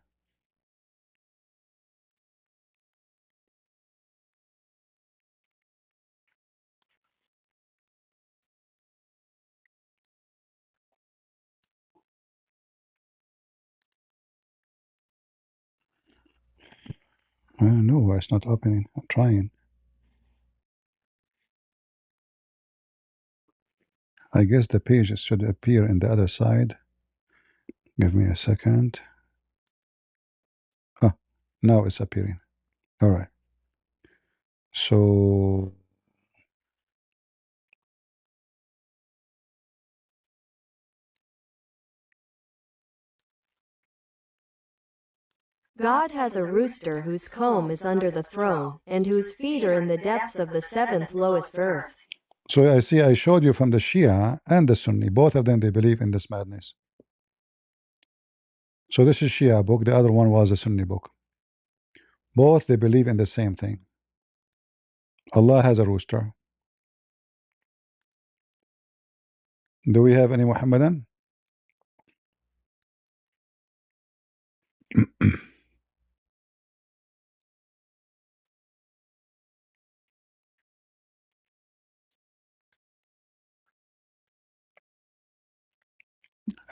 No, it's not opening. I'm trying. I guess the page should appear in the other side. Give me a second. Ah, now it's appearing. All right. So God has a rooster whose comb is under the throne, and whose feet are in the depths of the seventh lowest earth. So I see I showed you from the Shia and the Sunni. Both of them, they believe in this madness. So this is Shia book. The other one was a Sunni book. Both, they believe in the same thing. Allah has a rooster. Do we have any Muhammadan?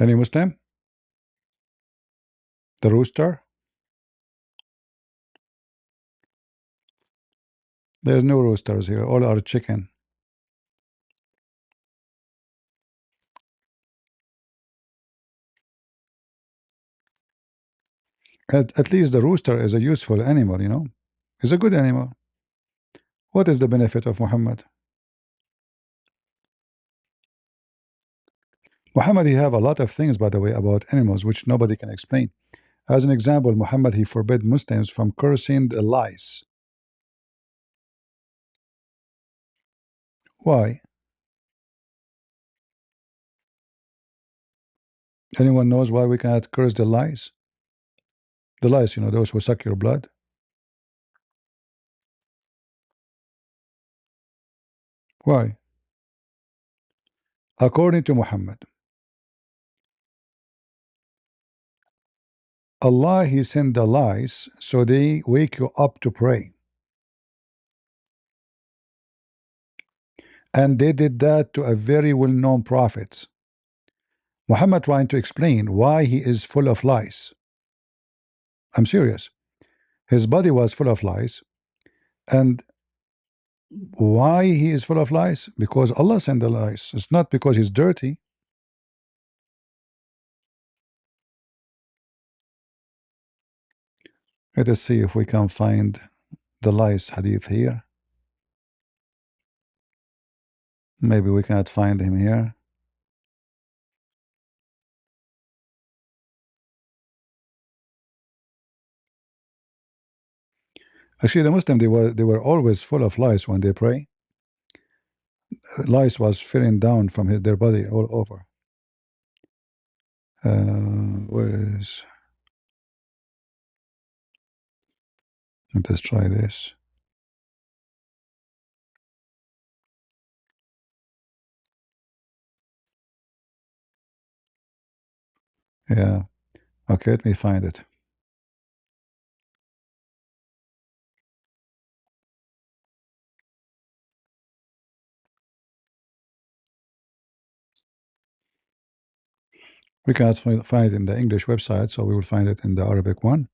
Any Muslim? The rooster? There's no roosters here. All are chicken. At least the rooster is a useful animal, you know. It's a good animal. What is the benefit of Muhammad? Muhammad, he have a lot of things, by the way, about animals which nobody can explain. As an example, Muhammad, he forbid Muslims from cursing the lice. Why? Anyone knows why we cannot curse the lice? The lice, you know, those who suck your blood. Why? According to Muhammad, Allah, he sent the lice so they wake you up to pray. And they did that to a very well-known prophet. Muhammad trying to explain why he is full of lice. I'm serious. His body was full of lice. And why he is full of lice? Because Allah sent the lice. It's not because he's dirty. Let us see if we can find the lice hadith here. Maybe we cannot find him here. Actually, the Muslim, they were always full of lice when they pray. Lice was filling down from their body all over. Where is? Let us try this. Yeah. Okay, let me find it. We cannot find it in the English website, so we will find it in the Arabic one.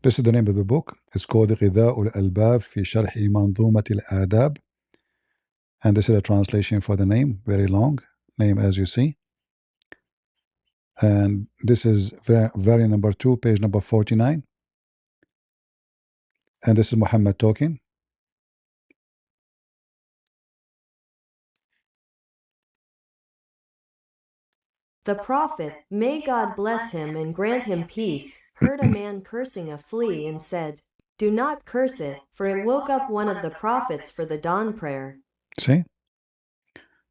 This is the name of the book. It's called غذاء الألباب في شرح منظومة الآداب. And this is a translation for the name, very long name as you see. And this is very number 2, page number 49. And this is Muhammad talking. The Prophet, may God bless him and grant him peace, heard a man cursing a flea and said, "Do not curse it, for it woke up one of the prophets for the dawn prayer." See?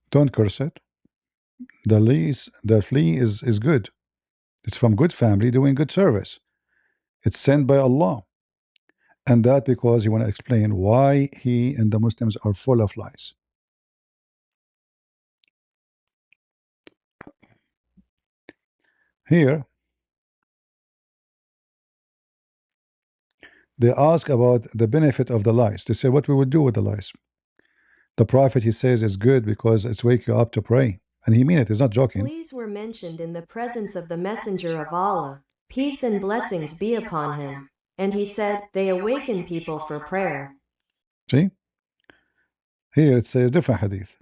Don't curse it. The flea is good. It's from good family doing good service. It's sent by Allah. And that because you want to explain why he and the Muslims are full of lies. Here, they ask about the benefit of the lies. They say, what we would do with the lies. The Prophet, he says, is good because it's wake you up to pray. And he mean it, he's not joking. Fleas were mentioned in the presence of the Messenger of Allah, peace and blessings be upon him. And he said, they awaken people for prayer. See? Here it says different hadith.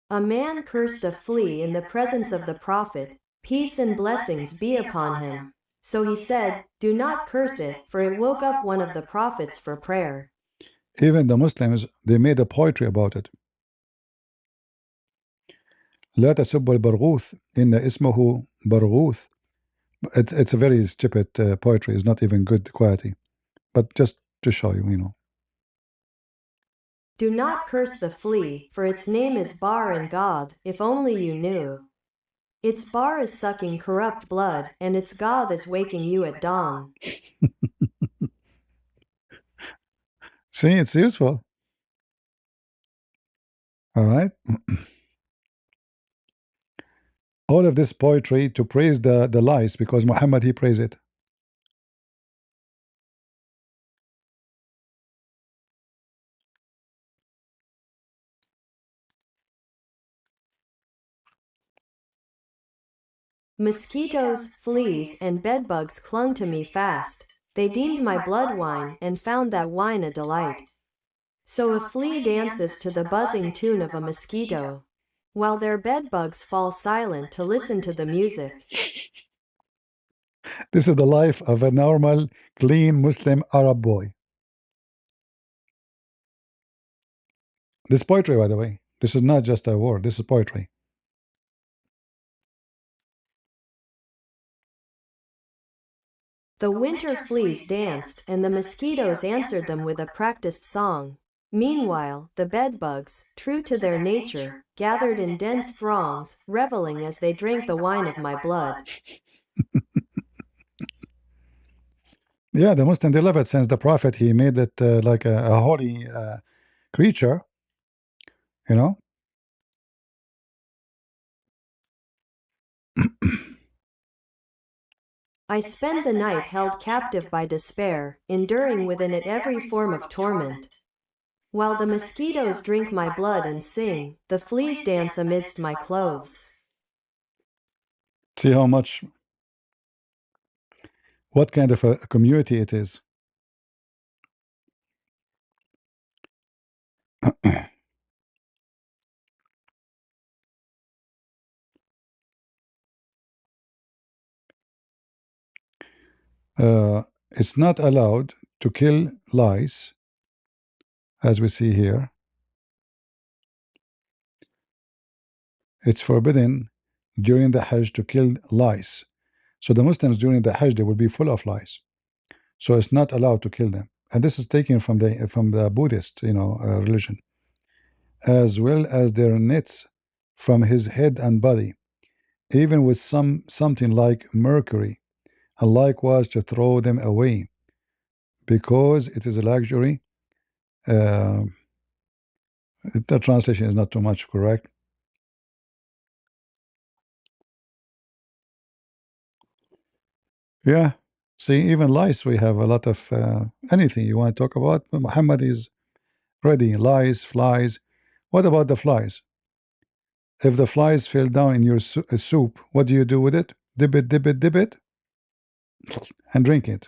A man cursed a flea in the presence of the Prophet, peace and blessings be upon him. So he said, do not curse it, for it woke up one of the prophets for prayer. Even the Muslims, they made a poetry about it. لا تسب البرغوث إن اسمه برغوث. It's a very stupid poetry. It's not even good quality. But just to show you, you know. Do not curse the flea, for its name is Bar and Goth, if only you knew. Its bar is sucking corrupt blood, and its Goth is waking you at dawn. See, it's useful. All right. All of this poetry to praise the lice, because Muhammad, he praised it. Mosquitoes, fleas, and bedbugs clung to me fast. They deemed my blood wine, and found that wine a delight. So a flea dances to the buzzing tune of a mosquito, while their bedbugs fall silent to listen to the music. This is the life of a normal, clean Muslim Arab boy. This poetry, by the way. This is not just a word. This is poetry. The winter fleas danced, and the mosquitoes answered them with a practiced song. Meanwhile, the bedbugs, true to their nature, gathered in dense throngs, reveling as they drank the wine of my blood. Yeah, the Muslim, they love it since the Prophet, he made it like a holy creature, you know. I spend the night held captive by despair, enduring within it every form of torment. While the mosquitoes drink my blood and sing, the fleas dance amidst my clothes. See how much, what kind of a community it is. It's not allowed to kill lice, as we see here. It's forbidden during the Hajj to kill lice. So the Muslims during the Hajj, they will be full of lice. So it's not allowed to kill them. And this is taken from the Buddhist, you know, religion, as well as their nets from his head and body, even with something like mercury, and likewise to throw them away, because it is a luxury. The translation is not too much correct. Yeah, see, even lice, we have a lot of anything you want to talk about. Muhammad is ready. Lice, flies. What about the flies? If the flies fell down in your soup, what do you do with it? Dip it, dip it, dip it, and drink it.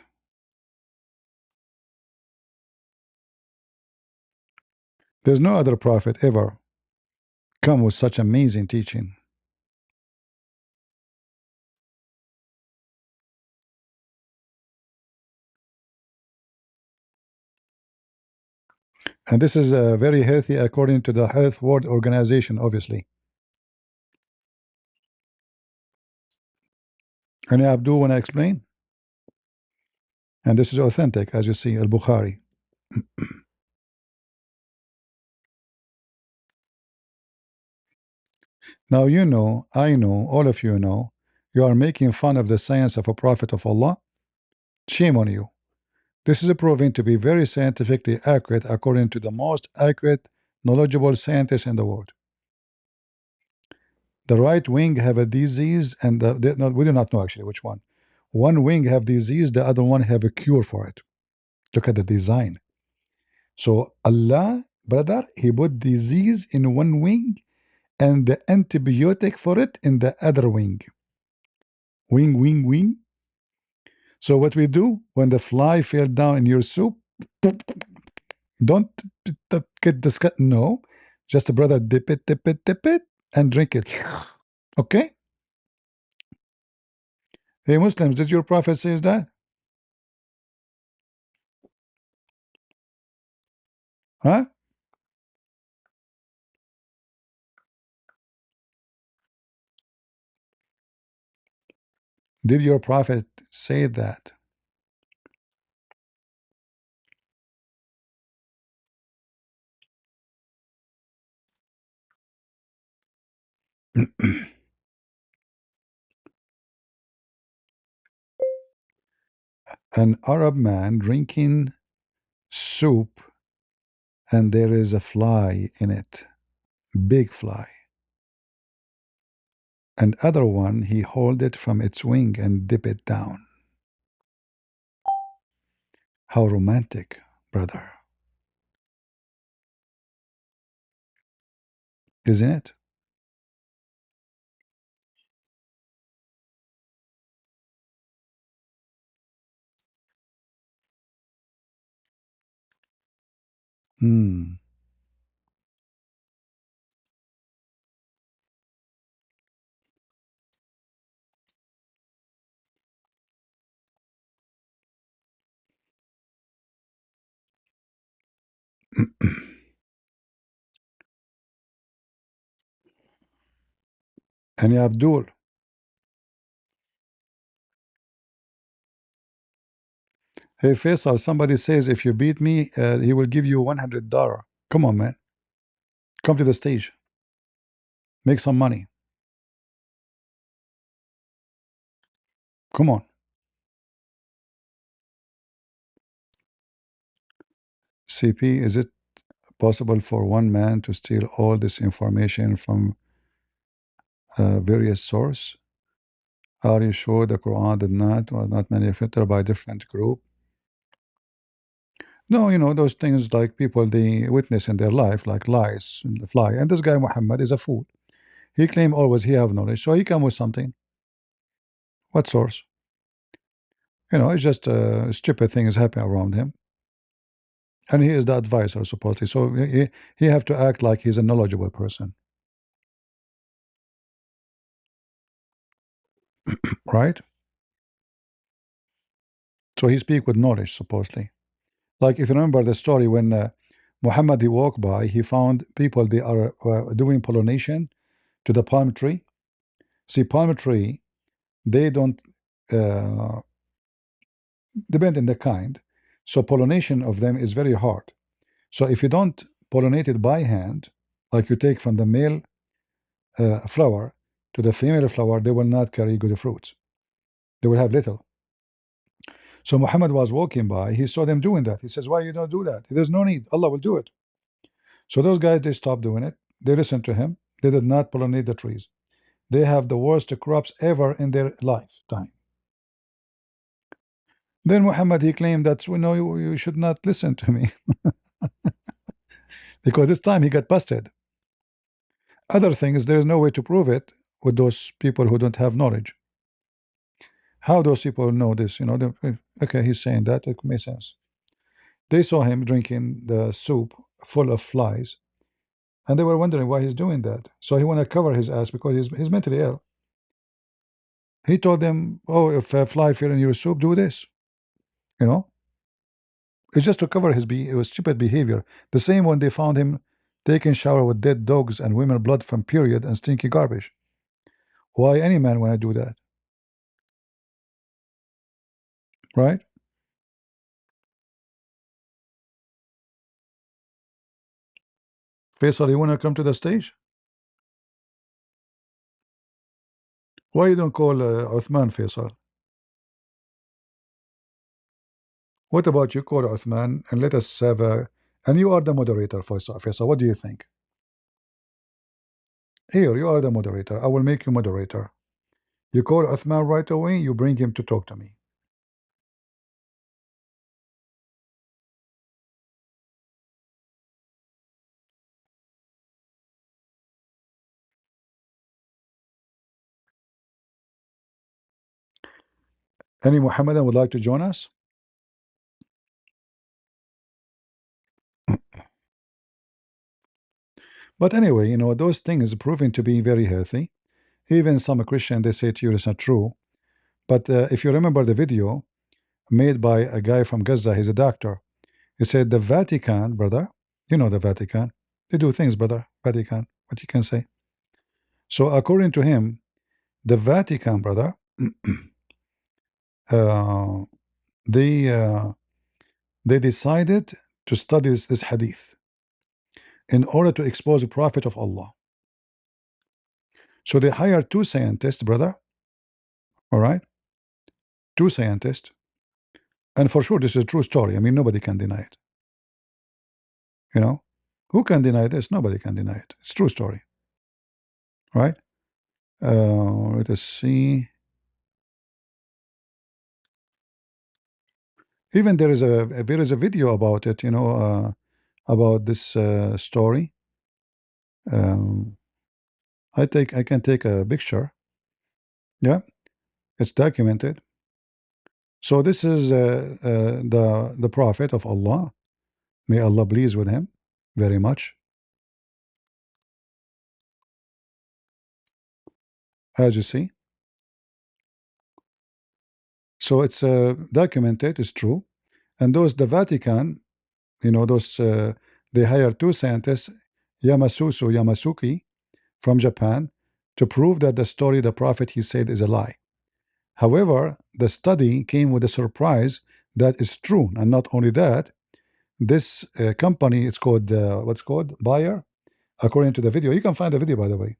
There's no other prophet ever come with such amazing teaching. And this is very healthy according to the Health World Organization, obviously. Any Abdul want to explain? And this is authentic, as you see, Al-Bukhari. Now you know, I know, all of you know, you are making fun of the science of a prophet of Allah. Shame on you. This is proven to be very scientifically accurate according to the most accurate, knowledgeable scientists in the world. The right wing have a disease, and no, we do not know actually which one. One wing have disease, the other one have a cure for it. Look at the design. So Allah brother, he put disease in one wing and the antibiotic for it in the other wing. Wing, wing, wing. So what we do when the fly fell down in your soup, don't get disgusted. No, just brother, dip it, and drink it. Okay? Hey Muslims, did your prophet say that? Huh? Did your prophet say that? An Arab man drinking soup and there is a fly in it, big fly. And other one, he hold it from its wing and dip it down. How romantic, brother. Isn't it? Hmm. And Abdul, hey Faisal, somebody says if you beat me, he will give you $100. Come on, man. Come to the stage. Make some money. Come on. CP, is it possible for one man to steal all this information from various source? Are you sure the Quran did not was not manufactured by different group? No, you know those things like people they witness in their life, like lies and the fly. And this guy Muhammad is a fool. He claim always he have knowledge, so he come with something. What source? You know, it's just stupid things happen around him, and he is the advisor supposedly. So he have to act like he's a knowledgeable person, right? So he speak with knowledge supposedly. Like if you remember the story when Muhammad he walked by, he found people they are doing pollination to the palm tree. See, palm tree they don't uh, depend on the kind, so pollination of them is very hard. So if you don't pollinate it by hand, like you take from the male flower to the female flower, they will not carry good fruits. They will have little. So Muhammad was walking by, he saw them doing that. He says, why you don't do that? There's no need. Allah will do it. So those guys, they stopped doing it. They listened to him. They did not pollinate the trees. They have the worst crops ever in their lifetime. Then Muhammad, he claimed that, no, you should not listen to me. Because this time he got busted. Other things, there is no way to prove it with those people who don't have knowledge. How those people know this? You know, okay, he's saying that, it makes sense. They saw him drinking the soup full of flies, and they were wondering why he's doing that. So he want to cover his ass because he's mentally ill. He told them, oh, if a fly fell in your soup, do this. You know, it's just to cover his stupid behavior. The same when they found him taking shower with dead dogs and women blood from period and stinky garbage. Why any man want to do that? Right? Faisal, you want to come to the stage? Why you don't call Uthman, Faisal? What about you call Uthman and let us have a... And you are the moderator, Faisal. Faisal, what do you think? Here, you are the moderator. I will make you moderator. You call Uthman right away, you bring him to talk to me. Any Muhammadan would like to join us? But anyway, you know, those things proving to be very healthy. Even some Christian, they say to you it's not true. But if you remember the video made by a guy from Gaza, he's a doctor. He said the Vatican, brother, you know the Vatican, they do things, brother, Vatican, what you can say. So according to him, the Vatican, brother, uh, they decided to study this hadith in order to expose the Prophet of Allah. So they hired two scientists, brother, all right? Two scientists. And for sure, this is a true story. I mean, nobody can deny it. You know? Who can deny this? Nobody can deny it. It's a true story. Right? Let us see. Even there is a video about it, you know, about this story. I can take a picture. Yeah, it's documented. So this is the Prophet of Allah. May Allah please with him very much. As you see. So it's documented, it's true. And those, the Vatican, you know, those, they hired two scientists, Yamasuki from Japan, to prove that the story the Prophet he said is a lie. However, the study came with a surprise that is true. And not only that, this company, it's called, what's called? Bayer. According to the video, you can find the video, by the way.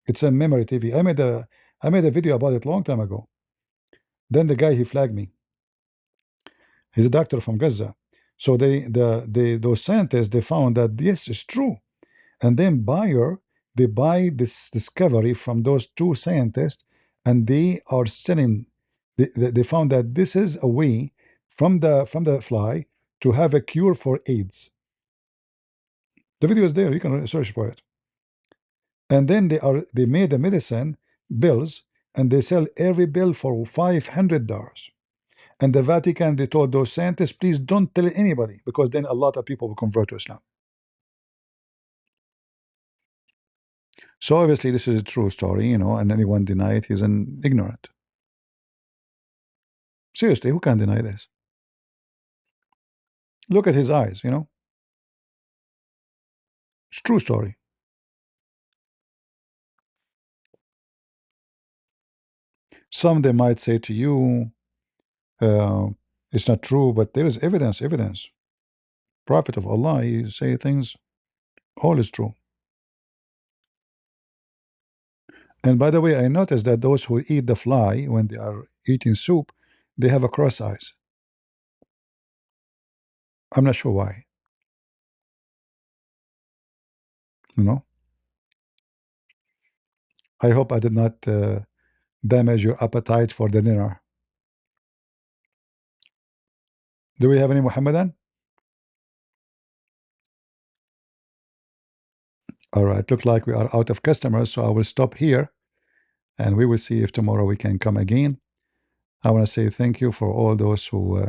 It's a memory TV. I made a video about it long time ago. Then the guy, he flagged me. He's a doctor from Gaza. So those scientists, they found that this is true. And then Bayer, they buy this discovery from those two scientists, and they are selling. They found that this is a way from the fly to have a cure for AIDS. The video is there. You can search for it. And then they made the medicine bills, and they sell every bill for $500. And the Vatican, they told those scientists, please don't tell anybody, because then a lot of people will convert to Islam. So obviously this is a true story, you know, and anyone deny it, he's an ignorant. Seriously, who can deny this? Look at his eyes, you know. It's true story. Some they might say to you, it's not true, but there is evidence. Prophet of Allah, he say things, all is true. And by the way, I noticed that those who eat the fly when they are eating soup, they have a cross eyes. I'm not sure why. You know? I hope I did not damage your appetite for the dinner. Do we have any Muhammadan? All right, look like we are out of customers, so I will stop here, and we will see if tomorrow we can come again. I want to say thank you for all those who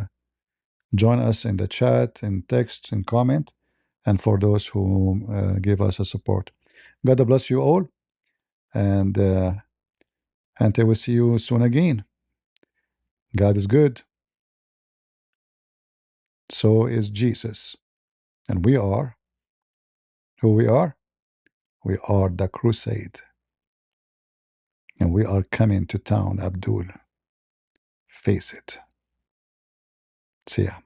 join us in the chat, in text, and comment, and for those who give us a support. God bless you all, and until we see you soon again. God is good. So is Jesus. And we are who we are. We are the crusade. And we are coming to town, Abdul. Face it. See ya.